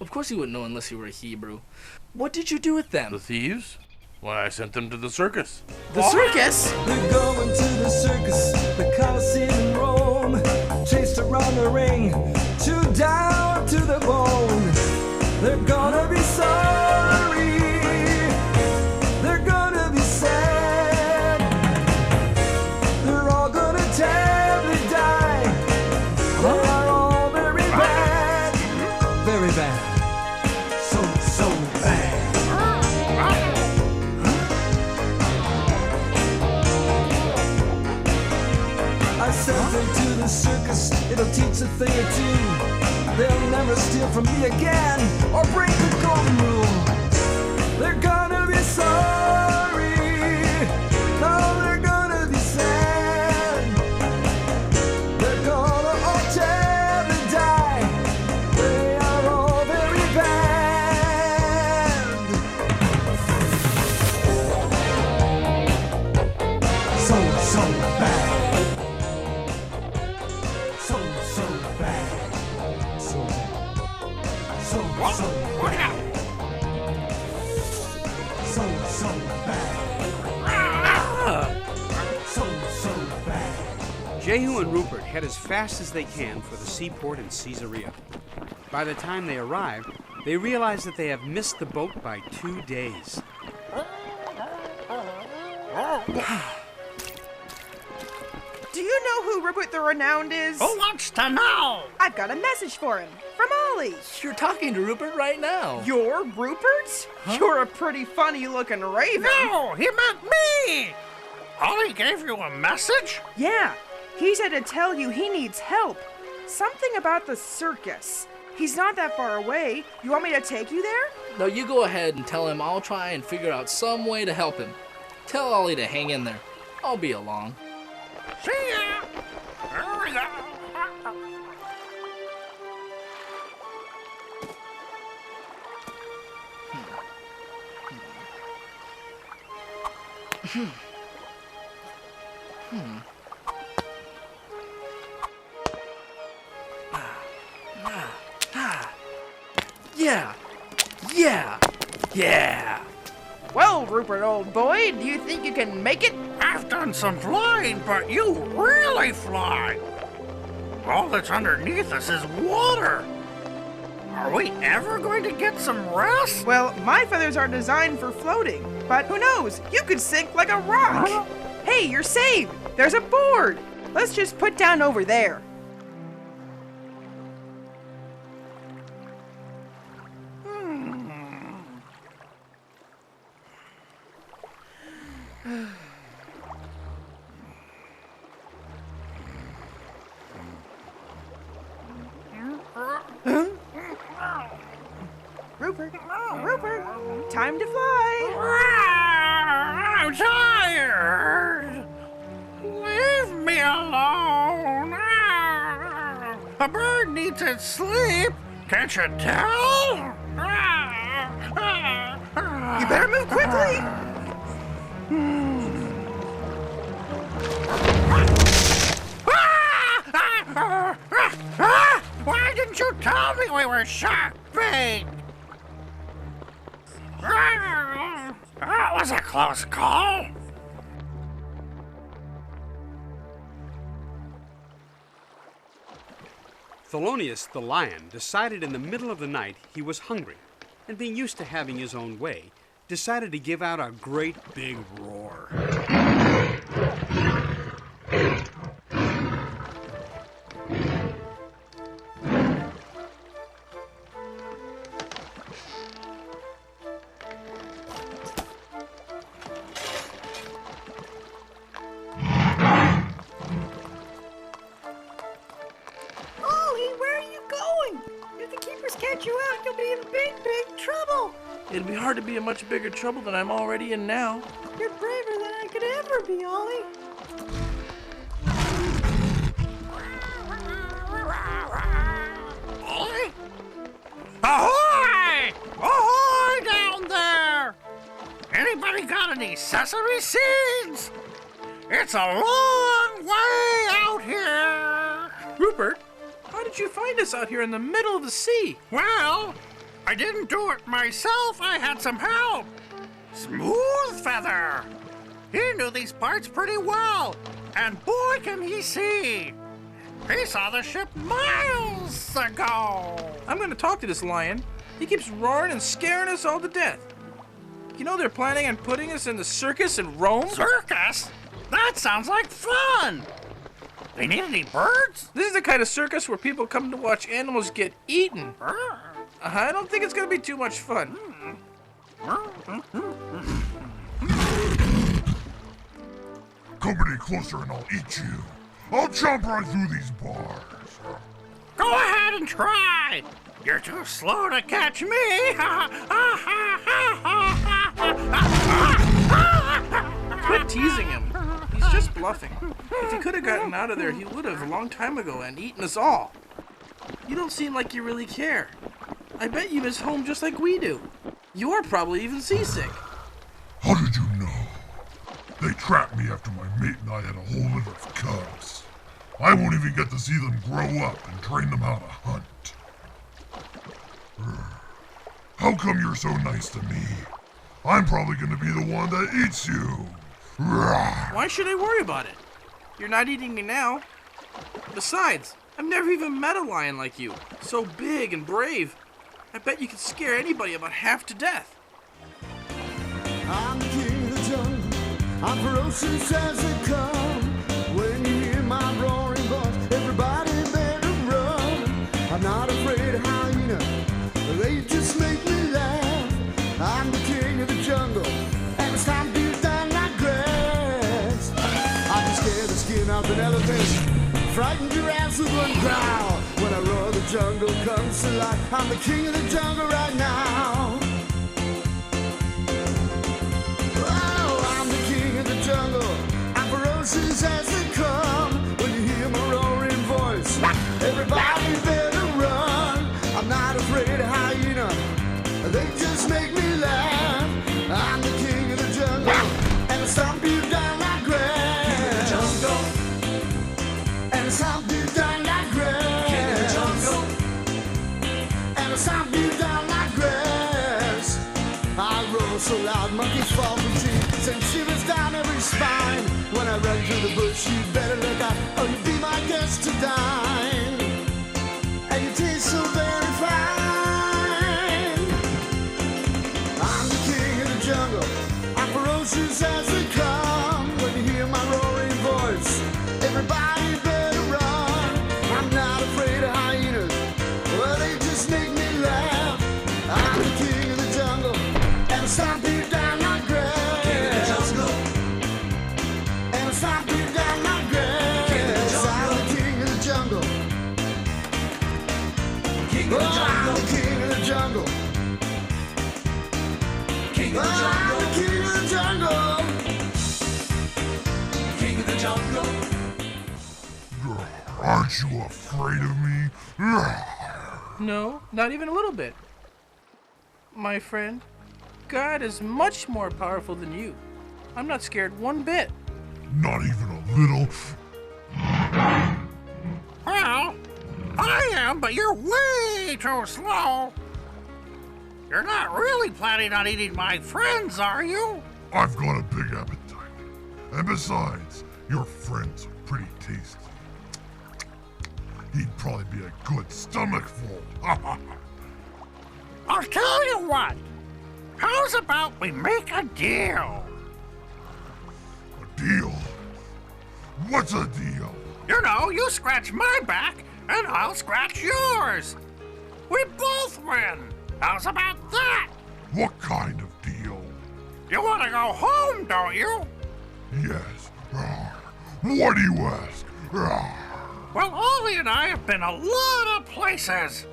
Of course you wouldn't know unless you were a Hebrew. What did you do with them? The thieves? Why, I sent them to the circus. The circus? They're going to the circus, the Colosseum in Rome. Chased around the ring, chewed down to the bone. They're gonna be sorry. They're gonna be sad. They're all gonna terribly die. They are all very bad. Very bad. So bad. I sent them to the circus, it'll teach a thing or two. They'll never steal from me again or break the golden rule. They're gonna be sorry. No, they're gonna be sad. They're gonna all terribly die. They are all very bad. So bad. So bad. So bad. So bad. Jehu and Rupert head as fast as they can for the seaport in Caesarea. By the time they arrive, they realize that they have missed the boat by 2 days. Do you know who Rupert the Renowned is? Who wants to know? I've got a message for him from Ollie. You're talking to Rupert right now. You're Rupert? You're a pretty funny-looking raven. No, he meant me. Ollie gave you a message? Yeah, he said to tell you he needs help. Something about the circus. He's not that far away. You want me to take you there? No, you go ahead and tell him I'll try and figure out some way to help him. Tell Ollie to hang in there. I'll be along. See ya. Here we go. Yeah. Well, Rupert, old boy, do you think you can make it? I've done some flying, but you really fly. All that's underneath us is water. Are we ever going to get some rest? Well, my feathers are designed for floating, but who knows? You could sink like a rock. Hey, you're saved. There's a board. Let's just put down over there. Rupert, time to fly. I'm tired. Leave me alone. A bird needs its sleep. Can't you tell? You better move quickly. Why didn't you tell me we were shark bait? That was a close call. Thelonious the lion decided in the middle of the night he was hungry, and being used to having his own way, decided to give out a great big roar. Catch you out, you'll be in big trouble. It'd be hard to be in much bigger trouble than I'm already in now. You're braver than I could ever be, Ollie. Ollie? Ahoy! Ahoy down there! Anybody got any sesame seeds? It's a long way out here. Rupert, how did you find us out here in the middle of the sea? Well, I didn't do it myself. I had some help. Smooth Feather. He knew these parts pretty well, and boy can he see. He saw the ship miles ago. I'm gonna talk to this lion. He keeps roaring and scaring us all to death. You know they're planning on putting us in the circus in Rome? Circus? That sounds like fun. They need any birds? This is the kind of circus where people come to watch animals get eaten. I don't think it's gonna be too much fun. Come any closer and I'll eat you. I'll jump right through these bars. Go ahead and try. You're too slow to catch me. Quit teasing him. He's just bluffing. If he could have gotten out of there, he would have a long time ago and eaten us all. You don't seem like you really care. I bet you miss home just like we do. You're probably even seasick. How did you know? They trapped me after my mate and I had a whole litter of cubs. I won't even get to see them grow up and train them how to hunt. How come you're so nice to me? I'm probably gonna be the one that eats you. Why should I worry about it? You're not eating me now. Besides, I've never even met a lion like you. So big and brave. I bet you could scare anybody about half to death. I'm the king of the jungle. I'm ferocious as they come. When you hear my roaring voice, everybody better run. I'm not afraid of hyena. They just make me laugh. I'm the king of the jungle, and it's time to down like grass. I can scare the skin off an elephant, frighten giraffes with one growl. When I roar, the jungle comes to life. I'm the king of the jungle right now. Oh, I'm the king of the jungle. I'm ferocious as they come. When you hear my roaring voice, everybody better run. I'm not afraid of hyena. They just make me laugh. I'm the king of the jungle, and I stomp you down like grass. King of the jungle, and I stomp you down like grass. King of the jungle, and I stomp you down like grass. I roar so loud, monkeys fall from trees and shivers down every spine. When I run through the bush, you better look out, or you'll be my guest to dine. And you taste so very fine. I'm the king of the jungle. I'm ferocious as they come. When you hear my roaring voice, everybody better run. I'm not afraid of hyenas. Well, they just make me laugh. I'm the king of the jungle, and I stomp you down like grass. King of the jungle, and I stomp you down like grass. King of the jungle, I'm the king of the jungle. King of the jungle, I'm the king of the jungle. King of the jungle, I'm the king of the jungle. King of the jungle. Aren't you afraid of me? No, not even a little bit. My friend, God is much more powerful than you. I'm not scared one bit. Not even a little. Well, I am, but you're way too slow. You're not really planning on eating my friends, are you? I've got a big appetite. And besides, your friends are pretty tasty. He'd probably be a good stomachful. I'll tell you what. How's about we make a deal? A deal? What's a deal? You know, you scratch my back, and I'll scratch yours. We both win. How's about that? What kind of deal? You want to go home, don't you? Yes. What do you ask? Well, Ollie and I have been a lot of places.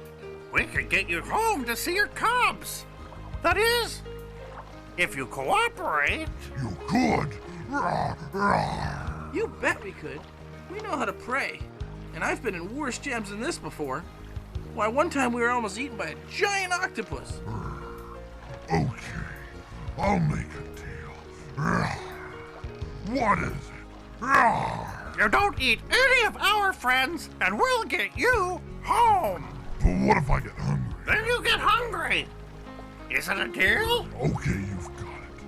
We could get you home to see your cubs. That is, if you cooperate. You could? You bet we could. We know how to pray. And I've been in worse jams than this before. Why, one time we were almost eaten by a giant octopus. Okay, I'll make a deal. What is it? You don't eat any of our friends, and we'll get you home. But what if I get hungry? Then you get hungry. Is it a deal? Okay, you've got it.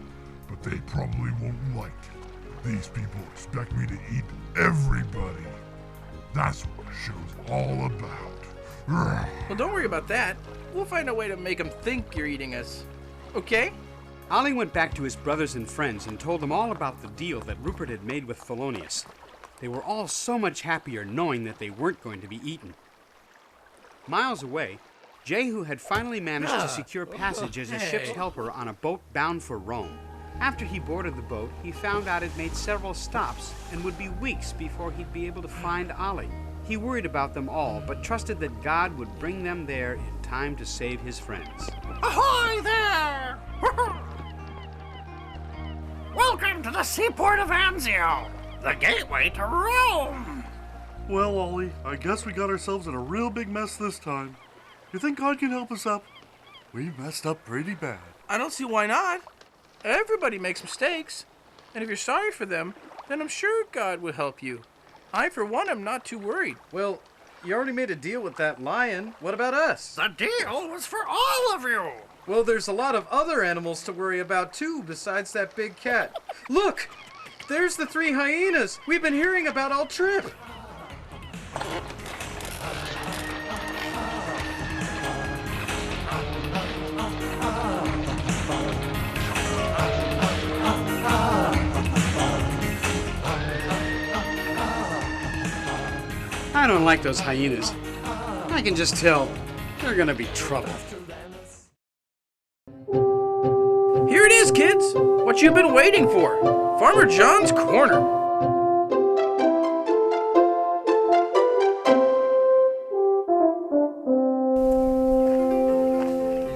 They probably won't like it. These people expect me to eat everybody. That's what the show's all about. Well, don't worry about that. We'll find a way to make them think you're eating us. Okay? Ollie went back to his brothers and friends and told them all about the deal that Rupert had made with Felonius. They were all so much happier knowing that they weren't going to be eaten. Miles away, Jehu had finally managed to secure passage as a ship's helper on a boat bound for Rome. After he boarded the boat, he found out it made several stops and would be weeks before he'd be able to find Ollie. He worried about them all, but trusted that God would bring them there in time to save his friends. Ahoy there! Welcome to the seaport of Anzio, the gateway to Rome! Well, Ollie, I guess we got ourselves in a real big mess this time. You think God can help us up? We messed up pretty bad. I don't see why not. Everybody makes mistakes. And if you're sorry for them, then I'm sure God will help you. I, for one, am not too worried. Well, you already made a deal with that lion. What about us? The deal was for all of you! Well, there's a lot of other animals to worry about, too, besides that big cat. Look! There's the 3 hyenas we've been hearing about all trip. I don't like those hyenas. I can just tell they're gonna be trouble. Here it is, kids. What you've been waiting for. Farmer John's Corner.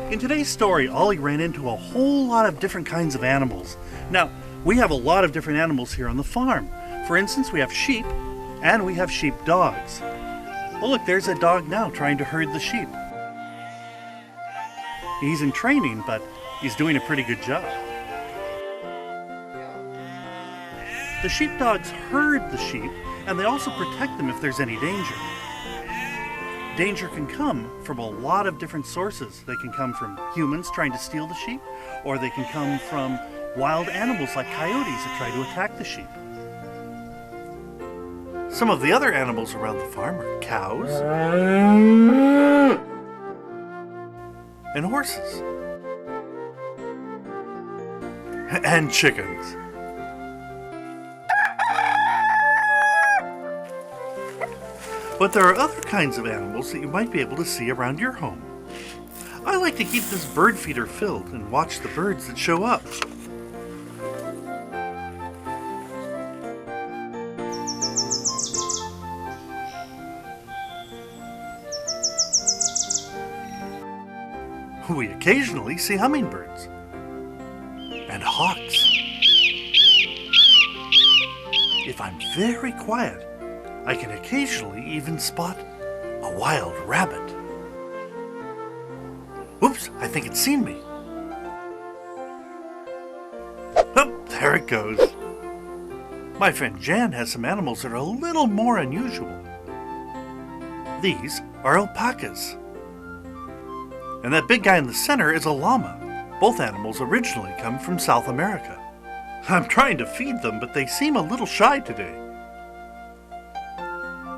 In today's story, Ollie ran into a whole lot of different kinds of animals. Now, we have a lot of different animals here on the farm. For instance, we have sheep, and we have sheep dogs. Oh, look, there's a dog now trying to herd the sheep. He's in training, but he's doing a pretty good job. The sheepdogs herd the sheep, and they also protect them if there's any danger. Danger can come from a lot of different sources. They can come from humans trying to steal the sheep, or they can come from wild animals like coyotes that try to attack the sheep. Some of the other animals around the farm are cows and horses and chickens. But there are other kinds of animals that you might be able to see around your home. I like to keep this bird feeder filled and watch the birds that show up. We occasionally see hummingbirds and hawks. If I'm very quiet, I can occasionally even spot a wild rabbit. Oops, I think it's seen me. Oh, there it goes. My friend Jan has some animals that are a little more unusual. These are alpacas. And that big guy in the center is a llama. Both animals originally come from South America. I'm trying to feed them, but they seem a little shy today.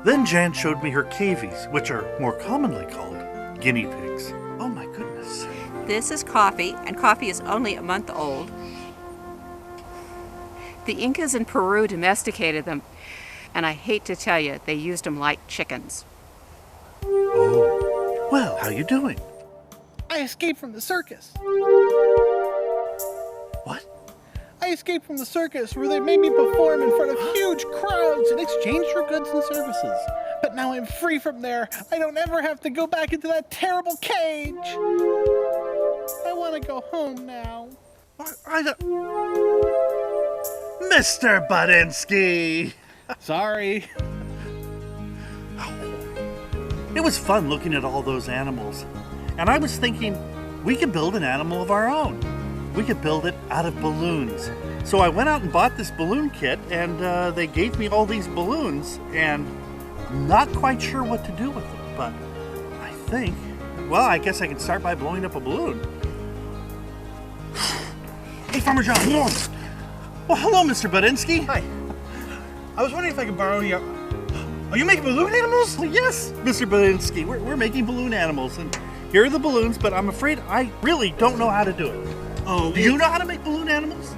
Then Jan showed me her cavies, which are more commonly called guinea pigs. Oh my goodness. This is coffee, and coffee is only a month old. The Incas in Peru domesticated them, and I hate to tell you, they used them like chickens. Oh, well, how you doing? I escaped from the circus. What? I escaped from the circus where they made me perform in front of huge crowds in exchange for goods and services. But now I'm free from there. I don't ever have to go back into that terrible cage. I want to go home now. Mr. Budinsky! Sorry. It was fun looking at all those animals. And I was thinking, we could build an animal of our own. We could build it out of balloons. So I went out and bought this balloon kit, and they gave me all these balloons, and I'm not quite sure what to do with them, but I think, well, I guess I can start by blowing up a balloon. Hey, Farmer John, Well, hello, Mr. Budinsky. Hi. I was wondering if I could borrow your... Are you making balloon animals? Well, yes, Mr. Budinsky. We're making balloon animals, and here are the balloons, but I'm afraid I really don't know how to do it. Oh, do you know how to make balloon animals?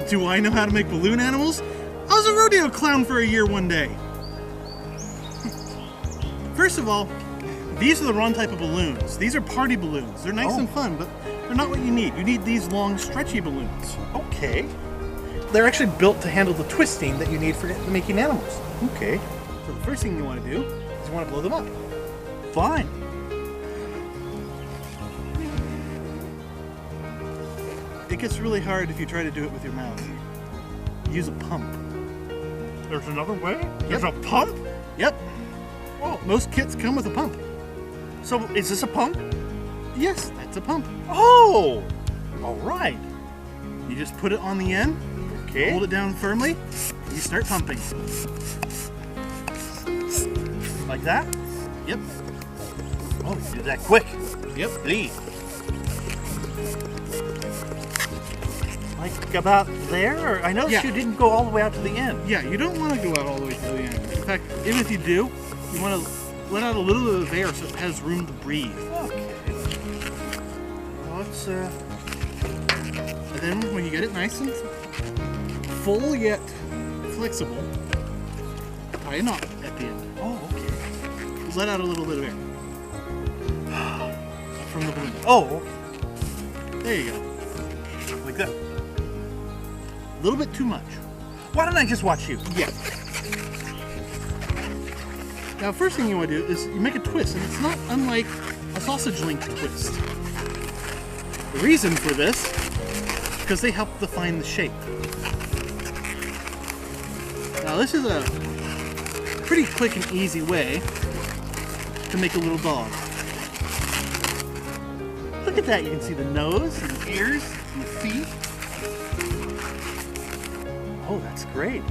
Do I know how to make balloon animals? I was a rodeo clown for a year one day. First of all, these are the wrong type of balloons. These are party balloons. They're nice and fun, but they're not what you need. You need these long, stretchy balloons. Okay. They're actually built to handle the twisting that you need for making animals. Okay. So the first thing you want to do is you want to blow them up. Fine. It gets really hard if you try to do it with your mouth. Use a pump. There's another way? Yep. There's a pump? Yep. Oh, most kits come with a pump. So is this a pump? Yes, that's a pump. Oh! All right. You just put it on the end, okay. Hold it down firmly, and you start pumping. Like that? Yep. Oh, you did that quick. Yep. Gee. Like about there? Or I noticed you didn't go all the way out to the end. Yeah, you don't want to go out all the way to the end. In fact, even if you do, you want to let out a little bit of air so it has room to breathe. Okay. Well, it's And then when you get it nice and full yet flexible, tie a knot at the end. Oh, okay. Just let out a little bit of air from the balloon. Oh, okay. There you go. Like that. A little bit too much. Why don't I just watch you? Yeah. Now, first thing you want to do is you make a twist, and it's not unlike a sausage link twist. The reason for this is because they help define the shape. Now, this is a pretty quick and easy way to make a little dog. Look at that. You can see the nose and the ears and the feet. Oh, that's great.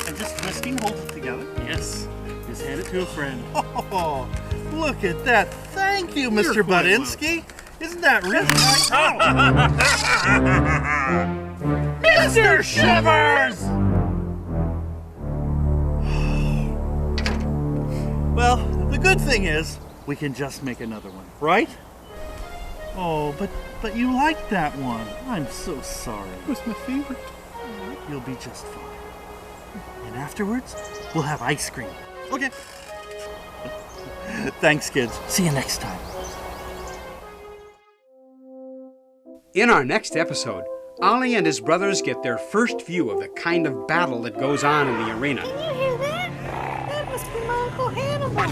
And just twisting holds it together? Yes. Just hand it to a friend. Oh, look at that. Thank you, Mr. You're quite Budinsky. Isn't that really nice? Mr. Shivers! Well, the good thing is we can just make another one, right? Oh, but you liked that one. I'm so sorry. It was my favorite. You'll be just fine. And afterwards, we'll have ice cream. Okay. Thanks, kids. See you next time. In our next episode, Ollie and his brothers get their first view of the kind of battle that goes on in the arena. Can you hear that? That must be my Uncle Hannibal.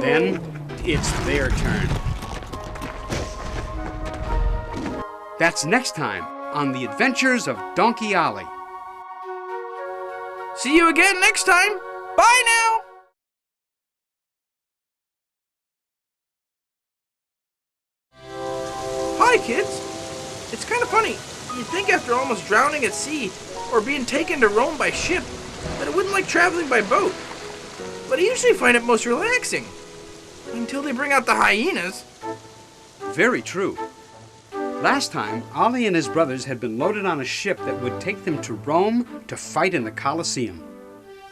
Then, it's their turn. That's next time on The Adventures of Donkey Ollie. See you again next time. Bye now. Hi, kids. It's kind of funny. You'd think after almost drowning at sea or being taken to Rome by ship that I wouldn't like traveling by boat. But I usually find it most relaxing. Until they bring out the hyenas. Very true. Last time, Ollie and his brothers had been loaded on a ship that would take them to Rome to fight in the Colosseum.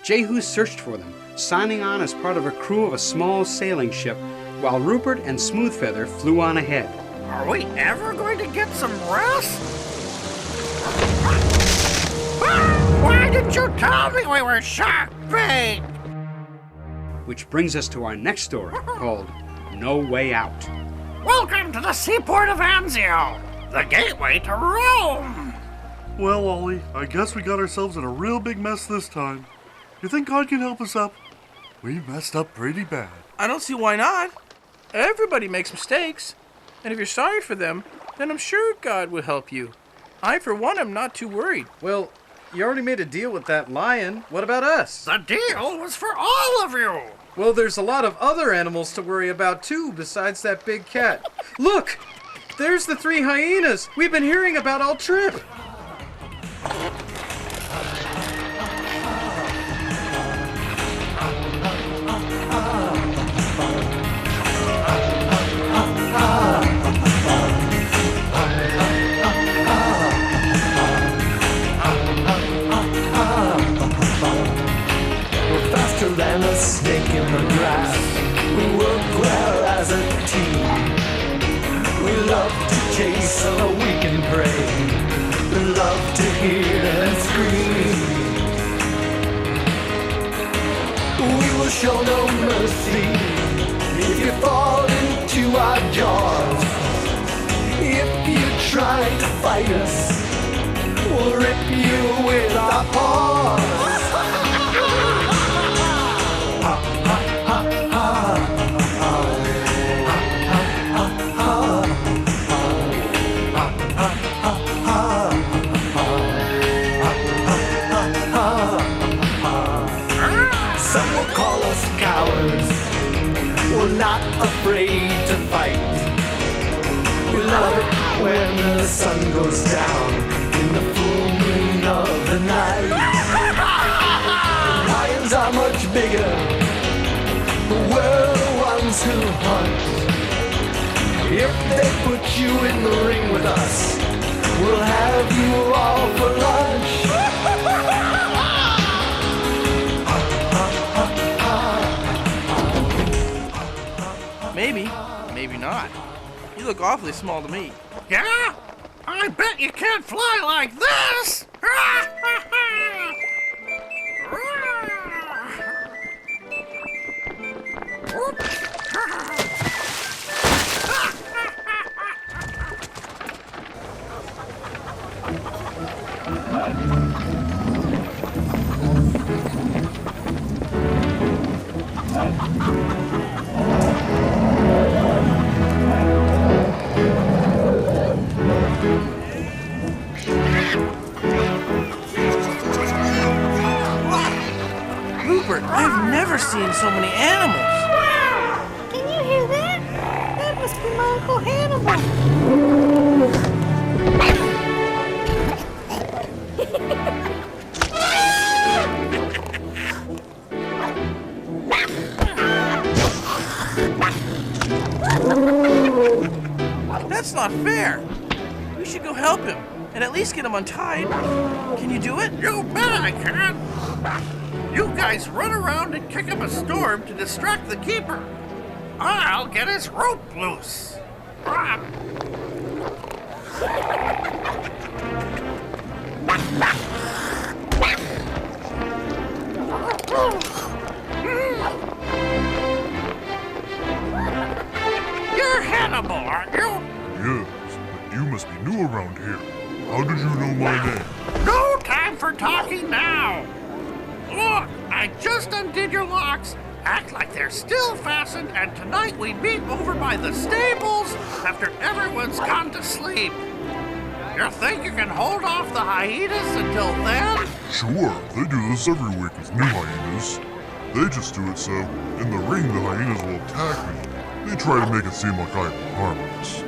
Jehu searched for them, signing on as part of a crew of a small sailing ship, while Rupert and Smoothfeather flew on ahead. Are we ever going to get some rest? Why didn't you tell me we were shark bait? Which brings us to our next story, called No Way Out. Welcome to the seaport of Anzio, the gateway to Rome. Well, Ollie, I guess we got ourselves in a real big mess this time. You think God can help us up? We messed up pretty bad. I don't see why not. Everybody makes mistakes. And if you're sorry for them, then I'm sure God will help you. I, for one, am not too worried. Well, you already made a deal with that lion. What about us? The deal was for all of you. Well, there's a lot of other animals to worry about, too, besides that big cat. Look! There's the 3 hyenas we've been hearing about all trip. show no mercy if you fall into our jaws. If you try to fight us, we'll rip you with our paws. Some will call us cowards. We're not afraid to fight. We love it when the sun goes down in the full moon of the night. Lions are much bigger. We're the ones who hunt. If they put you in the ring with us, we'll have you all for lunch. Maybe, maybe not. You look awfully small to me. Yeah? I bet you can't fly like this! Rupert, I've never seen so many animals. Wow! Can you hear that? That must be my Uncle Hannibal. That's not fair. We should go help him and at least get him untied. Can you do it? You bet I can! You guys run around and kick up a storm to distract the keeper. I'll get his rope loose. You're Hannibal, aren't you? Yes, but you must be new around here. How did you know my name? No time for talking now. Look, I just undid your locks. Act like they're still fastened, and tonight we meet over by the stables after everyone's gone to sleep. You think you can hold off the hyenas until then? Sure, they do this every week with new hyenas. They just do it so, in the ring, the hyenas will attack me. They try to make it seem like I'm harmless.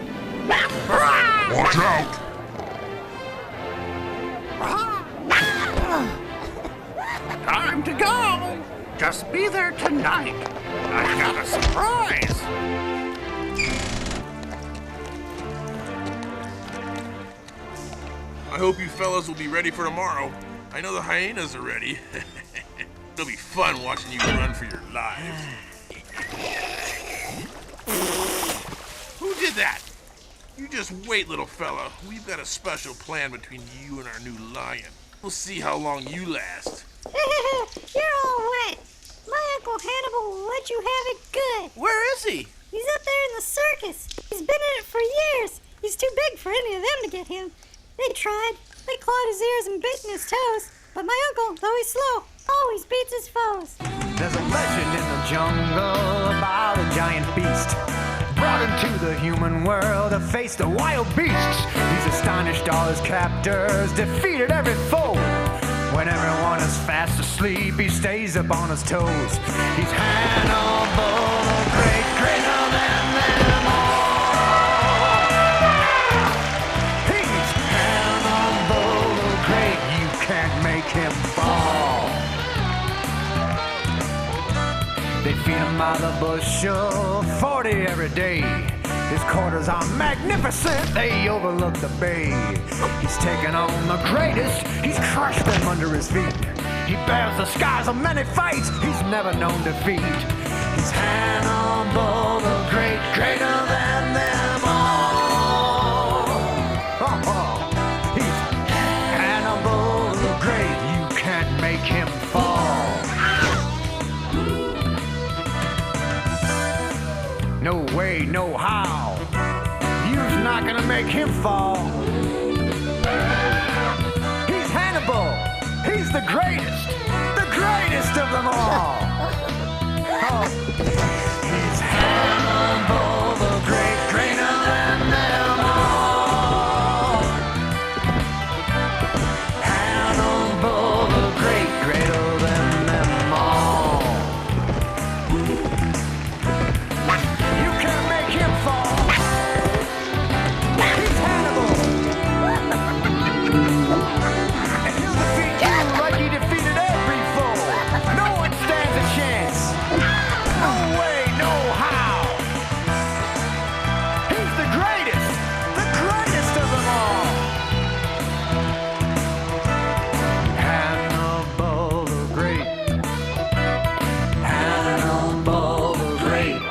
Watch out! Time to go. Just be there tonight. I've got a surprise. I hope you fellas will be ready for tomorrow. I know the hyenas are ready. It'll be fun watching you run for your lives. Who did that? You just wait, little fella. We've got a special plan between you and our new lion. We'll see how long you last. You're all wet. My Uncle Hannibal will let you have it good. Where is he? He's up there in the circus. He's been in it for years. He's too big for any of them to get him. They tried. They clawed his ears and bitten his toes. But my uncle, though he's slow, always beats his foes. There's a legend in the jungle about a giant beast brought into the human world to face the wild beasts. He's astonished all his captors, defeated every foe. When everyone is fast asleep, he stays up on his toes. He's Hannibal, great, greater than them all. He's Hannibal, great, you can't make him fall. They feed him by the bushel, 40 every day. His quarters are magnificent, they overlook the bay. He's taken on the greatest, he's crushed them under his feet. He bears the scars of many fights, he's never known defeat. He's Hannibal the Great, greater than them all. He's Hannibal the Great, you can't make him fall. way, no how. You's not gonna make him fall. He's Hannibal. He's the greatest of them all. Oh. He's Hannibal, the great, greater than them all. Hannibal, the great, greater than them all. You can't make him fall. He's Hannibal. And he'll defeat you like he defeated every foe. No one stands a chance. No way, no how. He's the greatest of them all. Hannibal the Great. Hannibal the Great.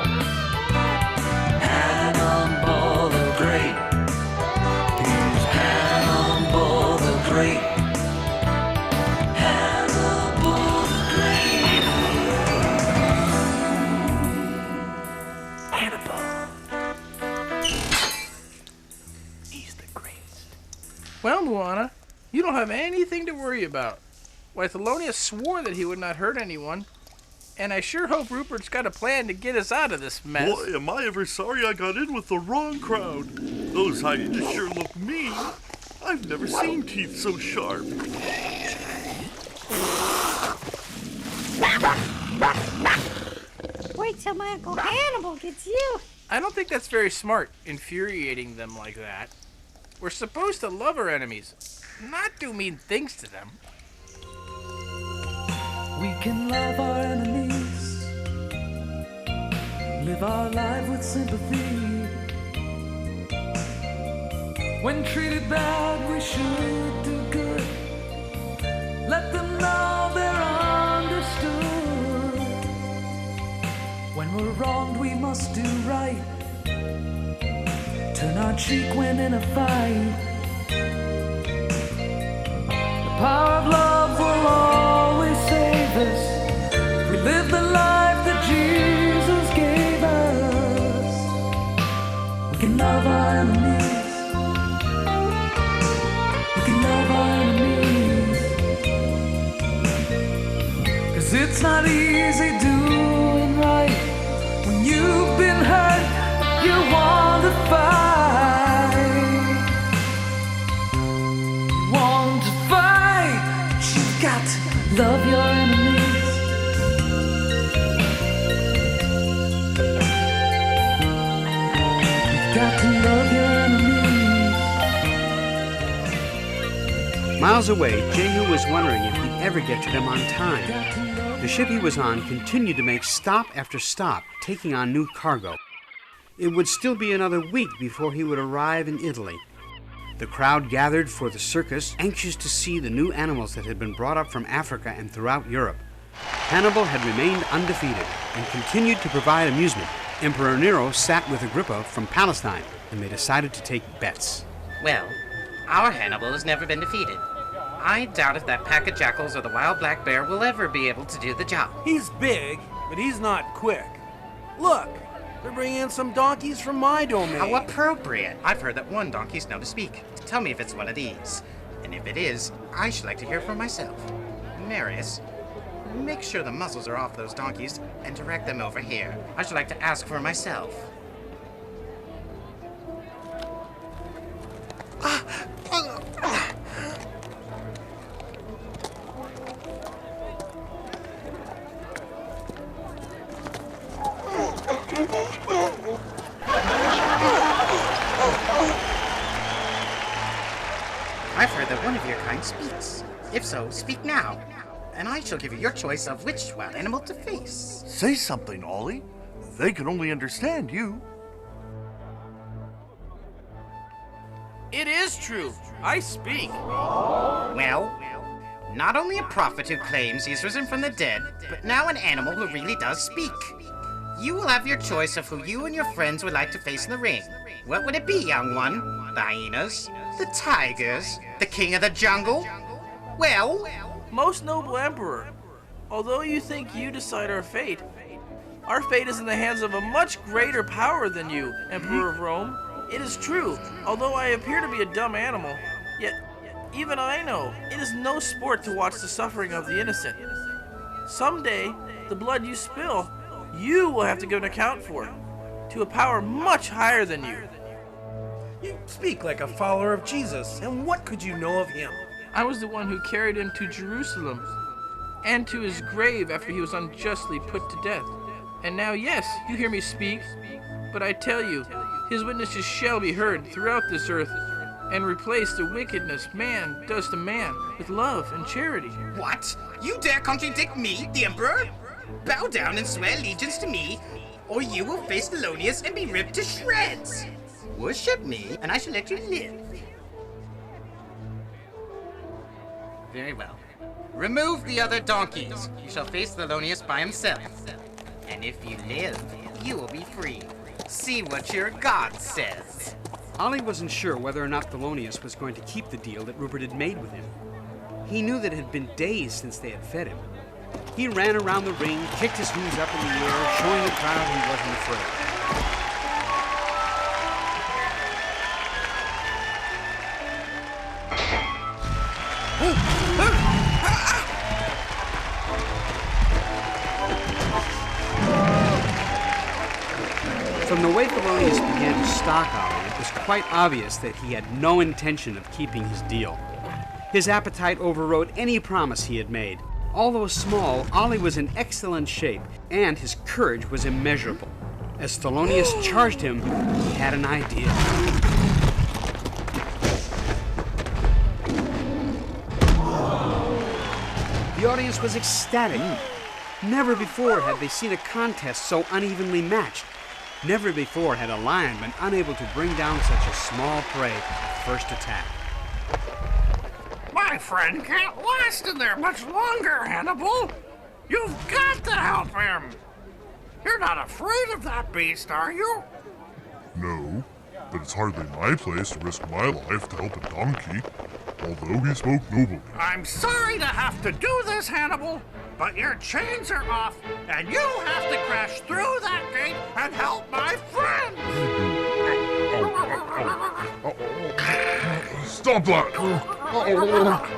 Hannibal the Great. He's Hannibal the Great. Hannibal the Great. Hannibal. He's the greatest. Well, Moana, you don't have anything to worry about. Why, Thelonious swore that he would not hurt anyone. And I sure hope Rupert's got a plan to get us out of this mess. Boy, am I ever sorry I got in with the wrong crowd. Those hyenas sure look mean. I've never seen teeth so sharp. Wait till my Uncle Hannibal gets you. I don't think that's very smart, infuriating them like that. We're supposed to love our enemies, not do mean things to them. We can love our enemies, live our life with sympathy. When treated bad, we should do good. Let them know they're understood. When we're wronged, we must do right. Turn our cheek when in a fight. The power of love will always save us. We live the life that Jesus gave us. We can love our enemies. We can love our enemies. 'Cause it's not easy doing right. When you've been hurt, you want to fight. You want to fight, but you've got to love your enemies. You've got to love your enemies. Miles away, Jehu was wondering if he'd ever get to them on time. The ship he was on continued to make stop after stop, taking on new cargo. It would still be another week before he would arrive in Italy. The crowd gathered for the circus, anxious to see the new animals that had been brought up from Africa and throughout Europe. Hannibal had remained undefeated and continued to provide amusement. Emperor Nero sat with Agrippa from Palestine, and they decided to take bets. Well, our Hannibal has never been defeated. I doubt if that pack of jackals or the wild black bear will ever be able to do the job. He's big, but he's not quick. Look, they're bringing in some donkeys from my domain. How appropriate. I've heard that one donkey's known to speak. Tell me if it's one of these. And if it is, I should like to hear for myself. Marius, make sure the muzzles are off those donkeys and direct them over here. I should like to ask for myself. I've heard that one of your kind speaks. If so, speak now, and I shall give you your choice of which wild animal to face. Say something, Ollie. They can only understand you. It is true. I speak. Well, not only a prophet who claims he's risen from the dead, but now an animal who really does speak. You will have your choice of who you and your friends would like to face in the ring. What would it be, young one? The hyenas? The tigers? The king of the jungle? Well? Most noble emperor, although you think you decide our fate, Our fate is in the hands of a much greater power than you, Emperor of Rome. It is true, although I appear to be a dumb animal, yet even I know it is no sport to watch the suffering of the innocent. Someday, the blood you spill, you will have to give an account for, to a power much higher than you. You speak like a follower of Jesus, and what could you know of him? I was the one who carried him to Jerusalem and to his grave after he was unjustly put to death. And now, yes, you hear me speak, but I tell you, his witnesses shall be heard throughout this earth and replace the wickedness man does to man with love and charity. What? You dare contradict me, the Emperor? Bow down and swear allegiance to me, or you will face Thelonious and be ripped to shreds. Worship me, and I shall let you live. Very well. Remove the other donkeys. You shall face Thelonious by himself. And if you live, you will be free. See what your God says. Ollie wasn't sure whether or not Thelonious was going to keep the deal that Rupert had made with him. He knew that it had been days since they had fed him. He ran around the ring, kicked his hooves up in the air, showing the crowd he wasn't afraid. From the way Thelonious began to stalk Ollie, it was quite obvious that he had no intention of keeping his deal. His appetite overrode any promise he had made. Although small, Ollie was in excellent shape, and his courage was immeasurable. As Thelonious charged him, he had an idea. The audience was ecstatic. Never before had they seen a contest so unevenly matched. Never before had a lion been unable to bring down such a small prey at first attack. My friend can't last in there much longer, Hannibal. You've got to help him. You're not afraid of that beast, are you? No, but it's hardly my place to risk my life to help a donkey, although he spoke nobly. I'm sorry to have to do this, Hannibal, but your chains are off, and you have to crash through that gate and help my friend. Stop that! Get off!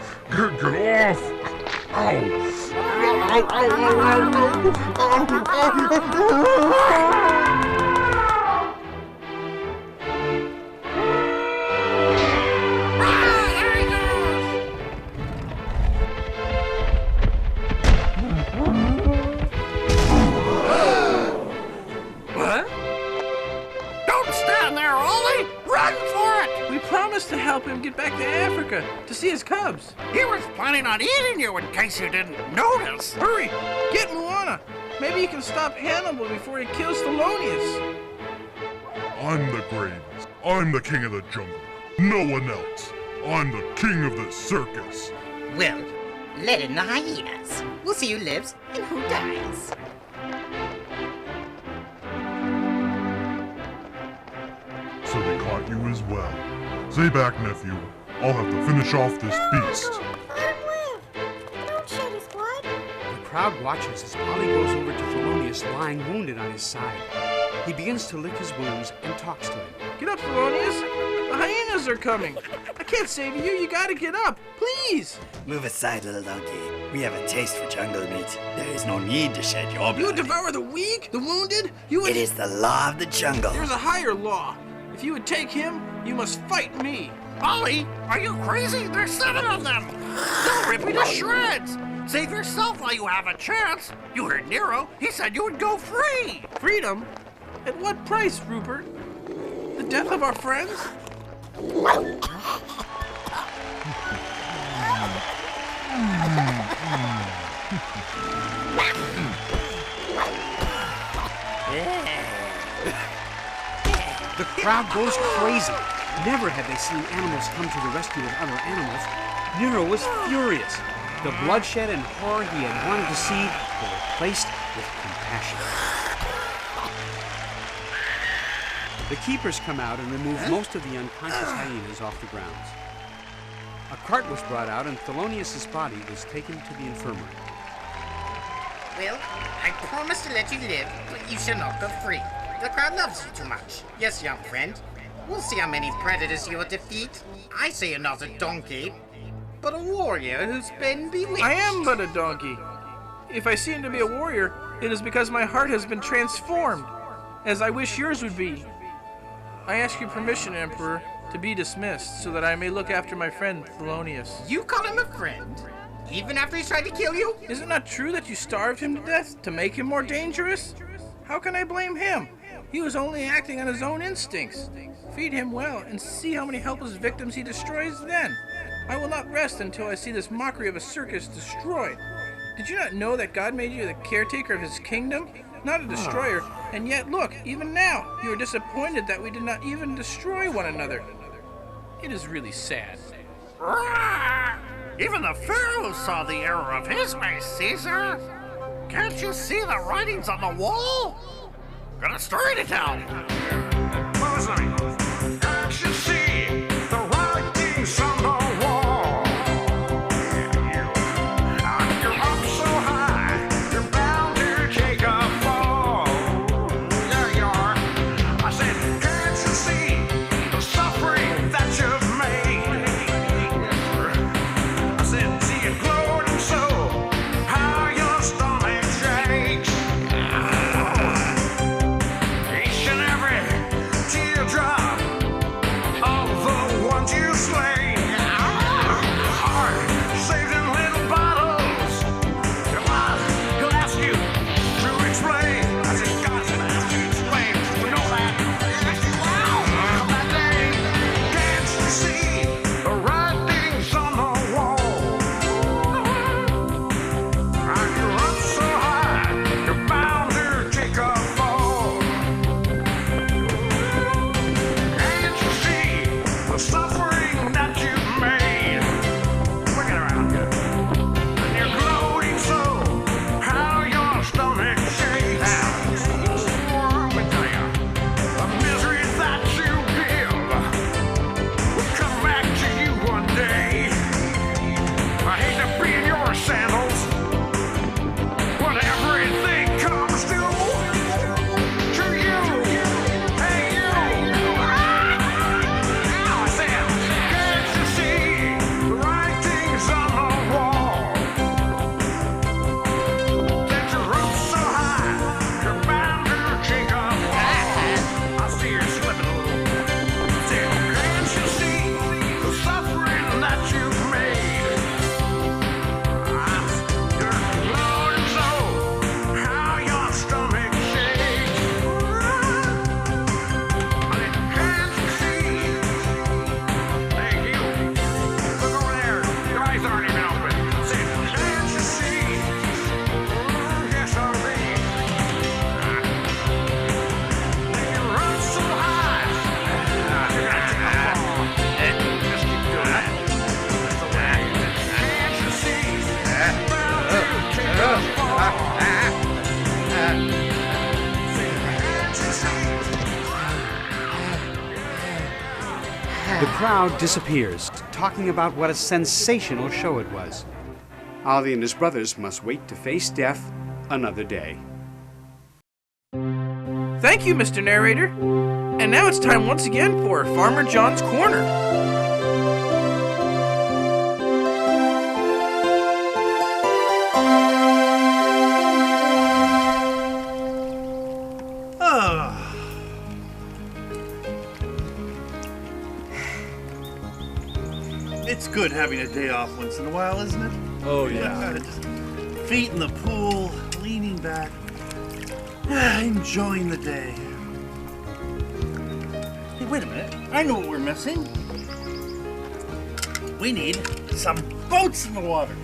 What? Don't stand there, Ollie! Run for it! We promised to help him get back to Africa to see his cubs. He was planning on eating you in case you didn't notice. Hurry! Get Moana! Maybe you can stop Hannibal before he kills Thelonious. I'm the greatest. I'm the king of the jungle. No one else. I'm the king of the circus. Well, let in the hyenas. We'll see who lives and who dies. So they caught you as well. Stay back, nephew. I'll have to finish off this beast. Don't shed his blood. The crowd watches as Ollie goes over to Thelonious lying wounded on his side. He begins to lick his wounds and talks to him. Get up, Thelonious. The hyenas are coming. I can't save you. You gotta get up. Please. Move aside, little donkey. We have a taste for jungle meat. There is no need to shed your blood. You would devour the weak, the wounded? You would... It is the law of the jungle. There's a higher law. If you would take him, you must fight me. Ollie, are you crazy? There's 7 of them. They'll rip you to shreds. Save yourself while you have a chance. You heard Nero. He said you would go free. Freedom? At what price, Rupert? The death of our friends? The crowd goes crazy. Never had they seen animals come to the rescue of other animals. Nero was furious. The bloodshed and horror he had wanted to see were replaced with compassion. The keepers come out and remove most of the unconscious hyenas off the grounds. A cart was brought out and Thelonious' body was taken to the infirmary. Well, I promise to let you live, but you shall not go free. The crowd loves you too much. Yes, young friend. We'll see how many predators you'll defeat. I say you're not a donkey, but a warrior who's been bewitched. I am but a donkey. If I seem to be a warrior, it is because my heart has been transformed, as I wish yours would be. I ask your permission, Emperor, to be dismissed, so that I may look after my friend Thelonious. You call him a friend? Even after he's tried to kill you? Is it not true that you starved him to death to make him more dangerous? How can I blame him? He was only acting on his own instincts. Feed him well and see how many helpless victims he destroys then. I will not rest until I see this mockery of a circus destroyed. Did you not know that God made you the caretaker of his kingdom, not a destroyer? And yet look, even now, you are disappointed that we did not even destroy one another. It is really sad. Even the Pharaoh saw the error of his ways, Caesar. Can't you see the writings on the wall? Got a story to tell. Well, listen to me. Can't you see the writings on the wall? You're up so high, you're bound to take a fall. There you are. I said, can't you see the suffering that you've made? I said, see it gloating so, how your stomach shakes. Each and every teardrop of the ones you slay are saved in little bottles. He'll ask you to explain. I said, God should ask you to explain. We know that. That day, can't you see the writings on the wall? You're up so high, you're bound to take a fall. Can't you see the suffering that you've made? Bring it around here. And you're gloating so, how your stomach shakes. Let me tell you, the misery that you give will come back to you one day. I hate to be in your sandals, but everything comes to you. Hey, you. Now I said, can't you see the writings on the wall? That you're up so high, you're bound to take a fall. I see you're slipping a little. Said, can't you see the suffering that you've made? You're gloating so, how your stomach shakes. I mean, can't you see? Hey, you. Look over there. Your eyes aren't even open. Say, can't you see? Yes, I read. They can run so high. You're gonna take a fall. Just keep doing that. That's the way. Can't you see? Bound to take a fall. Say, can't you see? The crowd disappears, talking about what a sensational show it was. Ollie and his brothers must wait to face death another day. Thank you, Mr. Narrator. And now it's time once again for Farmer John's Corner. It's good having a day off once in a while, isn't it? Oh, yeah. Just feet in the pool, leaning back, enjoying the day. Hey, wait a minute. I know what we're missing. We need some boats in the water.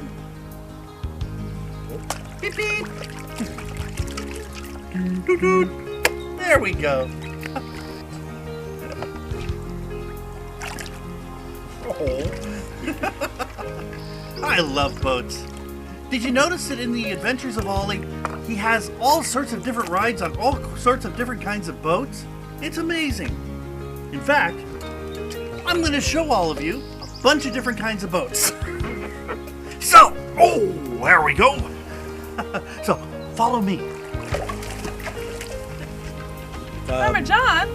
Beep, beep. Doot, doot. There we go. I love boats. Did you notice that in the Adventures of Ollie, he has all sorts of different rides on all sorts of different kinds of boats? It's amazing. In fact, I'm going to show all of you a bunch of different kinds of boats. So, there we go. So, Follow me. Farmer John,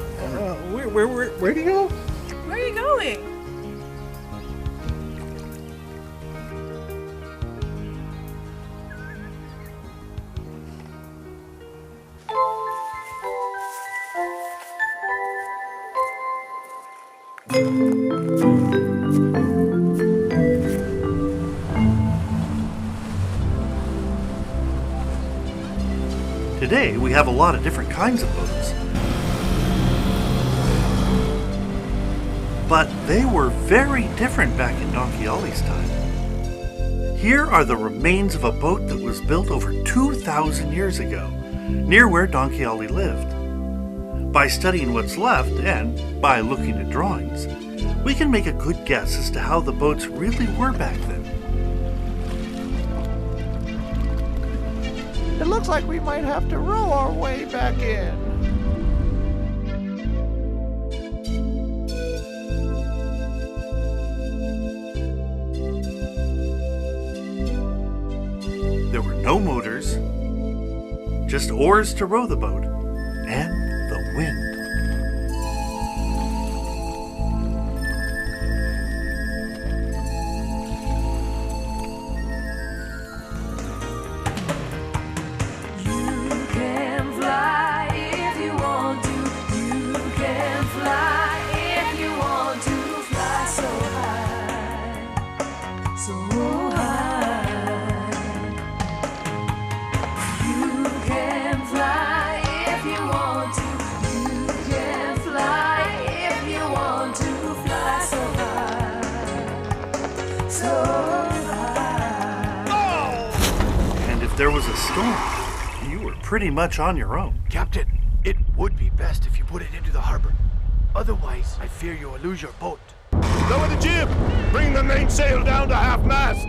Where do you go? where are you going? Today, we have a lot of different kinds of boats. But they were very different back in Donkey Ollie's time. Here are the remains of a boat that was built over 2,000 years ago, near where Donkey Ollie lived. By studying what's left, and by looking at drawings, we can make a good guess as to how the boats really were back then. It looks like we might have to row our way back in. There were no motors, just oars to row the boat, and the wind. You can fly if you want to. You can fly if you want to. Fly so high, so high. You can fly if you want to. You can fly if you want to. Fly so high, so high. And if there was a storm, you were pretty much on your own. Captain, it would be best if you put it into the harbor. Otherwise, I fear you will lose your boat. Lower the jib! Bring the mainsail down to half-mast!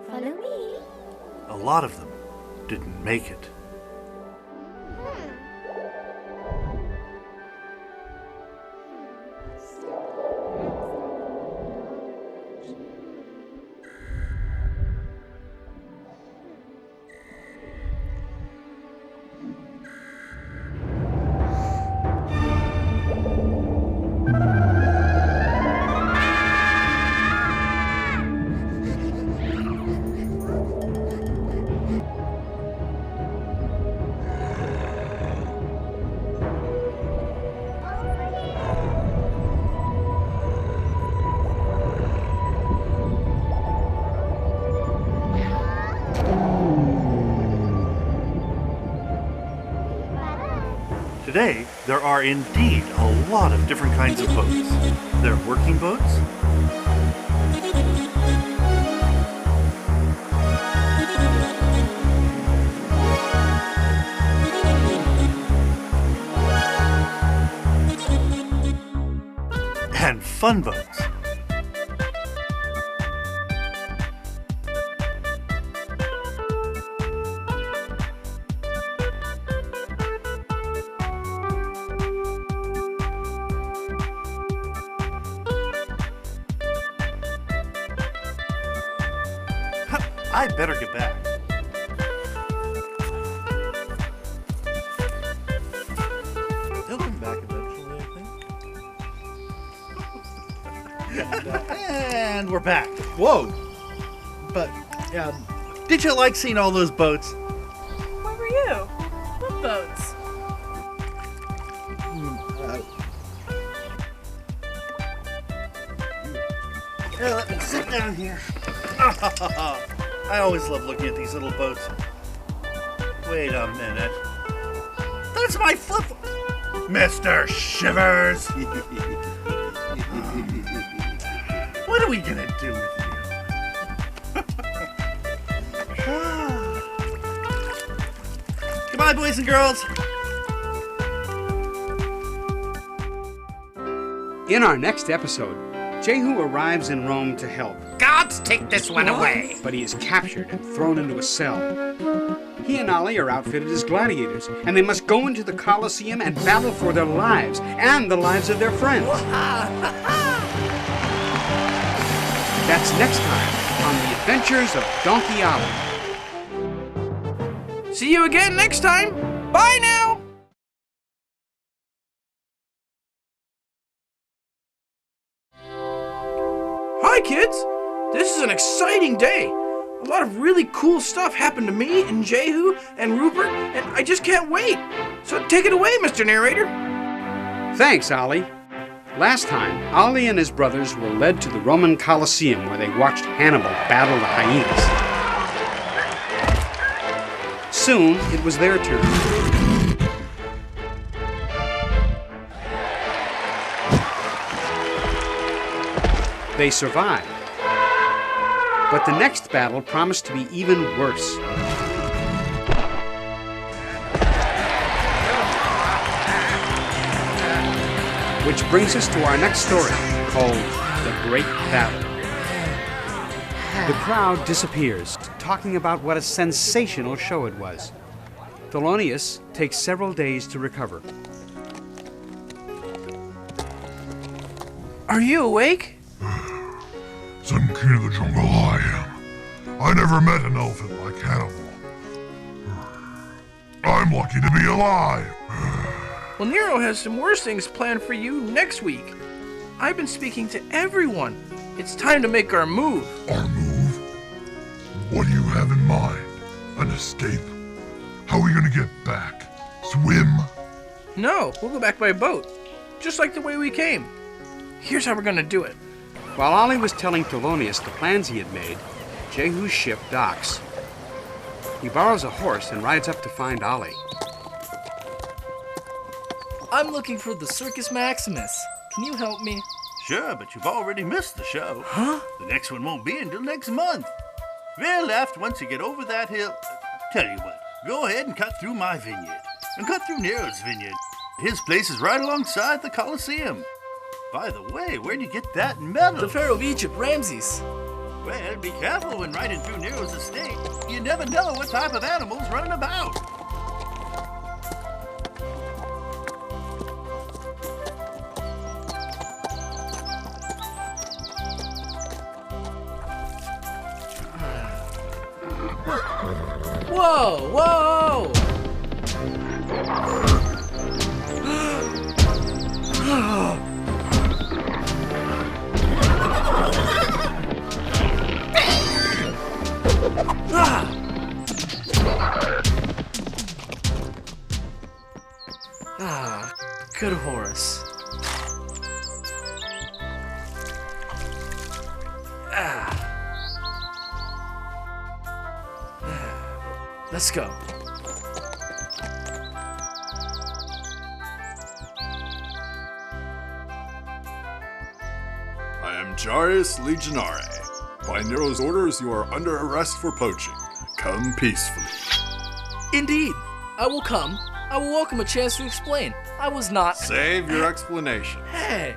Follow me. A lot of them didn't make it. Today, there are indeed a lot of different kinds of boats. There are working boats, and fun boats. I better get back. They'll come back eventually, I think. And we're back. Whoa! But, did you like seeing all those boats? Where were you? What boats? Here, let me sit down here. I always love looking at these little boats. Wait a minute. That's my flip. Mr. Shivers! What are we gonna do with you? Goodbye, boys and girls. In our next episode, Jehu arrives in Rome to help. Gods, take this one away! But he is captured and thrown into a cell. He and Ollie are outfitted as gladiators, and they must go into the Colosseum and battle for their lives and the lives of their friends. That's next time on The Adventures of Donkey Ollie. See you again next time. Bye now. Hi, kids. This is an exciting day. A lot of really cool stuff happened to me and Jehu and Rupert, and I just can't wait. So take it away, Mr. Narrator. Thanks, Ollie. Last time, Ollie and his brothers were led to the Roman Colosseum where they watched Hannibal battle the hyenas. Soon, it was their turn. They survived. But the next battle promised to be even worse. Which brings us to our next story, called The Great Battle. The crowd disappears, talking about what a sensational show it was. Thelonious takes several days to recover. Are you awake? I'm king of the jungle, I am. I never met an elephant like Hannibal. I'm lucky to be alive. Well, Nero has some worse things planned for you next week. I've been speaking to everyone. It's time to make our move. Our move? What do you have in mind? An escape? How are we gonna get back? Swim? No, we'll go back by boat. Just like the way we came. Here's how we're gonna do it. While Ollie was telling Thelonious the plans he had made, Jehu's ship docks. He borrows a horse and rides up to find Ollie. I'm looking for the Circus Maximus. Can you help me? Sure, but you've already missed the show. Huh? The next one won't be until next month. Veer left once you get over that hill. Tell you what, go ahead and cut through my vineyard. And cut through Nero's vineyard. His place is right alongside the Colosseum. By the way, where'd you get that medal? The Pharaoh of Egypt, Ramses. Well, be careful when riding through Nero's estate. You never know what type of animal's running about. Whoa, whoa! Good horse. Let's go. I am Jarius Legionare. By Nero's orders, you are under arrest for poaching. Come peacefully. Indeed. I will come. I will welcome a chance to explain. I was not... Save your explanation. Hey!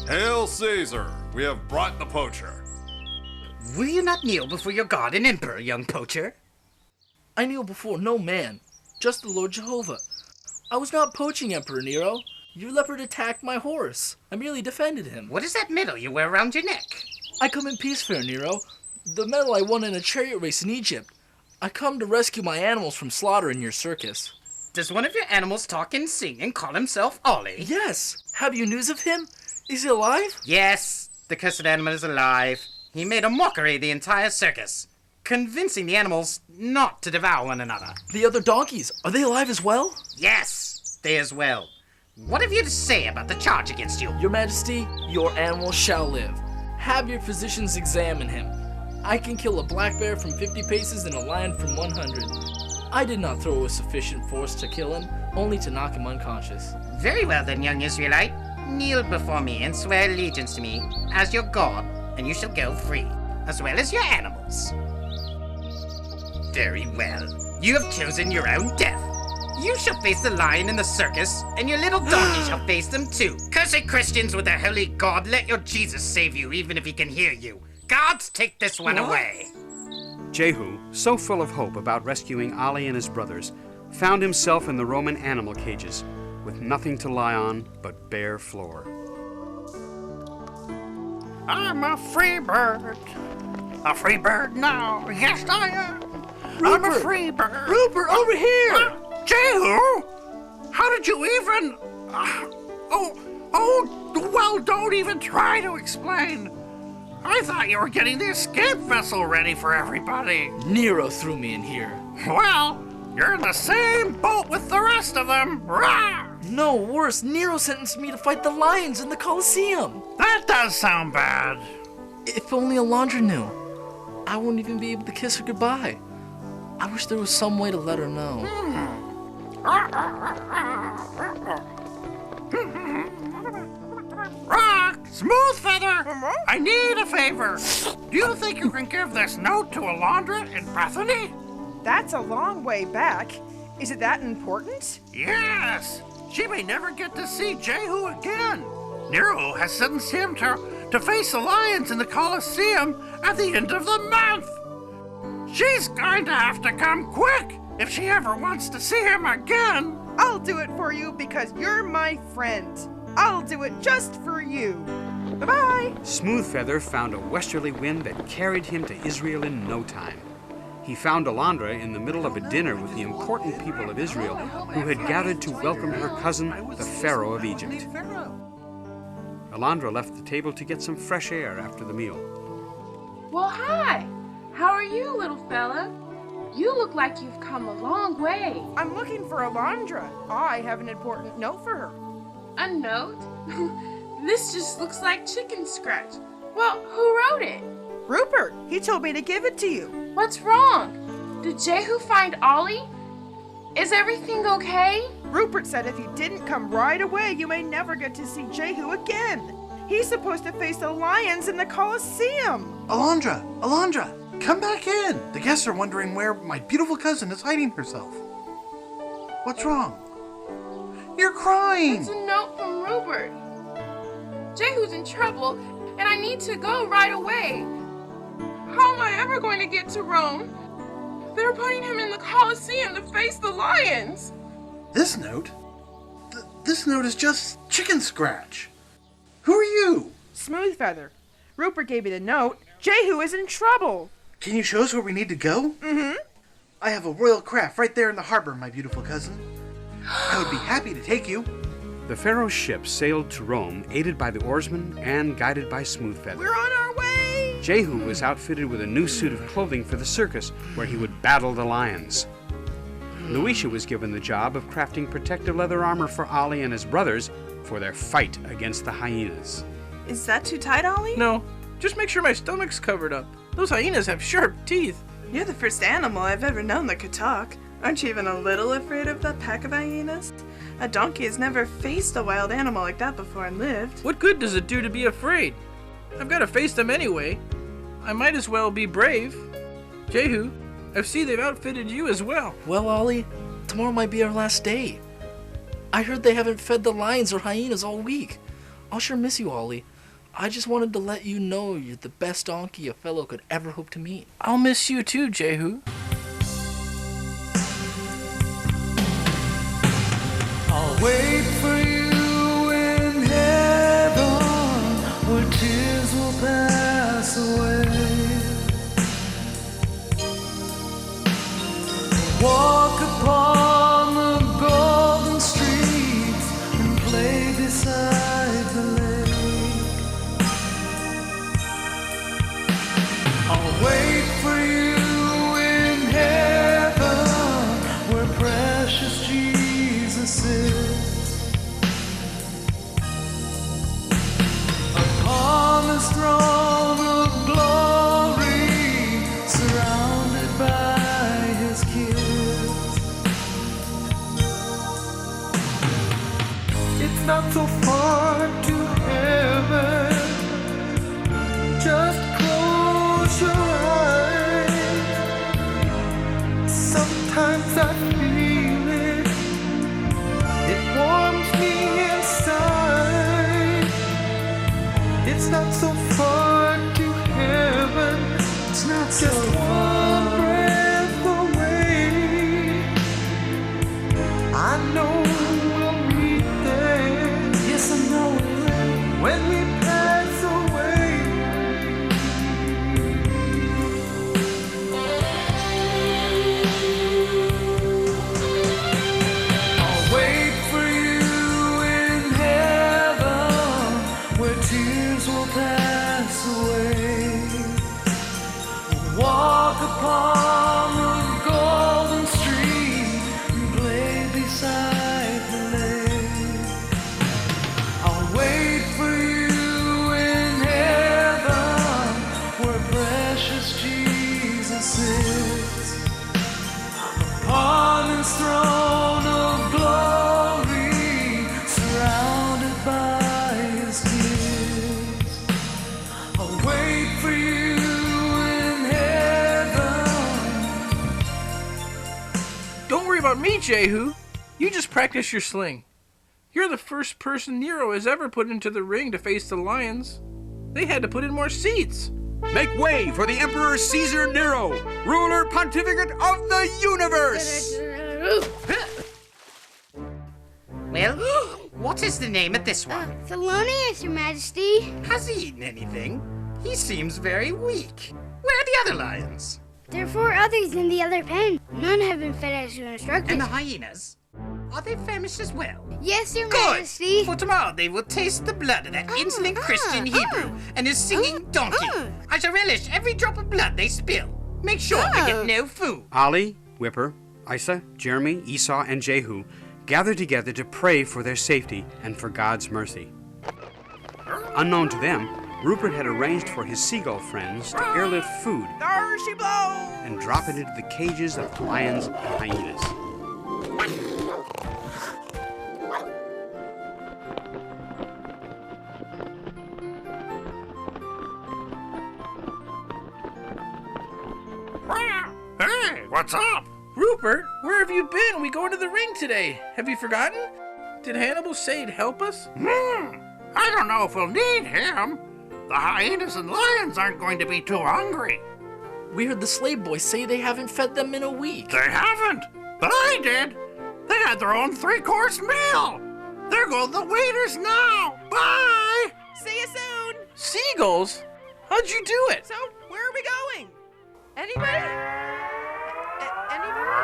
Hail Caesar! We have brought the poacher. Will you not kneel before your god and emperor, young poacher? I kneel before no man, just the Lord Jehovah. I was not poaching, Emperor Nero. Your leopard attacked my horse. I merely defended him. What is that medal you wear around your neck? I come in peace, fair Nero. The medal I won in a chariot race in Egypt. I come to rescue my animals from slaughter in your circus. Does one of your animals talk and sing and call himself Ollie? Yes. Have you news of him? Is he alive? Yes. The cursed animal is alive. He made a mockery of the entire circus, convincing the animals not to devour one another. The other donkeys, are they alive as well? Yes, they as well. What have you to say about the charge against you? Your Majesty, your animal shall live. Have your physicians examine him. I can kill a black bear from 50 paces and a lion from 100. I did not throw a sufficient force to kill him, only to knock him unconscious. Very well then, young Israelite. Kneel before me and swear allegiance to me as your god, and you shall go free, as well as your animals. Very well. You have chosen your own death. You shall face the lion in the circus, and your little donkey shall face them too. Cursed Christians with their holy God, let your Jesus save you, even if he can hear you. Gods, take this one away. Jehu, so full of hope about rescuing Ollie and his brothers, found himself in the Roman animal cages, with nothing to lie on but bare floor. I'm a free bird. A free bird now. Yes, I am. I'm a free bird. Rupert, over here! Jehu? How did you even... well, don't even try to explain. I thought you were getting the escape vessel ready for everybody. Nero threw me in here. Well, you're in the same boat with the rest of them. Rah! No, worse. Nero sentenced me to fight the lions in the Colosseum. That does sound bad. If only Alondra knew. I wouldn't even be able to kiss her goodbye. I wish there was some way to let her know. Rock! Smooth Feather! I need a favor. Do you think you can give this note to Alondra in Bethany? That's a long way back. Is it that important? Yes! She may never get to see Jehu again. Nero has sentenced him to face the lions in the Colosseum at the end of the month. She's going to have to come quick if she ever wants to see him again. I'll do it for you because you're my friend. I'll do it just for you. Bye-bye. Smoothfeather found a westerly wind that carried him to Israel in no time. He found Alondra in the middle of a dinner with the important people of Israel who had gathered to welcome her cousin, the Pharaoh of Egypt. Alondra left the table to get some fresh air after the meal. Well, hi. How are you, little fella? You look like you've come a long way. I'm looking for Alondra. I have an important note for her. A note? This just looks like chicken scratch. Well, who wrote it? Rupert. He told me to give it to you. What's wrong? Did Jehu find Ollie? Is everything okay? Rupert said if you didn't come right away, you may never get to see Jehu again. He's supposed to face the lions in the Colosseum. Alondra, come back in. The guests are wondering where my beautiful cousin is hiding herself. What's wrong? You're crying. It's a note from Rupert. Jehu's in trouble, and I need to go right away. How am I ever going to get to Rome? They're putting him in the Colosseum to face the lions. This note? This note is just chicken scratch. Who are you? Smoothfeather. Rupert gave me the note. Jehu is in trouble. Can you show us where we need to go? Mm-hmm. I have a royal craft right there in the harbor, my beautiful cousin. I would be happy to take you. The Pharaoh's ship sailed to Rome, aided by the oarsmen and guided by Smoothfeather. We're on our way! Jehu was outfitted with a new suit of clothing for the circus, where he would battle the lions. Luisha was given the job of crafting protective leather armor for Ollie and his brothers for their fight against the hyenas. Is that too tight, Ollie? No, just make sure my stomach's covered up. Those hyenas have sharp teeth. You're the first animal I've ever known that could talk. Aren't you even a little afraid of that pack of hyenas? A donkey has never faced a wild animal like that before and lived. What good does it do to be afraid? I've got to face them anyway. I might as well be brave. Jehu, I see they've outfitted you as well. Well, Ollie, tomorrow might be our last day. I heard they haven't fed the lions or hyenas all week. I'll sure miss you, Ollie. I just wanted to let you know you're the best donkey a fellow could ever hope to meet. I'll miss you too, Jehu. I'll wait for you in heaven, where tears will pass away. Walk upon the golden streets and play beside the lake. I'll wait for you in heaven, where precious Jesus is. Upon his throne of glory, surrounded by his kids. It's not so far to heaven, just close your eyes. Sometimes I feel it walk upon the golden stream and play beside the lake. I'll wait for you in heaven where precious Jesus sits upon his throne of glory, surrounded by his kids. I'll wait for you in heaven. Don't worry about me, Jehu. You just practice your sling. You're the first person Nero has ever put into the ring to face the lions. They had to put in more seats. Make way for the Emperor Caesar Nero, ruler pontificate of the universe! Well, what is the name of this one? Thelonious, Your Majesty. Has he eaten anything? He seems very weak. Where are the other lions? There are 4 others in the other pen. None have been fed as you instructed. And the hyenas? Are they famished as well? Yes, Your Good! Majesty. For tomorrow they will taste the blood of that insolent Christian Hebrew and his singing donkey. I shall relish every drop of blood they spill. Make sure they get no food. Ollie, Whipper, Isa, Jeremy, Esau, and Jehu gather together to pray for their safety and for God's mercy. Unknown to them, Rupert had arranged for his seagull friends to airlift food There she blows! and drop it into the cages of the lions and hyenas. Hey, what's up? Rupert, where have you been? We go to the ring today. Have you forgotten? Did Hannibal say he'd help us? I don't know if we'll need him. The hyenas and lions aren't going to be too hungry. We heard the slave boys say they haven't fed them in a week. They haven't, but I did. They had their own 3-course meal. There go the waiters now. Bye. See you soon. Seagulls? How'd you do it? So, where are we going? Anybody? Anybody?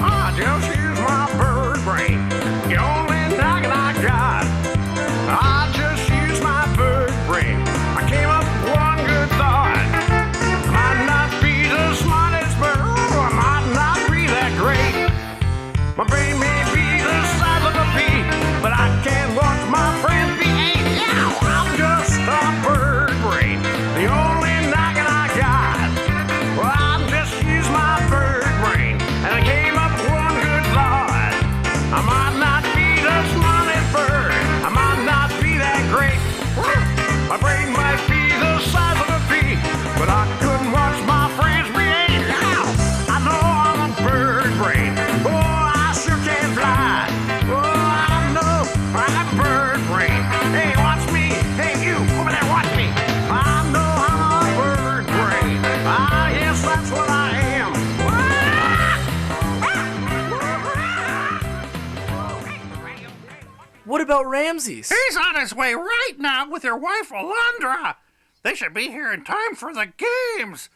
I just use my bird brain. The only noggin I got. I just use my bird brain. I came up with one good thought. Might not be the smartest bird, or I might not be that great. My brain may be the size of a pea, but I can't watch my friends be ate. Yeah, I'm just a bird brain. The only noggin I got. Well, I just use my bird brain, and I came up with one good thought. I might not be the smartest bird, I might not be that great. My brain might be the size of a pea, but I couldn't watch my friends be ate. I know I'm a bird brain. Oh, I sure can fly. Oh, I know I'm a bird brain. Hey, watch me. Hey, you over there, watch me. I know I'm a bird brain. Ah, yes, that's what I am. What about Ramses? He's on his way right now with your wife, Alondra. They should be here in time for the games.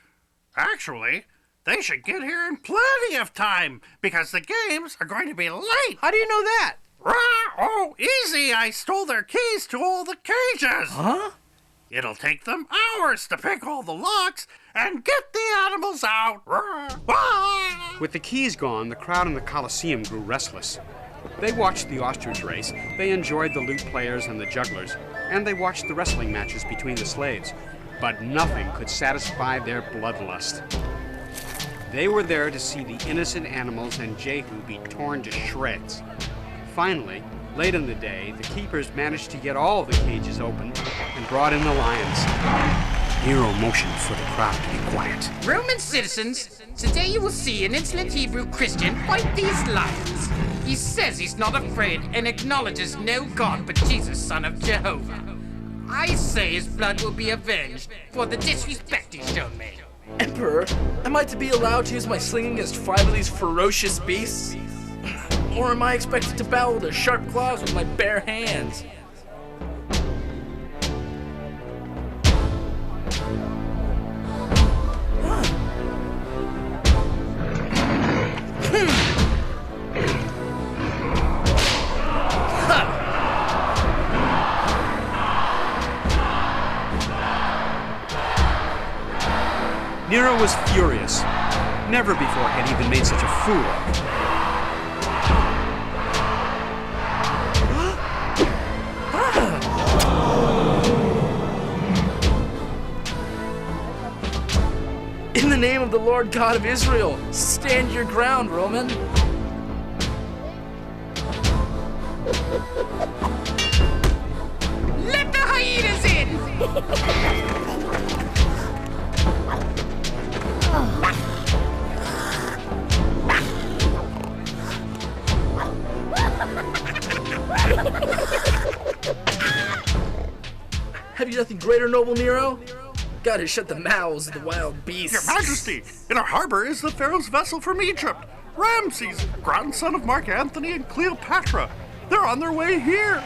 Actually, they should get here in plenty of time because the games are going to be late. How do you know that? Oh, easy. I stole their keys to all the cages. Huh? It'll take them hours to pick all the locks and get the animals out. With the keys gone, the crowd in the Colosseum grew restless. They watched the ostrich race, they enjoyed the lute players and the jugglers, and they watched the wrestling matches between the slaves. But nothing could satisfy their bloodlust. They were there to see the innocent animals and Jehu be torn to shreds. Finally, late in the day, the keepers managed to get all of the cages open and brought in the lions. Nero motioned for the crowd to be quiet. Roman citizens, today you will see an insolent Hebrew Christian fight these lions. He says he's not afraid and acknowledges no God but Jesus, son of Jehovah. I say his blood will be avenged for the disrespect he's shown me. Emperor, am I to be allowed to use my sling against 5 of these ferocious beasts? Or am I expected to battle with their sharp claws with my bare hands? was furious. Never before had he been made such a fool of. In the name of the Lord God of Israel, stand your ground, Roman. Let the hyenas in! Have you nothing greater, noble Nero? Gotta shut the mouths of the wild beasts. Your Majesty, in our harbor is the Pharaoh's vessel from Egypt. Ramses, grandson of Mark Antony and Cleopatra. They're on their way here.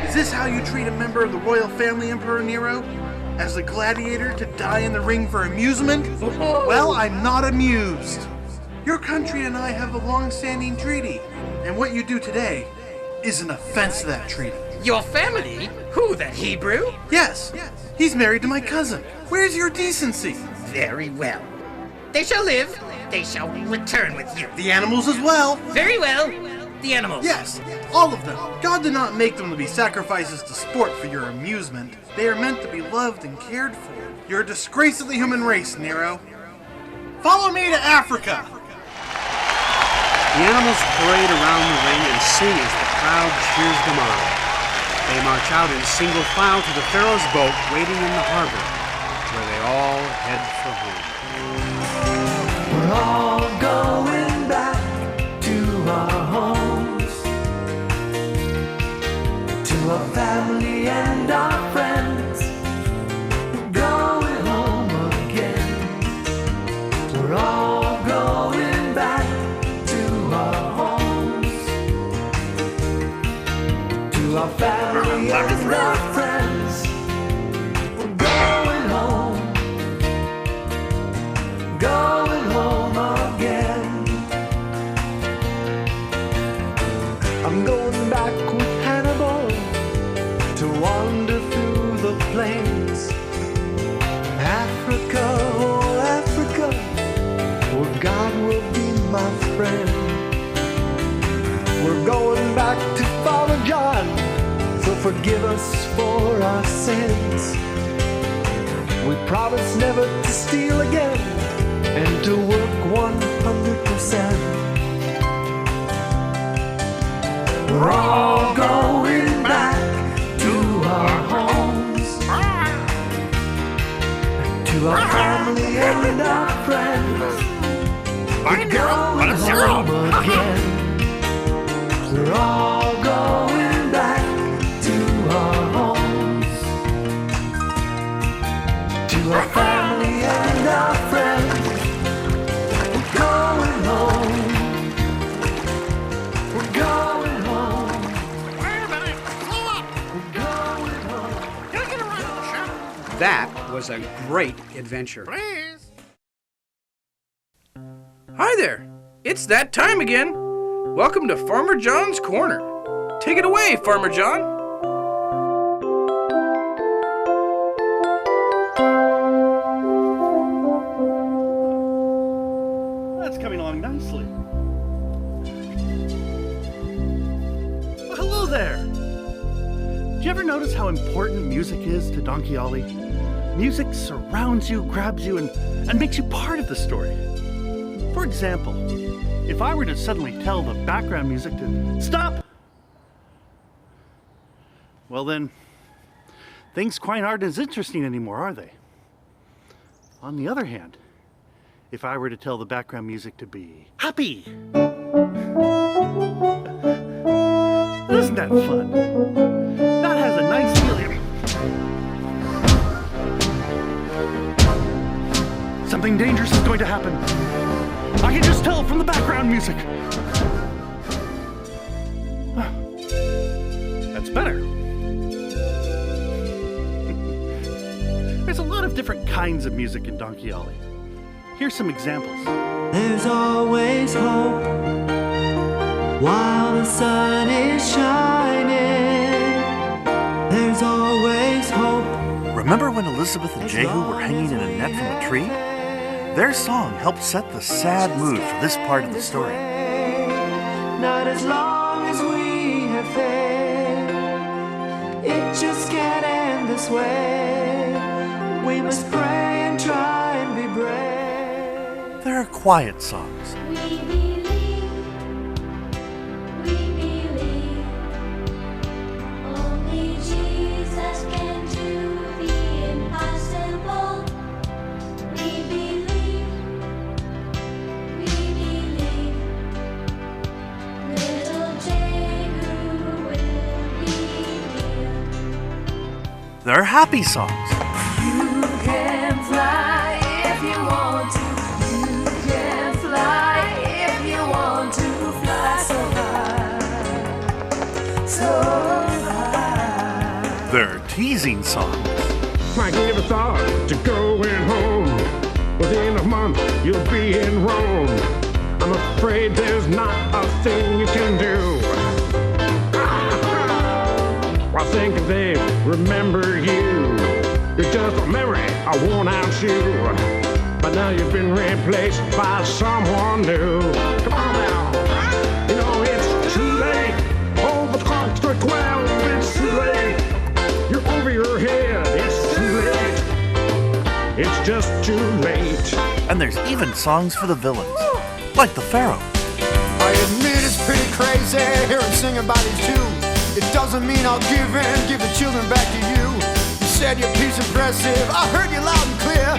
Is this how you treat a member of the royal family, Emperor Nero? As a gladiator to die in the ring for amusement? Well, I'm not amused. Your country and I have a long-standing treaty, and what you do today is an offense to that treaty. Your family? Who, that Hebrew? Yes, he's married to my cousin. Where's your decency? Very well. They shall live. They shall return with you. The animals as well. Very well. The animals. Yes, all of them. God did not make them to be sacrifices to sport for your amusement. They are meant to be loved and cared for. You're a disgrace of the human race, Nero. Follow me to Africa. The animals parade around the ring and sing as the crowd cheers them on. They march out in single file to the Pharaoh's boat waiting in the harbor, where they all head for home. We're all going back to our homes, to our family and our friends. We're going home again. We're all going back to our homes, to our family and our friends. We're going home, going home again. I'm going back with Hannibal to wander through the plains. Africa, oh Africa, where God will be my friend. We're going back to Father John, so forgive us for our sins. We promise never to steal again and to work 100%. We're all going back to our homes, to our family and our friends. We're going home again. We're all going back to our homes, to our family and our friends. We're going home, That was a great adventure. Hi there. It's that time again. Welcome to Farmer John's Corner. Take it away, Farmer John. That's coming along nicely. Well, hello there. Do you ever notice how important music is to Donkey Ollie? Music surrounds you, grabs you, and makes you part of the story. For example, if I were to suddenly tell the background music to stop, well then, things quite aren't as interesting anymore, are they? On the other hand, if I were to tell the background music to be happy, isn't that fun? That has a nice feeling. Something dangerous is going to happen. I can just tell from the background music. That's better. There's a lot of different kinds of music in Donkey Ollie. Here's some examples. There's always hope while the sun is shining. There's always hope. Remember when Elizabeth and Jehu were hanging in a net from a tree? Their song helped set the sad mood for this part of the story. Not as long as we have faith. It just can't end this way. We must pray and try and be brave. There are quiet songs. We believe, only Jesus can do the impossible. We believe, little Jehu will be here. There are happy songs. You can fly if you want to. You can fly if you want to. Fly so high, so high. There are teasing songs. I never thought to going home. Within a month, you'll be in Rome. I'm afraid there's not a thing you can do. I think they remember you. You're just a memory, a worn-out shoe. But now you've been replaced by someone new. Come on now. You know it's too late. Oh, the clock's struck 12. It's too late. You're over your head. It's too late. It's just too late. And there's even songs for the villains, like the Pharaoh. I admit it's pretty crazy hearing sing about his tune. It doesn't mean I'll give in, give the children back to you. You said your piece impressive, I heard you loud and clear.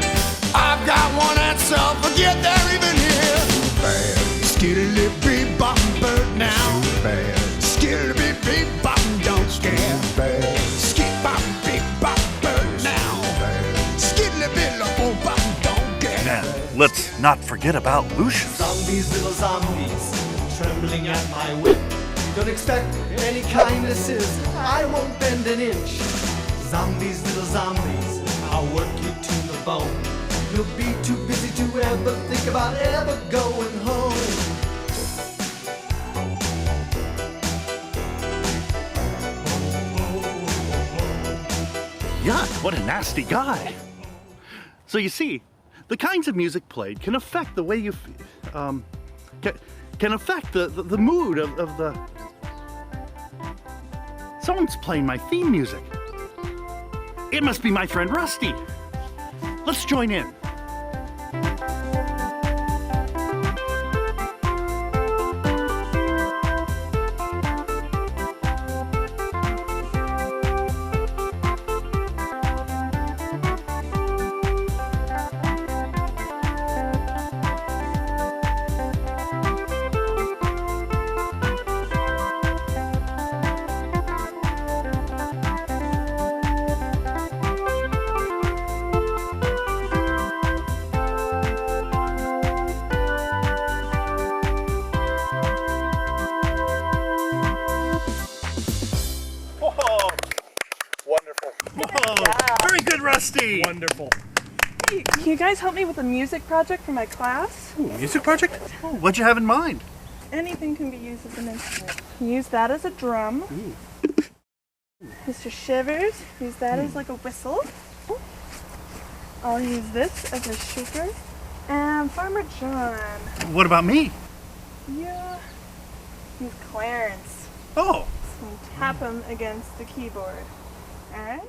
I've got one answer, forget they're even here. Bad. Skiddly bee bottom bird now. Bad. Skiddly bee bottom don't scare. Bad. Skid bottom bee bottom bird now. Bad. Skiddly bee bottom don't care. And let's not forget about Lucius. Zombies, little zombies, trembling at my whip. Don't expect any kindnesses, I won't bend an inch. Zombies, little zombies, I'll work you to the bone. You'll be too busy to ever think about ever going home. Yuck, what a nasty guy. So you see, the kinds of music played can affect the way you can affect the mood of the... Someone's playing my theme music. It must be my friend Rusty. Let's join in. good, Rusty. Wonderful. Hey, can you guys help me with a music project for my class? Ooh, music project? Oh, what'd you have in mind? Anything can be used as an instrument. Use that as a drum. Mr. Shivers, use that as like a whistle. I'll use this as a shaker. And Farmer John, What about me? yeah, use Clarence. Oh. And tap him against the keyboard. Alright?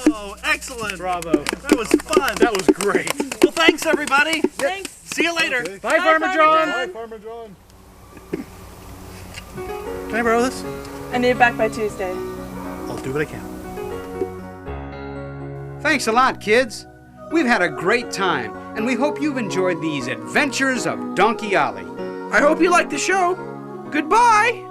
Oh, excellent. Bravo. That was fun. That was great. Well, thanks, everybody. Thanks. See you later. Bye, Farmer John. Bye, Farmer John. Can I borrow this? I need it back by Tuesday. I'll do what I can. Thanks a lot, kids. We've had a great time, and we hope you've enjoyed these adventures of Donkey Ollie. I hope you liked the show. Goodbye.